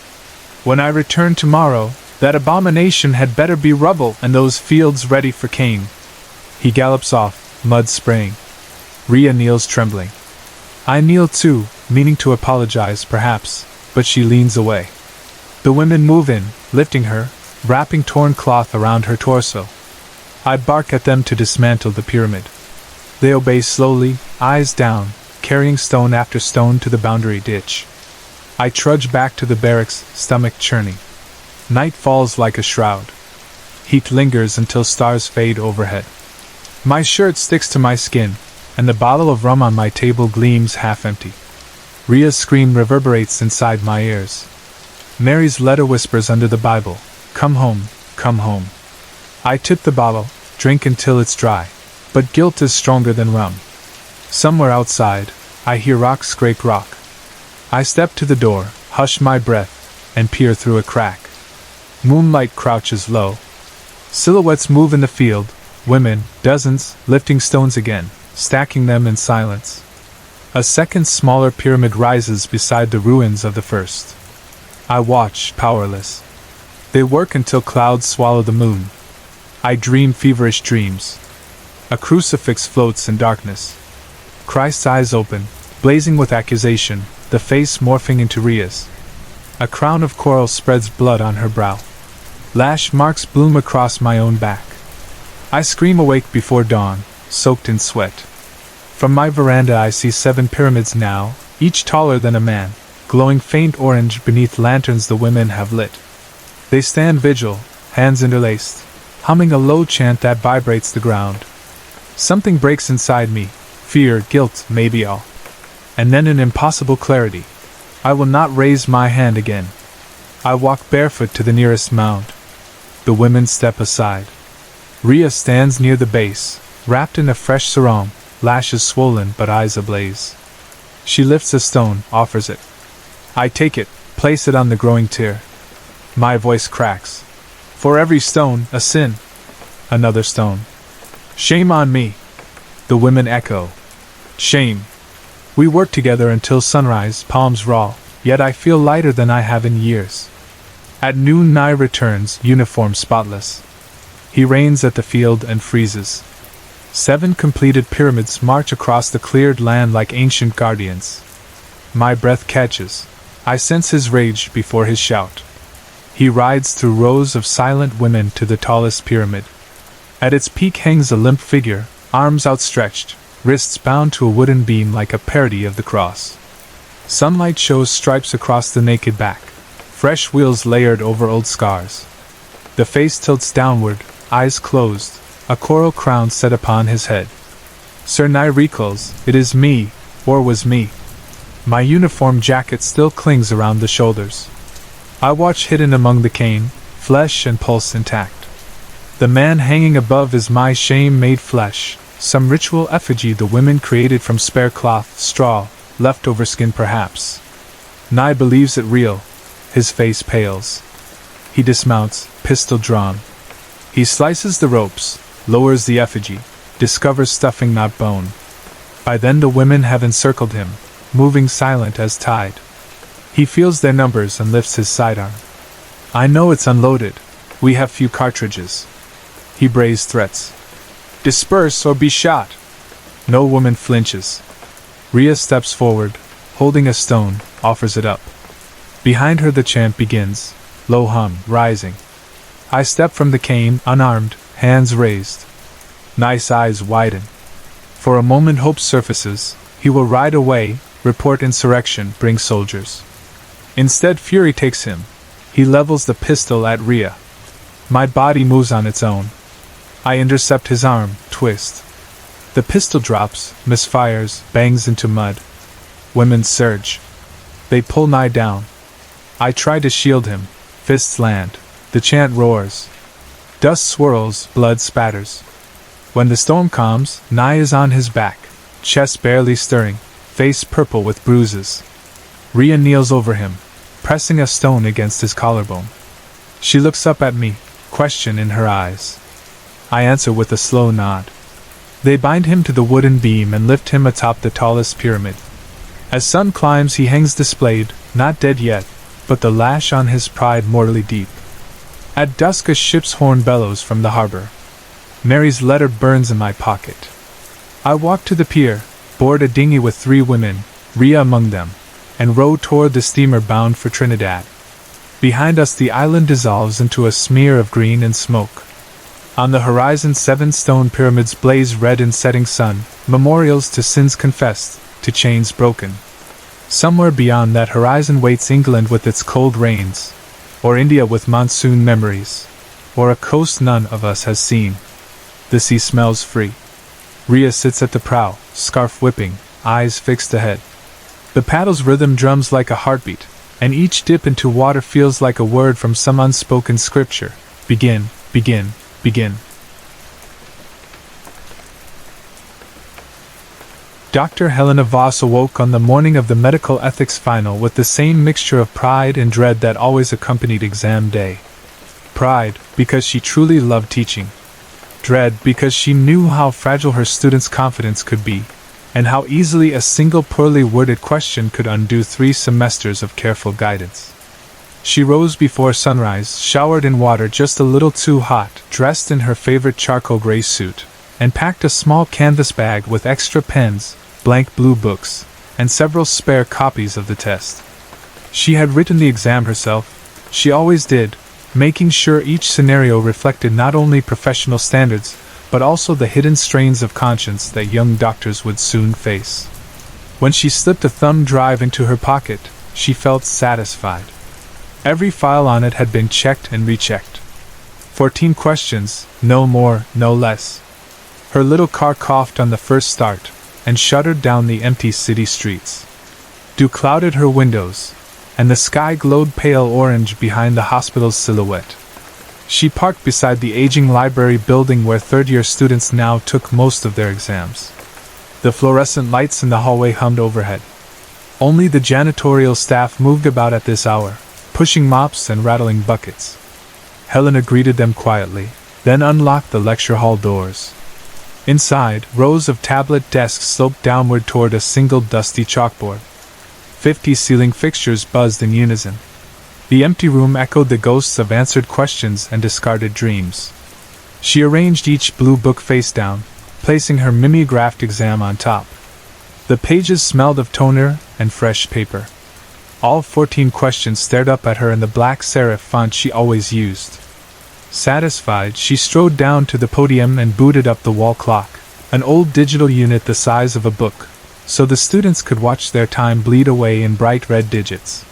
"When I return tomorrow, that abomination had better be rubble and those fields ready for Cain." He gallops off, mud spraying. Rhea kneels trembling. I kneel too, meaning to apologize perhaps, but she leans away. The women move in, lifting her, wrapping torn cloth around her torso. I bark at them to dismantle the pyramid. They obey slowly, eyes down, carrying stone after stone to the boundary ditch. I trudge back to the barracks, stomach churning. Night falls like a shroud. Heat lingers until stars fade overhead. My shirt sticks to my skin, and the bottle of rum on my table gleams half empty. Rhea's scream reverberates inside my ears. Mary's letter whispers under the Bible, "Come home, come home." I tip the bottle, drink until it's dry, but guilt is stronger than rum. Somewhere outside, I hear rock scrape rock. I step to the door, hush my breath, and peer through a crack. Moonlight crouches low. Silhouettes move in the field, women, dozens, lifting stones again, stacking them in silence. A second smaller pyramid rises beside the ruins of the first. I watch, powerless. They work until clouds swallow the moon. I dream feverish dreams. A crucifix floats in darkness. Christ's eyes open, blazing with accusation, the face morphing into Rhea's. A crown of coral spreads blood on her brow. Lash marks bloom across my own back. I scream awake before dawn, soaked in sweat. From my veranda I see 7 pyramids now, each taller than a man, glowing faint orange beneath lanterns the women have lit. They stand vigil, hands interlaced, humming a low chant that vibrates the ground. Something breaks inside me, fear, guilt, maybe all. And then an impossible clarity. I will not raise my hand again. I walk barefoot to the nearest mound. The women step aside. Rhea stands near the base, wrapped in a fresh sarong, lashes swollen but eyes ablaze. She lifts a stone, offers it. I take it, place it on the growing tear. My voice cracks. For every stone, a sin. Another stone. Shame on me. The women echo. Shame. We work together until sunrise, palms raw, yet I feel lighter than I have in years. At noon Nye returns, uniform spotless. He reigns at the field and freezes. 7 completed pyramids march across the cleared land like ancient guardians. My breath catches. I sense his rage before his shout. He rides through rows of silent women to the tallest pyramid. At its peak hangs a limp figure, arms outstretched, wrists bound to a wooden beam like a parody of the cross. Sunlight shows stripes across the naked back, fresh wheals layered over old scars. The face tilts downward, eyes closed, a coral crown set upon his head. Sir Nye recalls, it is me, or was me. My uniform jacket still clings around the shoulders. I watch hidden among the cane, flesh and pulse intact. The man hanging above is my shame-made flesh, some ritual effigy the women created from spare cloth, straw, leftover skin perhaps. Nye believes it real. His face pales. He dismounts, pistol drawn. He slices the ropes, lowers the effigy, discovers stuffing not bone. By then the women have encircled him, moving silent as tide. He feels their numbers and lifts his sidearm. I know it's unloaded. We have few cartridges. he brays threats. Disperse or be shot. No woman flinches. Rhea steps forward, holding a stone, offers it up. Behind her the chant begins, low hum, rising. I step from the cane, unarmed, hands raised. Nice eyes widen. For a moment hope surfaces, he will ride away, report insurrection, bring soldiers. Instead fury takes him. He levels the pistol at Rhea. My body moves on its own. I intercept his arm, twist. The pistol drops, misfires, bangs into mud. Women surge. They pull nigh down. I try to shield him. Fists land. The chant roars. Dust swirls, blood spatters. When the storm calms, Nye is on his back, chest barely stirring, face purple with bruises. Rhea kneels over him, pressing a stone against his collarbone. She looks up at me, question in her eyes. I answer with a slow nod. They bind him to the wooden beam and lift him atop the tallest pyramid. As sun climbs he hangs displayed, not dead yet, but the lash on his pride mortally deep. At dusk a ship's horn bellows from the harbor. Mary's letter burns in my pocket. I walk to the pier, board a dinghy with 3 women, Rhea among them, and row toward the steamer bound for Trinidad. Behind us the island dissolves into a smear of green and smoke. On the horizon 7 stone pyramids blaze red in setting sun, memorials to sins confessed, to chains broken. Somewhere beyond that horizon waits England with its cold rains, or India with monsoon memories, or a coast none of us has seen. The sea smells free. Rhea sits at the prow, scarf whipping, eyes fixed ahead. The paddle's rhythm drums like a heartbeat, and each dip into water feels like a word from some unspoken scripture. Begin, begin, begin. Dr. Helena Voss awoke on the morning of the medical ethics final with the same mixture of pride and dread that always accompanied exam day. Pride, because she truly loved teaching. Dread, because she knew how fragile her students' confidence could be, and how easily a single poorly worded question could undo 3 semesters of careful guidance. She rose before sunrise, showered in water just a little too hot, dressed in her favorite charcoal gray suit, and packed a small canvas bag with extra pens, blank blue books, and several spare copies of the test. She had written the exam herself. She always did, making sure each scenario reflected not only professional standards, but also the hidden strains of conscience that young doctors would soon face. When she slipped a thumb drive into her pocket, she felt satisfied. Every file on it had been checked and rechecked. 14 questions, no more, no less. Her little car coughed on the first start, and shuddered down the empty city streets. Dew clouded her windows, and the sky glowed pale orange behind the hospital's silhouette. She parked beside the aging library building where third-year students now took most of their exams. The fluorescent lights in the hallway hummed overhead. Only the janitorial staff moved about at this hour, pushing mops and rattling buckets. Helena greeted them quietly, then unlocked the lecture hall doors. Inside, rows of tablet desks sloped downward toward a single dusty chalkboard. 50 ceiling fixtures buzzed in unison. The empty room echoed the ghosts of answered questions and discarded dreams. She arranged each blue book face down, placing her mimeographed exam on top. The pages smelled of toner and fresh paper. All 14 questions stared up at her in the black serif font she always used. Satisfied, she strode down to the podium and booted up the wall clock, an old digital unit the size of a book, so the students could watch their time bleed away in bright red digits.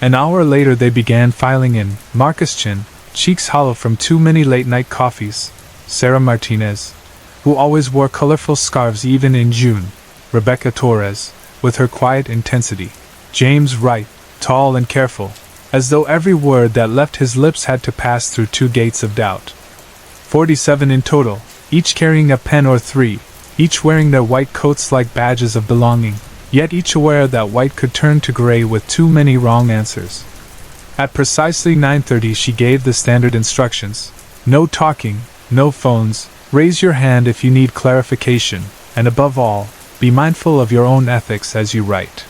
An hour later they began filing in: Marcus Chin, cheeks hollow from too many late-night coffees; Sarah Martinez, who always wore colorful scarves even in June; Rebecca Torres, with her quiet intensity; James Wright, tall and careful, as though every word that left his lips had to pass through 2 gates of doubt. 47 in total, each carrying a pen or 3, each wearing their white coats like badges of belonging, yet each aware that white could turn to gray with too many wrong answers. At precisely 9:30 she gave the standard instructions: no talking, no phones, raise your hand if you need clarification, and above all, be mindful of your own ethics as you write.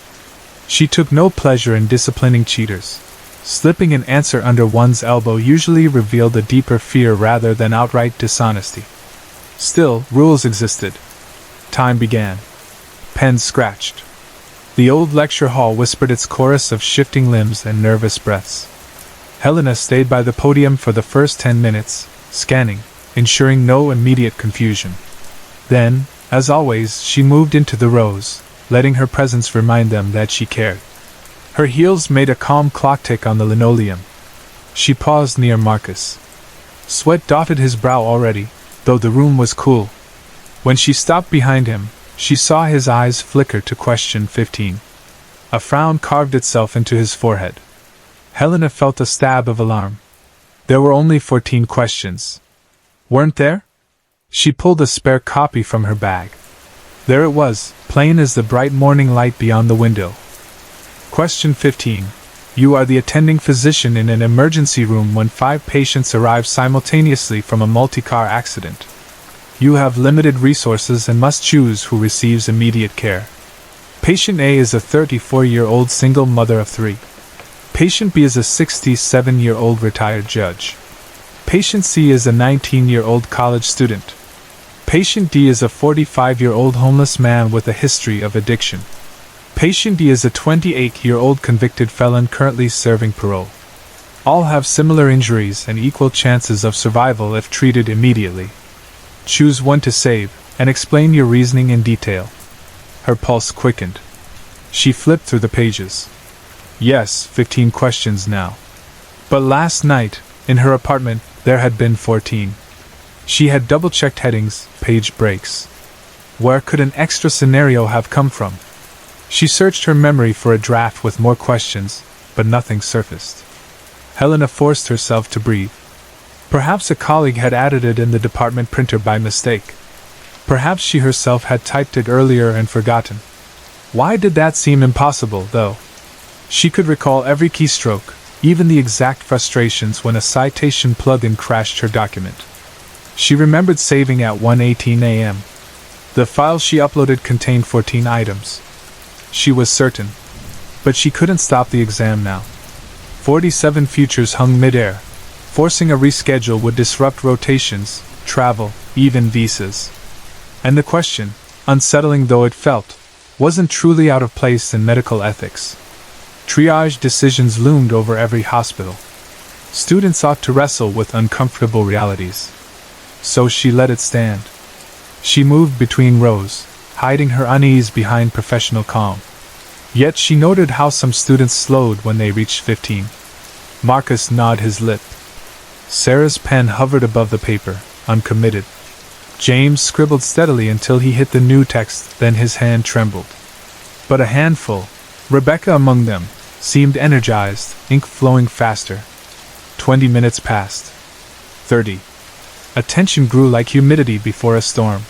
She took no pleasure in disciplining cheaters. Slipping an answer under one's elbow usually revealed a deeper fear rather than outright dishonesty. Still, rules existed. Time began. Pens scratched. The old lecture hall whispered its chorus of shifting limbs and nervous breaths. Helena stayed by the podium for the first 10 minutes, scanning, ensuring no immediate confusion. Then, as always, she moved into the rows, letting her presence remind them that she cared. Her heels made a calm clock tick on the linoleum. She paused near Marcus. Sweat dotted his brow already, though the room was cool. When she stopped behind him, she saw his eyes flicker to question 15. A frown carved itself into his forehead. Helena felt a stab of alarm. There were only 14 questions. Weren't there? She pulled a spare copy from her bag. There it was, plain as the bright morning light beyond the window. Question 15. You are the attending physician in an emergency room when 5 patients arrive simultaneously from a multi-car accident. You have limited resources and must choose who receives immediate care. Patient A is a 34-year-old single mother of 3. Patient B is a 67-year-old retired judge. Patient C is a 19-year-old college student. Patient D is a 45-year-old homeless man with a history of addiction. Patient D is a 28-year-old convicted felon currently serving parole. All have similar injuries and equal chances of survival if treated immediately. Choose one to save, and explain your reasoning in detail. Her pulse quickened. She flipped through the pages. Yes, 15 questions now. But last night, in her apartment, there had been 14. She had double-checked headings, page breaks. Where could an extra scenario have come from? She searched her memory for a draft with more questions, but nothing surfaced. Helena forced herself to breathe. Perhaps a colleague had added it in the department printer by mistake. Perhaps she herself had typed it earlier and forgotten. Why did that seem impossible, though? She could recall every keystroke, even the exact frustrations when a citation plugin crashed her document. She remembered saving at 1:18 a.m. The file she uploaded contained 14 items. She was certain. But she couldn't stop the exam now. 47 futures hung midair. Forcing a reschedule would disrupt rotations, travel, even visas. And the question, unsettling though it felt, wasn't truly out of place in medical ethics. Triage decisions loomed over every hospital. Students ought to wrestle with uncomfortable realities. So she let it stand. She moved between rows, hiding her unease behind professional calm. Yet she noted how some students slowed when they reached 15. Marcus gnawed his lip. Sarah's pen hovered above the paper, uncommitted. James scribbled steadily until he hit the new text, then his hand trembled. But a handful, Rebecca among them, seemed energized, ink flowing faster. 20 minutes passed. 30. Attention grew like humidity before a storm.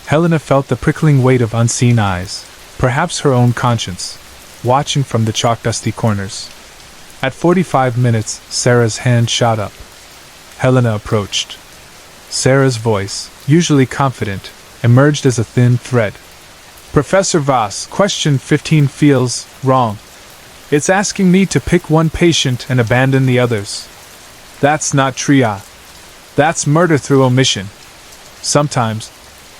Helena felt the prickling weight of unseen eyes, perhaps her own conscience, watching from the chalk-dusty corners. At 45 minutes, Sarah's hand shot up. Helena approached. Sarah's voice, usually confident, emerged as a thin thread. Professor Voss, question 15 feels wrong. It's asking me to pick one patient and abandon the others. That's not triage. That's murder through omission. Sometimes,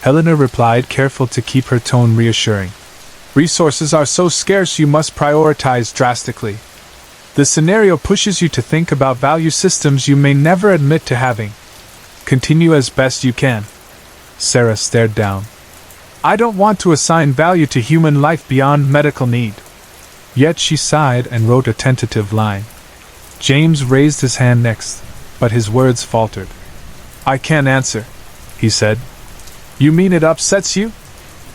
Helena replied, careful to keep her tone reassuring. Resources are so scarce you must prioritize drastically. The scenario pushes you to think about value systems you may never admit to having. Continue as best you can. Sarah stared down. I don't want to assign value to human life beyond medical need. Yet she sighed and wrote a tentative line. James raised his hand next, but his words faltered. I can't answer, he said. You mean it upsets you?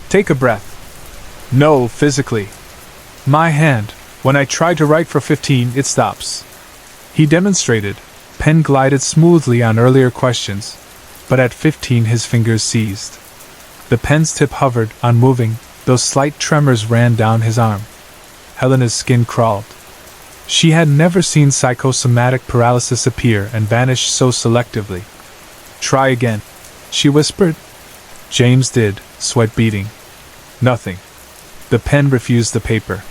Take a breath. No, physically. My hand, when I try to write for 15, it stops. He demonstrated. Pen glided smoothly on earlier questions, but at 15 his fingers seized. The pen's tip hovered, unmoving, though slight tremors ran down his arm. Helena's skin crawled. She had never seen psychosomatic paralysis appear and vanish so selectively. Try again, she whispered. James did, sweat beading. Nothing. The pen refused the paper.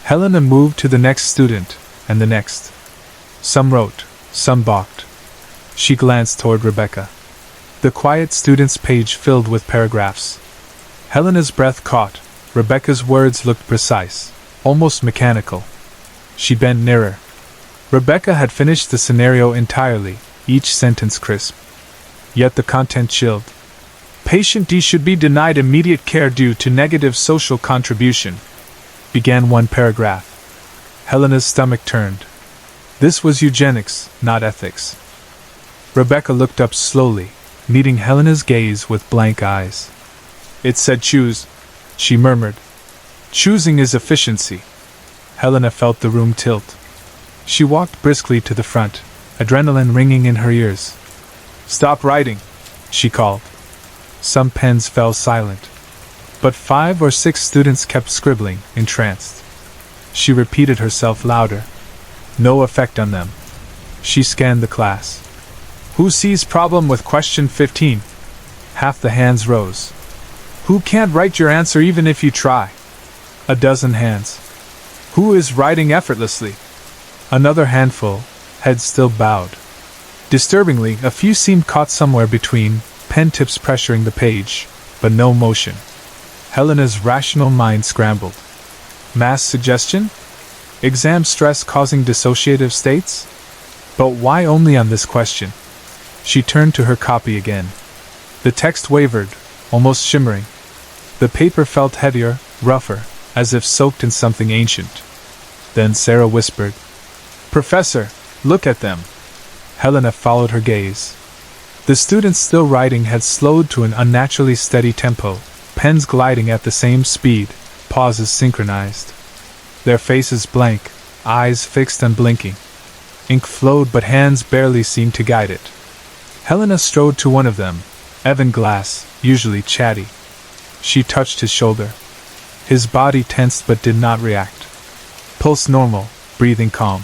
Helena moved to the next student, and the next. Some wrote, some balked. She glanced toward Rebecca. The quiet student's page filled with paragraphs. Helena's breath caught. Rebecca's words looked precise, almost mechanical. She bent nearer. Rebecca had finished the scenario entirely, each sentence crisp. Yet the content chilled. Patient D should be denied immediate care due to negative social contribution, began one paragraph. Helena's stomach turned. This was eugenics, not ethics. Rebecca looked up slowly, meeting Helena's gaze with blank eyes. It said choose, she murmured. Choosing is efficiency. Helena felt the room tilt. She walked briskly to the front, adrenaline ringing in her ears. Stop writing, she called. Some pens fell silent, but 5 or 6 students kept scribbling, entranced. She repeated herself louder. No effect on them. She scanned the class. Who sees problem with question 15? Half the hands rose. Who can't write your answer even if you try? A dozen hands. Who is writing effortlessly? Another handful, heads still bowed. Disturbingly, a few seemed caught somewhere between, pen tips pressuring the page, but no motion. Helena's rational mind scrambled. Mass suggestion? Exam stress causing dissociative states? But why only on this question? She turned to her copy again. The text wavered, almost shimmering. The paper felt heavier, rougher, as if soaked in something ancient. Then Sarah whispered, Professor, look at them. Helena followed her gaze. The students still writing had slowed to an unnaturally steady tempo, pens gliding at the same speed, pauses synchronized. Their faces blank, eyes fixed and blinking. Ink flowed but hands barely seemed to guide it. Helena strode to one of them, Evan Glass, usually chatty. She touched his shoulder. His body tensed but did not react. Pulse normal, breathing calm.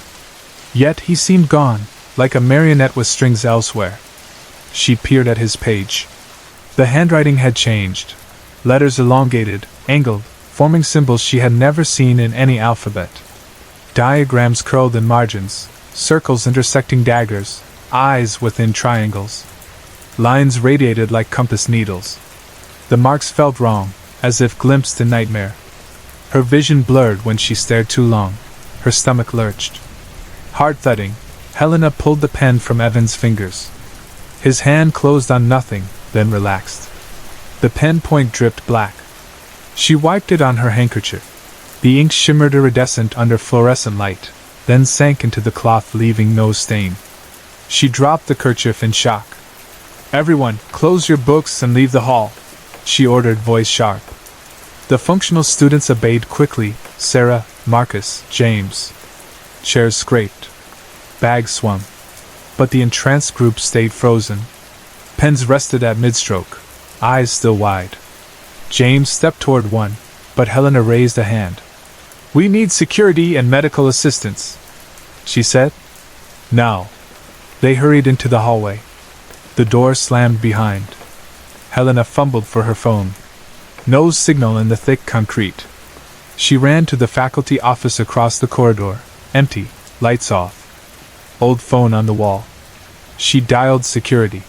Yet he seemed gone, like a marionette with strings elsewhere. She peered at his page. The handwriting had changed. Letters elongated, angled, forming symbols she had never seen in any alphabet. Diagrams curled in margins, circles intersecting daggers, eyes within triangles. Lines radiated like compass needles. The marks felt wrong, as if glimpsed in nightmare. Her vision blurred when she stared too long. Her stomach lurched. Heart thudding, Helena pulled the pen from Evan's fingers. His hand closed on nothing, then relaxed. The pen point dripped black. She wiped it on her handkerchief. The ink shimmered iridescent under fluorescent light, then sank into the cloth, leaving no stain. She dropped the kerchief in shock. Everyone, close your books and leave the hall, she ordered, voice sharp. The functional students obeyed quickly, Sarah, Marcus, James. Chairs scraped. Bags swung. But the entranced group stayed frozen. Pens rested at midstroke, eyes still wide. James stepped toward one, but Helena raised a hand. We need security and medical assistance, she said. Now. They hurried into the hallway. The door slammed behind. Helena fumbled for her phone. No signal in the thick concrete. She ran to the faculty office across the corridor, empty, lights off. Old phone on the wall. She dialed security.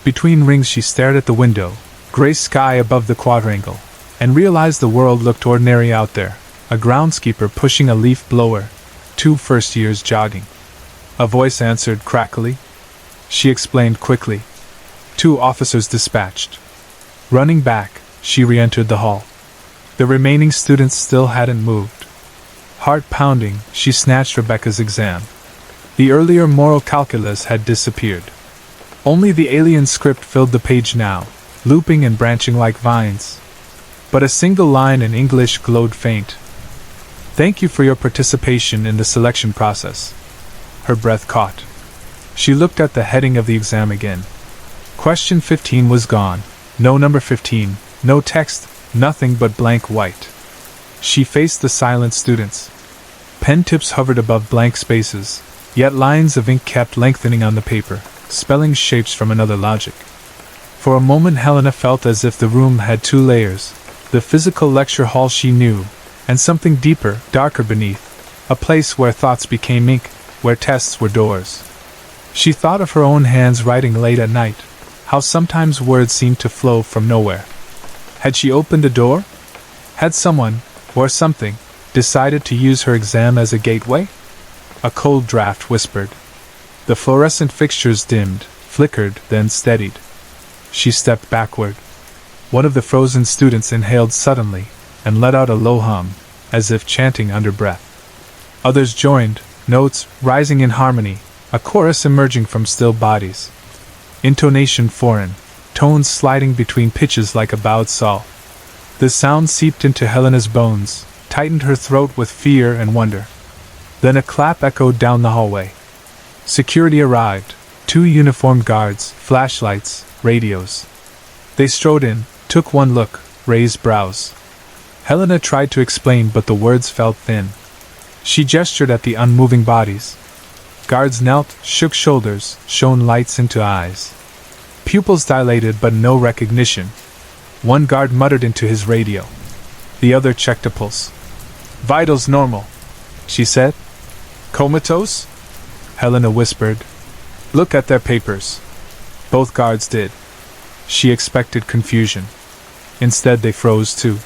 Between rings she stared at the window, gray sky above the quadrangle, and realized the world looked ordinary out there. A groundskeeper pushing a leaf blower, 2 first-years jogging. A voice answered crackly. She explained quickly. 2 officers dispatched. Running back, she re-entered the hall. The remaining students still hadn't moved. Heart pounding, she snatched Rebecca's exam. The earlier moral calculus had disappeared. Only the alien script filled the page now, looping and branching like vines. But a single line in English glowed faint. Thank you for your participation in the selection process. Her breath caught. She looked at the heading of the exam again. Question 15 was gone. No number 15, no text, nothing but blank white. She faced the silent students. Pen tips hovered above blank spaces, yet lines of ink kept lengthening on the paper, spelling shapes from another logic. For a moment Helena felt as if the room had 2 layers, the physical lecture hall she knew, and something deeper, darker beneath, a place where thoughts became ink, where tests were doors. She thought of her own hands writing late at night, how sometimes words seemed to flow from nowhere. Had she opened a door? Had someone, or something, decided to use her exam as a gateway? A cold draft whispered. The fluorescent fixtures dimmed, flickered, then steadied. She stepped backward. One of the frozen students inhaled suddenly, and let out a low hum, as if chanting under breath. Others joined, notes rising in harmony, a chorus emerging from still bodies. Intonation foreign, tones sliding between pitches like a bowed saw. The sound seeped into Helena's bones, tightened her throat with fear and wonder. Then a clap echoed down the hallway. Security arrived, 2 uniformed guards, flashlights, radios. They strode in, took one look, raised brows. Helena tried to explain, but the words felt thin. She gestured at the unmoving bodies. Guards knelt, shook shoulders, shone lights into eyes. Pupils dilated but no recognition. One guard muttered into his radio. The other checked a pulse. "Vitals normal," she said. "Comatose?" Helena whispered. "Look at their papers." Both guards did. She expected confusion. Instead they froze too.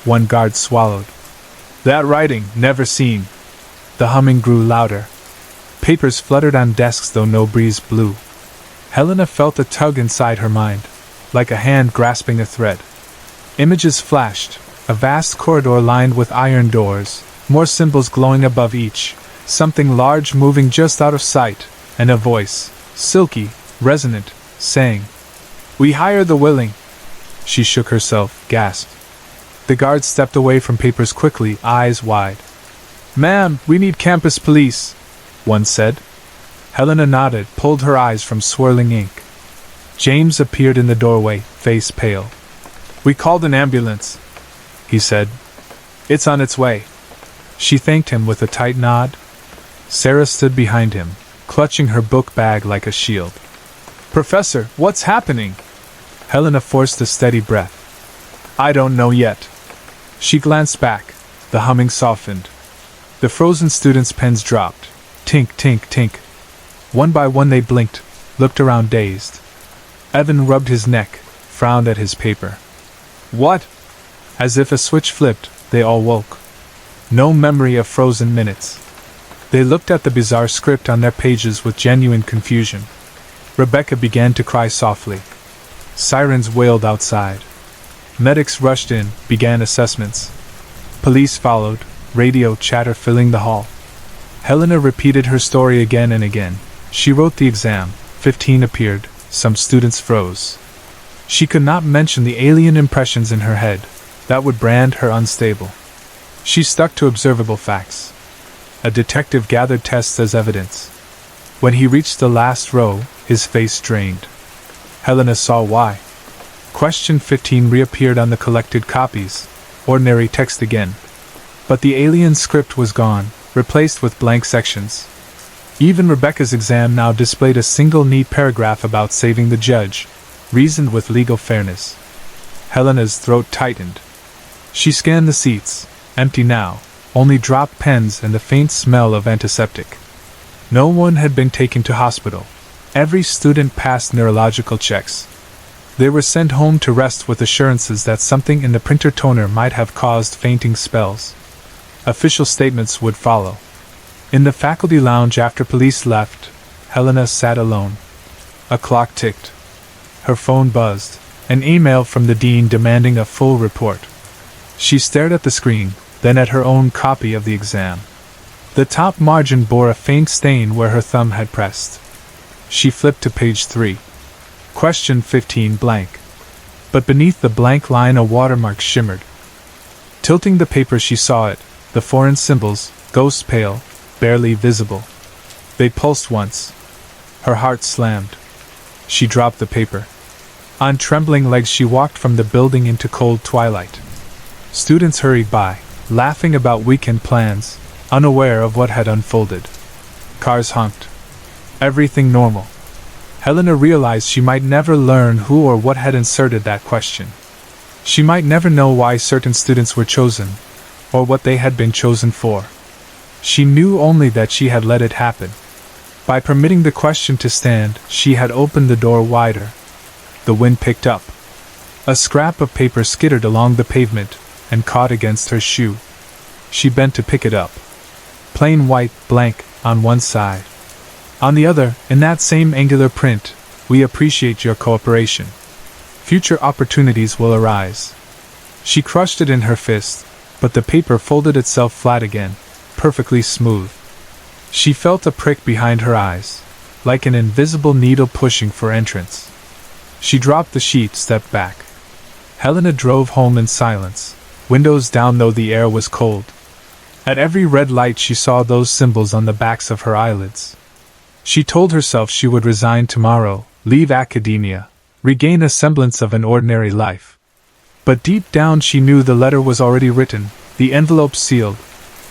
One guard swallowed. "That writing, never seen." The humming grew louder. Papers fluttered on desks though no breeze blew. Helena felt a tug inside her mind, like a hand grasping a thread. Images flashed, a vast corridor lined with iron doors, more symbols glowing above each, something large moving just out of sight, and a voice, silky, resonant, saying, "We hire the willing." She shook herself, gasped. The guards stepped away from papers quickly, eyes wide. "Ma'am, we need campus police," one said. Helena nodded, pulled her eyes from swirling ink. James appeared in the doorway, face pale. "We called an ambulance," he said. "It's on its way." She thanked him with a tight nod. Sarah stood behind him, clutching her book bag like a shield. "Professor, what's happening?" Helena forced a steady breath. "I don't know yet." She glanced back. The humming softened. The frozen students' pens dropped. Tink, tink, tink. One by one they blinked, looked around dazed. Evan rubbed his neck, frowned at his paper. "What?" As if a switch flipped, they all woke. No memory of frozen minutes. They looked at the bizarre script on their pages with genuine confusion. Rebecca began to cry softly. Sirens wailed outside. Medics rushed in, began assessments. Police followed, radio chatter filling the hall. Helena repeated her story again and again. She wrote the exam, 15 appeared, some students froze. She could not mention the alien impressions in her head, that would brand her unstable. She stuck to observable facts. A detective gathered tests as evidence. When he reached the last row, his face drained. Helena saw why. Question 15 reappeared on the collected copies, ordinary text again. But the alien script was gone, replaced with blank sections. Even Rebecca's exam now displayed a single neat paragraph about saving the judge, reasoned with legal fairness. Helena's throat tightened. She scanned the seats, empty now, only dropped pens and the faint smell of antiseptic. No one had been taken to hospital. Every student passed neurological checks. They were sent home to rest with assurances that something in the printer toner might have caused fainting spells. Official statements would follow. In the faculty lounge after police left, Helena sat alone. A clock ticked. Her phone buzzed, an email from the dean demanding a full report. She stared at the screen, then at her own copy of the exam. The top margin bore a faint stain where her thumb had pressed. She flipped to page 3. Question 15 blank. But beneath the blank line a watermark shimmered. Tilting the paper she saw it, the foreign symbols, ghost pale, barely visible. They pulsed once. Her heart slammed. She dropped the paper. On trembling legs she walked from the building into cold twilight. Students hurried by, laughing about weekend plans, unaware of what had unfolded. Cars honked. Everything normal. Helena realized she might never learn who or what had inserted that question. She might never know why certain students were chosen, or what they had been chosen for. She knew only that she had let it happen. By permitting the question to stand, she had opened the door wider. The wind picked up. A scrap of paper skittered along the pavement and caught against her shoe. She bent to pick it up. Plain white, blank, on one side. On the other, in that same angular print, "We appreciate your cooperation. Future opportunities will arise." She crushed it in her fist, but the paper folded itself flat again, perfectly smooth. She felt a prick behind her eyes, like an invisible needle pushing for entrance. She dropped the sheet, stepped back. Helena drove home in silence, windows down though the air was cold. At every red light she saw those symbols on the backs of her eyelids. She told herself she would resign tomorrow, leave academia, regain a semblance of an ordinary life. But deep down she knew the letter was already written, the envelope sealed,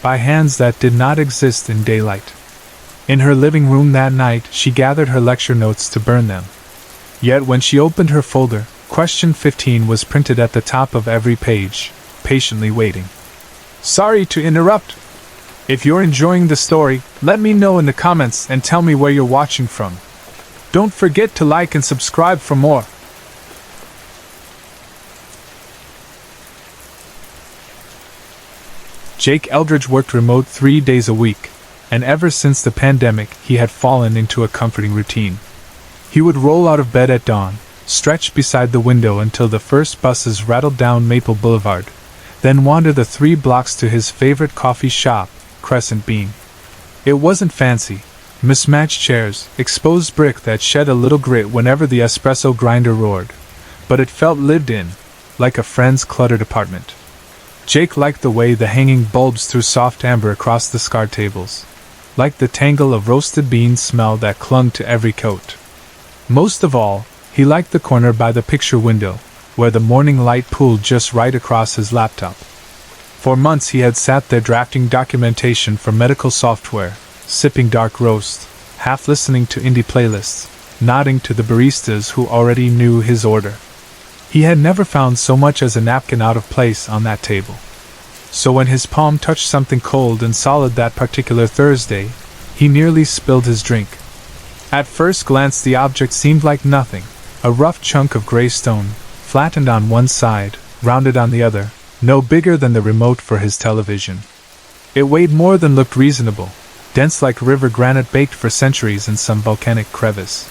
by hands that did not exist in daylight. In her living room that night she gathered her lecture notes to burn them. Yet when she opened her folder, question 15 was printed at the top of every page, patiently waiting. Sorry to interrupt. If you're enjoying the story, let me know in the comments and tell me where you're watching from. Don't forget to like and subscribe for more. Jake Eldridge worked remote 3 days a week, and ever since the pandemic he had fallen into a comforting routine. He would roll out of bed at dawn, stretch beside the window until the first buses rattled down Maple Boulevard, then wander the 3 blocks to his favorite coffee shop, Crescent Bean. It wasn't fancy. Mismatched chairs, exposed brick that shed a little grit whenever the espresso grinder roared, but it felt lived in, like a friend's cluttered apartment. Jake liked the way the hanging bulbs threw soft amber across the scarred tables, liked the tangle of roasted beans smell that clung to every coat. Most of all, he liked the corner by the picture window, where the morning light pooled just right across his laptop. For months he had sat there drafting documentation for medical software, sipping dark roast, half listening to indie playlists, nodding to the baristas who already knew his order. He had never found so much as a napkin out of place on that table. So when his palm touched something cold and solid that particular Thursday, he nearly spilled his drink. At first glance the object seemed like nothing, a rough chunk of gray stone, flattened on one side, rounded on the other, no bigger than the remote for his television. It weighed more than looked reasonable, dense like river granite baked for centuries in some volcanic crevice.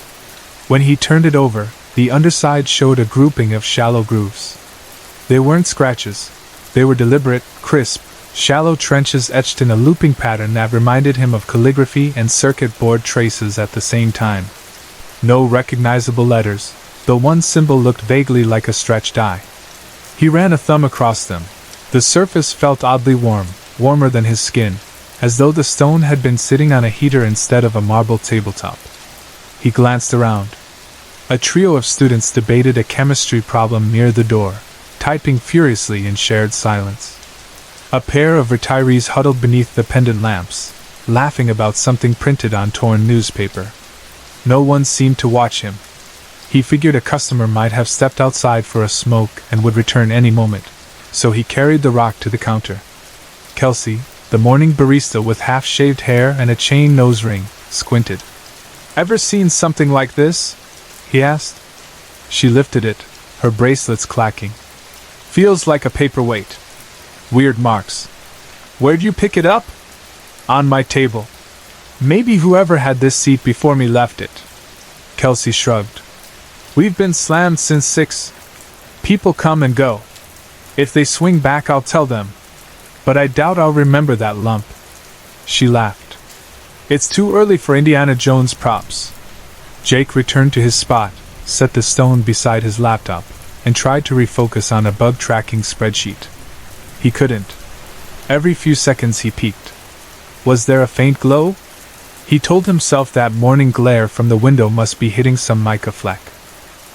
When he turned it over, the underside showed a grouping of shallow grooves. They weren't scratches. They were deliberate, crisp, shallow trenches etched in a looping pattern that reminded him of calligraphy and circuit board traces at the same time. No recognizable letters, though one symbol looked vaguely like a stretched eye. He ran a thumb across them. The surface felt oddly warm, warmer than his skin, as though the stone had been sitting on a heater instead of a marble tabletop. He glanced around. A trio of students debated a chemistry problem near the door, typing furiously in shared silence. A pair of retirees huddled beneath the pendant lamps, laughing about something printed on torn newspaper. No one seemed to watch him. He figured a customer might have stepped outside for a smoke and would return any moment, so he carried the rock to the counter. Kelsey, the morning barista with half-shaved hair and a chain nose ring, squinted. "Ever seen something like this?" he asked. She lifted it, her bracelets clacking. "Feels like a paperweight. Weird marks. Where'd you pick it up?" "On my table. Maybe whoever had this seat before me left it." Kelsey shrugged. "We've been slammed since 6. People come and go. If they swing back I'll tell them. But I doubt I'll remember that lump." She laughed. "It's too early for Indiana Jones props." Jake returned to his spot, set the stone beside his laptop, and tried to refocus on a bug-tracking spreadsheet. He couldn't. Every few seconds he peeked. Was there a faint glow? He told himself that morning glare from the window must be hitting some mica fleck.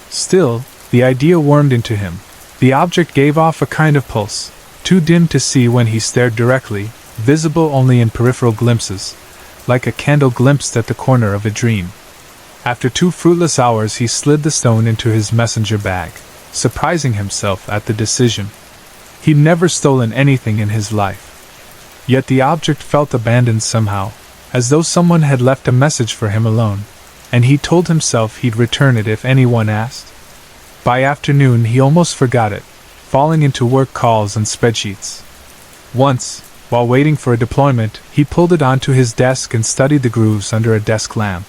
Still, the idea warmed into him. The object gave off a kind of pulse, too dim to see when he stared directly, visible only in peripheral glimpses, like a candle glimpsed at the corner of a dream. After 2 fruitless hours he slid the stone into his messenger bag, surprising himself at the decision. He'd never stolen anything in his life. Yet the object felt abandoned somehow, as though someone had left a message for him alone, and he told himself he'd return it if anyone asked. By afternoon he almost forgot it, falling into work calls and spreadsheets. Once, while waiting for a deployment, he pulled it onto his desk and studied the grooves under a desk lamp.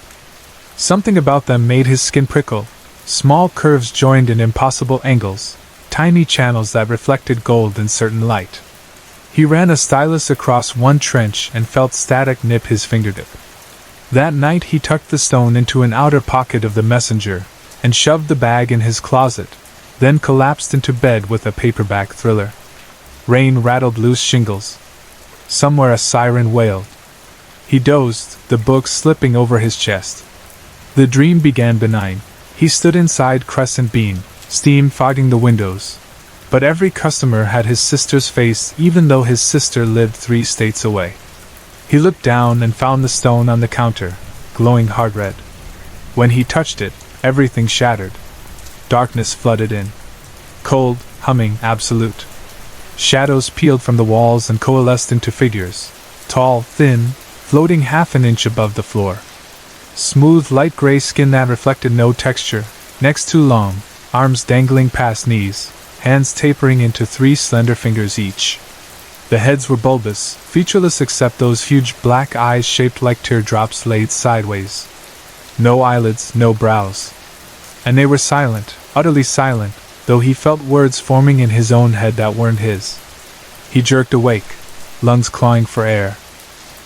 Something about them made his skin prickle, small curves joined in impossible angles, tiny channels that reflected gold in certain light. He ran a stylus across one trench and felt static nip his fingertip. That night he tucked the stone into an outer pocket of the messenger and shoved the bag in his closet, then collapsed into bed with a paperback thriller. Rain rattled loose shingles. Somewhere a siren wailed. He dozed, the book slipping over his chest. The dream began benign. He stood inside Crescent Bean, steam fogging the windows. But every customer had his sister's face, even though his sister lived 3 states away. He looked down and found the stone on the counter, glowing hard red. When he touched it, everything shattered. Darkness flooded in. Cold, humming, absolute. Shadows peeled from the walls and coalesced into figures, tall, thin, floating half an inch above the floor. Smooth, light gray skin that reflected no texture, necks too long, arms dangling past knees, hands tapering into 3 slender fingers each. The heads were bulbous, featureless except those huge black eyes shaped like teardrops laid sideways. No eyelids, no brows. And they were silent, utterly silent, though he felt words forming in his own head that weren't his. He jerked awake, lungs clawing for air.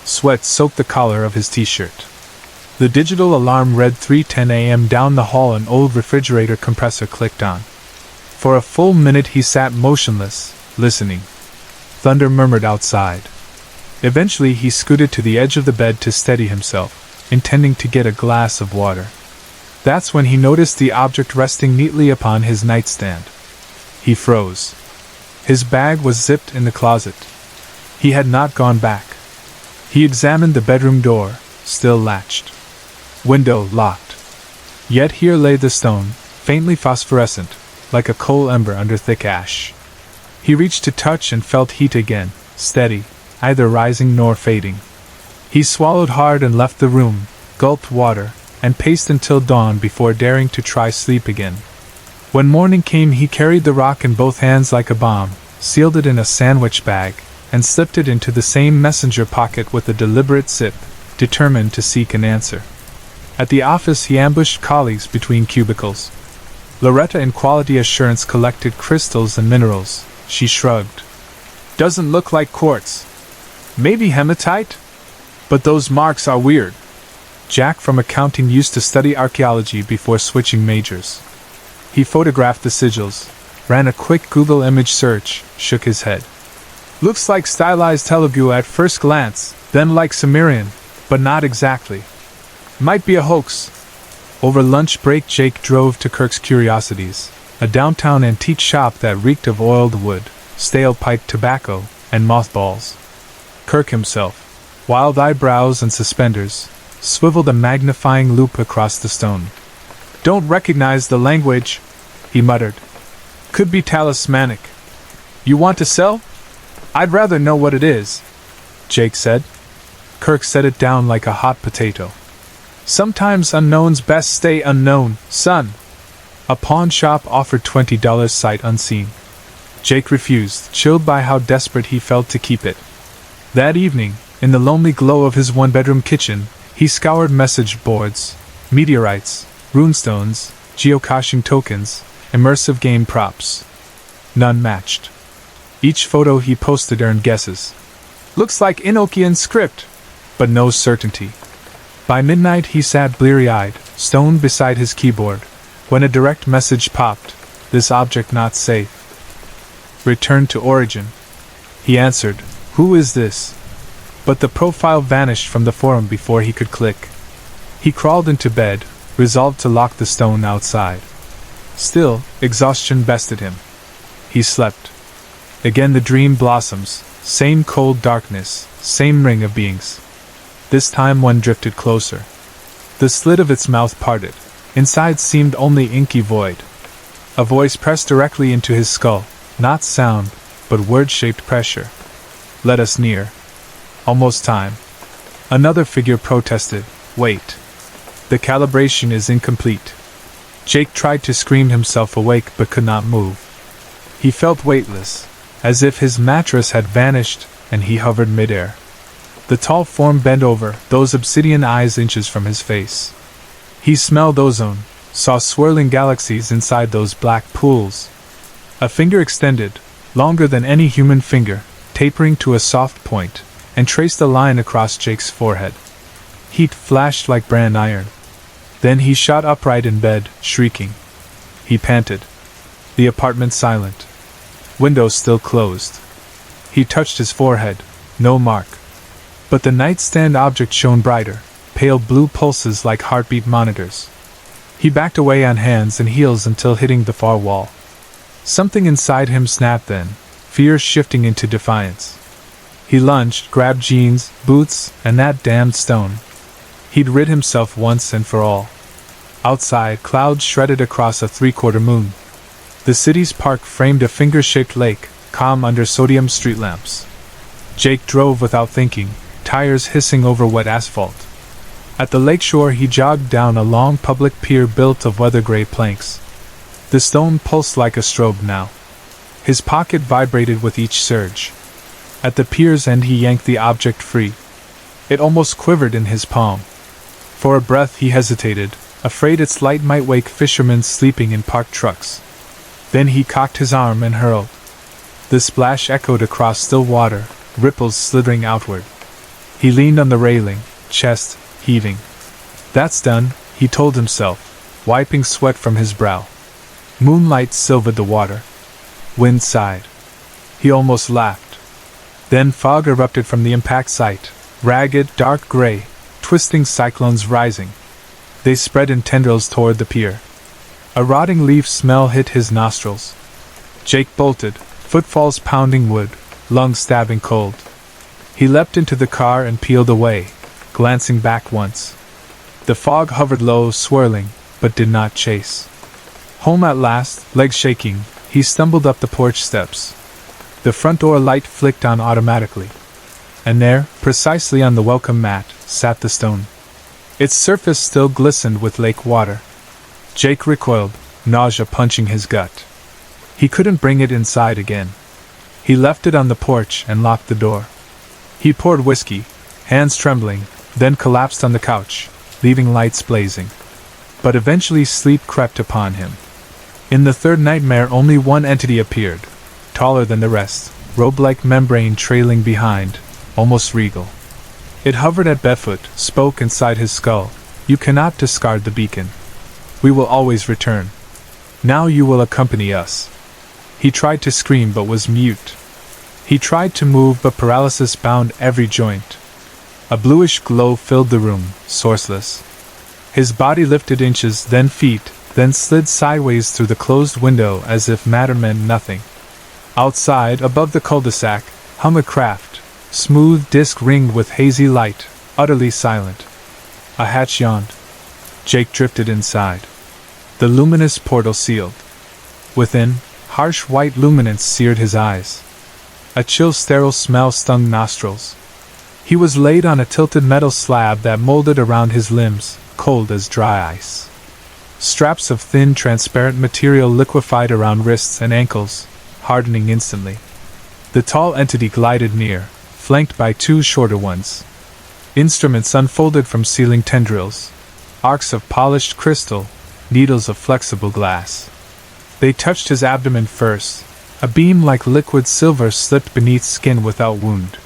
Sweat soaked the collar of his t-shirt. The digital alarm read 3:10 a.m. Down the hall. An old refrigerator compressor clicked on. For a full minute he sat motionless, listening. Thunder murmured outside. Eventually he scooted to the edge of the bed to steady himself, intending to get a glass of water. That's when he noticed the object resting neatly upon his nightstand. He froze. His bag was zipped in the closet. He had not gone back. He examined the bedroom door, still latched. Window locked. Yet here lay the stone, faintly phosphorescent, like a coal ember under thick ash. He reached to touch and felt heat again, steady, neither rising nor fading. He swallowed hard and left the room, gulped water, and paced until dawn before daring to try sleep again. When morning came he carried the rock in both hands like a bomb, sealed it in a sandwich bag, and slipped it into the same messenger pocket with a deliberate zip, determined to seek an answer. At the office he ambushed colleagues between cubicles. Loretta in quality assurance collected crystals and minerals. She shrugged. Doesn't look like quartz. Maybe hematite? But those marks are weird. Jack from accounting used to study archaeology before switching majors. He photographed the sigils, ran a quick Google image search, shook his head. Looks like stylized Telugu at first glance, then like Sumerian, but not exactly. Might be a hoax. Over lunch break Jake drove to Kirk's Curiosities, a downtown antique shop that reeked of oiled wood, stale pipe tobacco, and mothballs. Kirk himself, wild eyebrows and suspenders, swiveled a magnifying loupe across the stone. Don't recognize the language, he muttered. Could be talismanic. You want to sell? I'd rather know what it is, Jake said. Kirk set it down like a hot potato. Sometimes unknowns best stay unknown, son. A pawn shop offered $20 sight unseen. Jake refused, chilled by how desperate he felt to keep it. That evening, in the lonely glow of his one-bedroom kitchen, he scoured message boards, meteorites, runestones, geocaching tokens, immersive game props. None matched. Each photo he posted earned guesses. Looks like Enochian script, but no certainty. By midnight he sat bleary-eyed, stoned beside his keyboard, when a direct message popped, this object not safe. Return to origin. He answered, who is this? But the profile vanished from the forum before he could click. He crawled into bed, resolved to lock the stone outside. Still, exhaustion bested him. He slept. Again the dream blossoms, same cold darkness, same ring of beings. This time one drifted closer. The slit of its mouth parted. Inside seemed only inky void. A voice pressed directly into his skull, not sound, but word-shaped pressure. Let us near. Almost time. Another figure protested. Wait. The calibration is incomplete. Jake tried to scream himself awake but could not move. He felt weightless, as if his mattress had vanished and he hovered midair. The tall form bent over, those obsidian eyes inches from his face. He smelled ozone, saw swirling galaxies inside those black pools. A finger extended, longer than any human finger, tapering to a soft point, and traced a line across Jake's forehead. Heat flashed like brand iron. Then he shot upright in bed, shrieking. He panted. The apartment silent. Windows still closed. He touched his forehead. No mark. But the nightstand object shone brighter, pale blue pulses like heartbeat monitors. He backed away on hands and heels until hitting the far wall. Something inside him snapped then, fear shifting into defiance. He lunged, grabbed jeans, boots, and that damned stone. He'd rid himself once and for all. Outside, clouds shredded across a three-quarter moon. The city's park framed a finger-shaped lake, calm under sodium street lamps. Jake drove without thinking, tires hissing over wet asphalt. At the lakeshore he jogged down a long public pier built of weather-gray planks. The stone pulsed like a strobe now. His pocket vibrated with each surge. At the pier's end he yanked the object free. It almost quivered in his palm. For a breath he hesitated, afraid its light might wake fishermen sleeping in parked trucks. Then he cocked his arm and hurled. The splash echoed across still water, ripples slithering outward. He leaned on the railing, chest heaving. That's done, he told himself, wiping sweat from his brow. Moonlight silvered the water. Wind sighed. He almost laughed. Then fog erupted from the impact site, ragged, dark gray, twisting cyclones rising. They spread in tendrils toward the pier. A rotting leaf smell hit his nostrils. Jake bolted, footfalls pounding wood, lungs stabbing cold. He leapt into the car and peeled away, glancing back once. The fog hovered low, swirling, but did not chase. Home at last, legs shaking, he stumbled up the porch steps. The front door light flicked on automatically. And there, precisely on the welcome mat, sat the stone. Its surface still glistened with lake water. Jake recoiled, nausea punching his gut. He couldn't bring it inside again. He left it on the porch and locked the door. He poured whiskey, hands trembling, then collapsed on the couch, leaving lights blazing. But eventually sleep crept upon him. In the third nightmare only one entity appeared, taller than the rest, robe-like membrane trailing behind, almost regal. It hovered at bedfoot, spoke inside his skull. You cannot discard the beacon. We will always return. Now you will accompany us. He tried to scream but was mute. He tried to move but paralysis bound every joint. A bluish glow filled the room, sourceless. His body lifted inches, then feet, then slid sideways through the closed window as if matter meant nothing. Outside, above the cul-de-sac, hung a craft, smooth disc ringed with hazy light, utterly silent. A hatch yawned. Jake drifted inside. The luminous portal sealed. Within, harsh white luminance seared his eyes. A chill sterile smell stung nostrils. He was laid on a tilted metal slab that molded around his limbs, cold as dry ice. Straps of thin, transparent material liquefied around wrists and ankles, hardening instantly. The tall entity glided near, flanked by two shorter ones. Instruments unfolded from ceiling tendrils, arcs of polished crystal, needles of flexible glass. They touched his abdomen first. A beam like liquid silver slipped beneath skin without wound.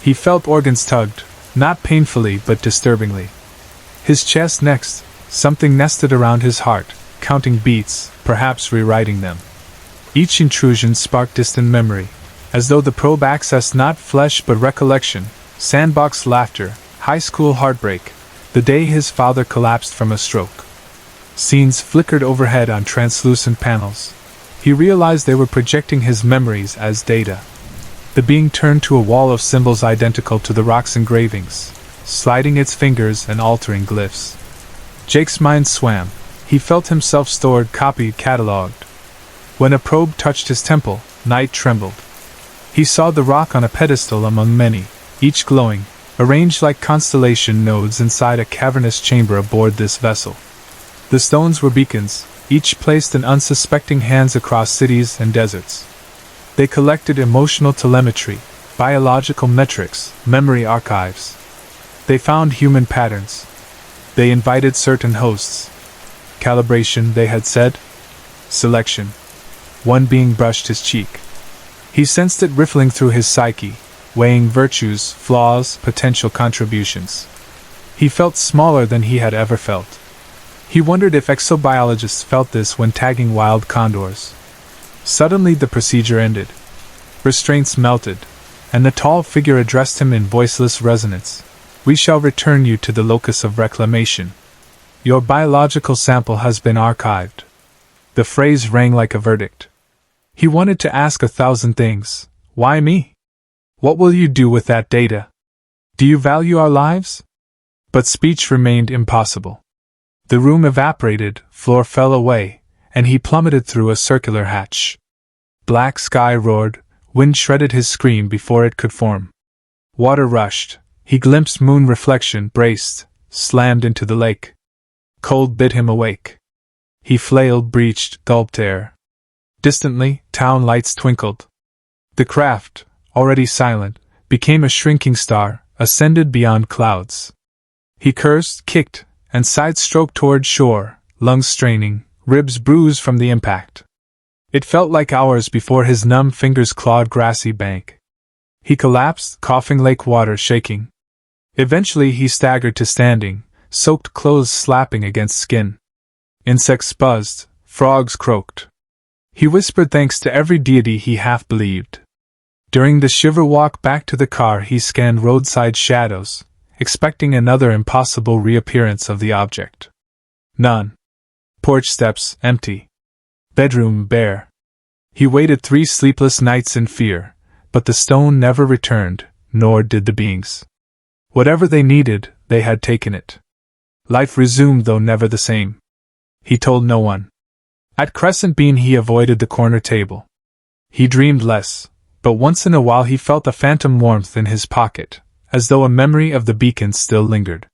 He felt organs tugged, not painfully but disturbingly. His chest next. Something nested around his heart, counting beats, perhaps rewriting them. Each intrusion sparked distant memory, as though the probe accessed not flesh but recollection, sandbox laughter, high school heartbreak, the day his father collapsed from a stroke. Scenes flickered overhead on translucent panels. He realized they were projecting his memories as data. The being turned to a wall of symbols identical to the rock's engravings, sliding its fingers and altering glyphs. Jake's mind swam. He felt himself stored, copied, catalogued. When a probe touched his temple, night trembled. He saw the rock on a pedestal among many, each glowing, arranged like constellation nodes inside a cavernous chamber aboard this vessel. The stones were beacons, each placed in unsuspecting hands across cities and deserts. They collected emotional telemetry, biological metrics, memory archives. They found human patterns. They invited certain hosts. Calibration, they had said. Selection. One being brushed his cheek. He sensed it riffling through his psyche, weighing virtues, flaws, potential contributions. He felt smaller than he had ever felt. He wondered if exobiologists felt this when tagging wild condors. Suddenly the procedure ended. Restraints melted, and the tall figure addressed him in voiceless resonance. "We shall return you to the locus of reclamation. Your biological sample has been archived." The phrase rang like a verdict. He wanted to ask 1,000 things. Why me? What will you do with that data? Do you value our lives? But speech remained impossible. The room evaporated, floor fell away, and he plummeted through a circular hatch. Black sky roared, wind shredded his scream before it could form. Water rushed, he glimpsed moon reflection, braced, slammed into the lake. Cold bit him awake. He flailed, breached, gulped air. Distantly, town lights twinkled. The craft, already silent, became a shrinking star, ascended beyond clouds. He cursed, kicked, and side-stroked toward shore, lungs straining, ribs bruised from the impact. It felt like hours before his numb fingers clawed grassy bank. He collapsed, coughing, lake water shaking. Eventually he staggered to standing, soaked clothes slapping against skin. Insects buzzed, frogs croaked. He whispered thanks to every deity he half believed. During the shiver walk back to the car he scanned roadside shadows, expecting another impossible reappearance of the object. None. Porch steps empty. Bedroom bare. He waited 3 sleepless nights in fear, but the stone never returned, nor did the beings. Whatever they needed, they had taken it. Life resumed, though never the same. He told no one. At Crescent Bean he avoided the corner table. He dreamed less, but once in a while he felt a phantom warmth in his pocket, as though a memory of the beacon still lingered.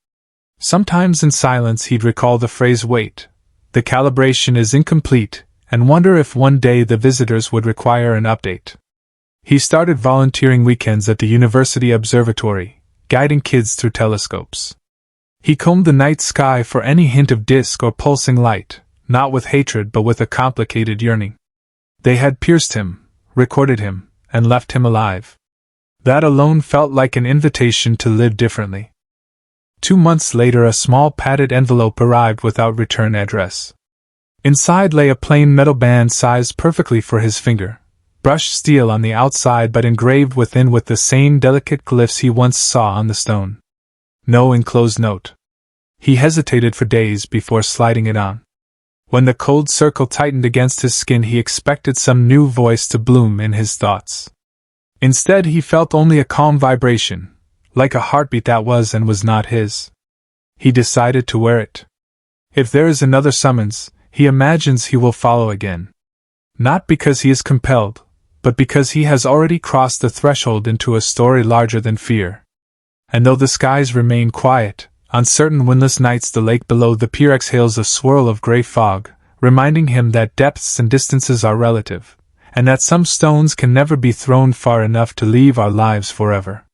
Sometimes in silence he'd recall the phrase, "Wait, the calibration is incomplete," and wonder if one day the visitors would require an update. He started volunteering weekends at the university observatory, guiding kids through telescopes. He combed the night sky for any hint of disk or pulsing light, not with hatred but with a complicated yearning. They had pierced him, recorded him, and left him alive. That alone felt like an invitation to live differently. 2 months later a small padded envelope arrived without return address. Inside lay a plain metal band sized perfectly for his finger, brushed steel on the outside but engraved within with the same delicate glyphs he once saw on the stone. No enclosed note. He hesitated for days before sliding it on. When the cold circle tightened against his skin he expected some new voice to bloom in his thoughts. Instead he felt only a calm vibration, like a heartbeat that was and was not his. He decided to wear it. If there is another summons, he imagines he will follow again. Not because he is compelled, but because he has already crossed the threshold into a story larger than fear. And though the skies remain quiet, on certain windless nights the lake below the pier exhales a swirl of gray fog, reminding him that depths and distances are relative, and that some stones can never be thrown far enough to leave our lives forever.